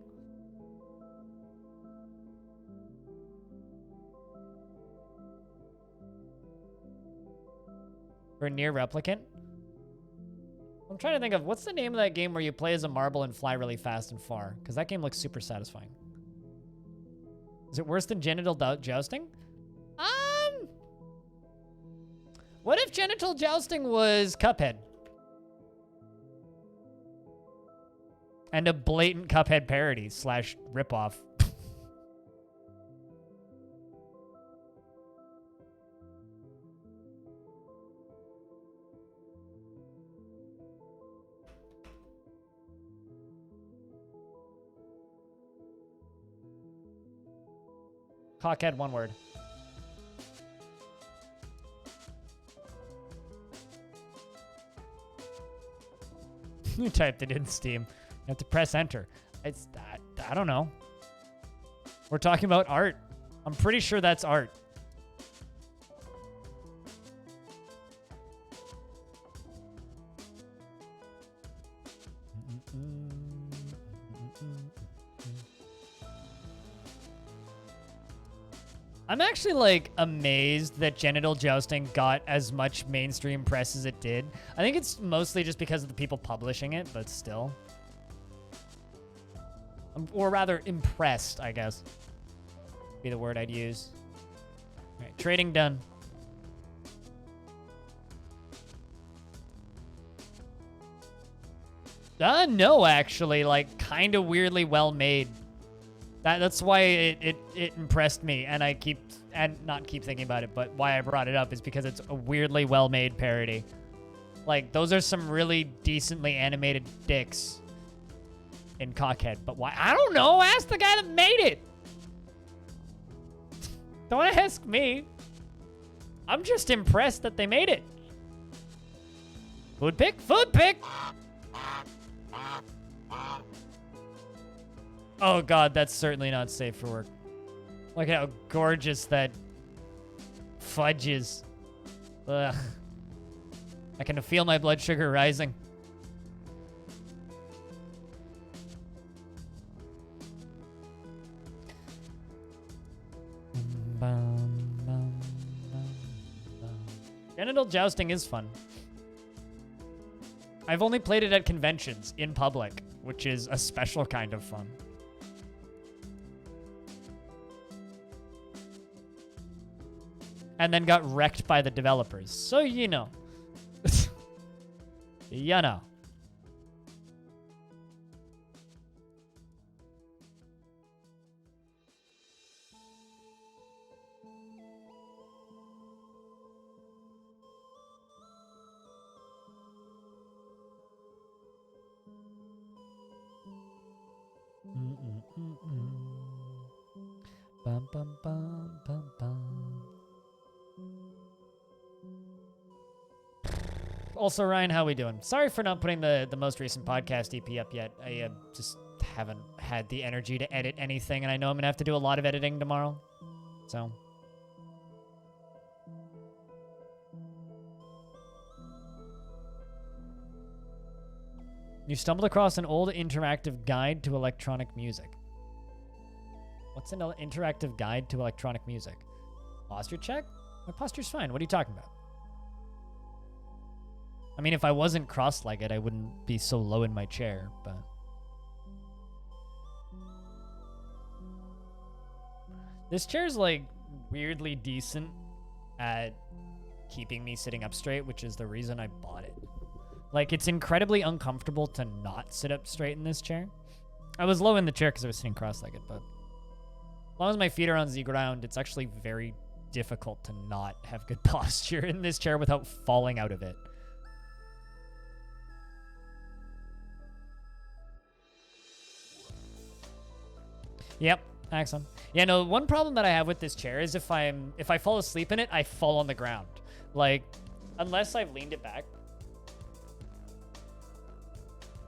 [SPEAKER 1] For Near Replicant? I'm trying to think of, what's the name of that game where you play as a marble and fly really fast and far? Because that game looks super satisfying. Is it worse than genital jousting? What if genital jousting was Cuphead? And a blatant Cuphead parody / ripoff. Cockhead, one word. You typed it in Steam. You have to press enter. It's I don't know. We're talking about art. I'm pretty sure that's art. I'm actually, like, amazed that genital jousting got as much mainstream press as it did. I think it's mostly just because of the people publishing it, but still. Or rather, impressed, I guess. Be the word I'd use. All right, trading done. No, actually, like, kind of weirdly well made. That's why it impressed me, and I not keep thinking about it, but why I brought it up is because it's a weirdly well-made parody. Like, those are some really decently animated dicks in Cockhead, but why? I don't know. Ask the guy that made it. Don't ask me. I'm just impressed that they made it. Food pick? Food pick! Oh god, that's certainly not safe for work. Look how gorgeous that fudge is. Ugh. I can feel my blood sugar rising. Genital jousting is fun. I've only played it at conventions, in public, which is a special kind of fun. And then got wrecked by the developers. So, you know. You know. Bum, bum, bum, bum, bum. Also, Ryan, how we doing? Sorry for not putting the most recent podcast EP up yet. I just haven't had the energy to edit anything, and I know I'm going to have to do a lot of editing tomorrow. So. You stumbled across an old interactive guide to electronic music. What's an interactive guide to electronic music? Posture check? My posture's fine. What are you talking about? I mean, if I wasn't cross-legged, I wouldn't be so low in my chair, but... This chair's, like, weirdly decent at keeping me sitting up straight, which is the reason I bought it. Like, it's incredibly uncomfortable to not sit up straight in this chair. I was low in the chair because I was sitting cross-legged, but... As long as my feet are on the ground, it's actually very difficult to not have good posture in this chair without falling out of it. Yep, Axum. Yeah, no, one problem that I have with this chair is if I fall asleep in it, I fall on the ground. Like, unless I've leaned it back,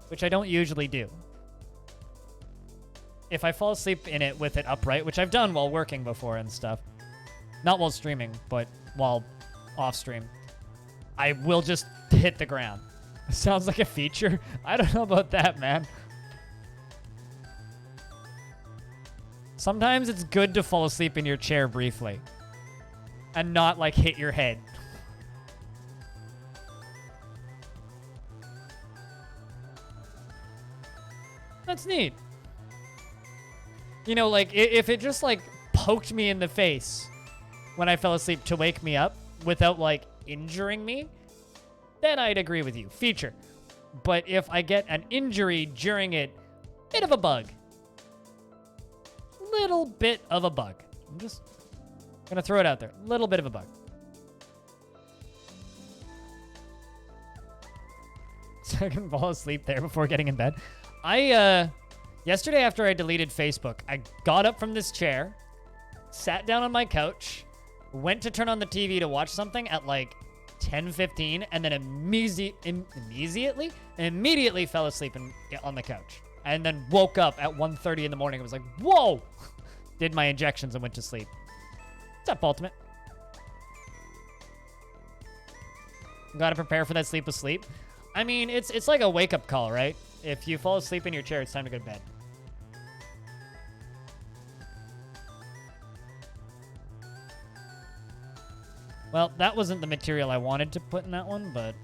[SPEAKER 1] which I don't usually do. If I fall asleep in it with it upright, which I've done while working before and stuff, not while streaming, but while off stream, I will just hit the ground. Sounds like a feature. I don't know about that, man. Sometimes it's good to fall asleep in your chair briefly and not like hit your head. That's neat. You know, like, if it just, like, poked me in the face when I fell asleep to wake me up without, like, injuring me, then I'd agree with you. Feature. But if I get an injury during it, bit of a bug. Little bit of a bug. I'm just gonna throw it out there. Little bit of a bug. So I can fall asleep there before getting in bed. Yesterday after I deleted Facebook, I got up from this chair, sat down on my couch, went to turn on the TV to watch something at like 10:15, and then immediately fell asleep on the couch. And then woke up at 1:30 in the morning and was like, whoa! Did my injections and went to sleep. What's up, Ultimate? Gotta prepare for that sleep of sleep. I mean, it's like a wake-up call, right? If you fall asleep in your chair, it's time to go to bed. Well, that wasn't the material I wanted to put in that one, but...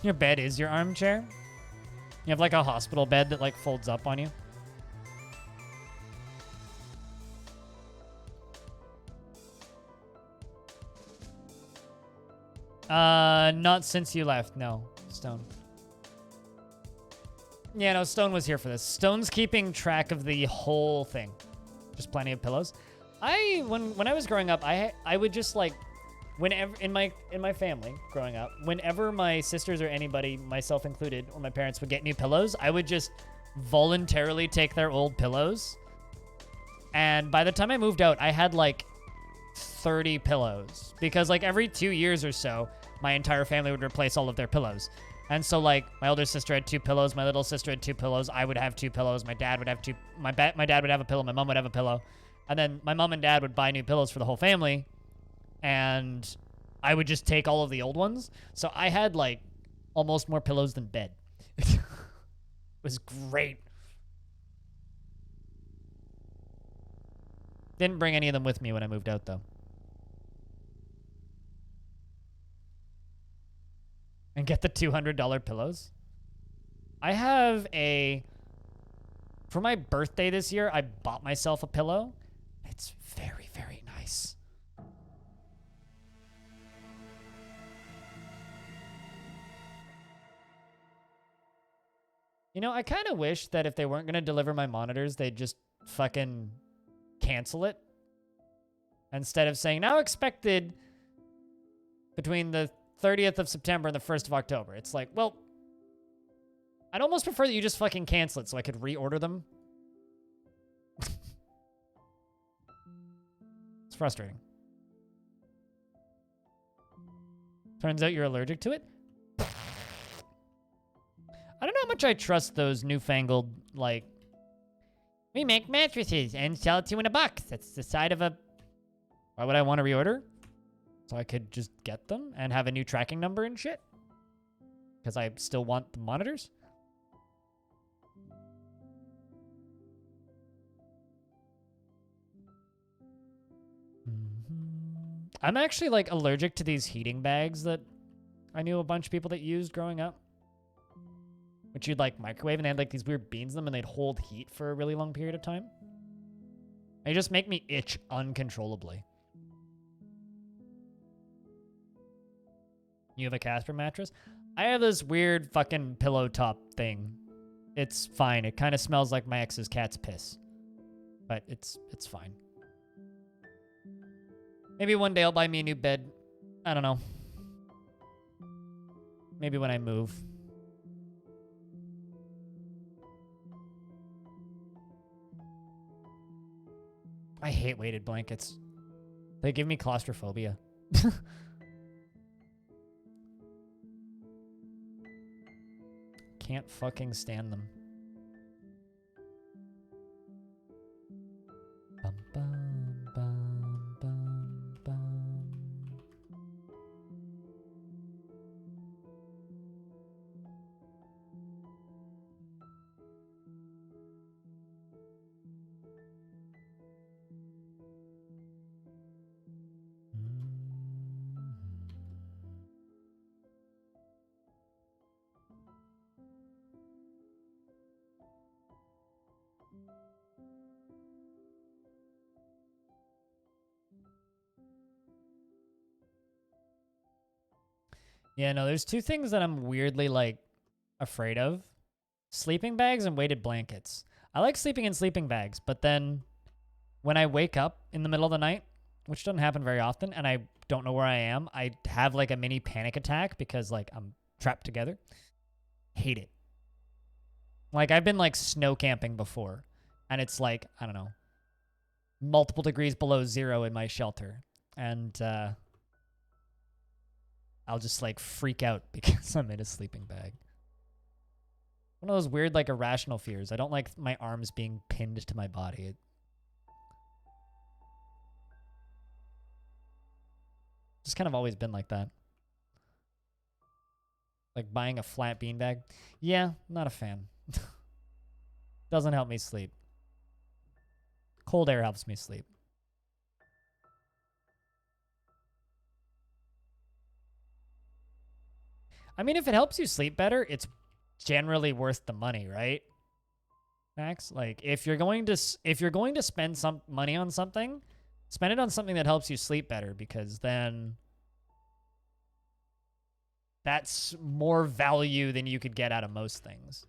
[SPEAKER 1] Your bed is your armchair? You have like a hospital bed that like folds up on you? Not since you left, no, Stone. Yeah, no, Stone was here for this. Stone's keeping track of the whole thing. Just plenty of pillows. When I was growing up, I would just like, whenever in my family growing up, whenever my sisters or anybody, myself included, or my parents would get new pillows, I would just voluntarily take their old pillows. And by the time I moved out, I had like 30 pillows, because like every 2 years or so, my entire family would replace all of their pillows. And so like my older sister had 2 pillows, my little sister had 2 pillows, I would have 2 pillows, my dad would have my dad would have a pillow, my mom would have a pillow. And then my mom and dad would buy new pillows for the whole family, and I would just take all of the old ones. So I had like almost more pillows than bed. It was great. Didn't bring any of them with me when I moved out, though. And get the $200 pillows. I have for my birthday this year, I bought myself a pillow. It's very, very nice. You know, I kind of wish that if they weren't going to deliver my monitors, they'd just fucking cancel it. Instead of saying, now expected between the 30th of September and the 1st of October. It's like, well, I'd almost prefer that you just fucking cancel it so I could reorder them. It's frustrating. Turns out you're allergic to it? I don't know how much I trust those newfangled, like, we make mattresses and sell it to you in a box. That's the side of a... Why would I want to reorder? So I could just get them and have a new tracking number and shit? Because I still want the monitors? I'm actually, like, allergic to these heating bags that I knew a bunch of people that used growing up. Which you'd, like, microwave, and they had, like, these weird beans in them, and they'd hold heat for a really long period of time. They just make me itch uncontrollably. You have a Casper mattress? I have this weird fucking pillow top thing. It's fine. It kind of smells like my ex's cat's piss. But it's fine. Maybe one day I'll buy me a new bed. I don't know. Maybe when I move. I hate weighted blankets. They give me claustrophobia. Can't fucking stand them. Bum, bum, bum, bum, bum. Yeah, no, there's two things that I'm weirdly, like, afraid of. Sleeping bags and weighted blankets. I like sleeping in sleeping bags, but then when I wake up in the middle of the night, which doesn't happen very often, and I don't know where I am, I have, like, a mini panic attack because, like, I'm trapped together. Hate it. Like, I've been, like, snow camping before, and it's, like, I don't know, multiple degrees below zero in my shelter. And, I'll just, like, freak out because I'm in a sleeping bag. One of those weird, like, irrational fears. I don't like my arms being pinned to my body. Just kind of always been like that. Like buying a flat beanbag. Yeah, not a fan. Doesn't help me sleep. Cold air helps me sleep. I mean, if it helps you sleep better, it's generally worth the money, right? Max, like if you're going to spend some money on something, spend it on something that helps you sleep better, because then that's more value than you could get out of most things.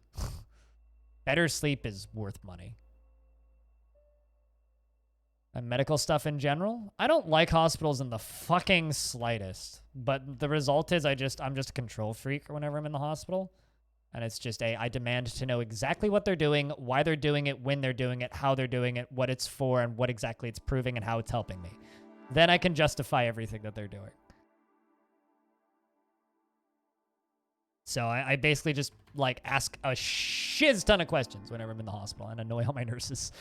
[SPEAKER 1] Better sleep is worth money. And medical stuff in general, I don't like hospitals in the fucking slightest. But the result is I'm just a control freak whenever I'm in the hospital. And it's just I demand to know exactly what they're doing, why they're doing it, when they're doing it, how they're doing it, what it's for, and what exactly it's proving and how it's helping me. Then I can justify everything that they're doing. So I basically just, like, ask a shiz ton of questions whenever I'm in the hospital and annoy all my nurses.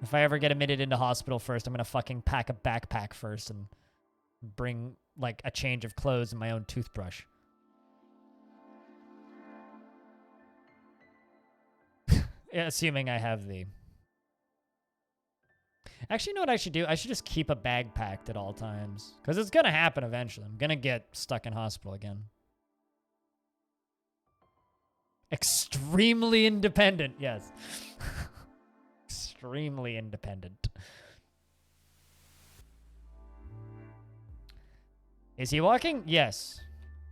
[SPEAKER 1] If I ever get admitted into hospital first, I'm going to fucking pack a backpack first and bring, like, a change of clothes and my own toothbrush. Yeah, assuming I have the... Actually, you know what I should do? I should just keep a bag packed at all times. Because it's going to happen eventually. I'm going to get stuck in hospital again. Extremely independent, yes. Extremely independent. Is he walking? Yes.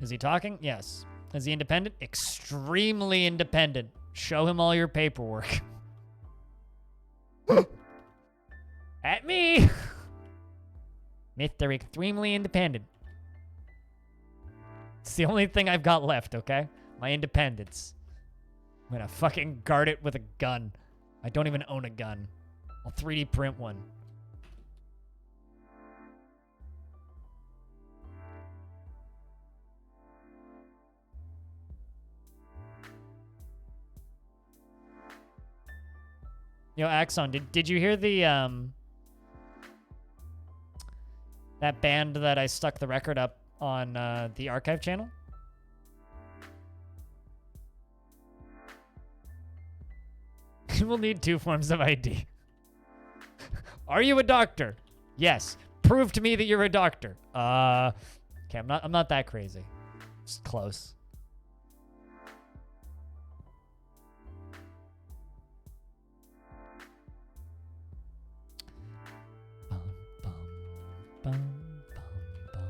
[SPEAKER 1] Is he talking? Yes. Is he independent? Extremely independent. Show him all your paperwork. At me! Mr. Extremely Independent. It's the only thing I've got left, okay? My independence. I'm gonna fucking guard it with a gun. I don't even own a gun. I'll 3D print one. Yo, Axon, did you hear the, that band that I stuck the record up on, the archive channel? You will need 2 forms of ID. Are you a doctor? Yes. Prove to me that you're a doctor. Okay, I'm not that crazy. Just close. Bum, bum, bum, bum, bum.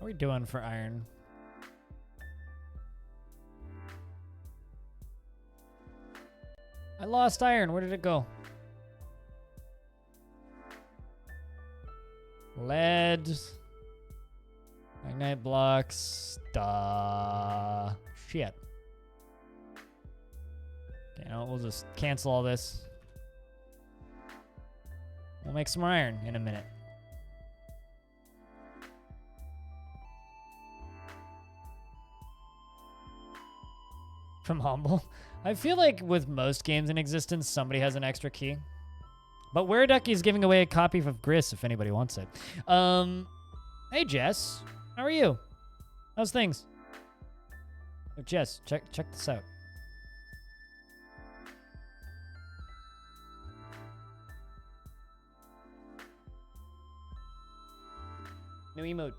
[SPEAKER 1] How are we doing for iron? I lost iron. Where did it go? Lead. Magnite blocks. Duh. Shit. Okay, no, we'll just cancel all this. We'll make some more iron in a minute. From Humble. I feel like with most games in existence, somebody has an extra key. But Wereducky is giving away a copy of Gris if anybody wants it. Hey Jess, how are you? How's things? Oh, Jess, check this out. New emote.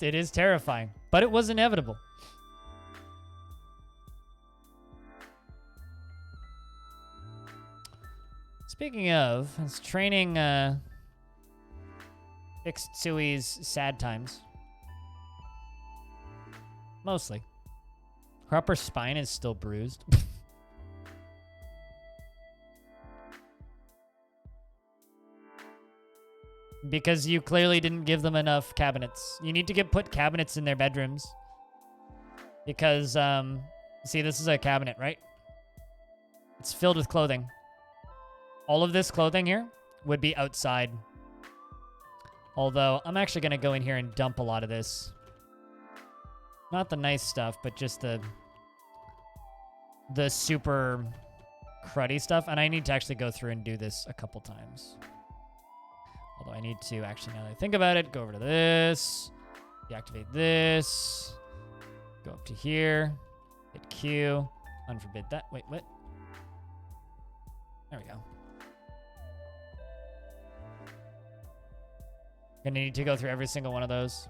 [SPEAKER 1] It is terrifying, but it was inevitable. Speaking of, it's training fixed Sui's sad times. Mostly. Her upper spine is still bruised. Because you clearly didn't give them enough cabinets. You need to put cabinets in their bedrooms. Because, see, this is a cabinet, right? It's filled with clothing. All of this clothing here would be outside. Although, I'm actually going to go in here and dump a lot of this. Not the nice stuff, but just the super cruddy stuff. And I need to actually go through and do this a couple times. Although I need to actually, now that I think about it, go over to this, deactivate this, go up to here, hit Q, unforbid that. Wait, what? There we go. Gonna need to go through every single one of those.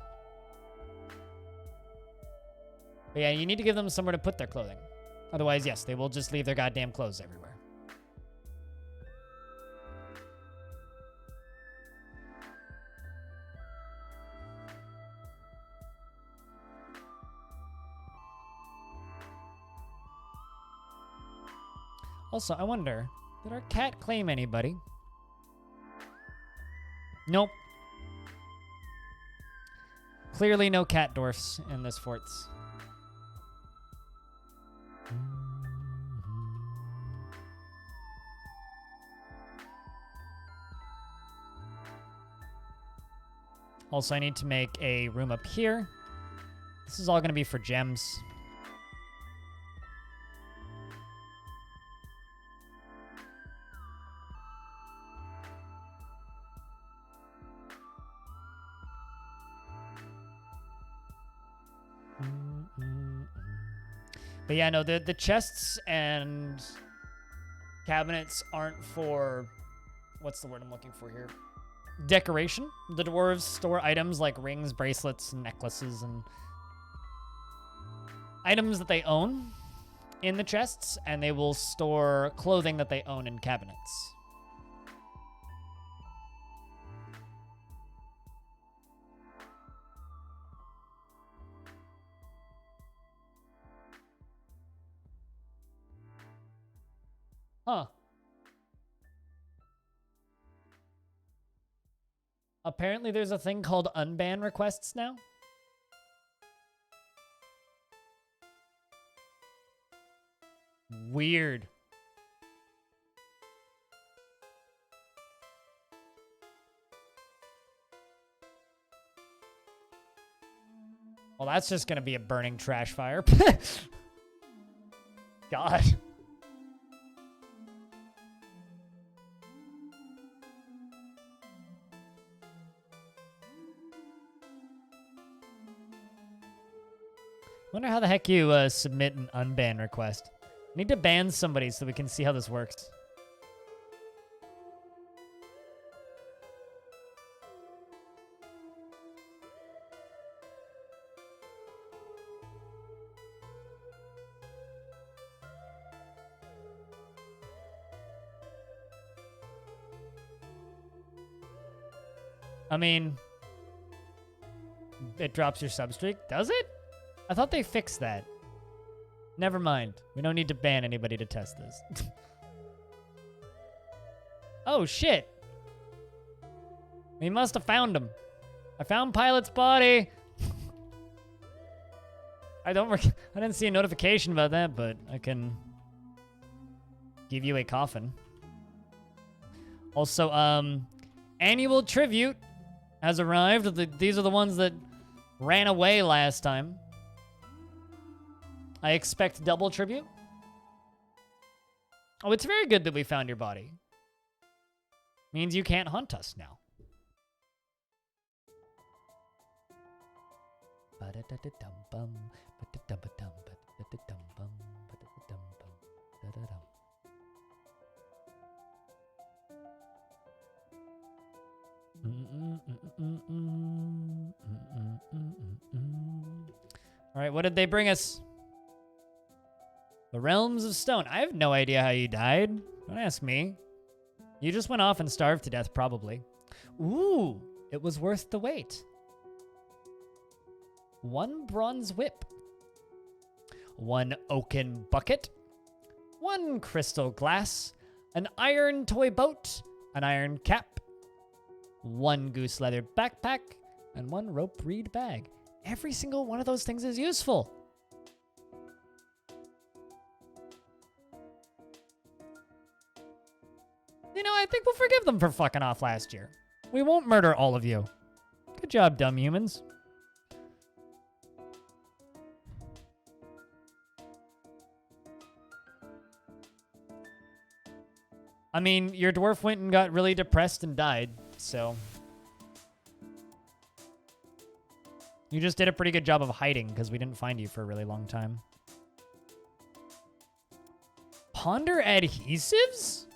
[SPEAKER 1] But yeah, you need to give them somewhere to put their clothing. Otherwise, yes, they will just leave their goddamn clothes everywhere. Also, I wonder, did our cat claim anybody? Nope. Clearly no cat dwarfs in this forts. Also, I need to make a room up here. This is all going to be for gems. But yeah, no, the chests and cabinets aren't for, what's the word I'm looking for here? Decoration. The dwarves store items like rings, bracelets, and necklaces, and items that they own in the chests, and they will store clothing that they own in cabinets. Huh. Apparently there's a thing called unban requests now. Weird. Well, that's just gonna be a burning trash fire. God. Wonder how the heck you submit an unban request. I need to ban somebody so we can see how this works. I mean, it drops your sub streak. Does it? I thought they fixed that. Never mind. We don't need to ban anybody to test this. Oh, shit. We must have found him. I found Pilot's body. I didn't see a notification about that, but I can give you a coffin. Also, annual tribute has arrived. These are the ones that ran away last time. I expect double tribute. Oh, it's very good that we found your body. Means you can't hunt us now. All right, what did they bring us? The Realms of Stone. I have no idea how you died. Don't ask me. You just went off and starved to death, probably. Ooh, it was worth the wait. 1 bronze whip. 1 oaken bucket. 1 crystal glass. An iron toy boat. An iron cap. 1 goose leather backpack. And 1 rope reed bag. Every single one of those things is useful. You know, I think we'll forgive them for fucking off last year. We won't murder all of you. Good job, dumb humans. I mean, your dwarf went and got really depressed and died, so... You just did a pretty good job of hiding, because we didn't find you for a really long time. Ponder adhesives?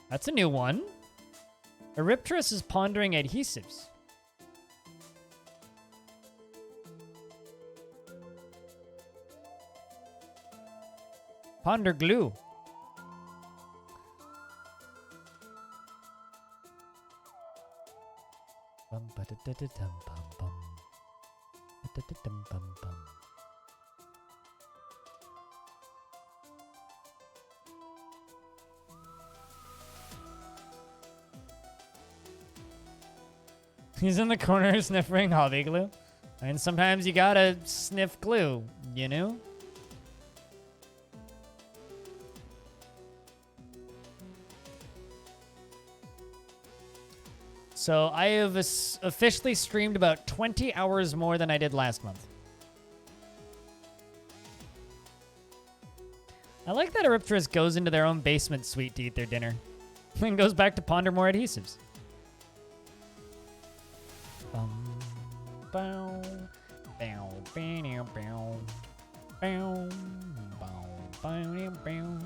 [SPEAKER 1] That's a new one. Erypterus is pondering adhesives. Ponder glue. He's in the corner sniffing hobby glue. And sometimes you gotta sniff glue, you know? So I have officially streamed about 20 hours more than I did last month. I like that Erypterus goes into their own basement suite to eat their dinner. Then goes back to ponder more adhesives. Bow, bow, bow, bow, bow, bow, bow, bow.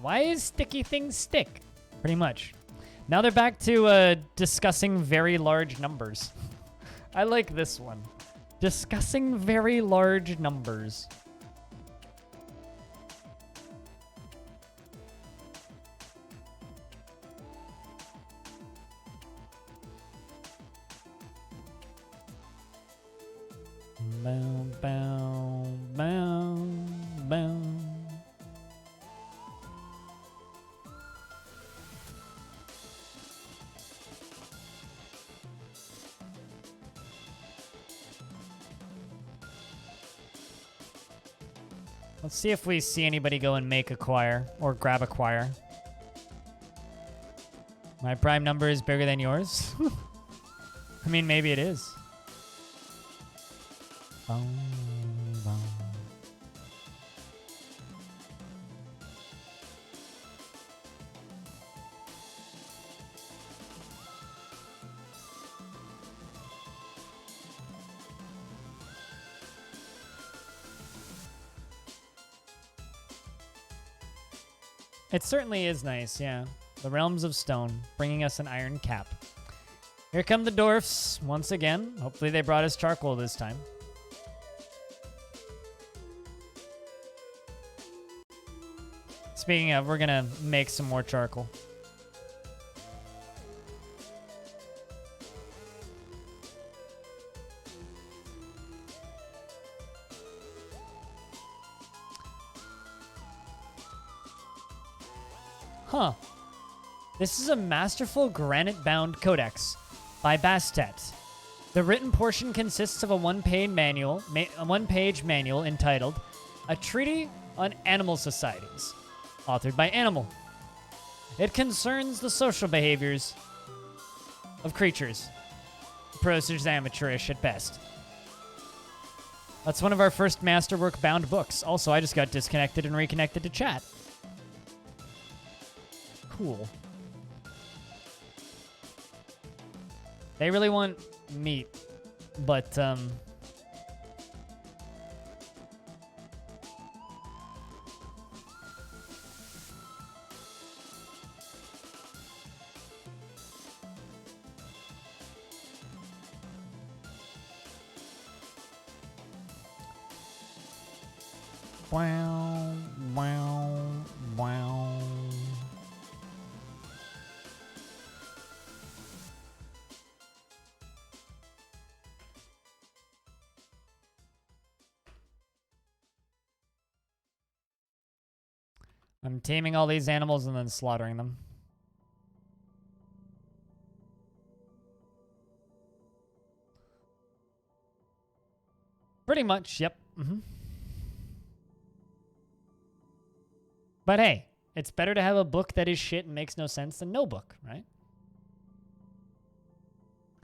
[SPEAKER 1] Why is sticky things stick? Pretty much. Now they're back to discussing very large numbers. I like this one. Discussing very large numbers. Bow, bow, bow, bow. Let's see if we see anybody go and make a choir or grab a choir. My prime number is bigger than yours. I mean, maybe it is. Boom, boom. It certainly is nice, yeah. The Realms of Stone, bringing us an iron cap. Here come the dwarfs once again. Hopefully they brought us charcoal this time. Speaking of, we're gonna make some more charcoal. Huh. This is a masterful granite-bound codex by Bastet. The written portion consists of a one-page manual entitled A Treatise on Animal Societies, authored by Animal. It concerns the social behaviors of creatures. The prose is amateurish at best. That's one of our first masterwork-bound books. Also, I just got disconnected and reconnected to chat. Cool. They really want meat, but, wow, wow, wow. I'm taming all these animals and then slaughtering them. Pretty much, yep. But hey, it's better to have a book that is shit and makes no sense than no book, right?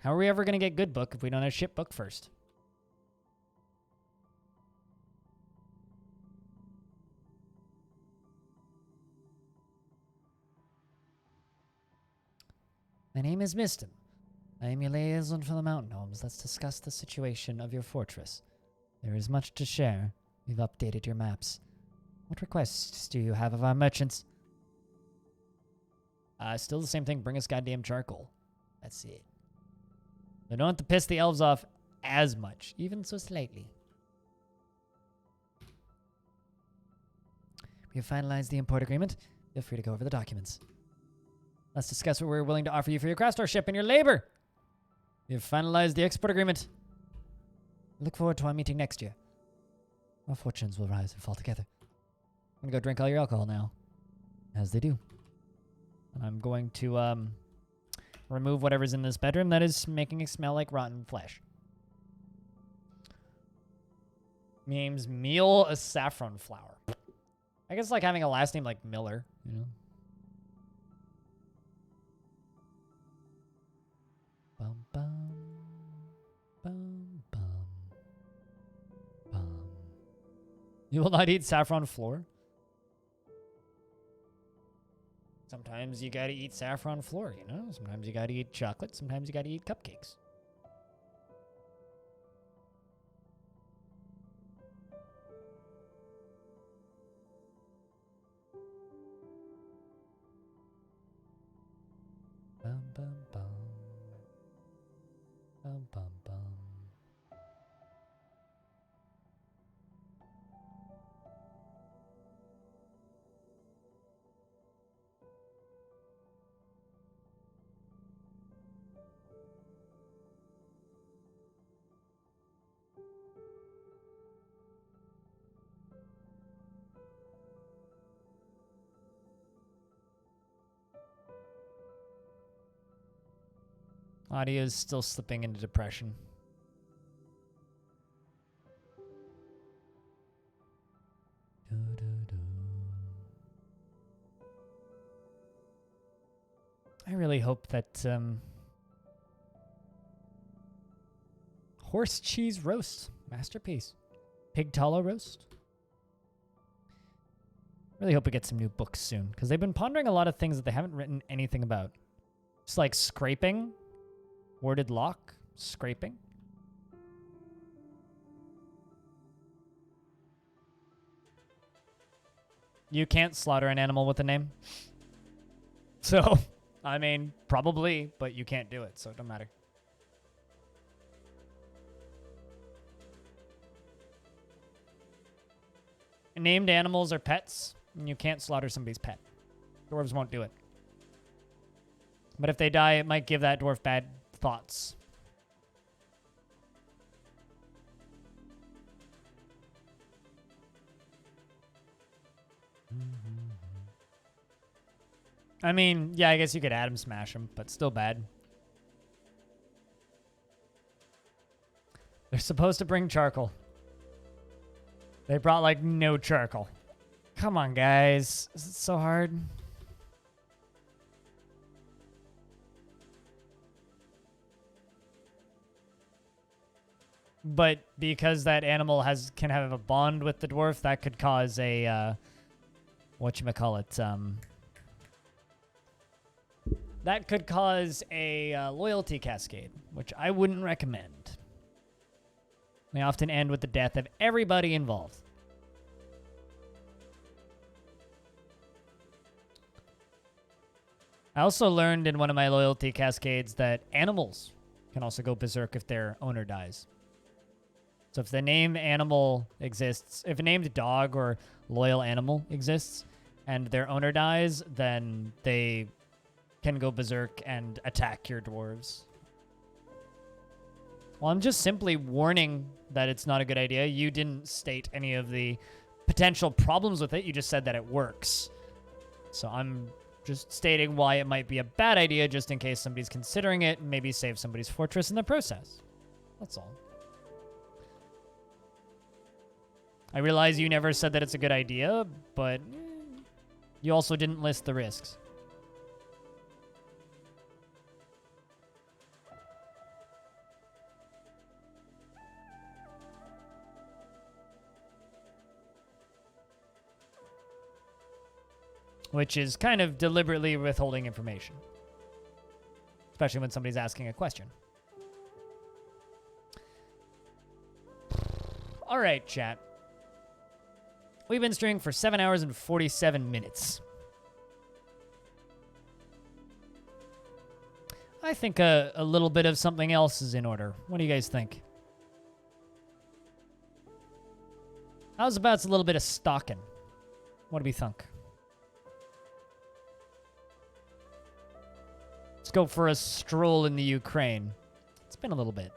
[SPEAKER 1] How are we ever going to get good book if we don't have shit book first? My name is Miston. I am your liaison for the mountain homes. Let's discuss the situation of your fortress. There is much to share. We've updated your maps. What requests do you have of our merchants? Still the same thing. Bring us goddamn charcoal. That's it. We don't have to piss the elves off as much, even so slightly. We have finalized the import agreement. Feel free to go over the documents. Let's discuss what we're willing to offer you for your craft ship and your labor. We have finalized the export agreement. I look forward to our meeting next year. Our fortunes will rise and fall together. I'm going to go drink all your alcohol now. As they do. And I'm going to remove whatever's in this bedroom that is making it smell like rotten flesh. Name's Meal a Saffron Flour. I guess it's like having a last name like Miller, you know? Bum, bum, bum, bum, bum. You will not eat saffron flour? Sometimes you gotta eat saffron flour, you know? Sometimes you gotta eat chocolate. Sometimes you gotta eat cupcakes. Bum, bum, bum. Bum, bum, bum. Audio is still slipping into depression. I really hope that horse cheese roast, masterpiece. Pig tallow roast. Really hope we get some new books soon, because they've been pondering a lot of things that they haven't written anything about. Just like scraping. Warded lock, scraping. You can't slaughter an animal with a name. So, I mean, probably, but you can't do it, so it don't matter. named animals are pets, and you can't slaughter somebody's pet. Dwarves won't do it. But if they die, it might give that dwarf bad thoughts. I mean, yeah, I guess you could Atom Smash them, but still bad. They're supposed to bring charcoal. They brought, like, no charcoal. Come on, guys. Is it so hard? But because that animal can have a bond with the dwarf, that could cause a, whatchamacallit, that could cause a loyalty cascade, which I wouldn't recommend. They often end with the death of everybody involved. I also learned in one of my loyalty cascades that animals can also go berserk if their owner dies. So if the named animal exists, if a named dog or loyal animal exists and their owner dies, then they can go berserk and attack your dwarves. Well, I'm just simply warning that it's not a good idea. You didn't state any of the potential problems with it. You just said that it works. So I'm just stating why it might be a bad idea just in case somebody's considering it and maybe save somebody's fortress in the process. That's all. I realize you never said that it's a good idea, but you also didn't list the risks. Which is kind of deliberately withholding information. Especially when somebody's asking a question. All right, chat. We've been streaming for 7 hours and 47 minutes. I think a little bit of something else is in order. What do you guys think? How's about a little bit of stalking? What do we think? Let's go for a stroll in the Ukraine. It's been a little bit.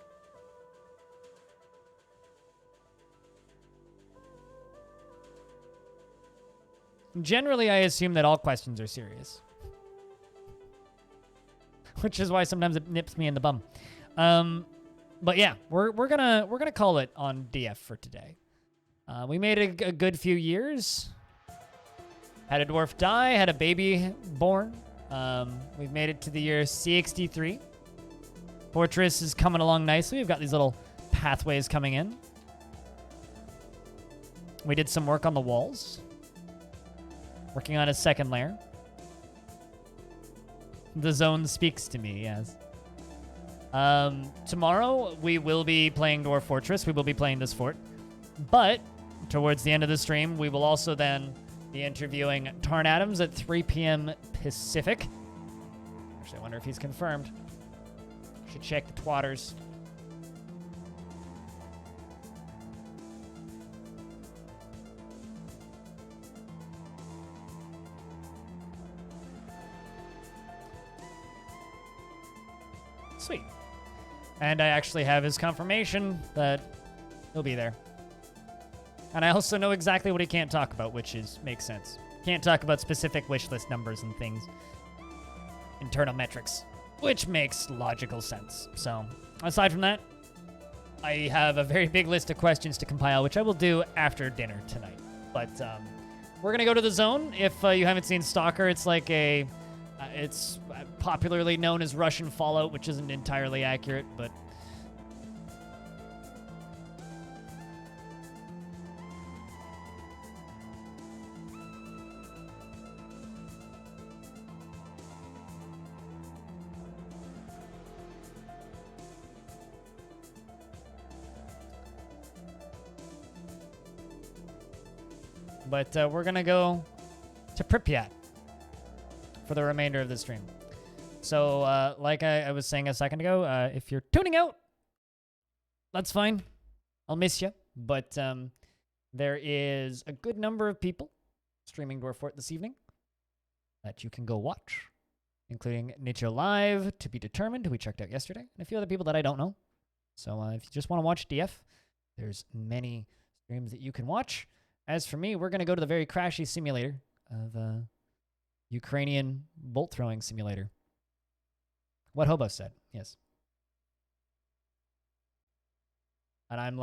[SPEAKER 1] Generally, I assume that all questions are serious. Which is why sometimes it nips me in the bum. But yeah, we're gonna call it on DF for today. We made it a good few years. Had a dwarf die, had a baby born. We've made it to the year 63. Fortress is coming along nicely. We've got these little pathways coming in. We did some work on the walls. Working on a second layer. The zone speaks to me, yes. Tomorrow, we will be playing Dwarf Fortress. We will be playing this fort. But, towards the end of the stream, we will also then be interviewing Tarn Adams at 3 p.m. Pacific. Actually, I wonder if he's confirmed. Should check the twatters. Sweet. And I actually have his confirmation that he'll be there. And I also know exactly what he can't talk about, which makes sense. Can't talk about specific wish list numbers and things. Internal metrics, which makes logical sense. So, aside from that, I have a very big list of questions to compile, which I will do after dinner tonight. But we're going to go to the zone. If you haven't seen Stalker, it's like a... it's popularly known as Russian Fallout, which isn't entirely accurate, but... But we're going to go to Pripyat for the remainder of the stream. So, like I was saying a second ago, if you're tuning out, that's fine. I'll miss you. But there is a good number of people streaming Dwarf Fort this evening that you can go watch, including Nicho Live, To Be Determined, who we checked out yesterday, and a few other people that I don't know. So if you just want to watch DF, there's many streams that you can watch. As for me, we're going to go to the very crashy simulator of Ukrainian bolt throwing simulator. What Hobo said, yes. And I'm like,